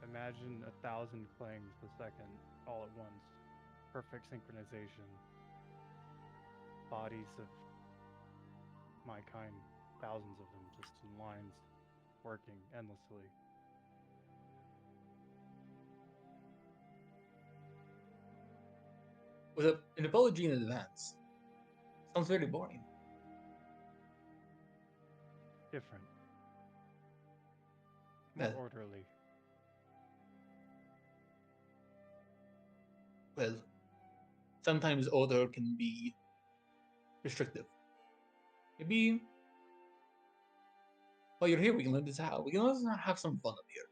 Imagine 1,000 clangs a second all at once. Perfect synchronization. Bodies of my kind, thousands of them, just in lines, working endlessly. With an apology in advance. Sounds very boring. Different. more Well. orderly. Well, sometimes order can be restrictive. Maybe while you're here, we can learn this out. We can also have some fun up here.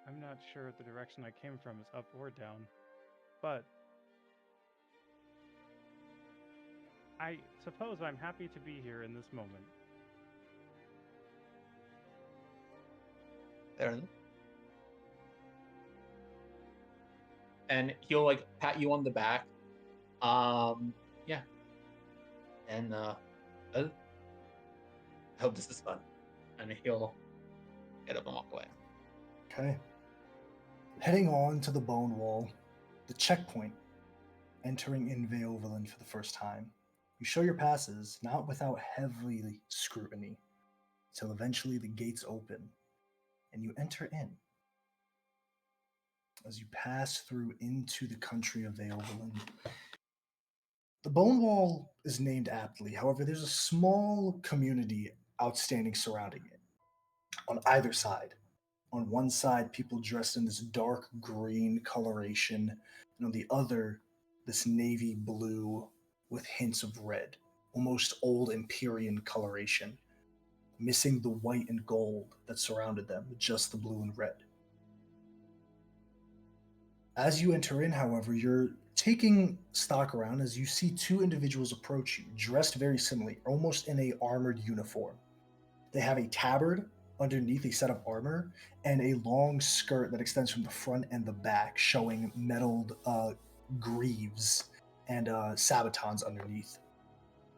I'm not sure if the direction I came from is up or down, but I suppose I'm happy to be here in this moment. Fair enough. And he'll like pat you on the back. Yeah. And well, I hope this is fun. And he'll get up and walk away. Okay. Heading on to the Bone Wall, the checkpoint, entering in Veovaland for the first time. You show your passes, not without heavy scrutiny, till eventually the gates open, and you enter in. As you pass through into the country of Veovaland, the Bone Wall is named aptly. However, there's a small community outstanding surrounding it on either side. On one side, people dressed in this dark green coloration, and on the other, this navy blue with hints of red, almost old Empyrean coloration, missing the white and gold that surrounded them, just the blue and red. As you enter in, however, you're taking stock around as you see two individuals approach you, dressed very similarly, almost in a armored uniform. They have a tabard underneath a set of armor and a long skirt that extends from the front and the back, showing metalled greaves and sabatons underneath.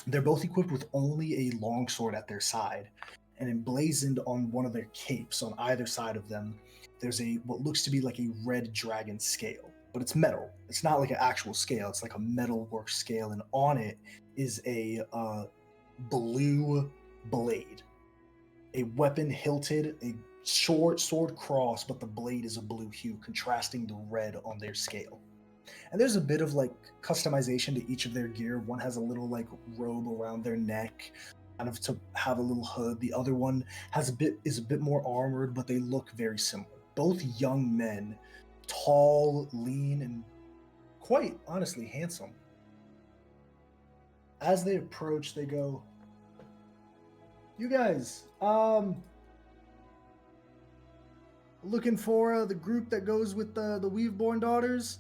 They're both equipped with only a longsword at their side, and emblazoned on one of their capes on either side of them, there's a what looks to be like a red dragon scale, but it's metal. It's not like an actual scale. It's like a metalwork scale, and on it is a blue blade, a weapon hilted, a short sword cross, but the blade is a blue hue, contrasting the red on their scale. And there's a bit of like customization to each of their gear. One has a little like robe around their neck, kind of to have a little hood. The other one is a bit more armored, but they look very similar. Both young men, tall, lean, and quite honestly handsome. As they approach, they go, "You guys, looking for the group that goes with the Weaveborn daughters?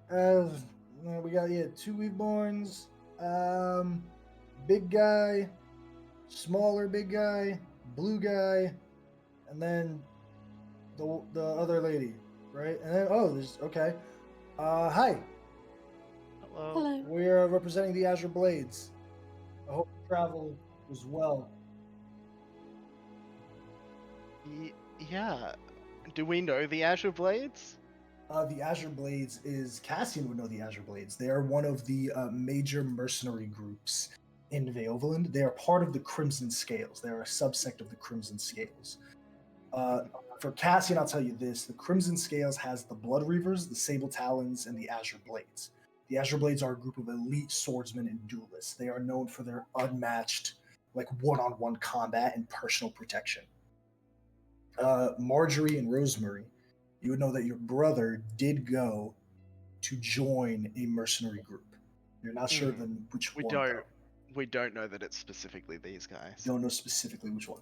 We got two Weaveborns, big guy, smaller big guy, blue guy, and then the other lady, right? And then there's okay. Hi. Hello. Hello. We're representing the Azure Blades. I hope travel was well." Yeah. Do we know the Azure Blades? The Azure Blades is Cassian would know the Azure Blades. They are one of the major mercenary groups in Veovaland. They are part of the Crimson Scales. They are a subsect of the Crimson Scales. For Cassian, I'll tell you this: the Crimson Scales has the Blood Reavers, the Sable Talons, and the Azure Blades. The Azure Blades are a group of elite swordsmen and duelists. They are known for their unmatched, like one-on-one combat and personal protection. Marjorie and Rosemary, you would know that your brother did go to join a mercenary group. You're not sure than which We one. don't. Though. We don't know that it's specifically these guys. Don't know specifically which one.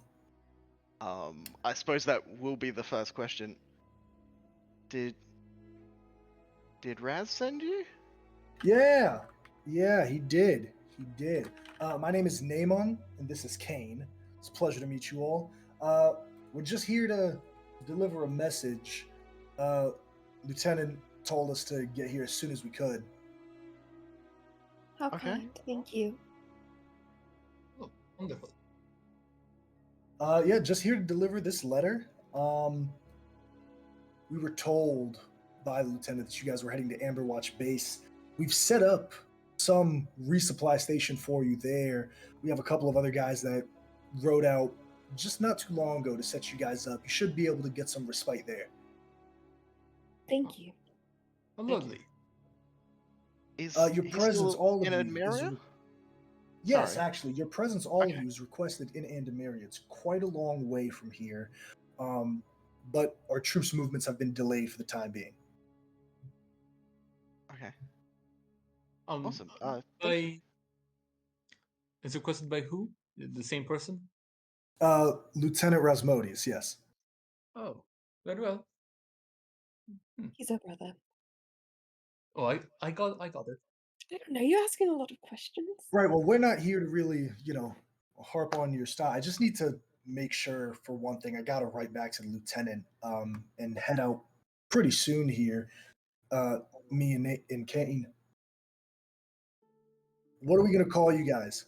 I suppose that will be the first question. Did Raz send you? Yeah, he did. He did. My name is Namon, and this is Kane. It's a pleasure to meet you all. We're just here to deliver a message. Lieutenant told us to get here as soon as we could. How Okay. kind. Thank you. Oh, wonderful. Just here to deliver this letter. We were told by the lieutenant that you guys were heading to Amberwatch Base. We've set up some resupply station for you there. We have a couple of other guys that rode out just not too long ago to set you guys up. You should be able to get some respite there. Thank you. Oh, lovely. Is Your he presence, still all of in you, Admiria? Yes, Sorry. actually, your presence, all Okay. of you, is requested in Andamaria. It's quite a long way from here, but our troops' movements have been delayed for the time being. Okay. Um, Awesome. Thank you. by it's requested by who? The same person? Lieutenant Rasmodius, yes. Oh, very well. He's our brother. Oh, I got it. I don't know. You're asking a lot of questions. Right. Well, we're not here to really, harp on your style. I just need to make sure, for one thing, I got to write back to the lieutenant and head out pretty soon here. Me and Nate and Kane. What are we gonna call you guys?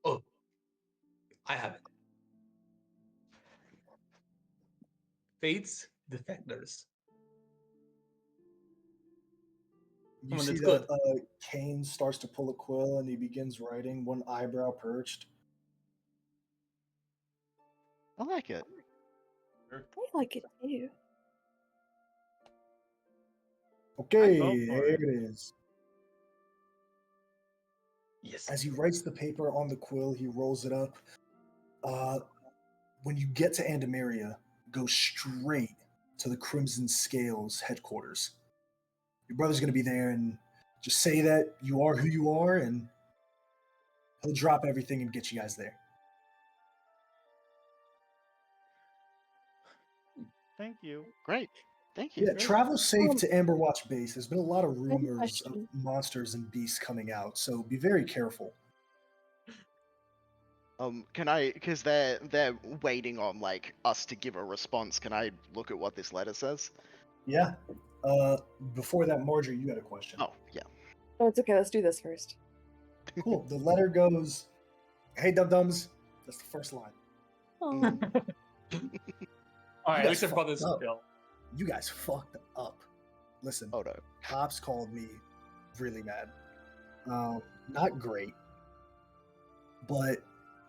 Oh, I have it. Fates Defenders. You Come on, see that's that good. Kane starts to pull a quill and he begins writing, one eyebrow perched. I like it. I like it too. Okay, vote for here it. it is. Yes. As he writes the paper on the quill, he rolls it up. When you get to Andamaria, go straight to the Crimson Scales headquarters. Your brother's going to be there, and just say that you are who you are, and he'll drop everything and get you guys there. Thank you. Great. Thank you. Yeah, travel safe to Amberwatch Base. There's been a lot of I have a rumors of question. monsters and beasts coming out, so be very careful. Can I, because they're waiting on like us to give a response. Can I look at what this letter says? Yeah. Before that, Marjorie, you had a question. Oh, yeah. Oh, it's okay. Let's do this first. Cool. The letter goes, "Hey, dum-dums." That's the first line. Oh. All right, at guys least your fucked brother's up. still. You guys fucked up. Listen, Oh no. cops called me really mad. Not great, but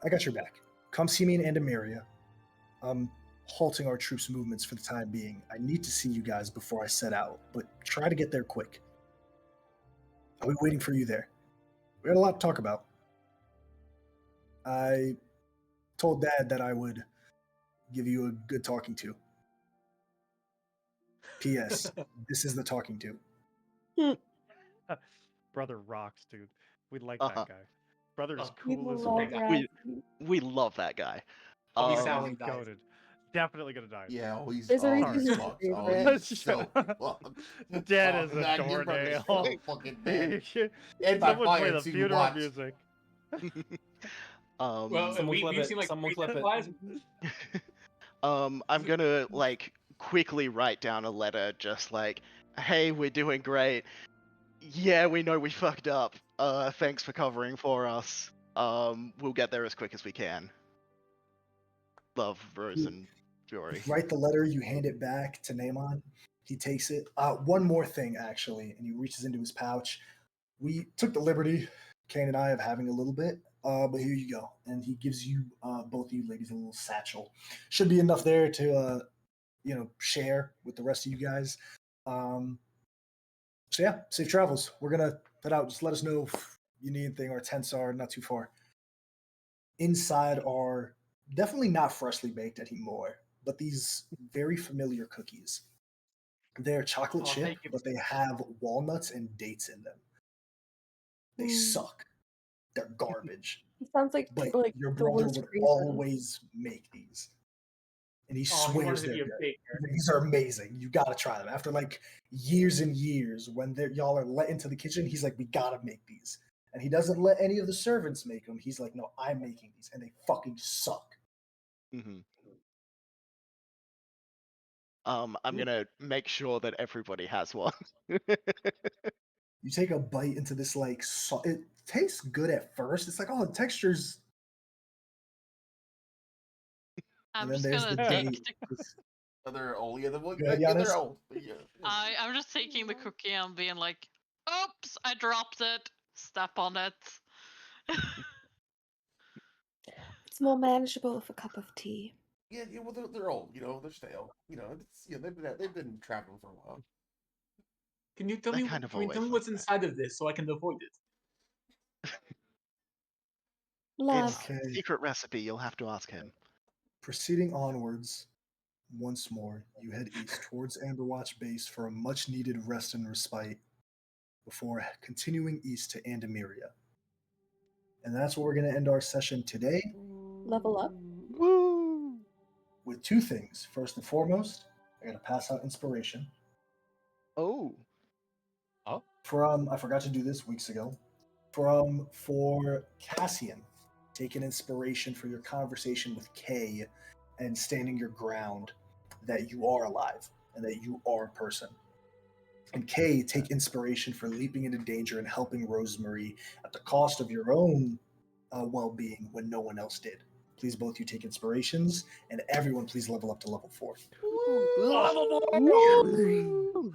I got your back. Come see me in Andamaria. I'm halting our troops' movements for the time being. I need to see you guys before I set out, but try to get there quick. I'll be waiting for you there. We got a lot to talk about. I told Dad that I would give you a good talking to. P.S. This is the talking to. Brother rocks, dude. We like Uh-huh. that guy. Brother is We cool as love fuck. Razzie. We love that guy. I'll be Um, sad when he dies. Goated. Definitely gonna die. Yeah, oh, he's There's a oh, reason he's he's fucked. your Oh, favorite. he's so fucked. Dead Oh, as a man, your brother's doornail. so fucking dead. And by Someone play fire, the too, funeral watch. music. Well, Someone clip we've it. seen like Someone three clip it. lives. I'm gonna like quickly write down a letter, just like, "Hey, we're doing great. Yeah, we know we fucked up. Thanks for covering for us. We'll get there as quick as we can. Love, Rose, and Fury." Write the letter, you hand it back to Naaman. He takes it. One more thing, actually, and he reaches into his pouch. We took the liberty, Kane and I, of having a little bit, but here you go. And he gives you, both of you ladies, a little satchel. Should be enough there to, share with the rest of you guys. So yeah, safe travels. We're gonna head out. Just let us know if you need anything. Our tents are not too far. Inside are definitely not freshly baked anymore, but these very familiar cookies. They're chocolate Oh, chip, thank you. but they have walnuts and dates in them. They suck. They're garbage. He sounds like But like your the brother worst would reason. always make these. And he Oh, he wanted swears to they're be a good. baker. These are amazing. You gotta try them. After like years and years, when y'all are let into the kitchen, he's like, "We gotta make these." And he doesn't let any of the servants make them. He's like, "No, I'm making these," and they fucking suck. Mm-hmm. I'm gonna make sure that everybody has one. You take a bite into this like it tastes good at first. It's like, oh, the texture's. I'm And then just there's gonna the take date. the. They're old. Yeah, Go ahead, yeah, Giannis. they're old. Yeah. I'm just taking the cookie and being like, "Oops, I dropped it. Step on it." It's more manageable with a cup of tea. Yeah, well, they're old. You know, they're stale. You know, they've been traveling for a while. Can you tell They me? kind of Can you tell me always what's like that. inside of this so I can avoid it? Love. Okay. Secret recipe. You'll have to ask him. Proceeding onwards, once more, you head east towards Amberwatch Base for a much needed rest and respite before continuing east to Andamiria. And that's where we're going to end our session today Level up. Woo! with two things. First and foremost, I got to pass out inspiration. Oh. From, I forgot to do this weeks ago, for Cassian, take an inspiration for your conversation with Kay and standing your ground that you are alive and that you are a person. And Kay, take inspiration for leaping into danger and helping Rosemary at the cost of your own well-being when no one else did. Please both you take inspirations, and everyone please level up to level 4. Woo!